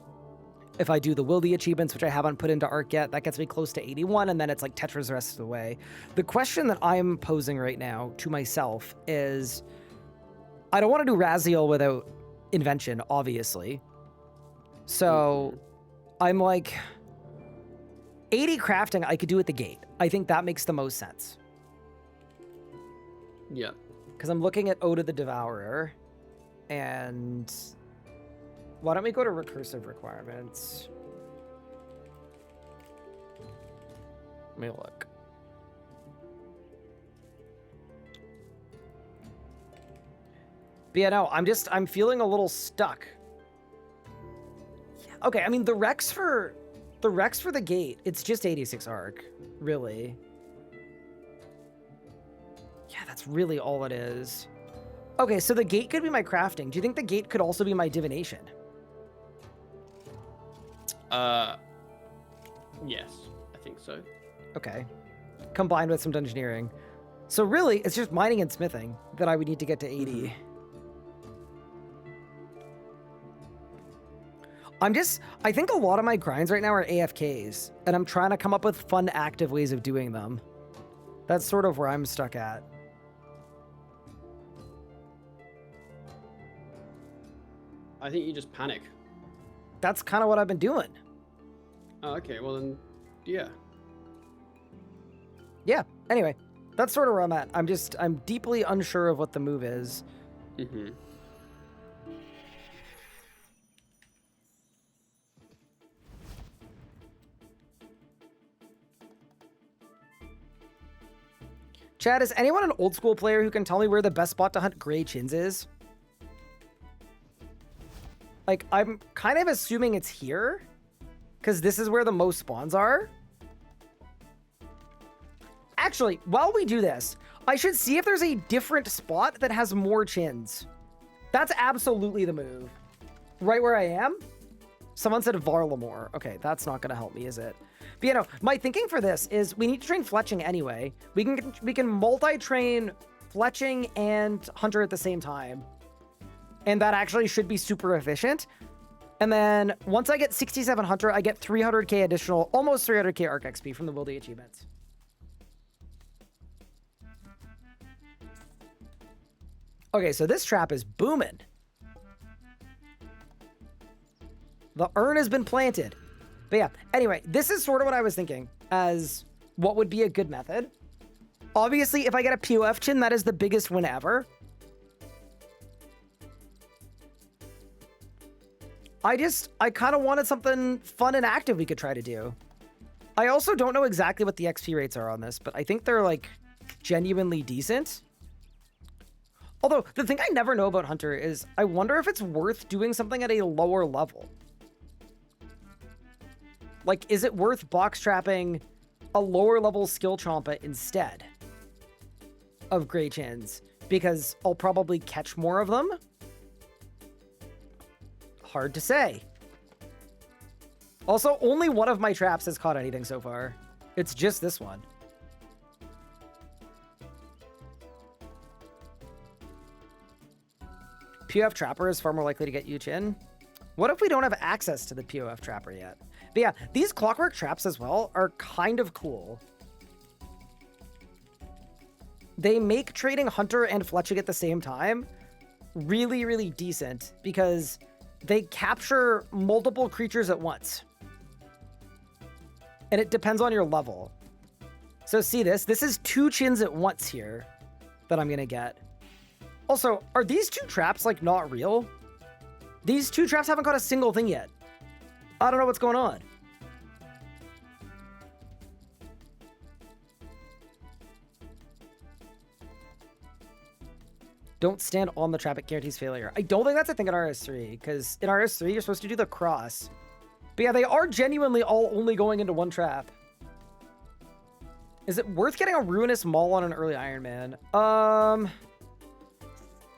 A: If I do the Wildy achievements, which I haven't put into arc yet, that gets me close to 81, and then it's like Tetra's the rest of the way. The question that I'm posing right now to myself is, I don't want to do Raziel without invention, obviously. So I'm like, 80 crafting I could do at the gate. I think that makes the most sense.
D: Yeah.
A: Because I'm looking at Ode of the Devourer, and why don't we go to recursive requirements? Let me look. But yeah, no, I'm feeling a little stuck. Okay, I mean the Rex for the gate, it's just 86 arc, really. Yeah, that's really all it is. Okay, so the gate could be my crafting. Do you think the gate could also be my divination?
D: Yes, I think so.
A: Okay. Combined with some dungeoneering. So really, it's just mining and smithing that I would need to get to 80. I think a lot of my grinds right now are AFKs, and I'm trying to come up with fun, active ways of doing them. That's sort of where I'm stuck at.
D: I think you just panic.
A: That's kind of what I've been doing.
D: Oh, okay, well then, yeah.
A: Yeah, anyway, that's sort of where I'm at. I'm deeply unsure of what the move is. Chad, is anyone an old school player who can tell me where the best spot to hunt gray chins is? Like, I'm kind of assuming it's here, because this is where the most spawns are. Actually, while we do this, I should see if there's a different spot that has more chins. That's absolutely the move. Right where I am? Someone said Varlamore. Okay, that's not going to help me, is it? But, you know, my thinking for this is we need to train fletching anyway. We can multi-train fletching and hunter at the same time. And that actually should be super efficient. And then once I get 67 hunter, I get 300k additional, almost 300k arc XP from the Wildy achievements. Okay, so this trap is booming. The urn has been planted. But yeah, anyway, this is sort of what I was thinking as what would be a good method. Obviously, if I get a POF chin, that is the biggest win ever. I kind of wanted something fun and active we could try to do. I also don't know exactly what the XP rates are on this, but I think they're like genuinely decent. Although the thing I never know about Hunter is I wonder if it's worth doing something at a lower level. Like, is it worth box trapping a lower level skill Champa instead of Grey Chins? Because I'll probably catch more of them. Hard to say. Also, only one of my traps has caught anything so far. It's just this one. POF Trapper is far more likely to get you Chin. What if we don't have access to the POF Trapper yet? But yeah, these clockwork traps as well are kind of cool. They make trading Hunter and Fletching at the same time really, really decent because they capture multiple creatures at once. And it depends on your level. So see this? This is 2 Chins at once here that I'm going to get. Also, are these 2 traps, like, not real? These 2 traps haven't caught a single thing yet. I don't know what's going on. Don't stand on the trap, it guarantees failure. I don't think that's a thing in RS3, because in RS3, you're supposed to do the cross. But yeah, they are genuinely all only going into 1 trap. Is it worth getting a Ruinous Maul on an early Iron Man?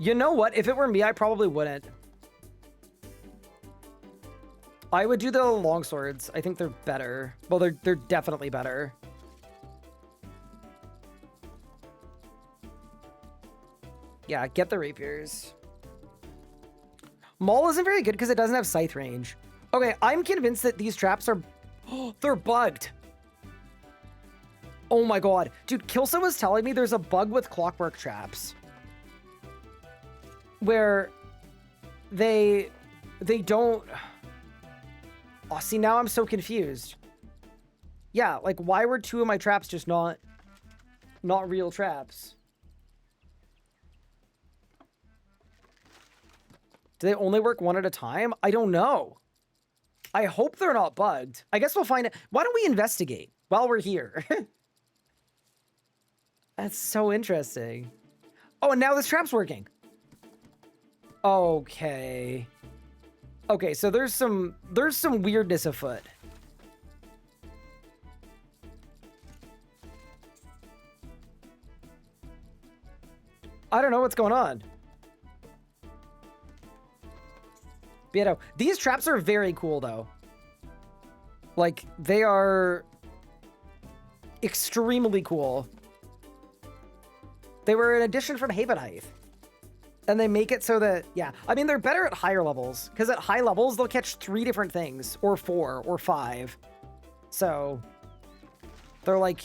A: You know what? If it were me, I probably wouldn't. I would do the longswords. I think they're better. Well, they're definitely better. Yeah, get the rapiers. Maul isn't very good because it doesn't have scythe range. Okay, I'm convinced that these traps are... they're bugged. Oh my god. Dude, Kilsa was telling me there's a bug with clockwork traps. Where they don't... Oh, see, now I'm so confused. Yeah, like, why were 2 of my traps just not real traps? Do they only work 1 at a time? I don't know. I hope they're not bugged. I guess we'll find it. Why don't we investigate while we're here? That's so interesting. Oh, and now this trap's working. Okay. Okay, so there's some weirdness afoot. I don't know what's going on. But, you know, these traps are very cool, though. Like, they are extremely cool. They were an addition from Havenheith. And they make it so that, yeah. I mean, they're better at higher levels. Because at high levels, they'll catch 3 different things. Or 4, or 5. So, they're, like,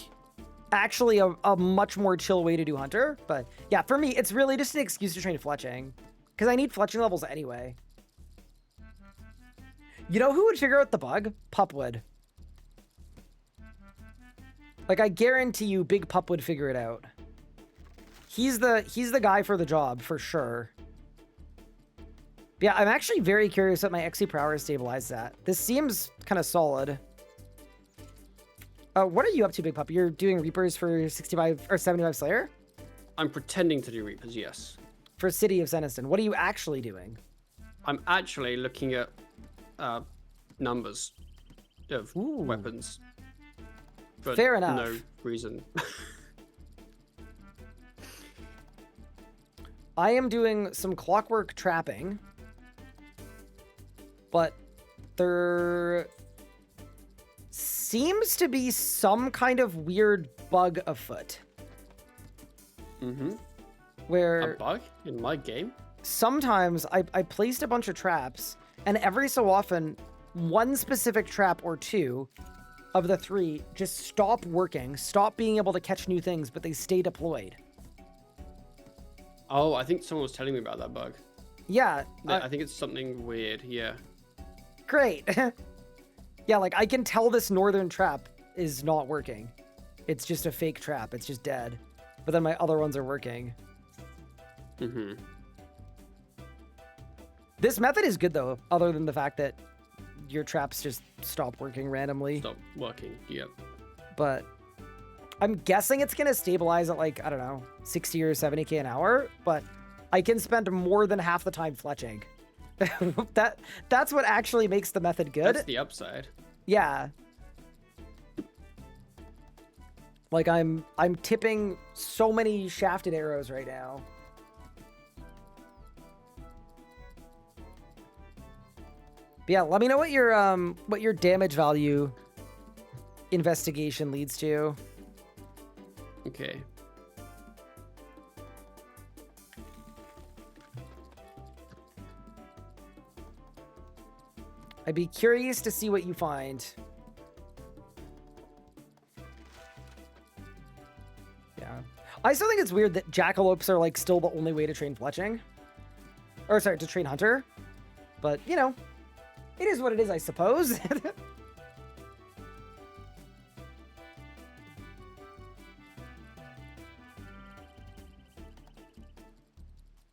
A: actually a much more chill way to do Hunter. But, yeah, for me, it's really just an excuse to train Fletching. Because I need Fletching levels anyway. You know who would figure out the bug? Pup would. Like, I guarantee you Big Pup would figure it out. He's the guy for the job, for sure. But yeah, I'm actually very curious what my XP per hour stabilizes at. This seems kind of solid. What are you up to, Big Pup? You're doing Reapers for 65 or 75 Slayer?
D: I'm pretending to do Reapers, yes.
A: For City of Seniston. What are you actually doing?
D: I'm actually looking at numbers of weapons. But
A: fair enough.
D: No reason.
A: I am doing some clockwork trapping, but there seems to be some kind of weird bug afoot.
D: Mm-hmm.
A: Where
D: a bug in my game?
A: Sometimes I placed a bunch of traps, and every so often, one specific trap or 2 of the 3 just stop working, stop being able to catch new things, but they stay deployed.
D: Oh, I think someone was telling me about that bug.
A: Yeah.
D: I think it's something weird, yeah.
A: Great. Yeah, like, I can tell this northern trap is not working. It's just a fake trap. It's just dead. But then my other ones are working.
D: Mm-hmm.
A: This method is good though, other than the fact that your traps just stop working randomly.
D: Stop working. Yep.
A: But I'm guessing it's gonna stabilize at like, I don't know, 60 or 70k an hour, but I can spend more than half the time fletching. That's what actually makes the method good.
D: That's the upside.
A: Yeah. Like I'm tipping so many shafted arrows right now. But yeah, let me know what your damage value investigation leads to.
D: Okay.
A: I'd be curious to see what you find. Yeah. I still think it's weird that jackalopes are like still the only way to train fletching. Or sorry, to train hunter. But, you know, it is what it is, I suppose.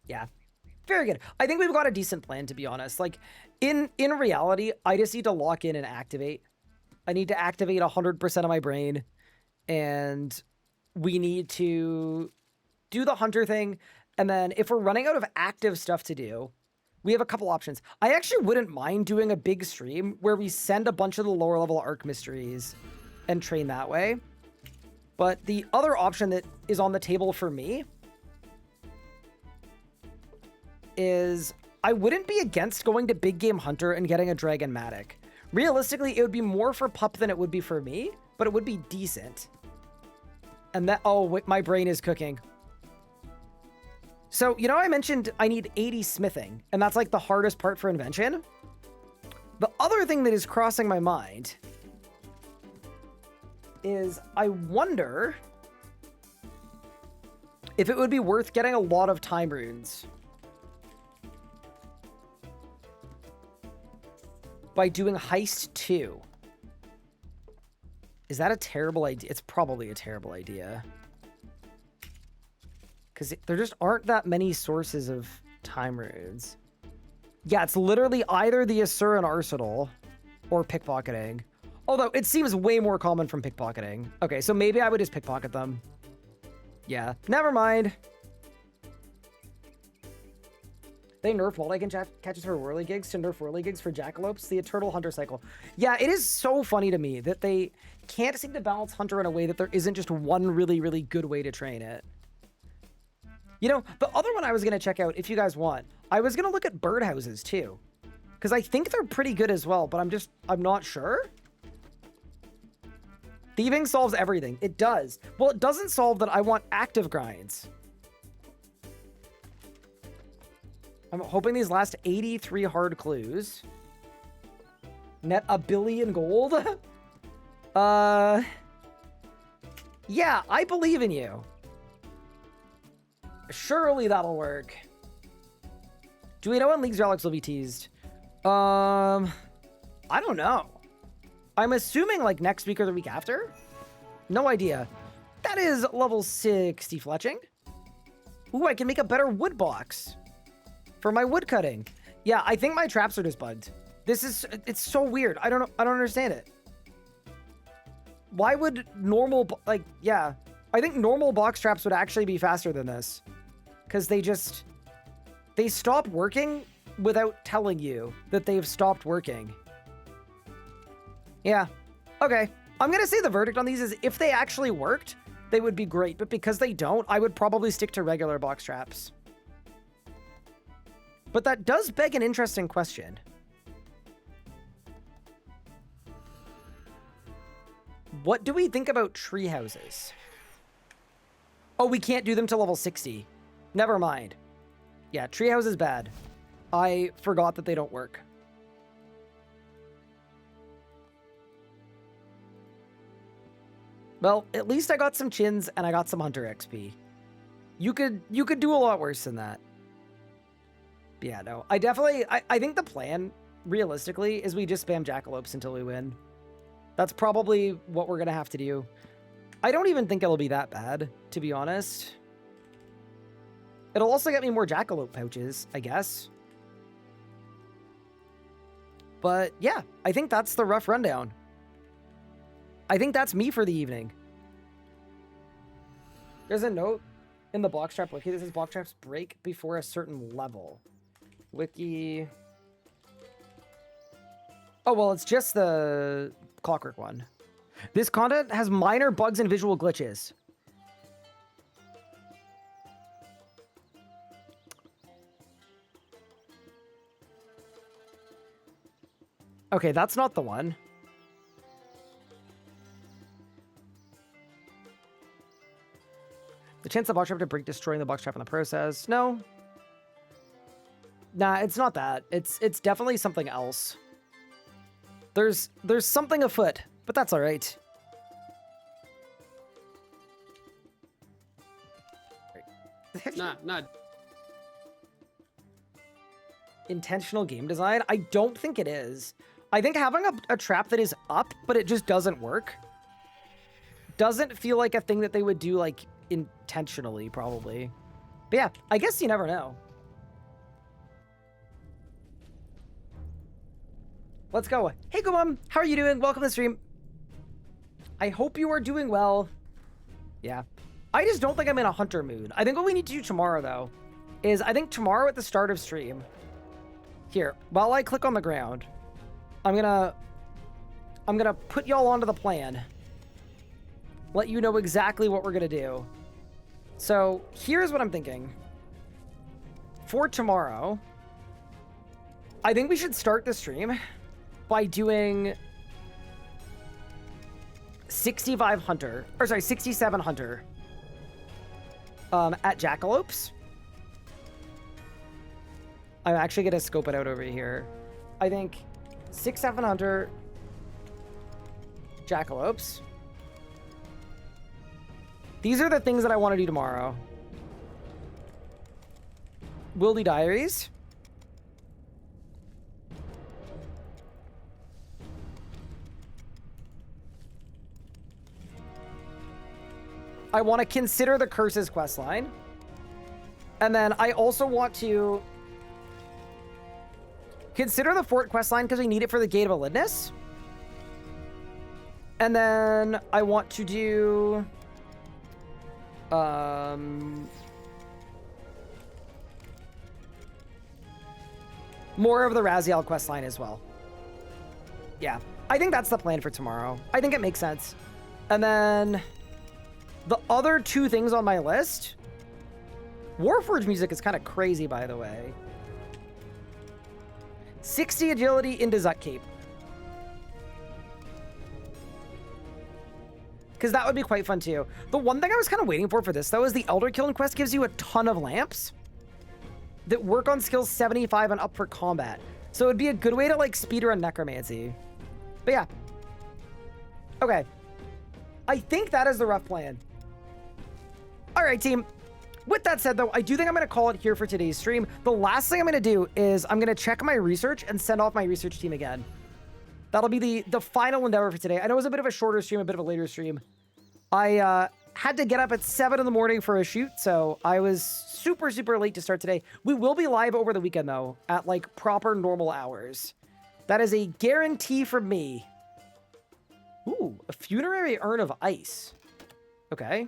A: Yeah. Very good. I think we've got a decent plan, to be honest. Like, in reality, I just need to lock in and activate. I need to activate 100% of my brain. And we need to do the hunter thing. And then if we're running out of active stuff to do, we have a couple options. I actually wouldn't mind doing a big stream where we send a bunch of the lower level arc mysteries and train that way. But the other option that is on the table for me is I wouldn't be against going to Big Game Hunter and getting a Dragon Matic. Realistically, it would be more for Pup than it would be for me, but it would be decent. And that, oh, wait, my brain is cooking. So, you know, I mentioned I need 80 smithing, and that's like the hardest part for invention. The other thing that is crossing my mind is I wonder if it would be worth getting a lot of time runes by doing Heist 2. Is that a terrible idea? It's probably a terrible idea. Because there just aren't that many sources of time runes. Yeah, it's literally either the Asur and Arsenal or pickpocketing. Although it seems way more common from pickpocketing. Okay, so maybe I would just pickpocket them. Yeah, never mind. They nerf walleye catches for whirly gigs to nerf whirly gigs for jackalopes. The eternal hunter cycle. Yeah, it is so funny to me that they can't seem to balance hunter in a way that there isn't just one really, really good way to train it. You know, the other one I was going to check out, if you guys want, I was going to look at birdhouses too. Because I think they're pretty good as well, but I'm not sure. Thieving solves everything. It does. Well, it doesn't solve that I want active grinds. I'm hoping these last 83 hard clues. Net 1 billion gold? Yeah, I believe in you. Surely that'll work. Do we know when League's Relics will be teased? I don't know. I'm assuming like next week or the week after? No idea. That is level 60 fletching. Ooh, I can make a better wood box for my wood cutting. Yeah, I think my traps are just bugged. It's so weird. I don't know. I don't understand it. Why would normal, like, yeah. I think normal box traps would actually be faster than this. Because they stop working without telling you that they've stopped working. Yeah. Okay. I'm going to say the verdict on these is if they actually worked, they would be great. But because they don't, I would probably stick to regular box traps. But that does beg an interesting question. What do we think about tree houses? Oh, we can't do them to level 60. Never mind. Yeah, treehouse is bad. I forgot that they don't work. Well, at least I got some chins and I got some hunter XP. You could do a lot worse than that. But yeah, no. I think the plan, realistically, is we just spam jackalopes until we win. That's probably what we're gonna have to do. I don't even think it'll be that bad, to be honest. It'll also get me more jackalope pouches, I guess. But yeah, I think that's the rough rundown. I think that's me for the evening. There's a note in the Blockstrap wiki that says block traps break before a certain level. Wiki. Oh, well, it's just the Clockwork one. This content has minor bugs and visual glitches. Okay, that's not the one. The chance of the box trap to break, destroying the box trap in the process. No. Nah, it's not that. It's definitely something else. There's something afoot, but that's all right.
D: Nah.
A: Intentional game design? I don't think it is. I think having a trap that is up, but it just doesn't work, doesn't feel like a thing that they would do, like, intentionally, probably. But yeah, I guess you never know. Let's go. Hey, Gumam, how are you doing? Welcome to the stream. I hope you are doing well. Yeah. I just don't think I'm in a hunter mood. I think what we need to do tomorrow, though, is I think tomorrow at the start of stream, here, while I click on the ground, I'm gonna put y'all onto the plan. Let you know exactly what we're gonna do. So here's what I'm thinking. For tomorrow, I think we should start the stream by doing 65 hunter, or sorry, 67 hunter at Jackalopes. I'm actually gonna scope it out over here. I think 6-7 hunter Jackalopes. These are the things that I want to do tomorrow. Wildy Diaries. I want to consider the Curses questline. And then I also want to consider the Fort questline because we need it for the Gate of Elidness. And then I want to do more of the Raziel questline as well. Yeah, I think that's the plan for tomorrow. I think it makes sense. And then the other two things on my list, Warforged music is kind of crazy, by the way. 60 agility into Zut Cape. Because that would be quite fun too. The one thing I was kind of waiting for this, though, is the Elder Kiln quest gives you a ton of lamps that work on skills 75 and up for combat. So it'd be a good way to, like, speedrun Necromancy. But yeah. Okay. I think that is the rough plan. All right, team. With that said, though, I do think I'm going to call it here for today's stream. The last thing I'm going to do is I'm going to check my research and send off my research team again. That'll be the final endeavor for today. I know it was a bit of a shorter stream, a bit of a later stream. I had to get up at 7 in the morning for a shoot, so I was super, super late to start today. We will be live over the weekend, though, at, like, proper normal hours. That is a guarantee from me. Ooh, a funerary urn of ice. Okay.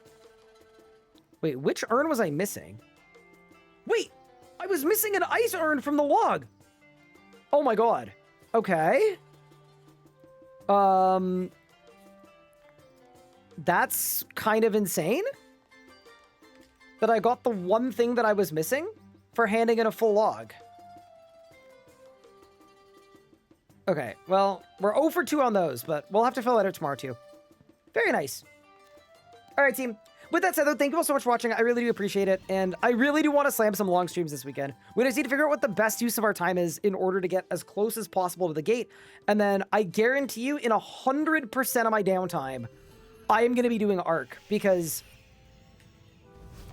A: Wait, which urn was I missing? Wait, I was missing an ice urn from the log. Oh my god. Okay. That's kind of insane that I got the one thing that I was missing for handing in a full log. Okay, well, we're 0 for 2 on those, but we'll have to fill that out tomorrow too. Very nice. All right, team. With that said, though, thank you all so much for watching. I really do appreciate it, and I really do want to slam some long streams this weekend. We just need to figure out what the best use of our time is in order to get as close as possible to the gate, and then I guarantee you, in 100% of my downtime, I am going to be doing Arc, because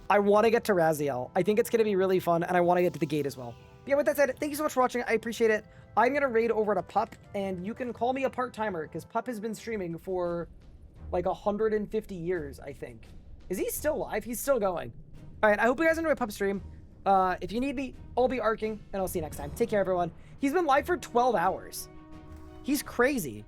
A: I want to get to Raziel. I think it's going to be really fun, and I want to get to the gate as well. But yeah, with that said, thank you so much for watching. I appreciate it. I'm going to raid over to Pup, and you can call me a part-timer, because Pup has been streaming for like 150 years, I think. Is he still live? He's still going. All right, I hope you guys enjoy Pup stream. If you need me, I'll be arcing, and I'll see you next time. Take care, everyone. He's been live for 12 hours. He's crazy.